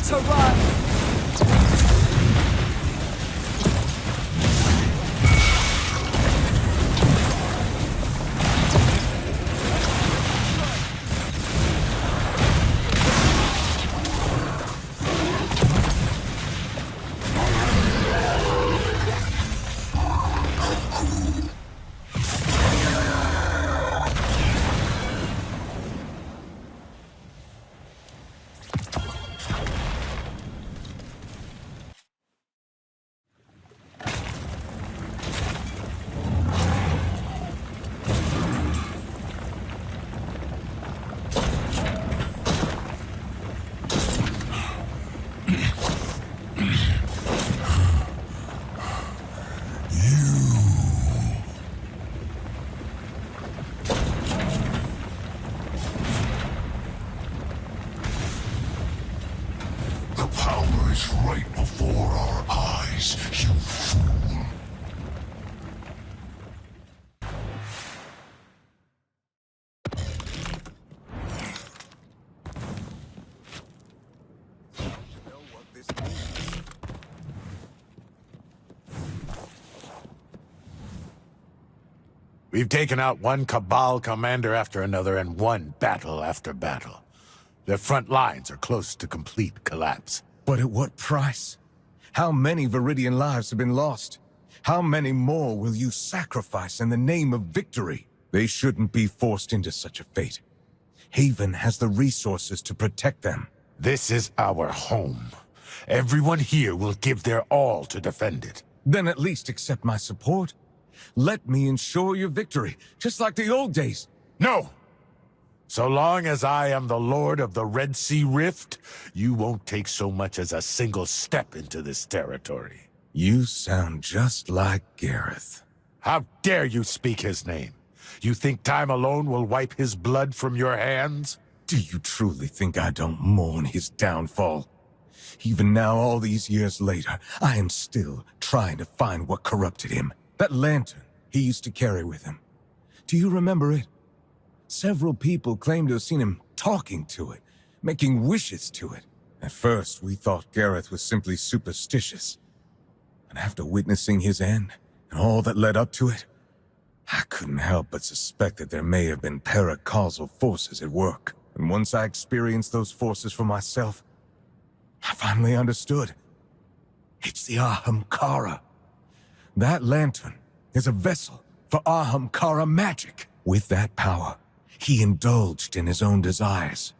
Speaker 19: to run!
Speaker 12: Right before our eyes, you fool.
Speaker 6: We've taken out one Cabal commander after another and won battle after battle. Their front lines are close to complete collapse.
Speaker 7: But at what price? How many Viridian lives have been lost? How many more will you sacrifice in the name of victory? They shouldn't be forced into such a fate. Haven has the resources to protect them.
Speaker 6: This is our home. Everyone here will give their all to defend it.
Speaker 7: Then at least accept my support. Let me ensure your victory, just like the old days.
Speaker 6: No! So long as I am the Lord of the Red Sea Rift, you won't take so much as a single step into this territory.
Speaker 7: You sound just like Gareth.
Speaker 6: How dare you speak his name? You think time alone will wipe his blood from your hands?
Speaker 7: Do you truly think I don't mourn his downfall? Even now, all these years later, I am still trying to find what corrupted him. That lantern he used to carry with him. Do you remember it? Several people claim to have seen him talking to it, making wishes to it. At first, we thought Gareth was simply superstitious. And after witnessing his end, and all that led up to it, I couldn't help but suspect that there may have been paracausal forces at work. And once I experienced those forces for myself, I finally understood. It's the Ahamkara. That lantern is a vessel for Ahamkara magic. With that power, he indulged in his own desires,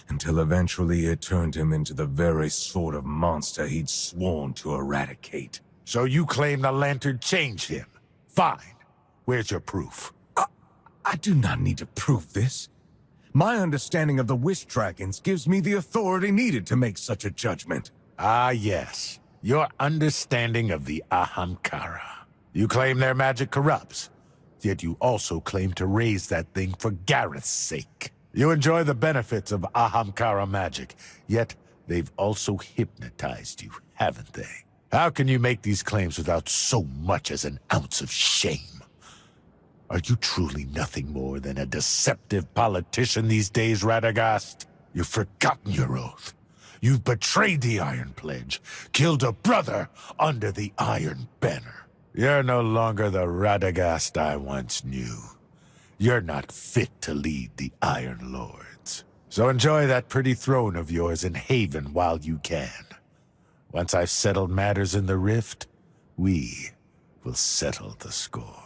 Speaker 7: until eventually it turned him into the very sort of monster he'd sworn to eradicate.
Speaker 6: So you claim the lantern changed him? Fine. Where's your proof?
Speaker 7: I do not need to prove this. My understanding of the Wish Dragons gives me the authority needed to make such a judgment.
Speaker 6: Ah, yes. Your understanding of the Ahamkara. You claim their magic corrupts, yet you also claim to raise that thing for Gareth's sake. You enjoy the benefits of Ahamkara magic, yet they've also hypnotized you, haven't they? How can you make these claims without so much as an ounce of shame? Are you truly nothing more than a deceptive politician these days, Radagast? You've forgotten your oath. You've betrayed the Iron Pledge, killed a brother under the Iron Banner. You're no longer the Radagast I once knew. You're not fit to lead the Iron Lords. So enjoy that pretty throne of yours in Haven while you can. Once I've settled matters in the Rift, we will settle the score.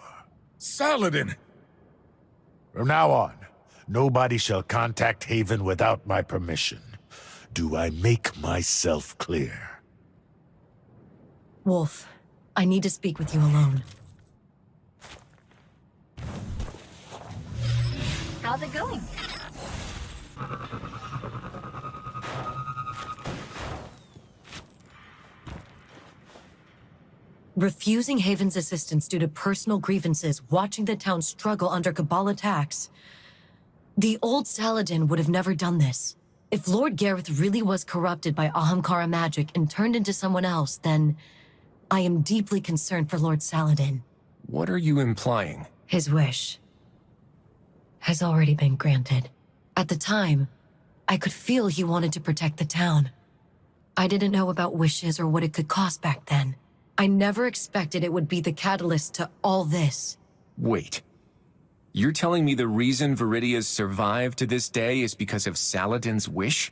Speaker 7: Saladin!
Speaker 6: From now on, nobody shall contact Haven without my permission. Do I make myself clear?
Speaker 11: Wolf, I need to speak with you alone.
Speaker 3: How's it going?
Speaker 11: Refusing Haven's assistance due to personal grievances, watching the town struggle under Cabal attacks. The old Saladin would have never done this. If Lord Gareth really was corrupted by Ahamkara magic and turned into someone else, then I am deeply concerned for Lord Saladin.
Speaker 2: What are you implying?
Speaker 11: His wish has already been granted. At the time, I could feel he wanted to protect the town. I didn't know about wishes or what it could cost back then. I never expected it would be the catalyst to all this.
Speaker 2: Wait. You're telling me the reason Viridia's survived to this day is because of Saladin's wish?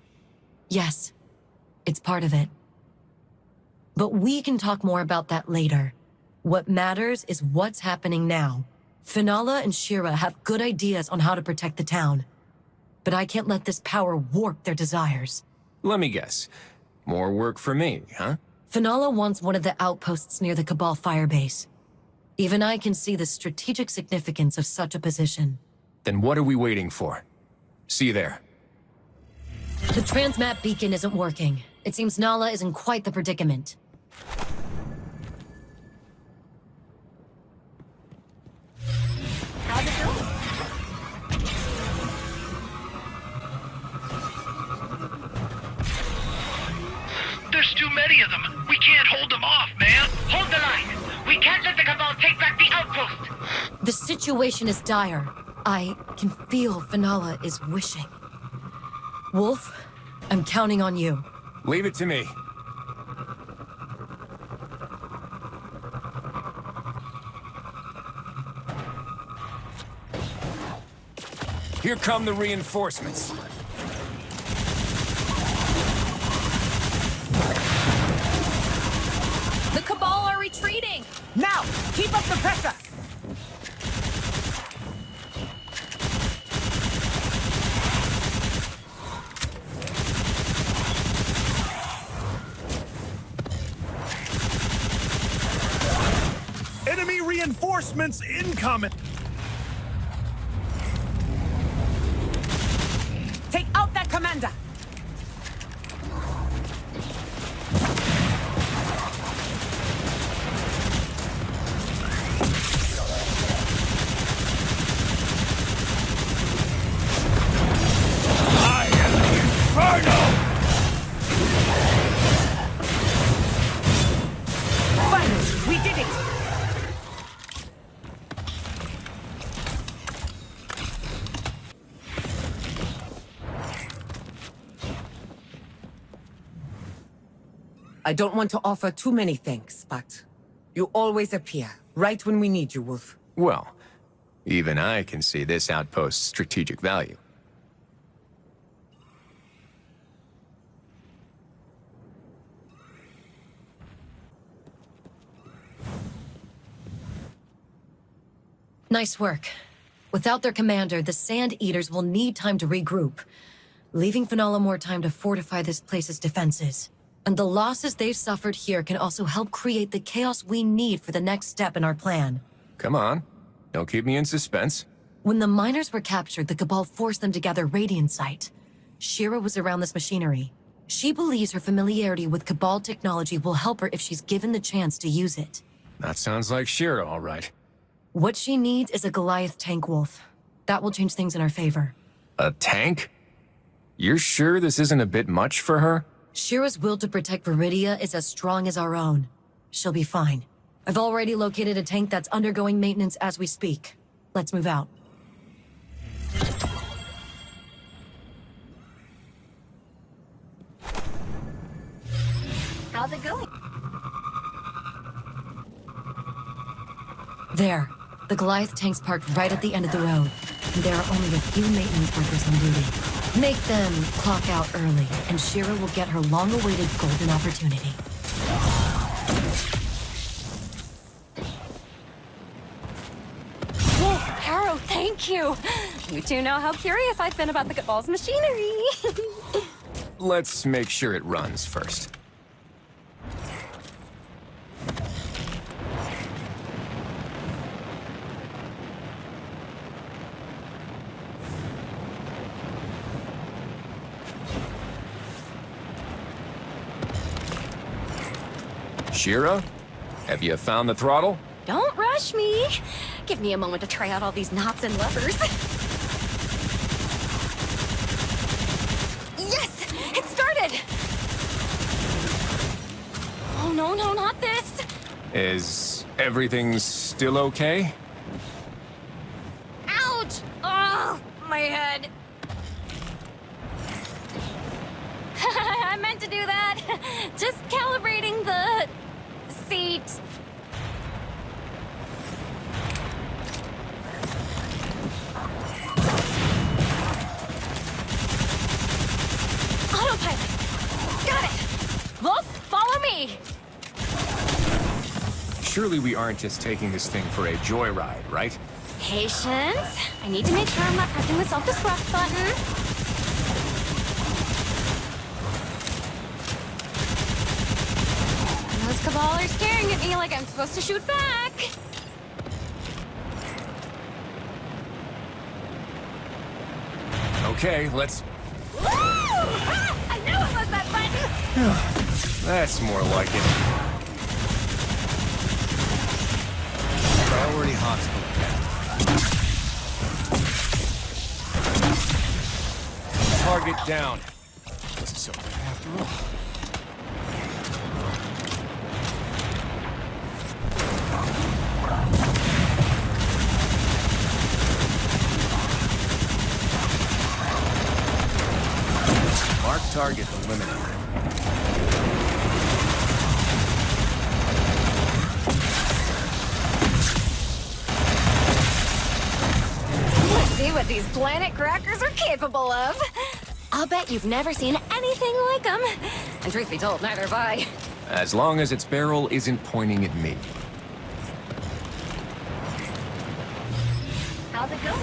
Speaker 11: Yes, it's part of it. But we can talk more about that later. What matters is what's happening now. Finala and Shira have good ideas on how to protect the town. But I can't let this power warp their desires.
Speaker 2: Let me guess. More work for me, huh?
Speaker 11: Finala wants one of the outposts near the Cabal firebase. Even I can see the strategic significance of such a position.
Speaker 2: Then what are we waiting for? See you there.
Speaker 11: The transmat beacon isn't working. It seems Nala is in quite the predicament.
Speaker 9: How's it going?
Speaker 8: There's too many of them. We can't hold them off, man.
Speaker 14: Hold the line. We can't let the Cabal take back the outpost.
Speaker 11: The situation is dire. I can feel Finala is wishing. Wolf, I'm counting on you.
Speaker 2: Leave it to me. Here come the reinforcements.
Speaker 18: The Cabal are retreating!
Speaker 5: Now, keep up the pressure!
Speaker 17: Enemy reinforcements incoming!
Speaker 5: Take out that commander!
Speaker 17: I am the Inferno!
Speaker 5: Finally, we did it! I don't want to offer too many thanks, but you always appear, right when we need you, Wolf.
Speaker 2: Well, even I can see this outpost's strategic value.
Speaker 11: Nice work. Without their commander, the Sand Eaters will need time to regroup, leaving Finala more time to fortify this place's defenses. And the losses they've suffered here can also help create the chaos we need for the next step in our plan.
Speaker 2: Come on. Don't keep me in suspense.
Speaker 11: When the miners were captured, the Cabal forced them to gather Radiant Sight. Shira was around this machinery. She believes her familiarity with Cabal technology will help her if she's given the chance to use it.
Speaker 2: That sounds like Shira, all right.
Speaker 11: What she needs is a Goliath tank, Wolf. That will change things in our favor.
Speaker 2: A tank? You're sure this isn't a bit much for her?
Speaker 11: Shira's will to protect Viridia is as strong as our own. She'll be fine. I've already located a tank that's undergoing maintenance as we speak. Let's move out.
Speaker 9: How's it going?
Speaker 11: There. The Goliath tank's parked right at the end of the road. And there are only a few maintenance workers on duty. Make them clock out early, and Shira will get her long-awaited golden opportunity.
Speaker 9: Wolf, Harrow, thank you! You two know how curious I've been about the Cabal's machinery.
Speaker 2: Let's make sure it runs first. Shira, have you found the throttle?
Speaker 9: Don't rush me. Give me a moment to try out all these knobs and levers. Yes! It started! Oh, no, not this.
Speaker 2: Is everything still okay?
Speaker 9: Ouch! Oh, my head. I meant to do that. Just calibrating the seat. Autopilot. Got it. Wolf, follow me.
Speaker 2: Surely we aren't just taking this thing for a joyride, right?
Speaker 9: Patience. I need to make sure I'm not pressing the self-destruct button. Those Cabal are staring at me like I'm supposed to shoot back.
Speaker 2: Okay, let's...
Speaker 9: Woo! Ah, I knew it was that button!
Speaker 2: That's more like it. Priority hostile. Target down. So, after all. Mark target eliminated.
Speaker 9: Let's see what these planet crackers are capable of. I'll bet you've never seen anything like them. And truth be told, neither have I.
Speaker 2: As long as its barrel isn't pointing at me.
Speaker 3: How's it going?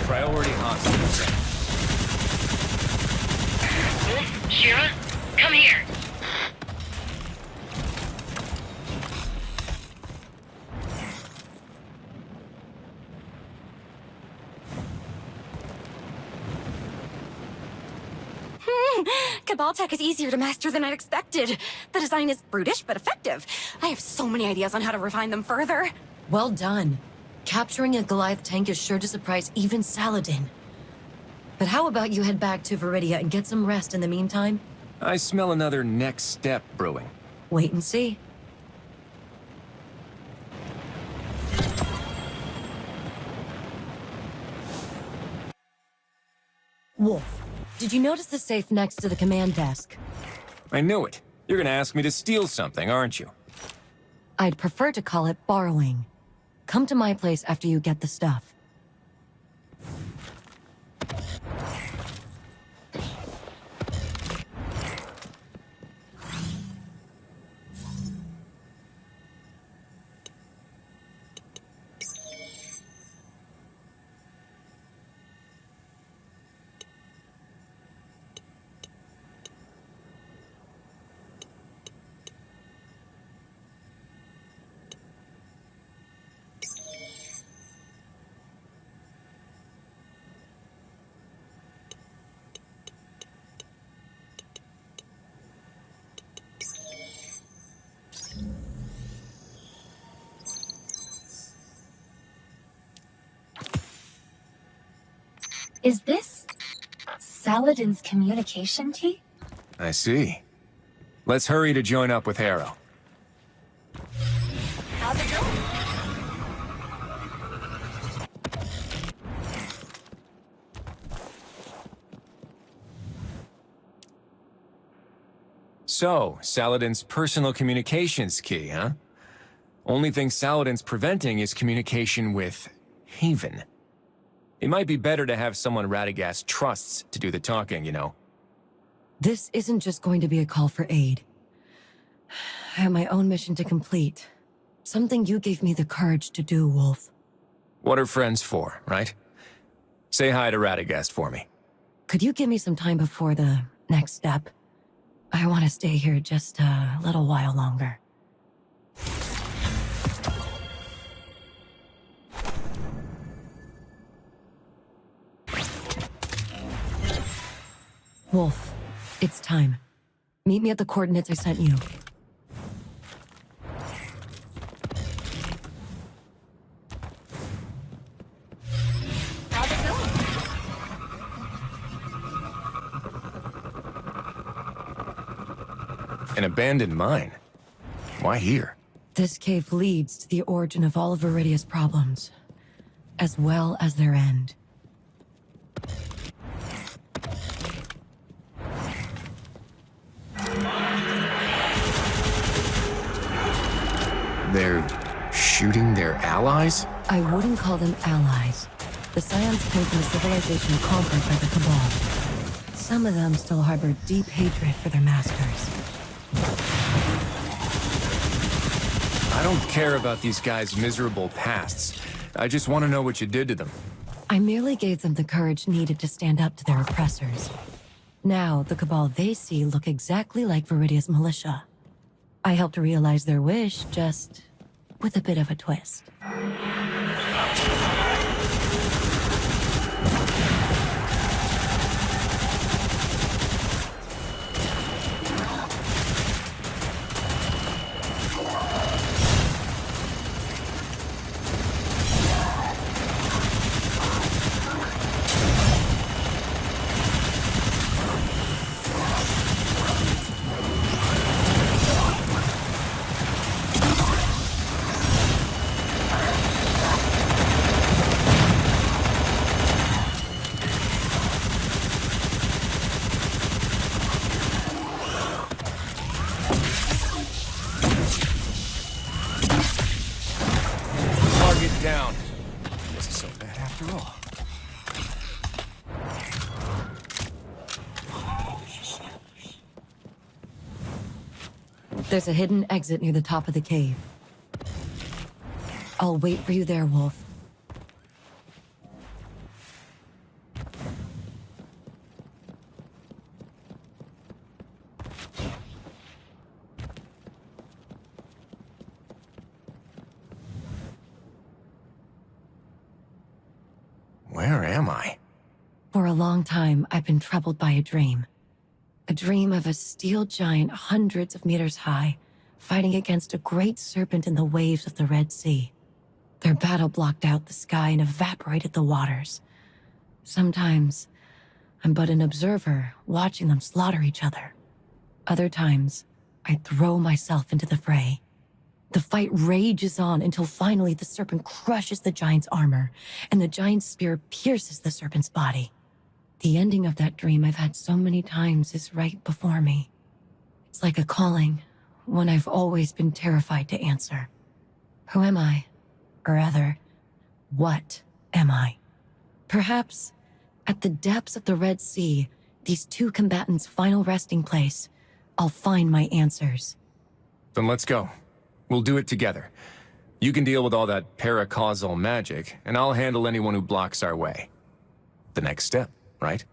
Speaker 2: Priority hostile.
Speaker 14: Shira, come here.
Speaker 9: Cabal tech is easier to master than I'd expected. The design is brutish but effective. I have so many ideas on how to refine them further.
Speaker 11: Well done. Capturing a Goliath tank is sure to surprise even Saladin. But how about you head back to Viridia and get some rest in the meantime?
Speaker 2: I smell another next step brewing.
Speaker 11: Wait and see. Wolf, did you notice the safe next to the command desk?
Speaker 2: I knew it. You're gonna ask me to steal something, aren't you?
Speaker 11: I'd prefer to call it borrowing. Come to my place after you get the stuff.
Speaker 3: Is this Saladin's communication key?
Speaker 2: I see. Let's hurry to join up with Harrow.
Speaker 3: How's it going?
Speaker 2: So, Saladin's personal communications key, huh? Only thing Saladin's preventing is communication with Haven. It might be better to have someone Radagast trusts to do the talking, you know.
Speaker 11: This isn't just going to be a call for aid. I have my own mission to complete. Something you gave me the courage to do, Wolf.
Speaker 2: What are friends for, right? Say hi to Radagast for me.
Speaker 11: Could you give me some time before the next step? I want to stay here just a little while longer. Wolf, it's time. Meet me at the coordinates I sent you.
Speaker 2: An abandoned mine? Why here?
Speaker 11: This cave leads to the origin of all of Viridia's problems, as well as their end.
Speaker 2: They're shooting their allies?
Speaker 11: I wouldn't call them allies. The Scions came from a civilization conquered by the Cabal. Some of them still harbor deep hatred for their masters.
Speaker 2: I don't care about these guys' miserable pasts. I just want to know what you did to them.
Speaker 11: I merely gave them the courage needed to stand up to their oppressors. Now, the Cabal they see look exactly like Viridia's militia. I helped realize their wish, just with a bit of a twist.
Speaker 2: Down. Was it so bad after all?
Speaker 11: There's a hidden exit near the top of the cave. I'll wait for you there, Wolf.
Speaker 2: Where am I?
Speaker 11: For a long time, I've been troubled by a dream. A dream of a steel giant hundreds of meters high, fighting against a great serpent in the waves of the Red Sea. Their battle blocked out the sky and evaporated the waters. Sometimes, I'm but an observer, watching them slaughter each other. Other times, I throw myself into the fray. The fight rages on until finally the serpent crushes the giant's armor, and the giant's spear pierces the serpent's body. The ending of that dream I've had so many times is right before me. It's like a calling, one I've always been terrified to answer. Who am I? Or rather, what am I? Perhaps, at the depths of the Red Sea, these two combatants' final resting place, I'll find my answers.
Speaker 2: Then let's go. We'll do it together. You can deal with all that paracausal magic, and I'll handle anyone who blocks our way. The next step, right?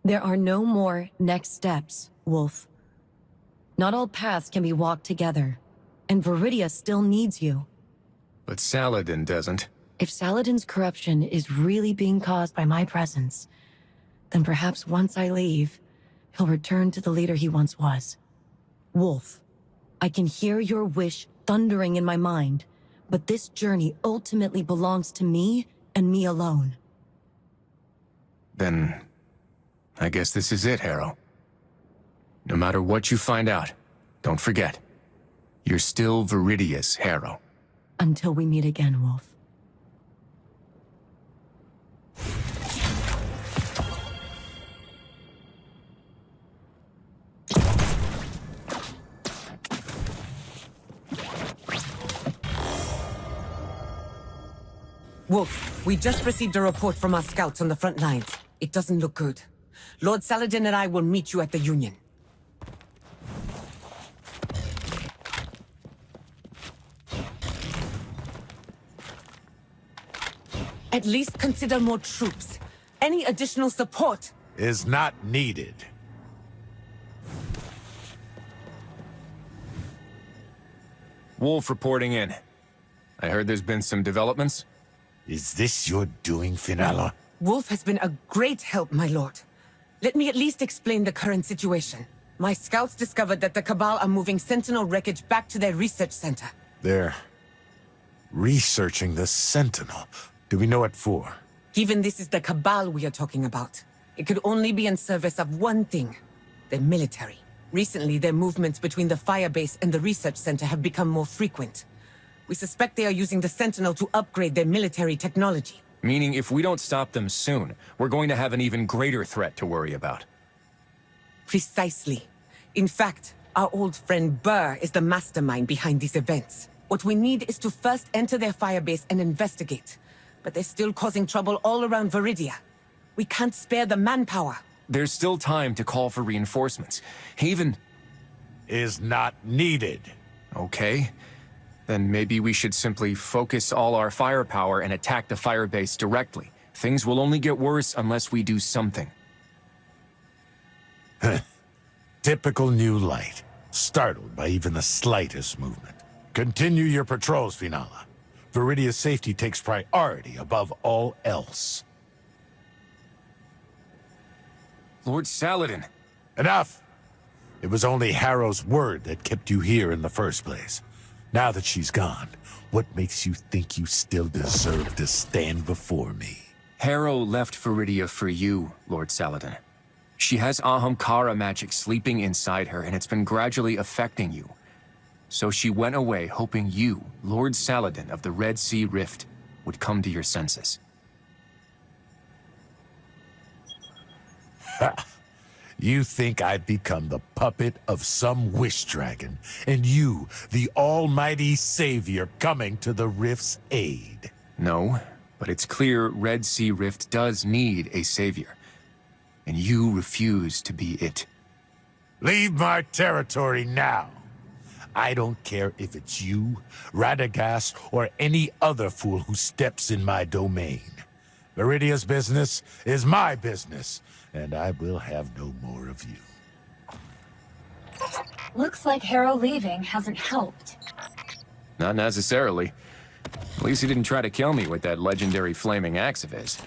Speaker 11: There are no more next steps, Wolf. Not all paths can be walked together, and Viridia still needs you.
Speaker 2: But Saladin doesn't.
Speaker 11: If Saladin's corruption is really being caused by my presence, then perhaps once I leave, he'll return to the leader he once was. Wolf, I can hear your wish thundering in my mind, but this journey ultimately belongs to me and me alone.
Speaker 2: Then, I guess this is it, Harrow. No matter what you find out, don't forget, you're still Viridia's Harrow.
Speaker 11: Until we meet again, Wolf.
Speaker 5: Wolf, we just received a report from our scouts on the front lines. It doesn't look good. Lord Saladin and I will meet you at the Union. At least consider more troops. Any additional support
Speaker 6: is not needed.
Speaker 2: Wolf reporting in. I heard there's been some developments.
Speaker 6: Is this your doing, Finala?
Speaker 5: Wolf has been a great help, my lord. Let me at least explain the current situation. My scouts discovered that the Cabal are moving Sentinel wreckage back to their research center.
Speaker 6: They're researching the Sentinel. Do we know what for?
Speaker 5: Given this is the Cabal we are talking about, it could only be in service of one thing, the military. Recently, their movements between the firebase and the research center have become more frequent. We suspect they are using the Sentinel to upgrade their military technology.
Speaker 2: Meaning if we don't stop them soon, we're going to have an even greater threat to worry about.
Speaker 5: Precisely. In fact, our old friend Burr is the mastermind behind these events. What we need is to first enter their firebase and investigate. But they're still causing trouble all around Viridia. We can't spare the manpower.
Speaker 2: There's still time to call for reinforcements. Haven
Speaker 6: is not needed.
Speaker 2: Okay. Then maybe we should simply focus all our firepower and attack the firebase directly. Things will only get worse unless we do something.
Speaker 6: Typical New Light. Startled by even the slightest movement. Continue your patrols, Finala. Viridia's safety takes priority above all else.
Speaker 2: Lord Saladin.
Speaker 6: Enough! It was only Harrow's word that kept you here in the first place. Now that she's gone, what makes you think you still deserve to stand before me?
Speaker 2: Harrow left Viridia for you, Lord Saladin. She has Ahamkara magic sleeping inside her, and it's been gradually affecting you. So she went away hoping you, Lord Saladin of the Red Sea Rift, would come to your senses.
Speaker 6: Ha! You think I've become the puppet of some wish dragon, and you, the almighty savior, coming to the Rift's aid?
Speaker 2: No, but it's clear Red Sea Rift does need a savior, and you refuse to be it.
Speaker 6: Leave my territory now. I don't care if it's you, Radagast, or any other fool who steps in my domain. Viridia's business is my business, and I will have no more of you.
Speaker 3: Looks like Harrow leaving hasn't helped.
Speaker 2: Not necessarily. At least he didn't try to kill me with that legendary flaming axe of his.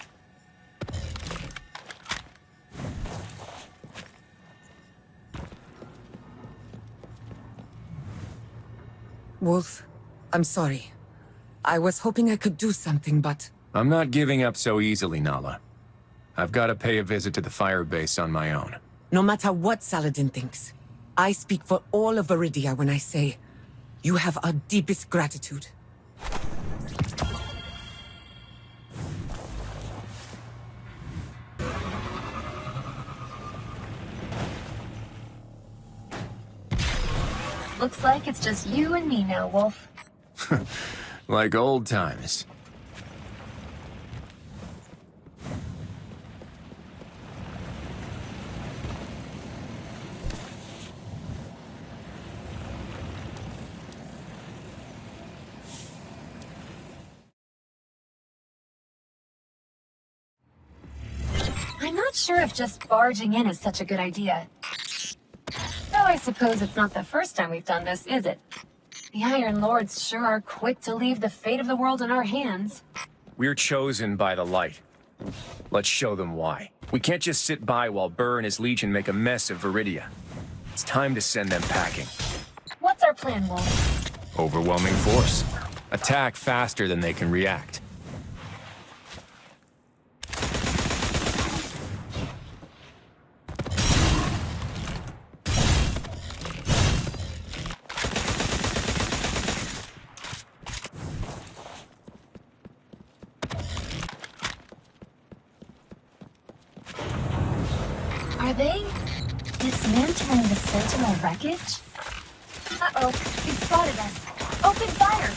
Speaker 5: Wolf, I'm sorry. I was hoping I could do something, but...
Speaker 2: I'm not giving up so easily, Nala. I've got to pay a visit to the firebase on my own.
Speaker 5: No matter what Saladin thinks, I speak for all of Viridia when I say, you have our deepest gratitude.
Speaker 3: Looks like it's just you and me now, Wolf.
Speaker 2: Like old times.
Speaker 3: I'm not sure if just barging in is such a good idea. Though I suppose it's not the first time we've done this, is it? The Iron Lords sure are quick to leave the fate of the world in our hands.
Speaker 2: We're chosen by the light. Let's show them why. We can't just sit by while Burr and his legion make a mess of Viridia. It's time to send them packing.
Speaker 3: What's our plan, Wolf?
Speaker 2: Overwhelming force. Attack faster than they can react.
Speaker 3: Are they dismantling the Sentinel wreckage? Uh-oh, they spotted us. Open fire!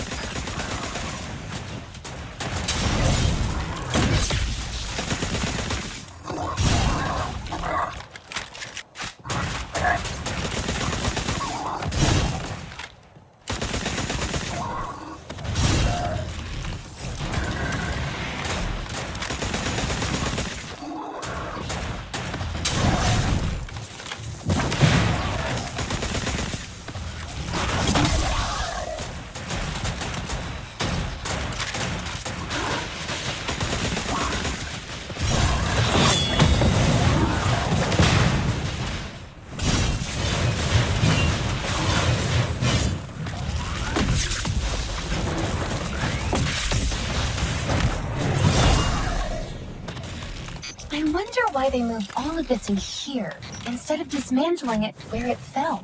Speaker 3: why they moved all of this in here, instead of dismantling it where it fell.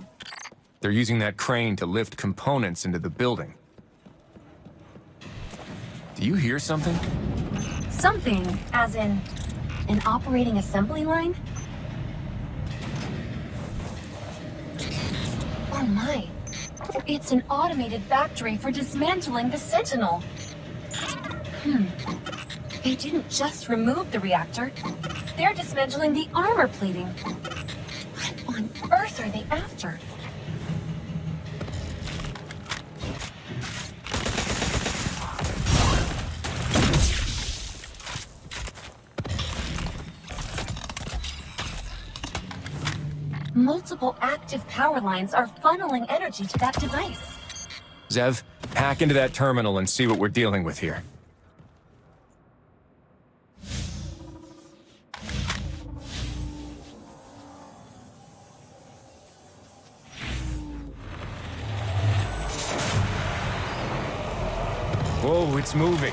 Speaker 2: They're using that crane to lift components into the building. Do you hear something?
Speaker 3: Something, as in an operating assembly line? Oh my. It's an automated factory for dismantling the Sentinel. They didn't just remove the reactor. They're dismantling the armor plating. What on earth are they after? Multiple active power lines are funneling energy to that device.
Speaker 2: Zev, hack into that terminal and see what we're dealing with here. Whoa, it's moving.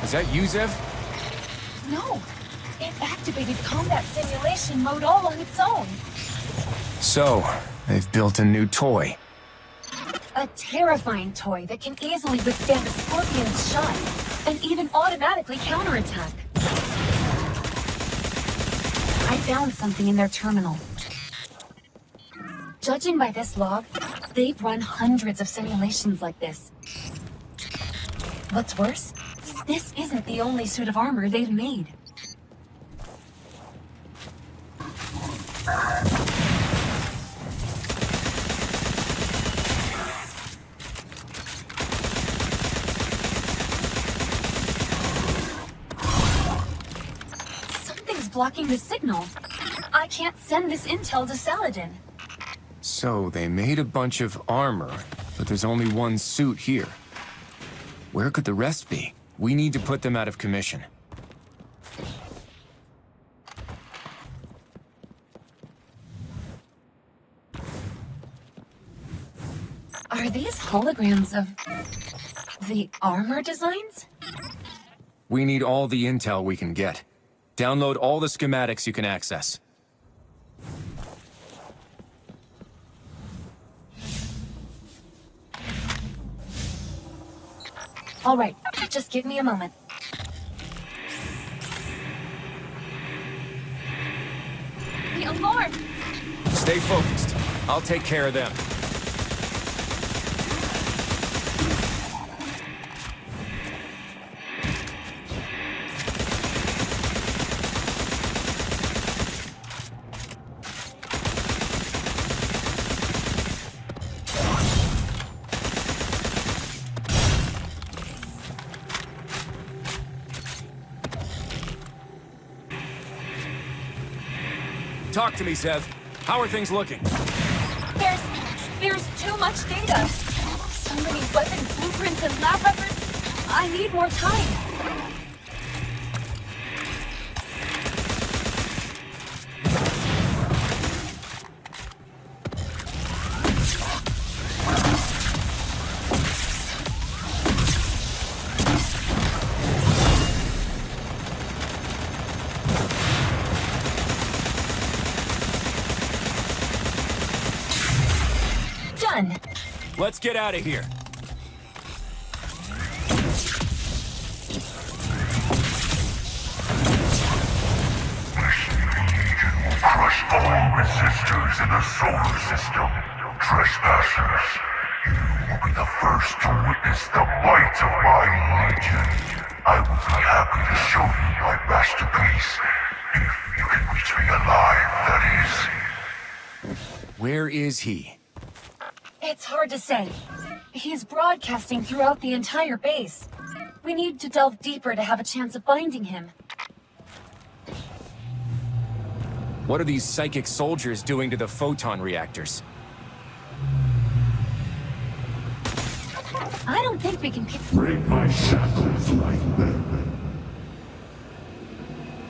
Speaker 2: Is that you, Zev?
Speaker 3: No, it activated combat simulation mode all on its own.
Speaker 2: So, they've built a new toy.
Speaker 3: A terrifying toy that can easily withstand a scorpion's shot and even automatically counterattack. I found something in their terminal. Judging by this log, they've run hundreds of simulations like this. What's worse, this isn't the only suit of armor they've made. Something's blocking the signal. I can't send this intel to Saladin.
Speaker 2: So, they made a bunch of armor, but there's only one suit here. Where could the rest be? We need to put them out of commission.
Speaker 3: Are these holograms of the armor designs?
Speaker 2: We need all the intel we can get. Download all the schematics you can access.
Speaker 3: All right, just give me a moment. The alarm!
Speaker 2: Stay focused. I'll take care of them. Talk to me, Zev. How are things looking?
Speaker 3: There's too much data. So many weapon blueprints and lab records. I need more time. Done.
Speaker 2: Let's get out of here.
Speaker 4: Crush all resistors in the solar system. Trespassers, you will be the first to witness the might of my legion. I will be happy to show you my masterpiece. If you can reach me alive, that is.
Speaker 2: Where is he?
Speaker 3: It's hard to say. He's broadcasting throughout the entire base. We need to delve deeper to have a chance of finding him.
Speaker 2: What are these psychic soldiers doing to the photon reactors?
Speaker 3: I don't think we can
Speaker 4: break my shackles like that.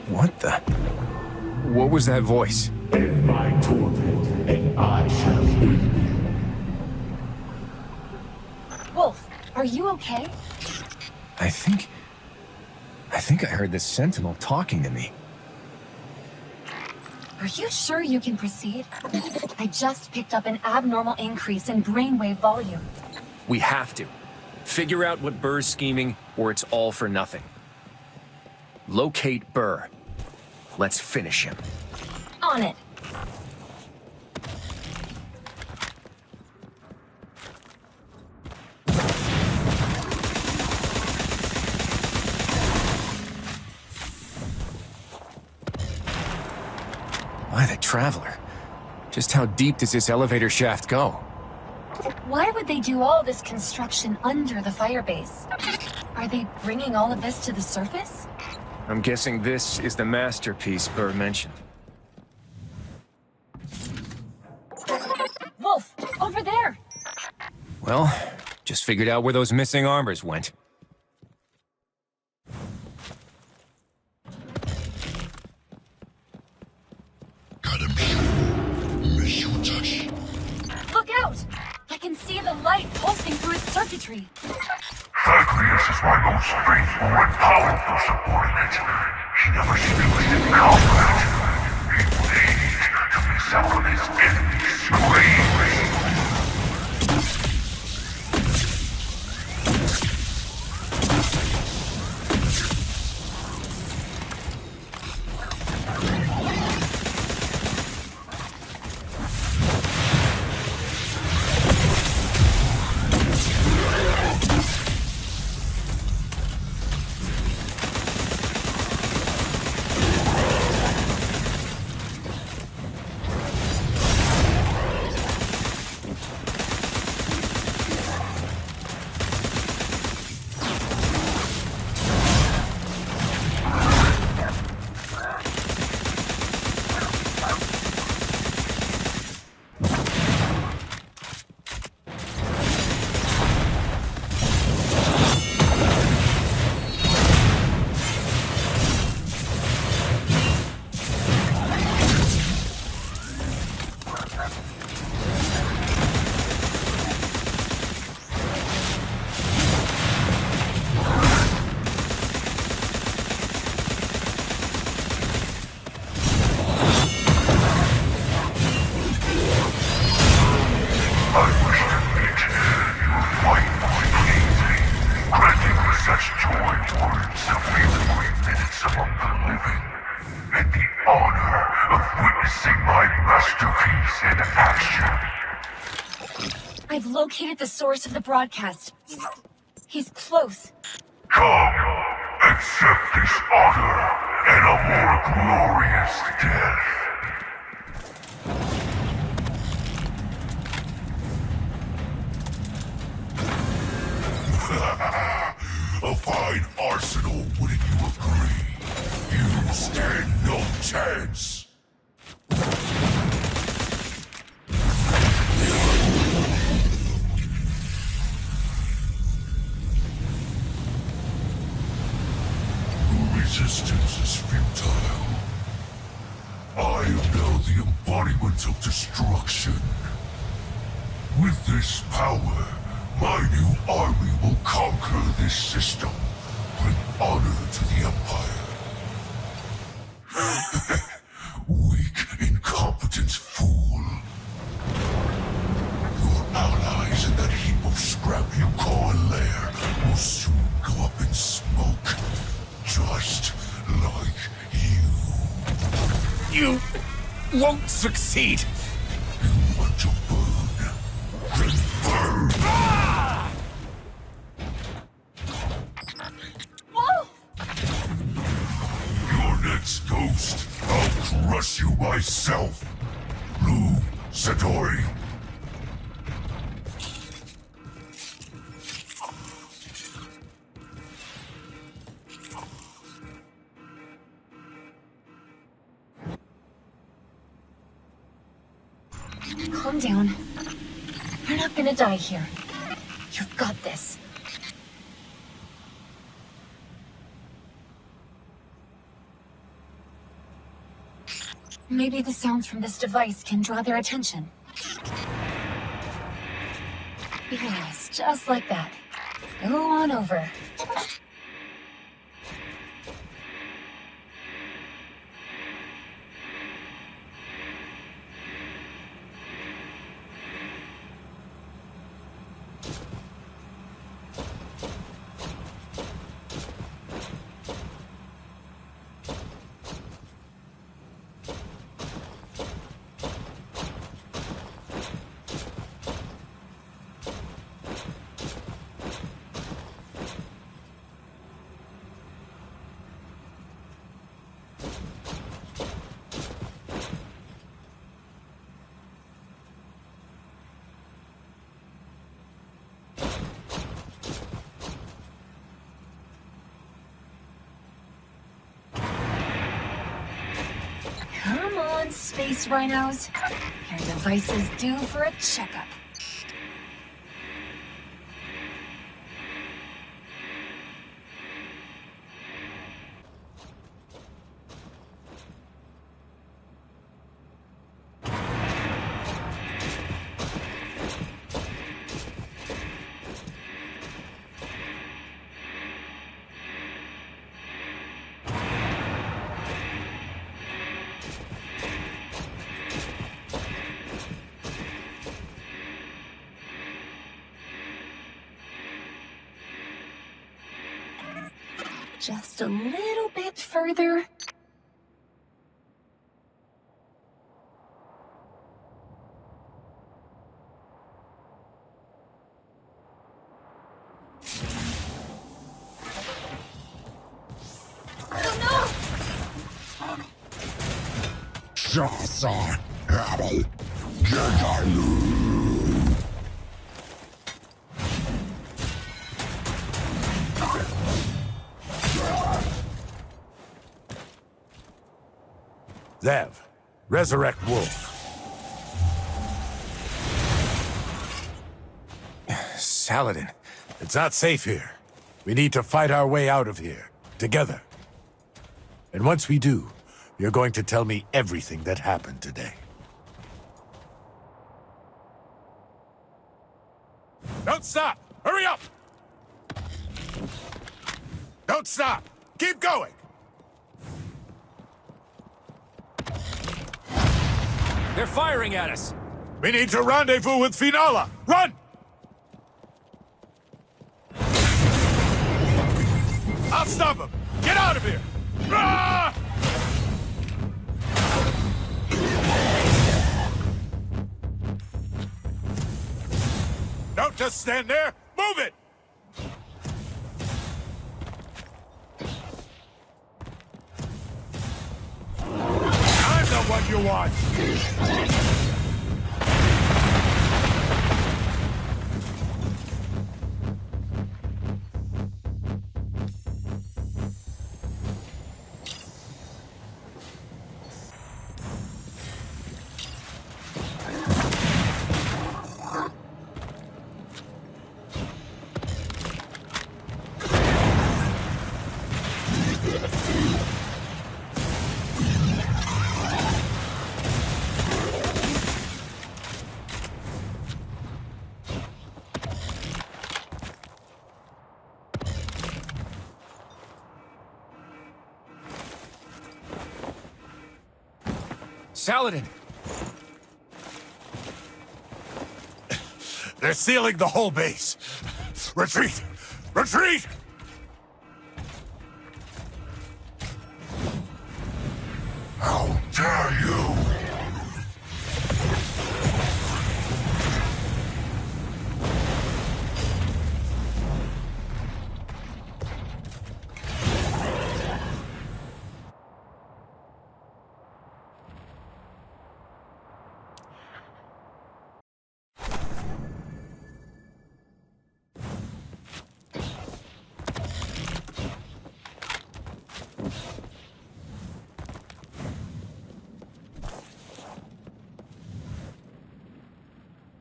Speaker 2: What the? What was that voice?
Speaker 4: End my torment, and I shall heal you.
Speaker 3: Wolf, are you okay?
Speaker 2: I think I heard the Sentinel talking to me.
Speaker 3: Are you sure you can proceed? I just picked up an abnormal increase in brainwave volume.
Speaker 2: We have to. Figure out what Burr's scheming, or it's all for nothing. Locate Burr. Let's finish him.
Speaker 3: On it.
Speaker 2: By the Traveler. Just how deep does this elevator shaft go?
Speaker 3: Why would they do all this construction under the firebase? Are they bringing all of this to the surface?
Speaker 2: I'm guessing this is the masterpiece Burr mentioned.
Speaker 3: Wolf, over there!
Speaker 2: Well, just figured out where those missing armors went.
Speaker 3: Look out! I can see the light pulsing through its circuitry.
Speaker 4: Lightbearers is my most faithful and powerful subordinate. He never struggles in combat. He would hate to miss out on his enemy's graves.
Speaker 3: I've located the source of the broadcast. He's close.
Speaker 4: Come, accept this honor and a more glorious death. A fine arsenal, wouldn't you agree? You stand no chance. Resistance is futile. I am now the embodiment of destruction. With this power, my new army will conquer this system, bring honor to the Empire. Weak, incompetent fool. Your allies in that heap of scrap you call a lair will soon go up in smoke. Just like you.
Speaker 7: You won't succeed.
Speaker 4: You want to burn? Then burn!
Speaker 7: Ah!
Speaker 3: Whoa!
Speaker 4: Your next ghost, I'll crush you myself. Lou, Satori.
Speaker 3: Calm down. You're not gonna die here. You've got this. Maybe the sounds from this device can draw their attention. Yes, just like that. Go on over. Come on, space rhinos. Your device is due for a checkup. Just a little bit further.
Speaker 6: Zev, resurrect Wolf.
Speaker 2: Saladin.
Speaker 6: It's not safe here. We need to fight our way out of here, together. And once we do, you're going to tell me everything that happened today. Don't stop! Hurry up! Don't stop! Keep going!
Speaker 25: They're firing at us!
Speaker 6: We need to rendezvous with Finala! Run! I'll stop him! Get out of here! Ah! Don't just stand there! Move it! I'm the one you want!
Speaker 2: Saladin!
Speaker 6: They're sealing the whole base. Retreat! Retreat!
Speaker 4: How dare you!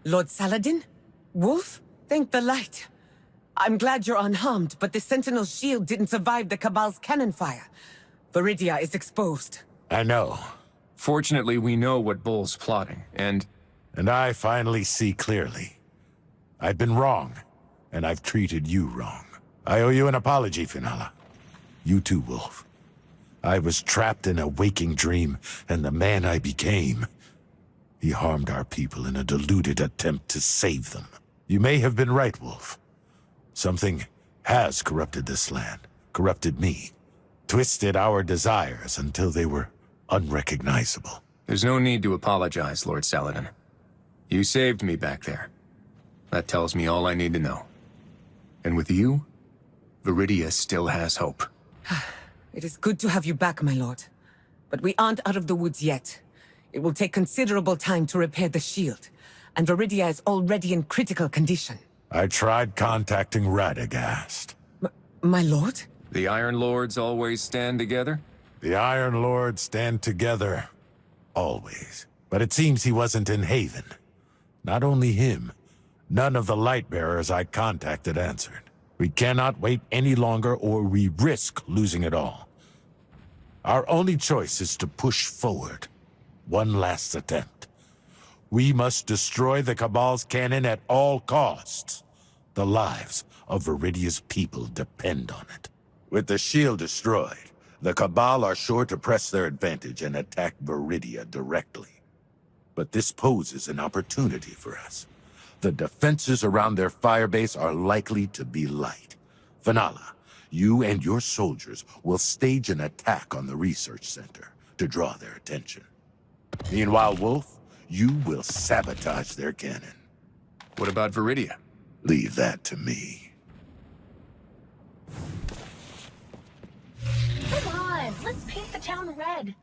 Speaker 5: Lord Saladin? Wolf? Thank the light. I'm glad you're unharmed, but the Sentinel's shield didn't survive the Cabal's cannon fire. Viridia is exposed.
Speaker 6: I know.
Speaker 2: Fortunately, we know what Bull's plotting, and
Speaker 6: I finally see clearly. I've been wrong, and I've treated you wrong. I owe you an apology, Finala. You too, Wolf. I was trapped in a waking dream, and the man I became... he harmed our people in a deluded attempt to save them. You may have been right, Wolf. Something has corrupted this land, corrupted me, twisted our desires until they were unrecognizable.
Speaker 2: There's no need to apologize, Lord Saladin. You saved me back there. That tells me all I need to know. And with you, Viridia still has hope.
Speaker 5: It is good to have you back, my lord. But we aren't out of the woods yet. It will take considerable time to repair the shield, and Viridia is already in critical condition.
Speaker 6: I tried contacting Radagast.
Speaker 5: My lord?
Speaker 2: The Iron Lords always stand together?
Speaker 6: The Iron Lords stand together. Always. But it seems he wasn't in Haven. Not only him. None of the Lightbearers I contacted answered. We cannot wait any longer or we risk losing it all. Our only choice is to push forward. One last attempt. We must destroy the Cabal's cannon at all costs. The lives of Viridia's people depend on it. With the shield destroyed, the Cabal are sure to press their advantage and attack Viridia directly. But this poses an opportunity for us. The defenses around their firebase are likely to be light. Finala, you and your soldiers will stage an attack on the research center to draw their attention. Meanwhile, Wolf, you will sabotage their cannon.
Speaker 2: What about Viridia?
Speaker 6: Leave that to me.
Speaker 3: Come on, let's paint the town red.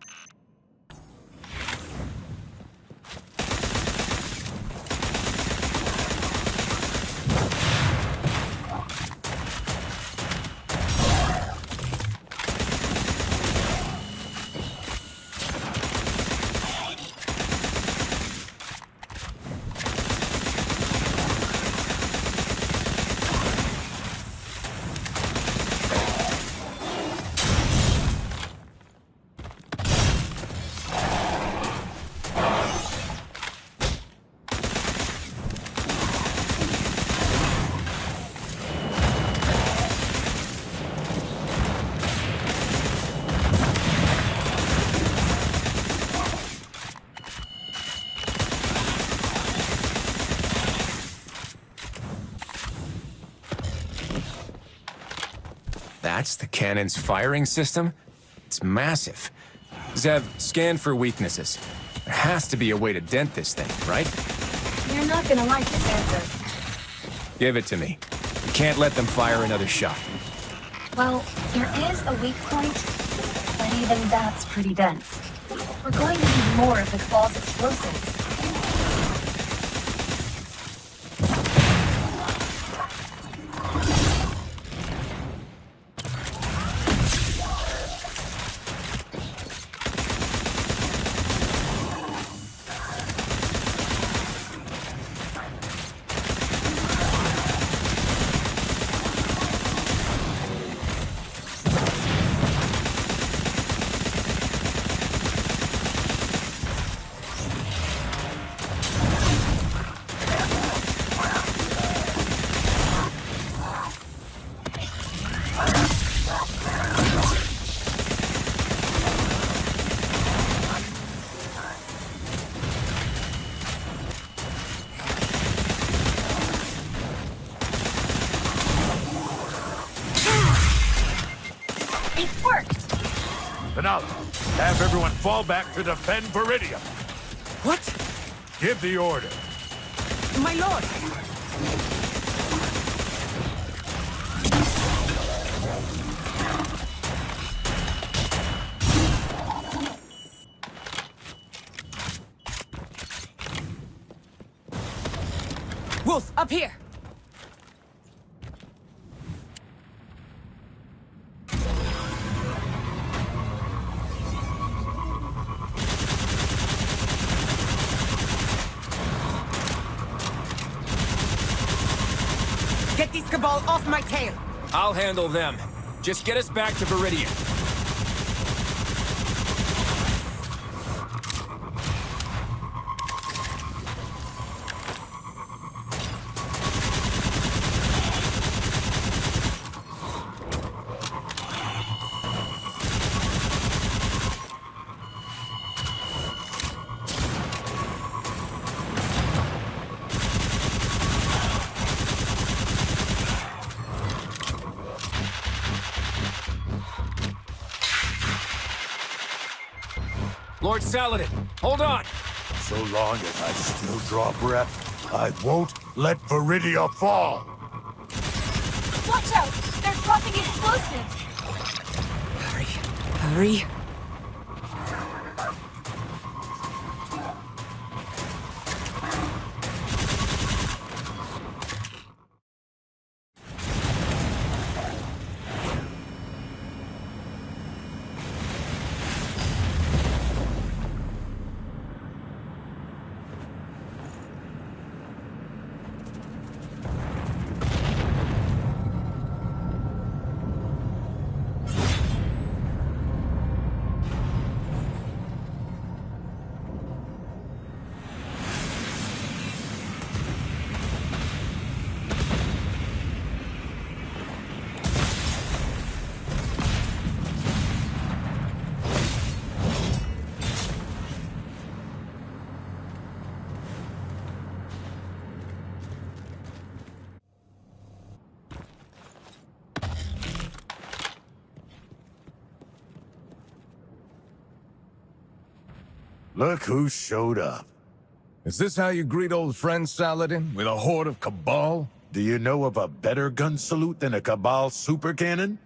Speaker 2: That's the cannon's firing system? It's massive. Zev, scan for weaknesses. There has to be a way to dent this thing, right?
Speaker 3: You're not gonna like this answer.
Speaker 2: Give it to me. You can't let them fire another shot.
Speaker 3: Well, there is a weak point, but even that's pretty dense. We're going to need more of the Cabal's explosives.
Speaker 6: Finala, have everyone fall back to defend Viridia.
Speaker 5: What?
Speaker 6: Give the order.
Speaker 5: My lord! Wolf, up here! Get these Cabal off my tail!
Speaker 2: I'll handle them. Just get us back to Viridia. Lord Saladin, hold on!
Speaker 6: So long as I still draw breath, I won't Let Viridia fall!
Speaker 18: Watch out! They're dropping explosives!
Speaker 5: Hurry.
Speaker 6: Look who showed up.
Speaker 7: Is this how you greet old friend Saladin? With a horde of Cabal?
Speaker 6: Do you know of a better gun salute than a Cabal super cannon?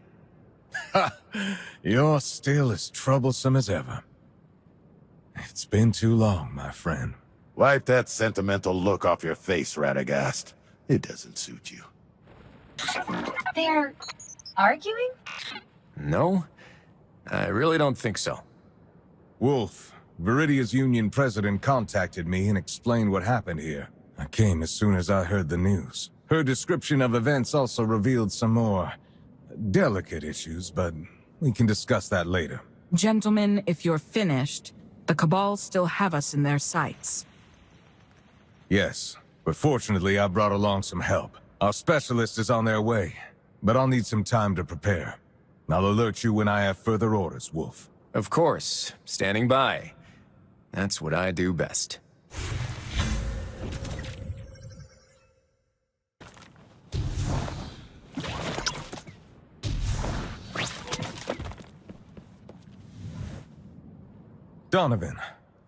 Speaker 7: Ha! You're still as troublesome as ever. It's been too long, my friend.
Speaker 6: Wipe that sentimental look off your face, Radagast. It doesn't suit you.
Speaker 3: They're arguing?
Speaker 2: No, I really don't think so.
Speaker 7: Wolf, Viridia's Union president contacted me and explained what happened here. I came as soon as I heard the news. Her description of events also revealed some more delicate issues, but we can discuss that later.
Speaker 20: Gentlemen, if you're finished, the Cabal still have us in their sights.
Speaker 7: Yes, but fortunately I brought along some help. Our specialist is on their way, but I'll need some time to prepare. I'll alert you when I have further orders, Wolf.
Speaker 2: Of course, standing by. That's what I do best.
Speaker 7: Donovan,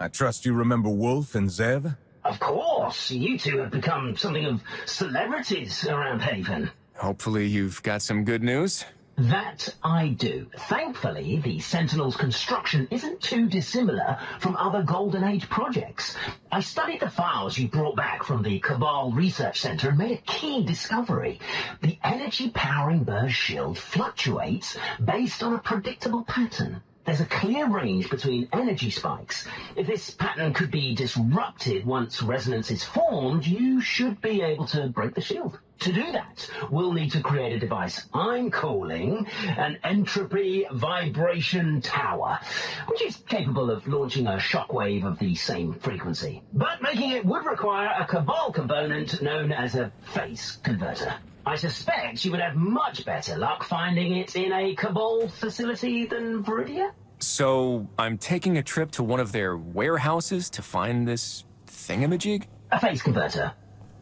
Speaker 7: I trust you remember Wolf and Zev?
Speaker 1: Of course, you two have become something of celebrities around Haven.
Speaker 2: Hopefully you've got some good news?
Speaker 1: That I do. Thankfully, the Sentinel's construction isn't too dissimilar from other Golden Age projects. I studied the files you brought back from the Cabal Research Center and made a key discovery. The energy powering Burr's shield fluctuates based on a predictable pattern. There's a clear range between energy spikes. If this pattern could be disrupted once resonance is formed, you should be able to break the shield. To do that, we'll need to create a device I'm calling an entropy vibration tower, which is capable of launching a shockwave of the same frequency. But making it would require a Cabal component known as a phase converter. I suspect you would have much better luck finding it in a Cabal facility than Viridia?
Speaker 2: So, I'm taking a trip to one of their warehouses to find this thingamajig?
Speaker 1: A phase converter.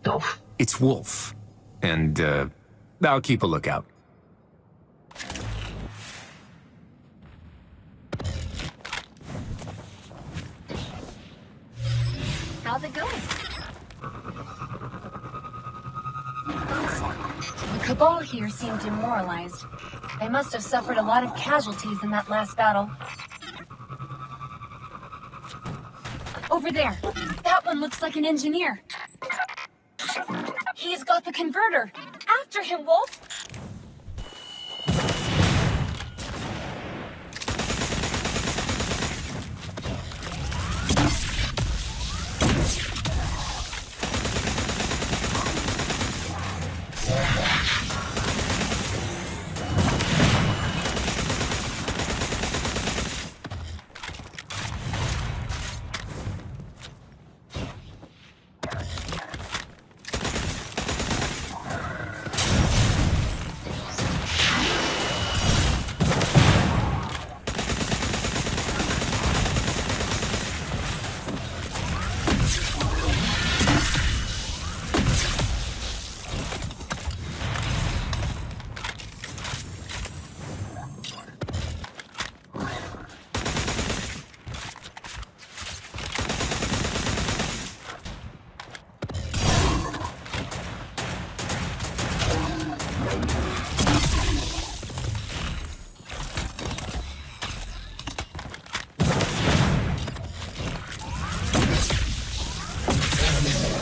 Speaker 1: Dolph.
Speaker 2: It's Wolf. And, I'll keep a lookout.
Speaker 3: How's it going? The Cabal here seem demoralized. They must have suffered a lot of casualties in that last battle. Over there. That one looks like an engineer. He's got the converter. After him, Wolf!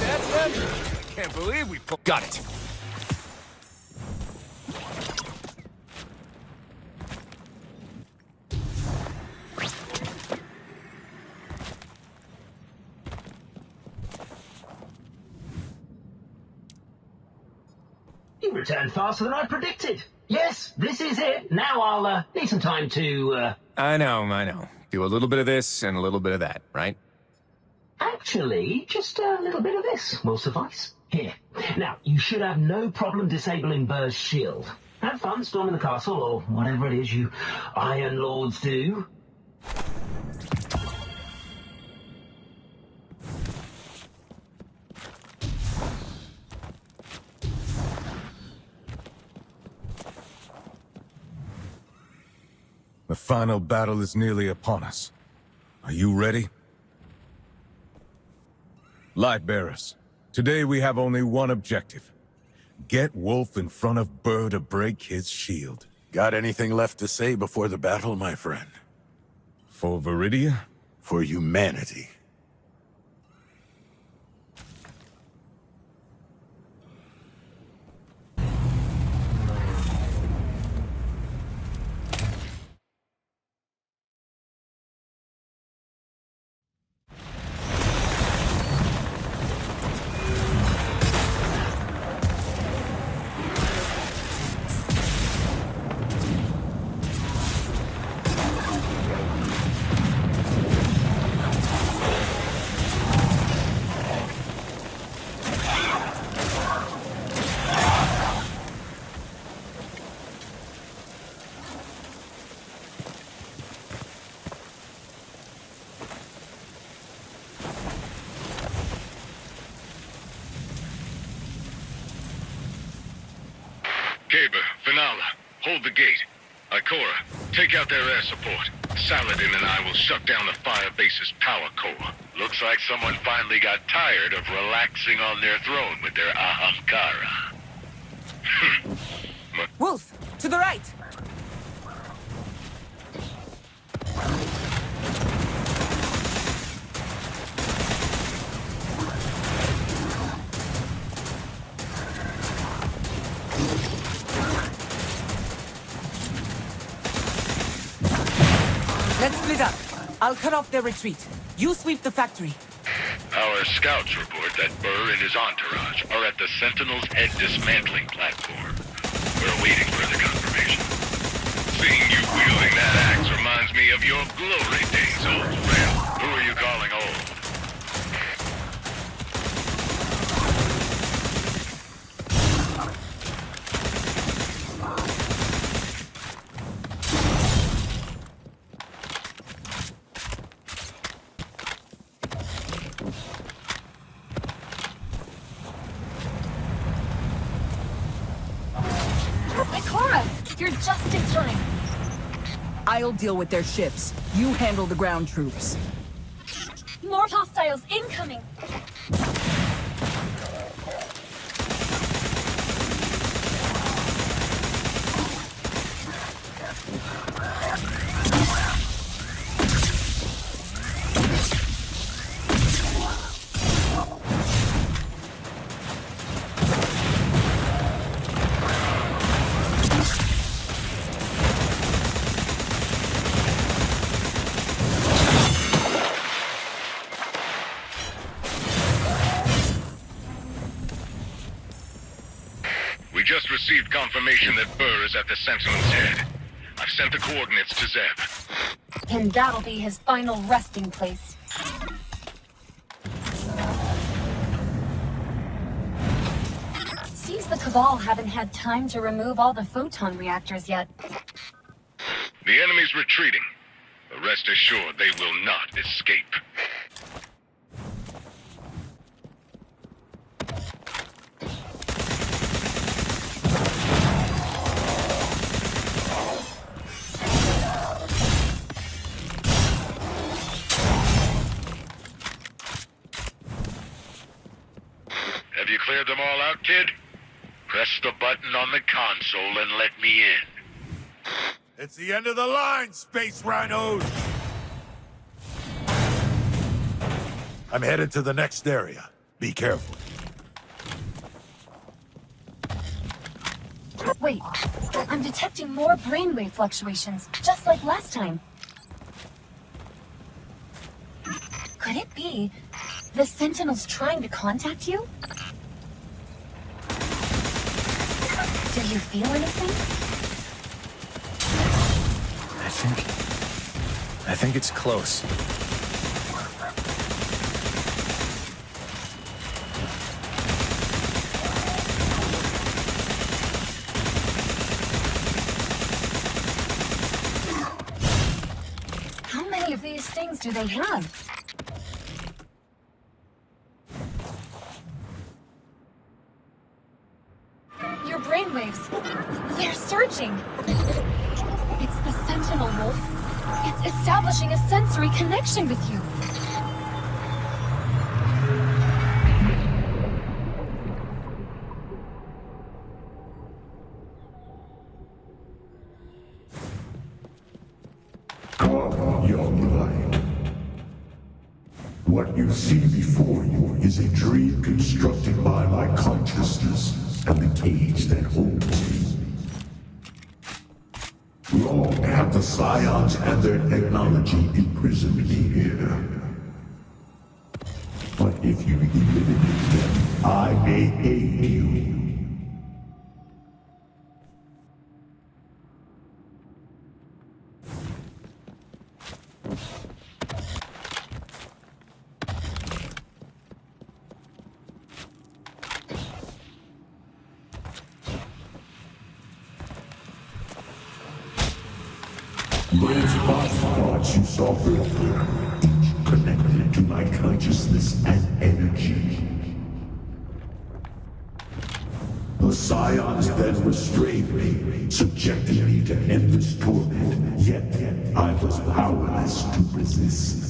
Speaker 25: That's heavy. Can't believe we got it.
Speaker 1: You returned faster than I predicted. Yes, this is it. Now I'll need some time to...
Speaker 2: I know. Do a little bit of this and a little bit of that, right?
Speaker 1: Actually, just a little bit of this will suffice. Here. Now, you should have no problem disabling Burr's shield. Have fun storming the castle, or whatever it is you Iron Lords do.
Speaker 7: The final battle is nearly upon us. Are you ready? Lightbearers, today we have only one objective. Get Wolf in front of Burr to break his shield.
Speaker 6: Got anything left to say before the battle, my friend?
Speaker 7: For Viridia?
Speaker 6: For humanity.
Speaker 4: Caber, Finala, hold the gate. Ikora, take out their air support. Saladin and I will shut down the fire base's power core. Looks like someone finally got tired of relaxing on their throne with their ahamkara.
Speaker 5: Wolf, to the right! Let's split up. I'll cut off their retreat. You sweep the factory.
Speaker 4: Our scouts report that Burr and his entourage are at the Sentinel's head dismantling platform. We're waiting further confirmation. Seeing you wielding that axe reminds me of your glory days, old friend. Who are you calling old?
Speaker 3: Ikora, you're just in time.
Speaker 20: I'll deal with their ships. You handle the ground troops.
Speaker 3: More hostiles incoming.
Speaker 4: We just received confirmation that Burr is at the Sentinel's head. I've sent the coordinates to Zeb.
Speaker 3: And that'll be his final resting place. Seems the Cabal haven't had time to remove all the photon reactors yet.
Speaker 4: The enemy's retreating, but rest assured they will not escape. Have you cleared them all out, kid? Press the button on the console and let me in.
Speaker 6: It's the end of the line, space rhinos! I'm headed to the next area. Be careful.
Speaker 3: Wait, I'm detecting more brainwave fluctuations, just like last time. Could it be the Sentinels trying to contact you? Do you feel anything?
Speaker 2: I think it's close.
Speaker 3: How many of these things do they have? Your brainwaves, they're surging. It's the Sentinel, Wolf. It's establishing a sensory connection with you.
Speaker 4: Come, young light. What you see before you is a dream constructed by my consciousness and the cage that holds me. Long have the Scions and their technology imprisoned me here. But if you eliminate them, I may aid you. Those body parts you saw earlier, each connected to my consciousness and energy. The Scions then restrained me, subjecting me to endless torment, yet I was powerless to resist.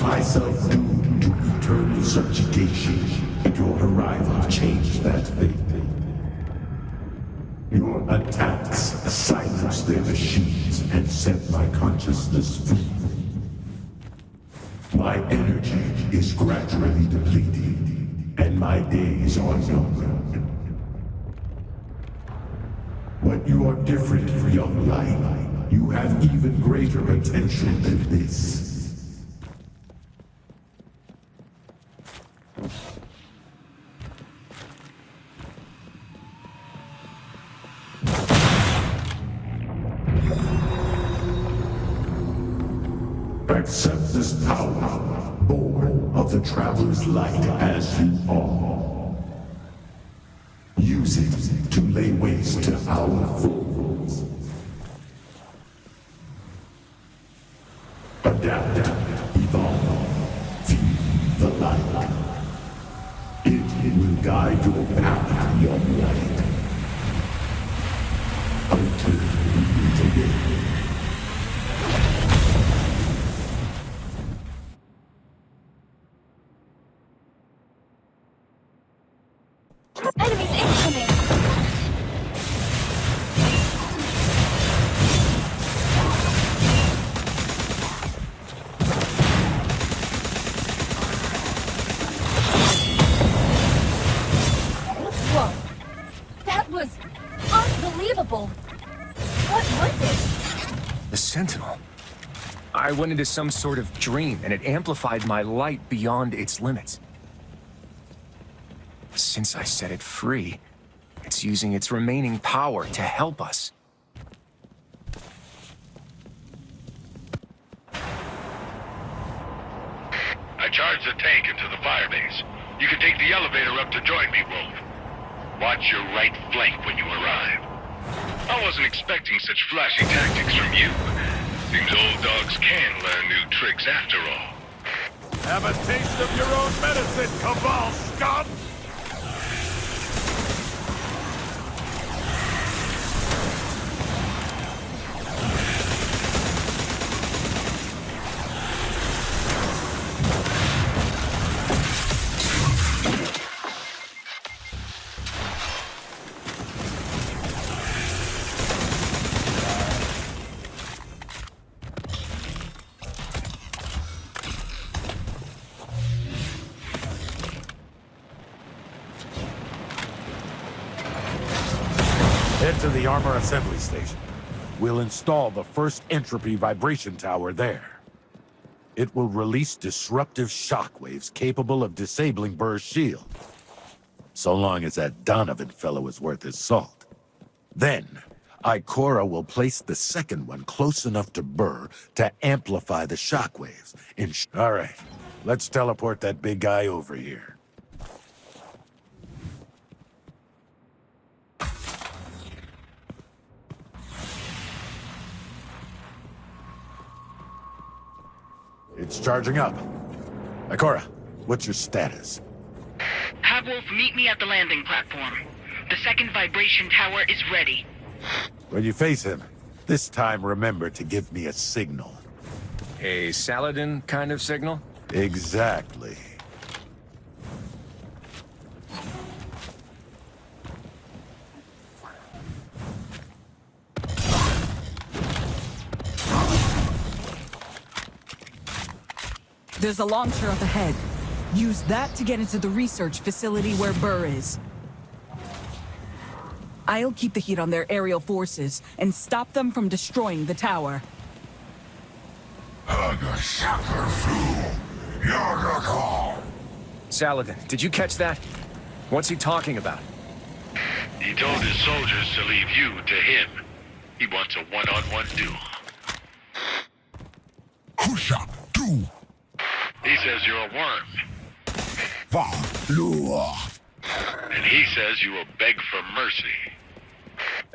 Speaker 4: Myself doomed to eternal subjugation, and your arrival changed that fate. Your attacks silenced their machines and set my consciousness free. My energy is gradually depleting, and my days are numbered. But you are different, young light. You have even greater potential than this. Accept this power, born of the Traveler's light as you are. Use it to lay waste to our foes. Adapt, evolve, feed the light. It will guide your path, young light. Until we meet again.
Speaker 3: Enemies incoming! Whoa! That was unbelievable! What was it?
Speaker 2: The Sentinel. I went into some sort of dream, and it amplified my light beyond its limits. Since I set it free, it's using its remaining power to help us.
Speaker 4: I charged the tank into the firebase. You can take the elevator up to join me, Wolf. Watch your right flank when you arrive. I wasn't expecting such flashy tactics from you. Seems old dogs can learn new tricks after all.
Speaker 6: Have a taste of your own medicine, Cabal scum! the armor assembly station. We'll install the first entropy vibration tower there. It will release disruptive shockwaves capable of disabling Burr's shield. So long as that Donovan fellow is worth his salt. Then, Ikora will place the second one close enough to Burr to amplify the shockwaves. All right, let's teleport that big guy over here. It's charging up. Ikora, what's your status?
Speaker 14: Have Wolf meet me at the landing platform. The second vibration tower is ready.
Speaker 6: When you face him, this time remember to give me a signal.
Speaker 2: A Saladin kind of signal?
Speaker 6: Exactly.
Speaker 20: There's a launcher up ahead. Use that to get into the research facility where Burr is. I'll keep the heat on their aerial forces and stop them from destroying the tower.
Speaker 2: Saladin, did you catch that? What's he talking about?
Speaker 8: He told his soldiers to leave you to him. He wants a one-on-one duel. He says you're a worm. And he says you will beg for mercy.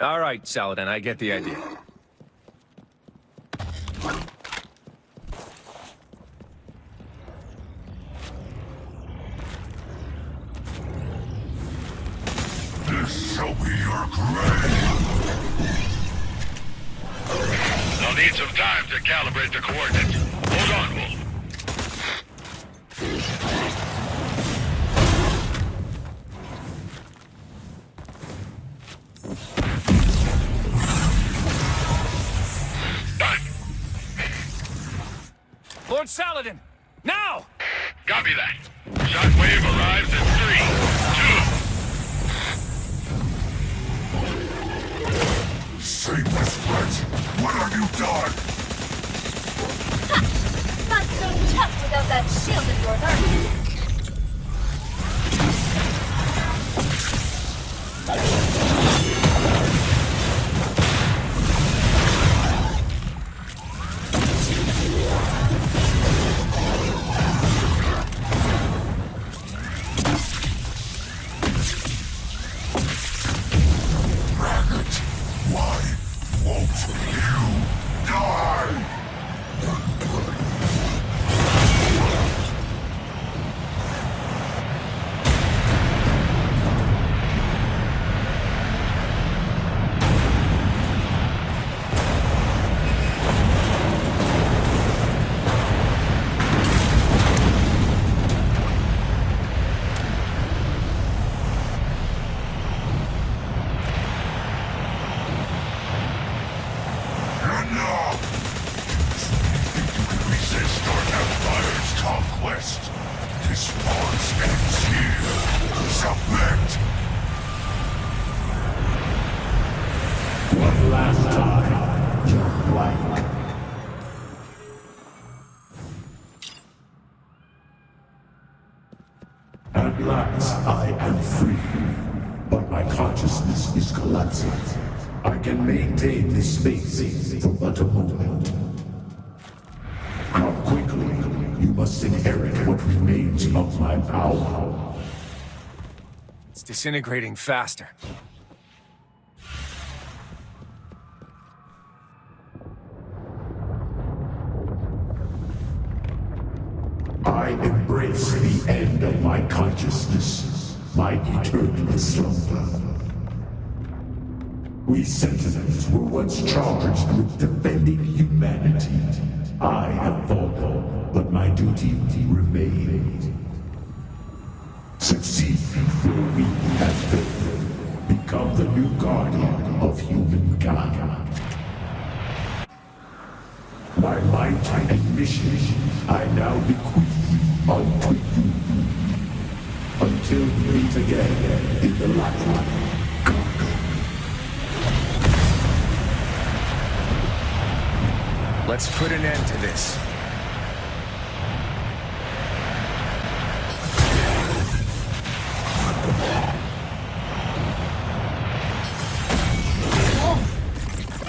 Speaker 2: All right, Saladin, I get the idea.
Speaker 4: This shall be your grave.
Speaker 8: I'll need some time to calibrate the coordinates. Hold on, Wolf.
Speaker 2: Lord Saladin, now!
Speaker 8: Copy that. Shockwave arrives in 3, 2.
Speaker 4: Shameless wretch! What have you done?
Speaker 3: Not so tough without that shield of yours, are you?
Speaker 4: At last, I am free. But my consciousness is collapsing. I can maintain this space for but a moment. How quickly you must inherit what remains of my power.
Speaker 2: It's disintegrating faster.
Speaker 4: I embrace the end of my consciousness, my eternal slumber. We Sentinels were once charged with defending humanity. I have fallen, but my duty remains. Succeed where we have failed. Become the new guardian of humankind. My might and mission I now bequeath unto you. Until we meet again in the light.
Speaker 2: Let's put an end to this.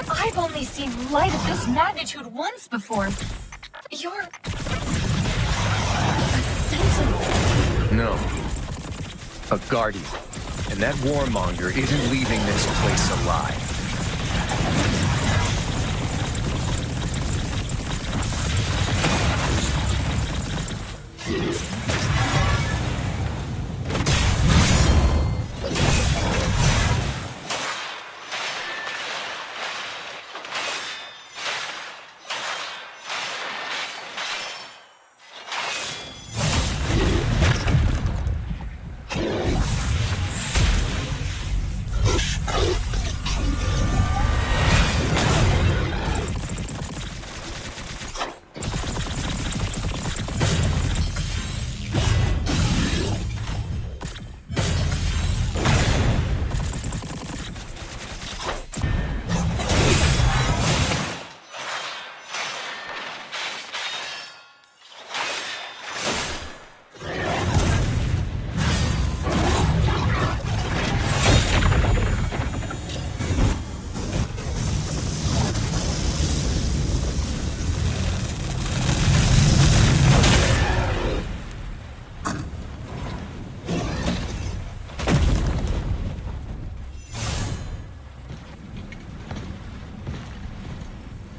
Speaker 3: I've only seen light of this magnitude once before. You're... a sentinel.
Speaker 2: No. A guardian. And that warmonger isn't leaving this place alive.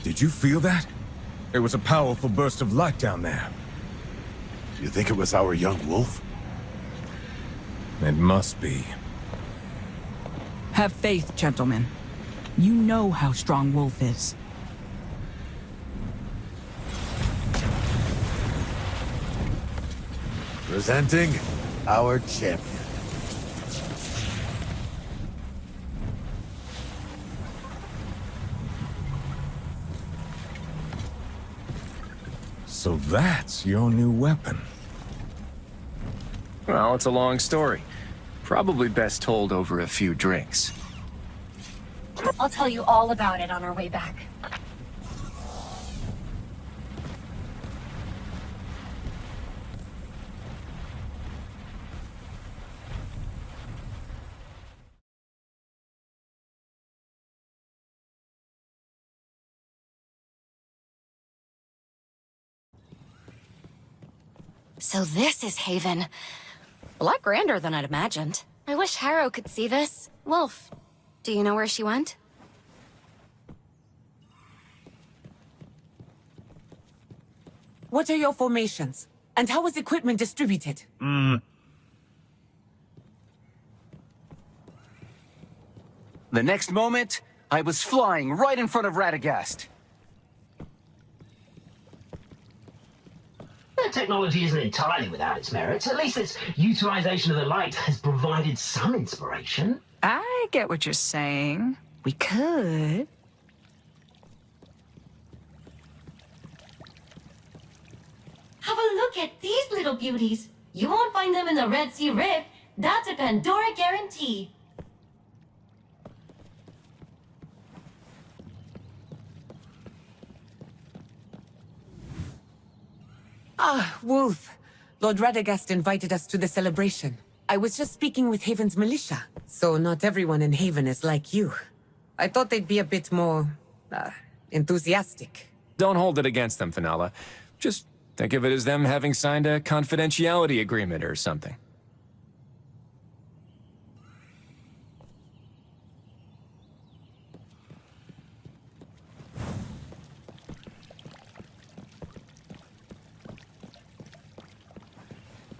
Speaker 7: Did you feel that? There was a powerful burst of light down there.
Speaker 6: You think it was our young wolf?
Speaker 7: It must be.
Speaker 20: Have faith, gentlemen. You know how strong Wolf is.
Speaker 6: Presenting our champion.
Speaker 7: So that's your new weapon.
Speaker 2: Well, it's a long story. Probably best told over a few drinks.
Speaker 3: I'll tell you all about it on our way back.
Speaker 9: So this is Haven. A lot grander than I'd imagined. I wish Harrow could see this. Wolf, do you know where she went?
Speaker 5: What are your formations? And how is equipment distributed?
Speaker 22: The next moment, I was flying right in front of Radagast.
Speaker 1: That technology isn't entirely without its merits. At least its utilization of the light has provided some inspiration.
Speaker 20: I get what you're saying. We could.
Speaker 11: Have a look at these little beauties. You won't find them in the Red Sea Rift. That's a Pandora guarantee.
Speaker 5: Ah, Wolf. Lord Radagast invited us to the celebration. I was just speaking with Haven's militia, so not everyone in Haven is like you. I thought they'd be a bit more, enthusiastic.
Speaker 2: Don't hold it against them, Fenala. Just think of it as them having signed a confidentiality agreement or something.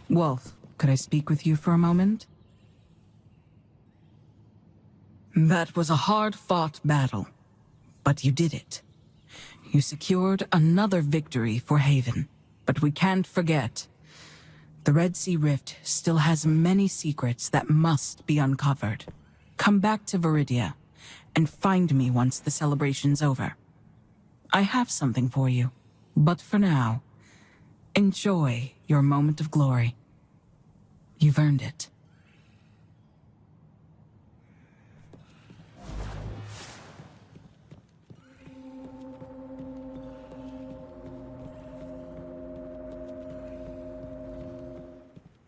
Speaker 20: Wolf, could I speak with you for a moment? That was a hard-fought battle, but you did it. You secured another victory for Haven, but we can't forget. The Red Sea Rift still has many secrets that must be uncovered. Come back to Viridia, and find me once the celebration's over. I have something for you, but for now, enjoy your moment of glory. You've earned it.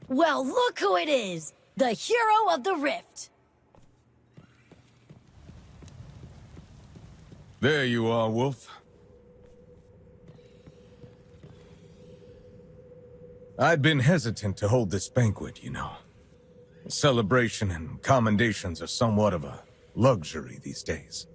Speaker 13: Well, look who it is! The hero of the Rift!
Speaker 7: There you are, Wolf. I'd been hesitant to hold this banquet, you know. Celebration and commendations are somewhat of a luxury these days.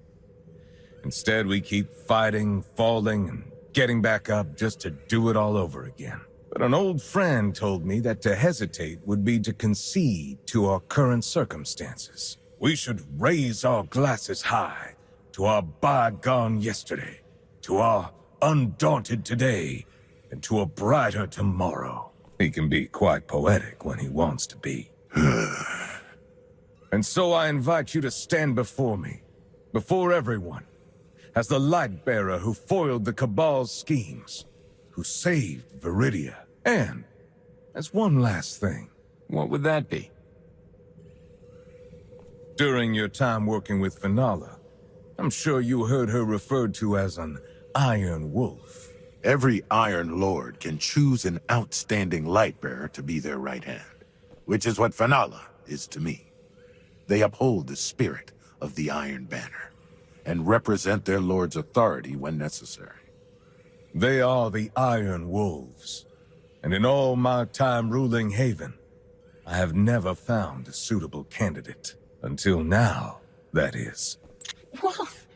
Speaker 7: Instead, we keep fighting, falling, and getting back up just to do it all over again. But an old friend told me that to hesitate would be to concede to our current circumstances. We should raise our glasses high to our bygone yesterday, to our undaunted today, and to a brighter tomorrow. He can be quite poetic when he wants to be. And so I invite you to stand before me, before everyone, as the Lightbearer who foiled the Cabal's schemes, who saved Viridia, and as one last thing.
Speaker 2: What would that be?
Speaker 7: During your time working with Fenala, I'm sure you heard her referred to as an Iron Wolf.
Speaker 6: Every Iron Lord can choose an outstanding Lightbearer to be their right hand, which is what Fenala is to me. They uphold the spirit of the Iron Banner, and represent their lord's authority when necessary.
Speaker 7: They are the Iron Wolves, and in all my time ruling Haven, I have never found a suitable candidate. Until now, that is.
Speaker 3: Wolf!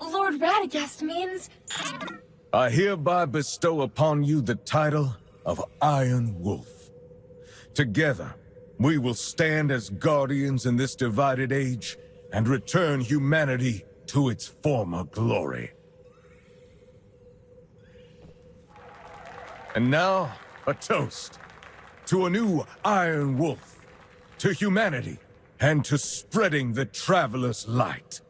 Speaker 3: Lord Radagast means...
Speaker 7: I hereby bestow upon you the title of Iron Wolf. Together, we will stand as guardians in this divided age and return humanity to its former glory. And now, a toast to a new Iron Wolf, to humanity, and to spreading the Traveler's light.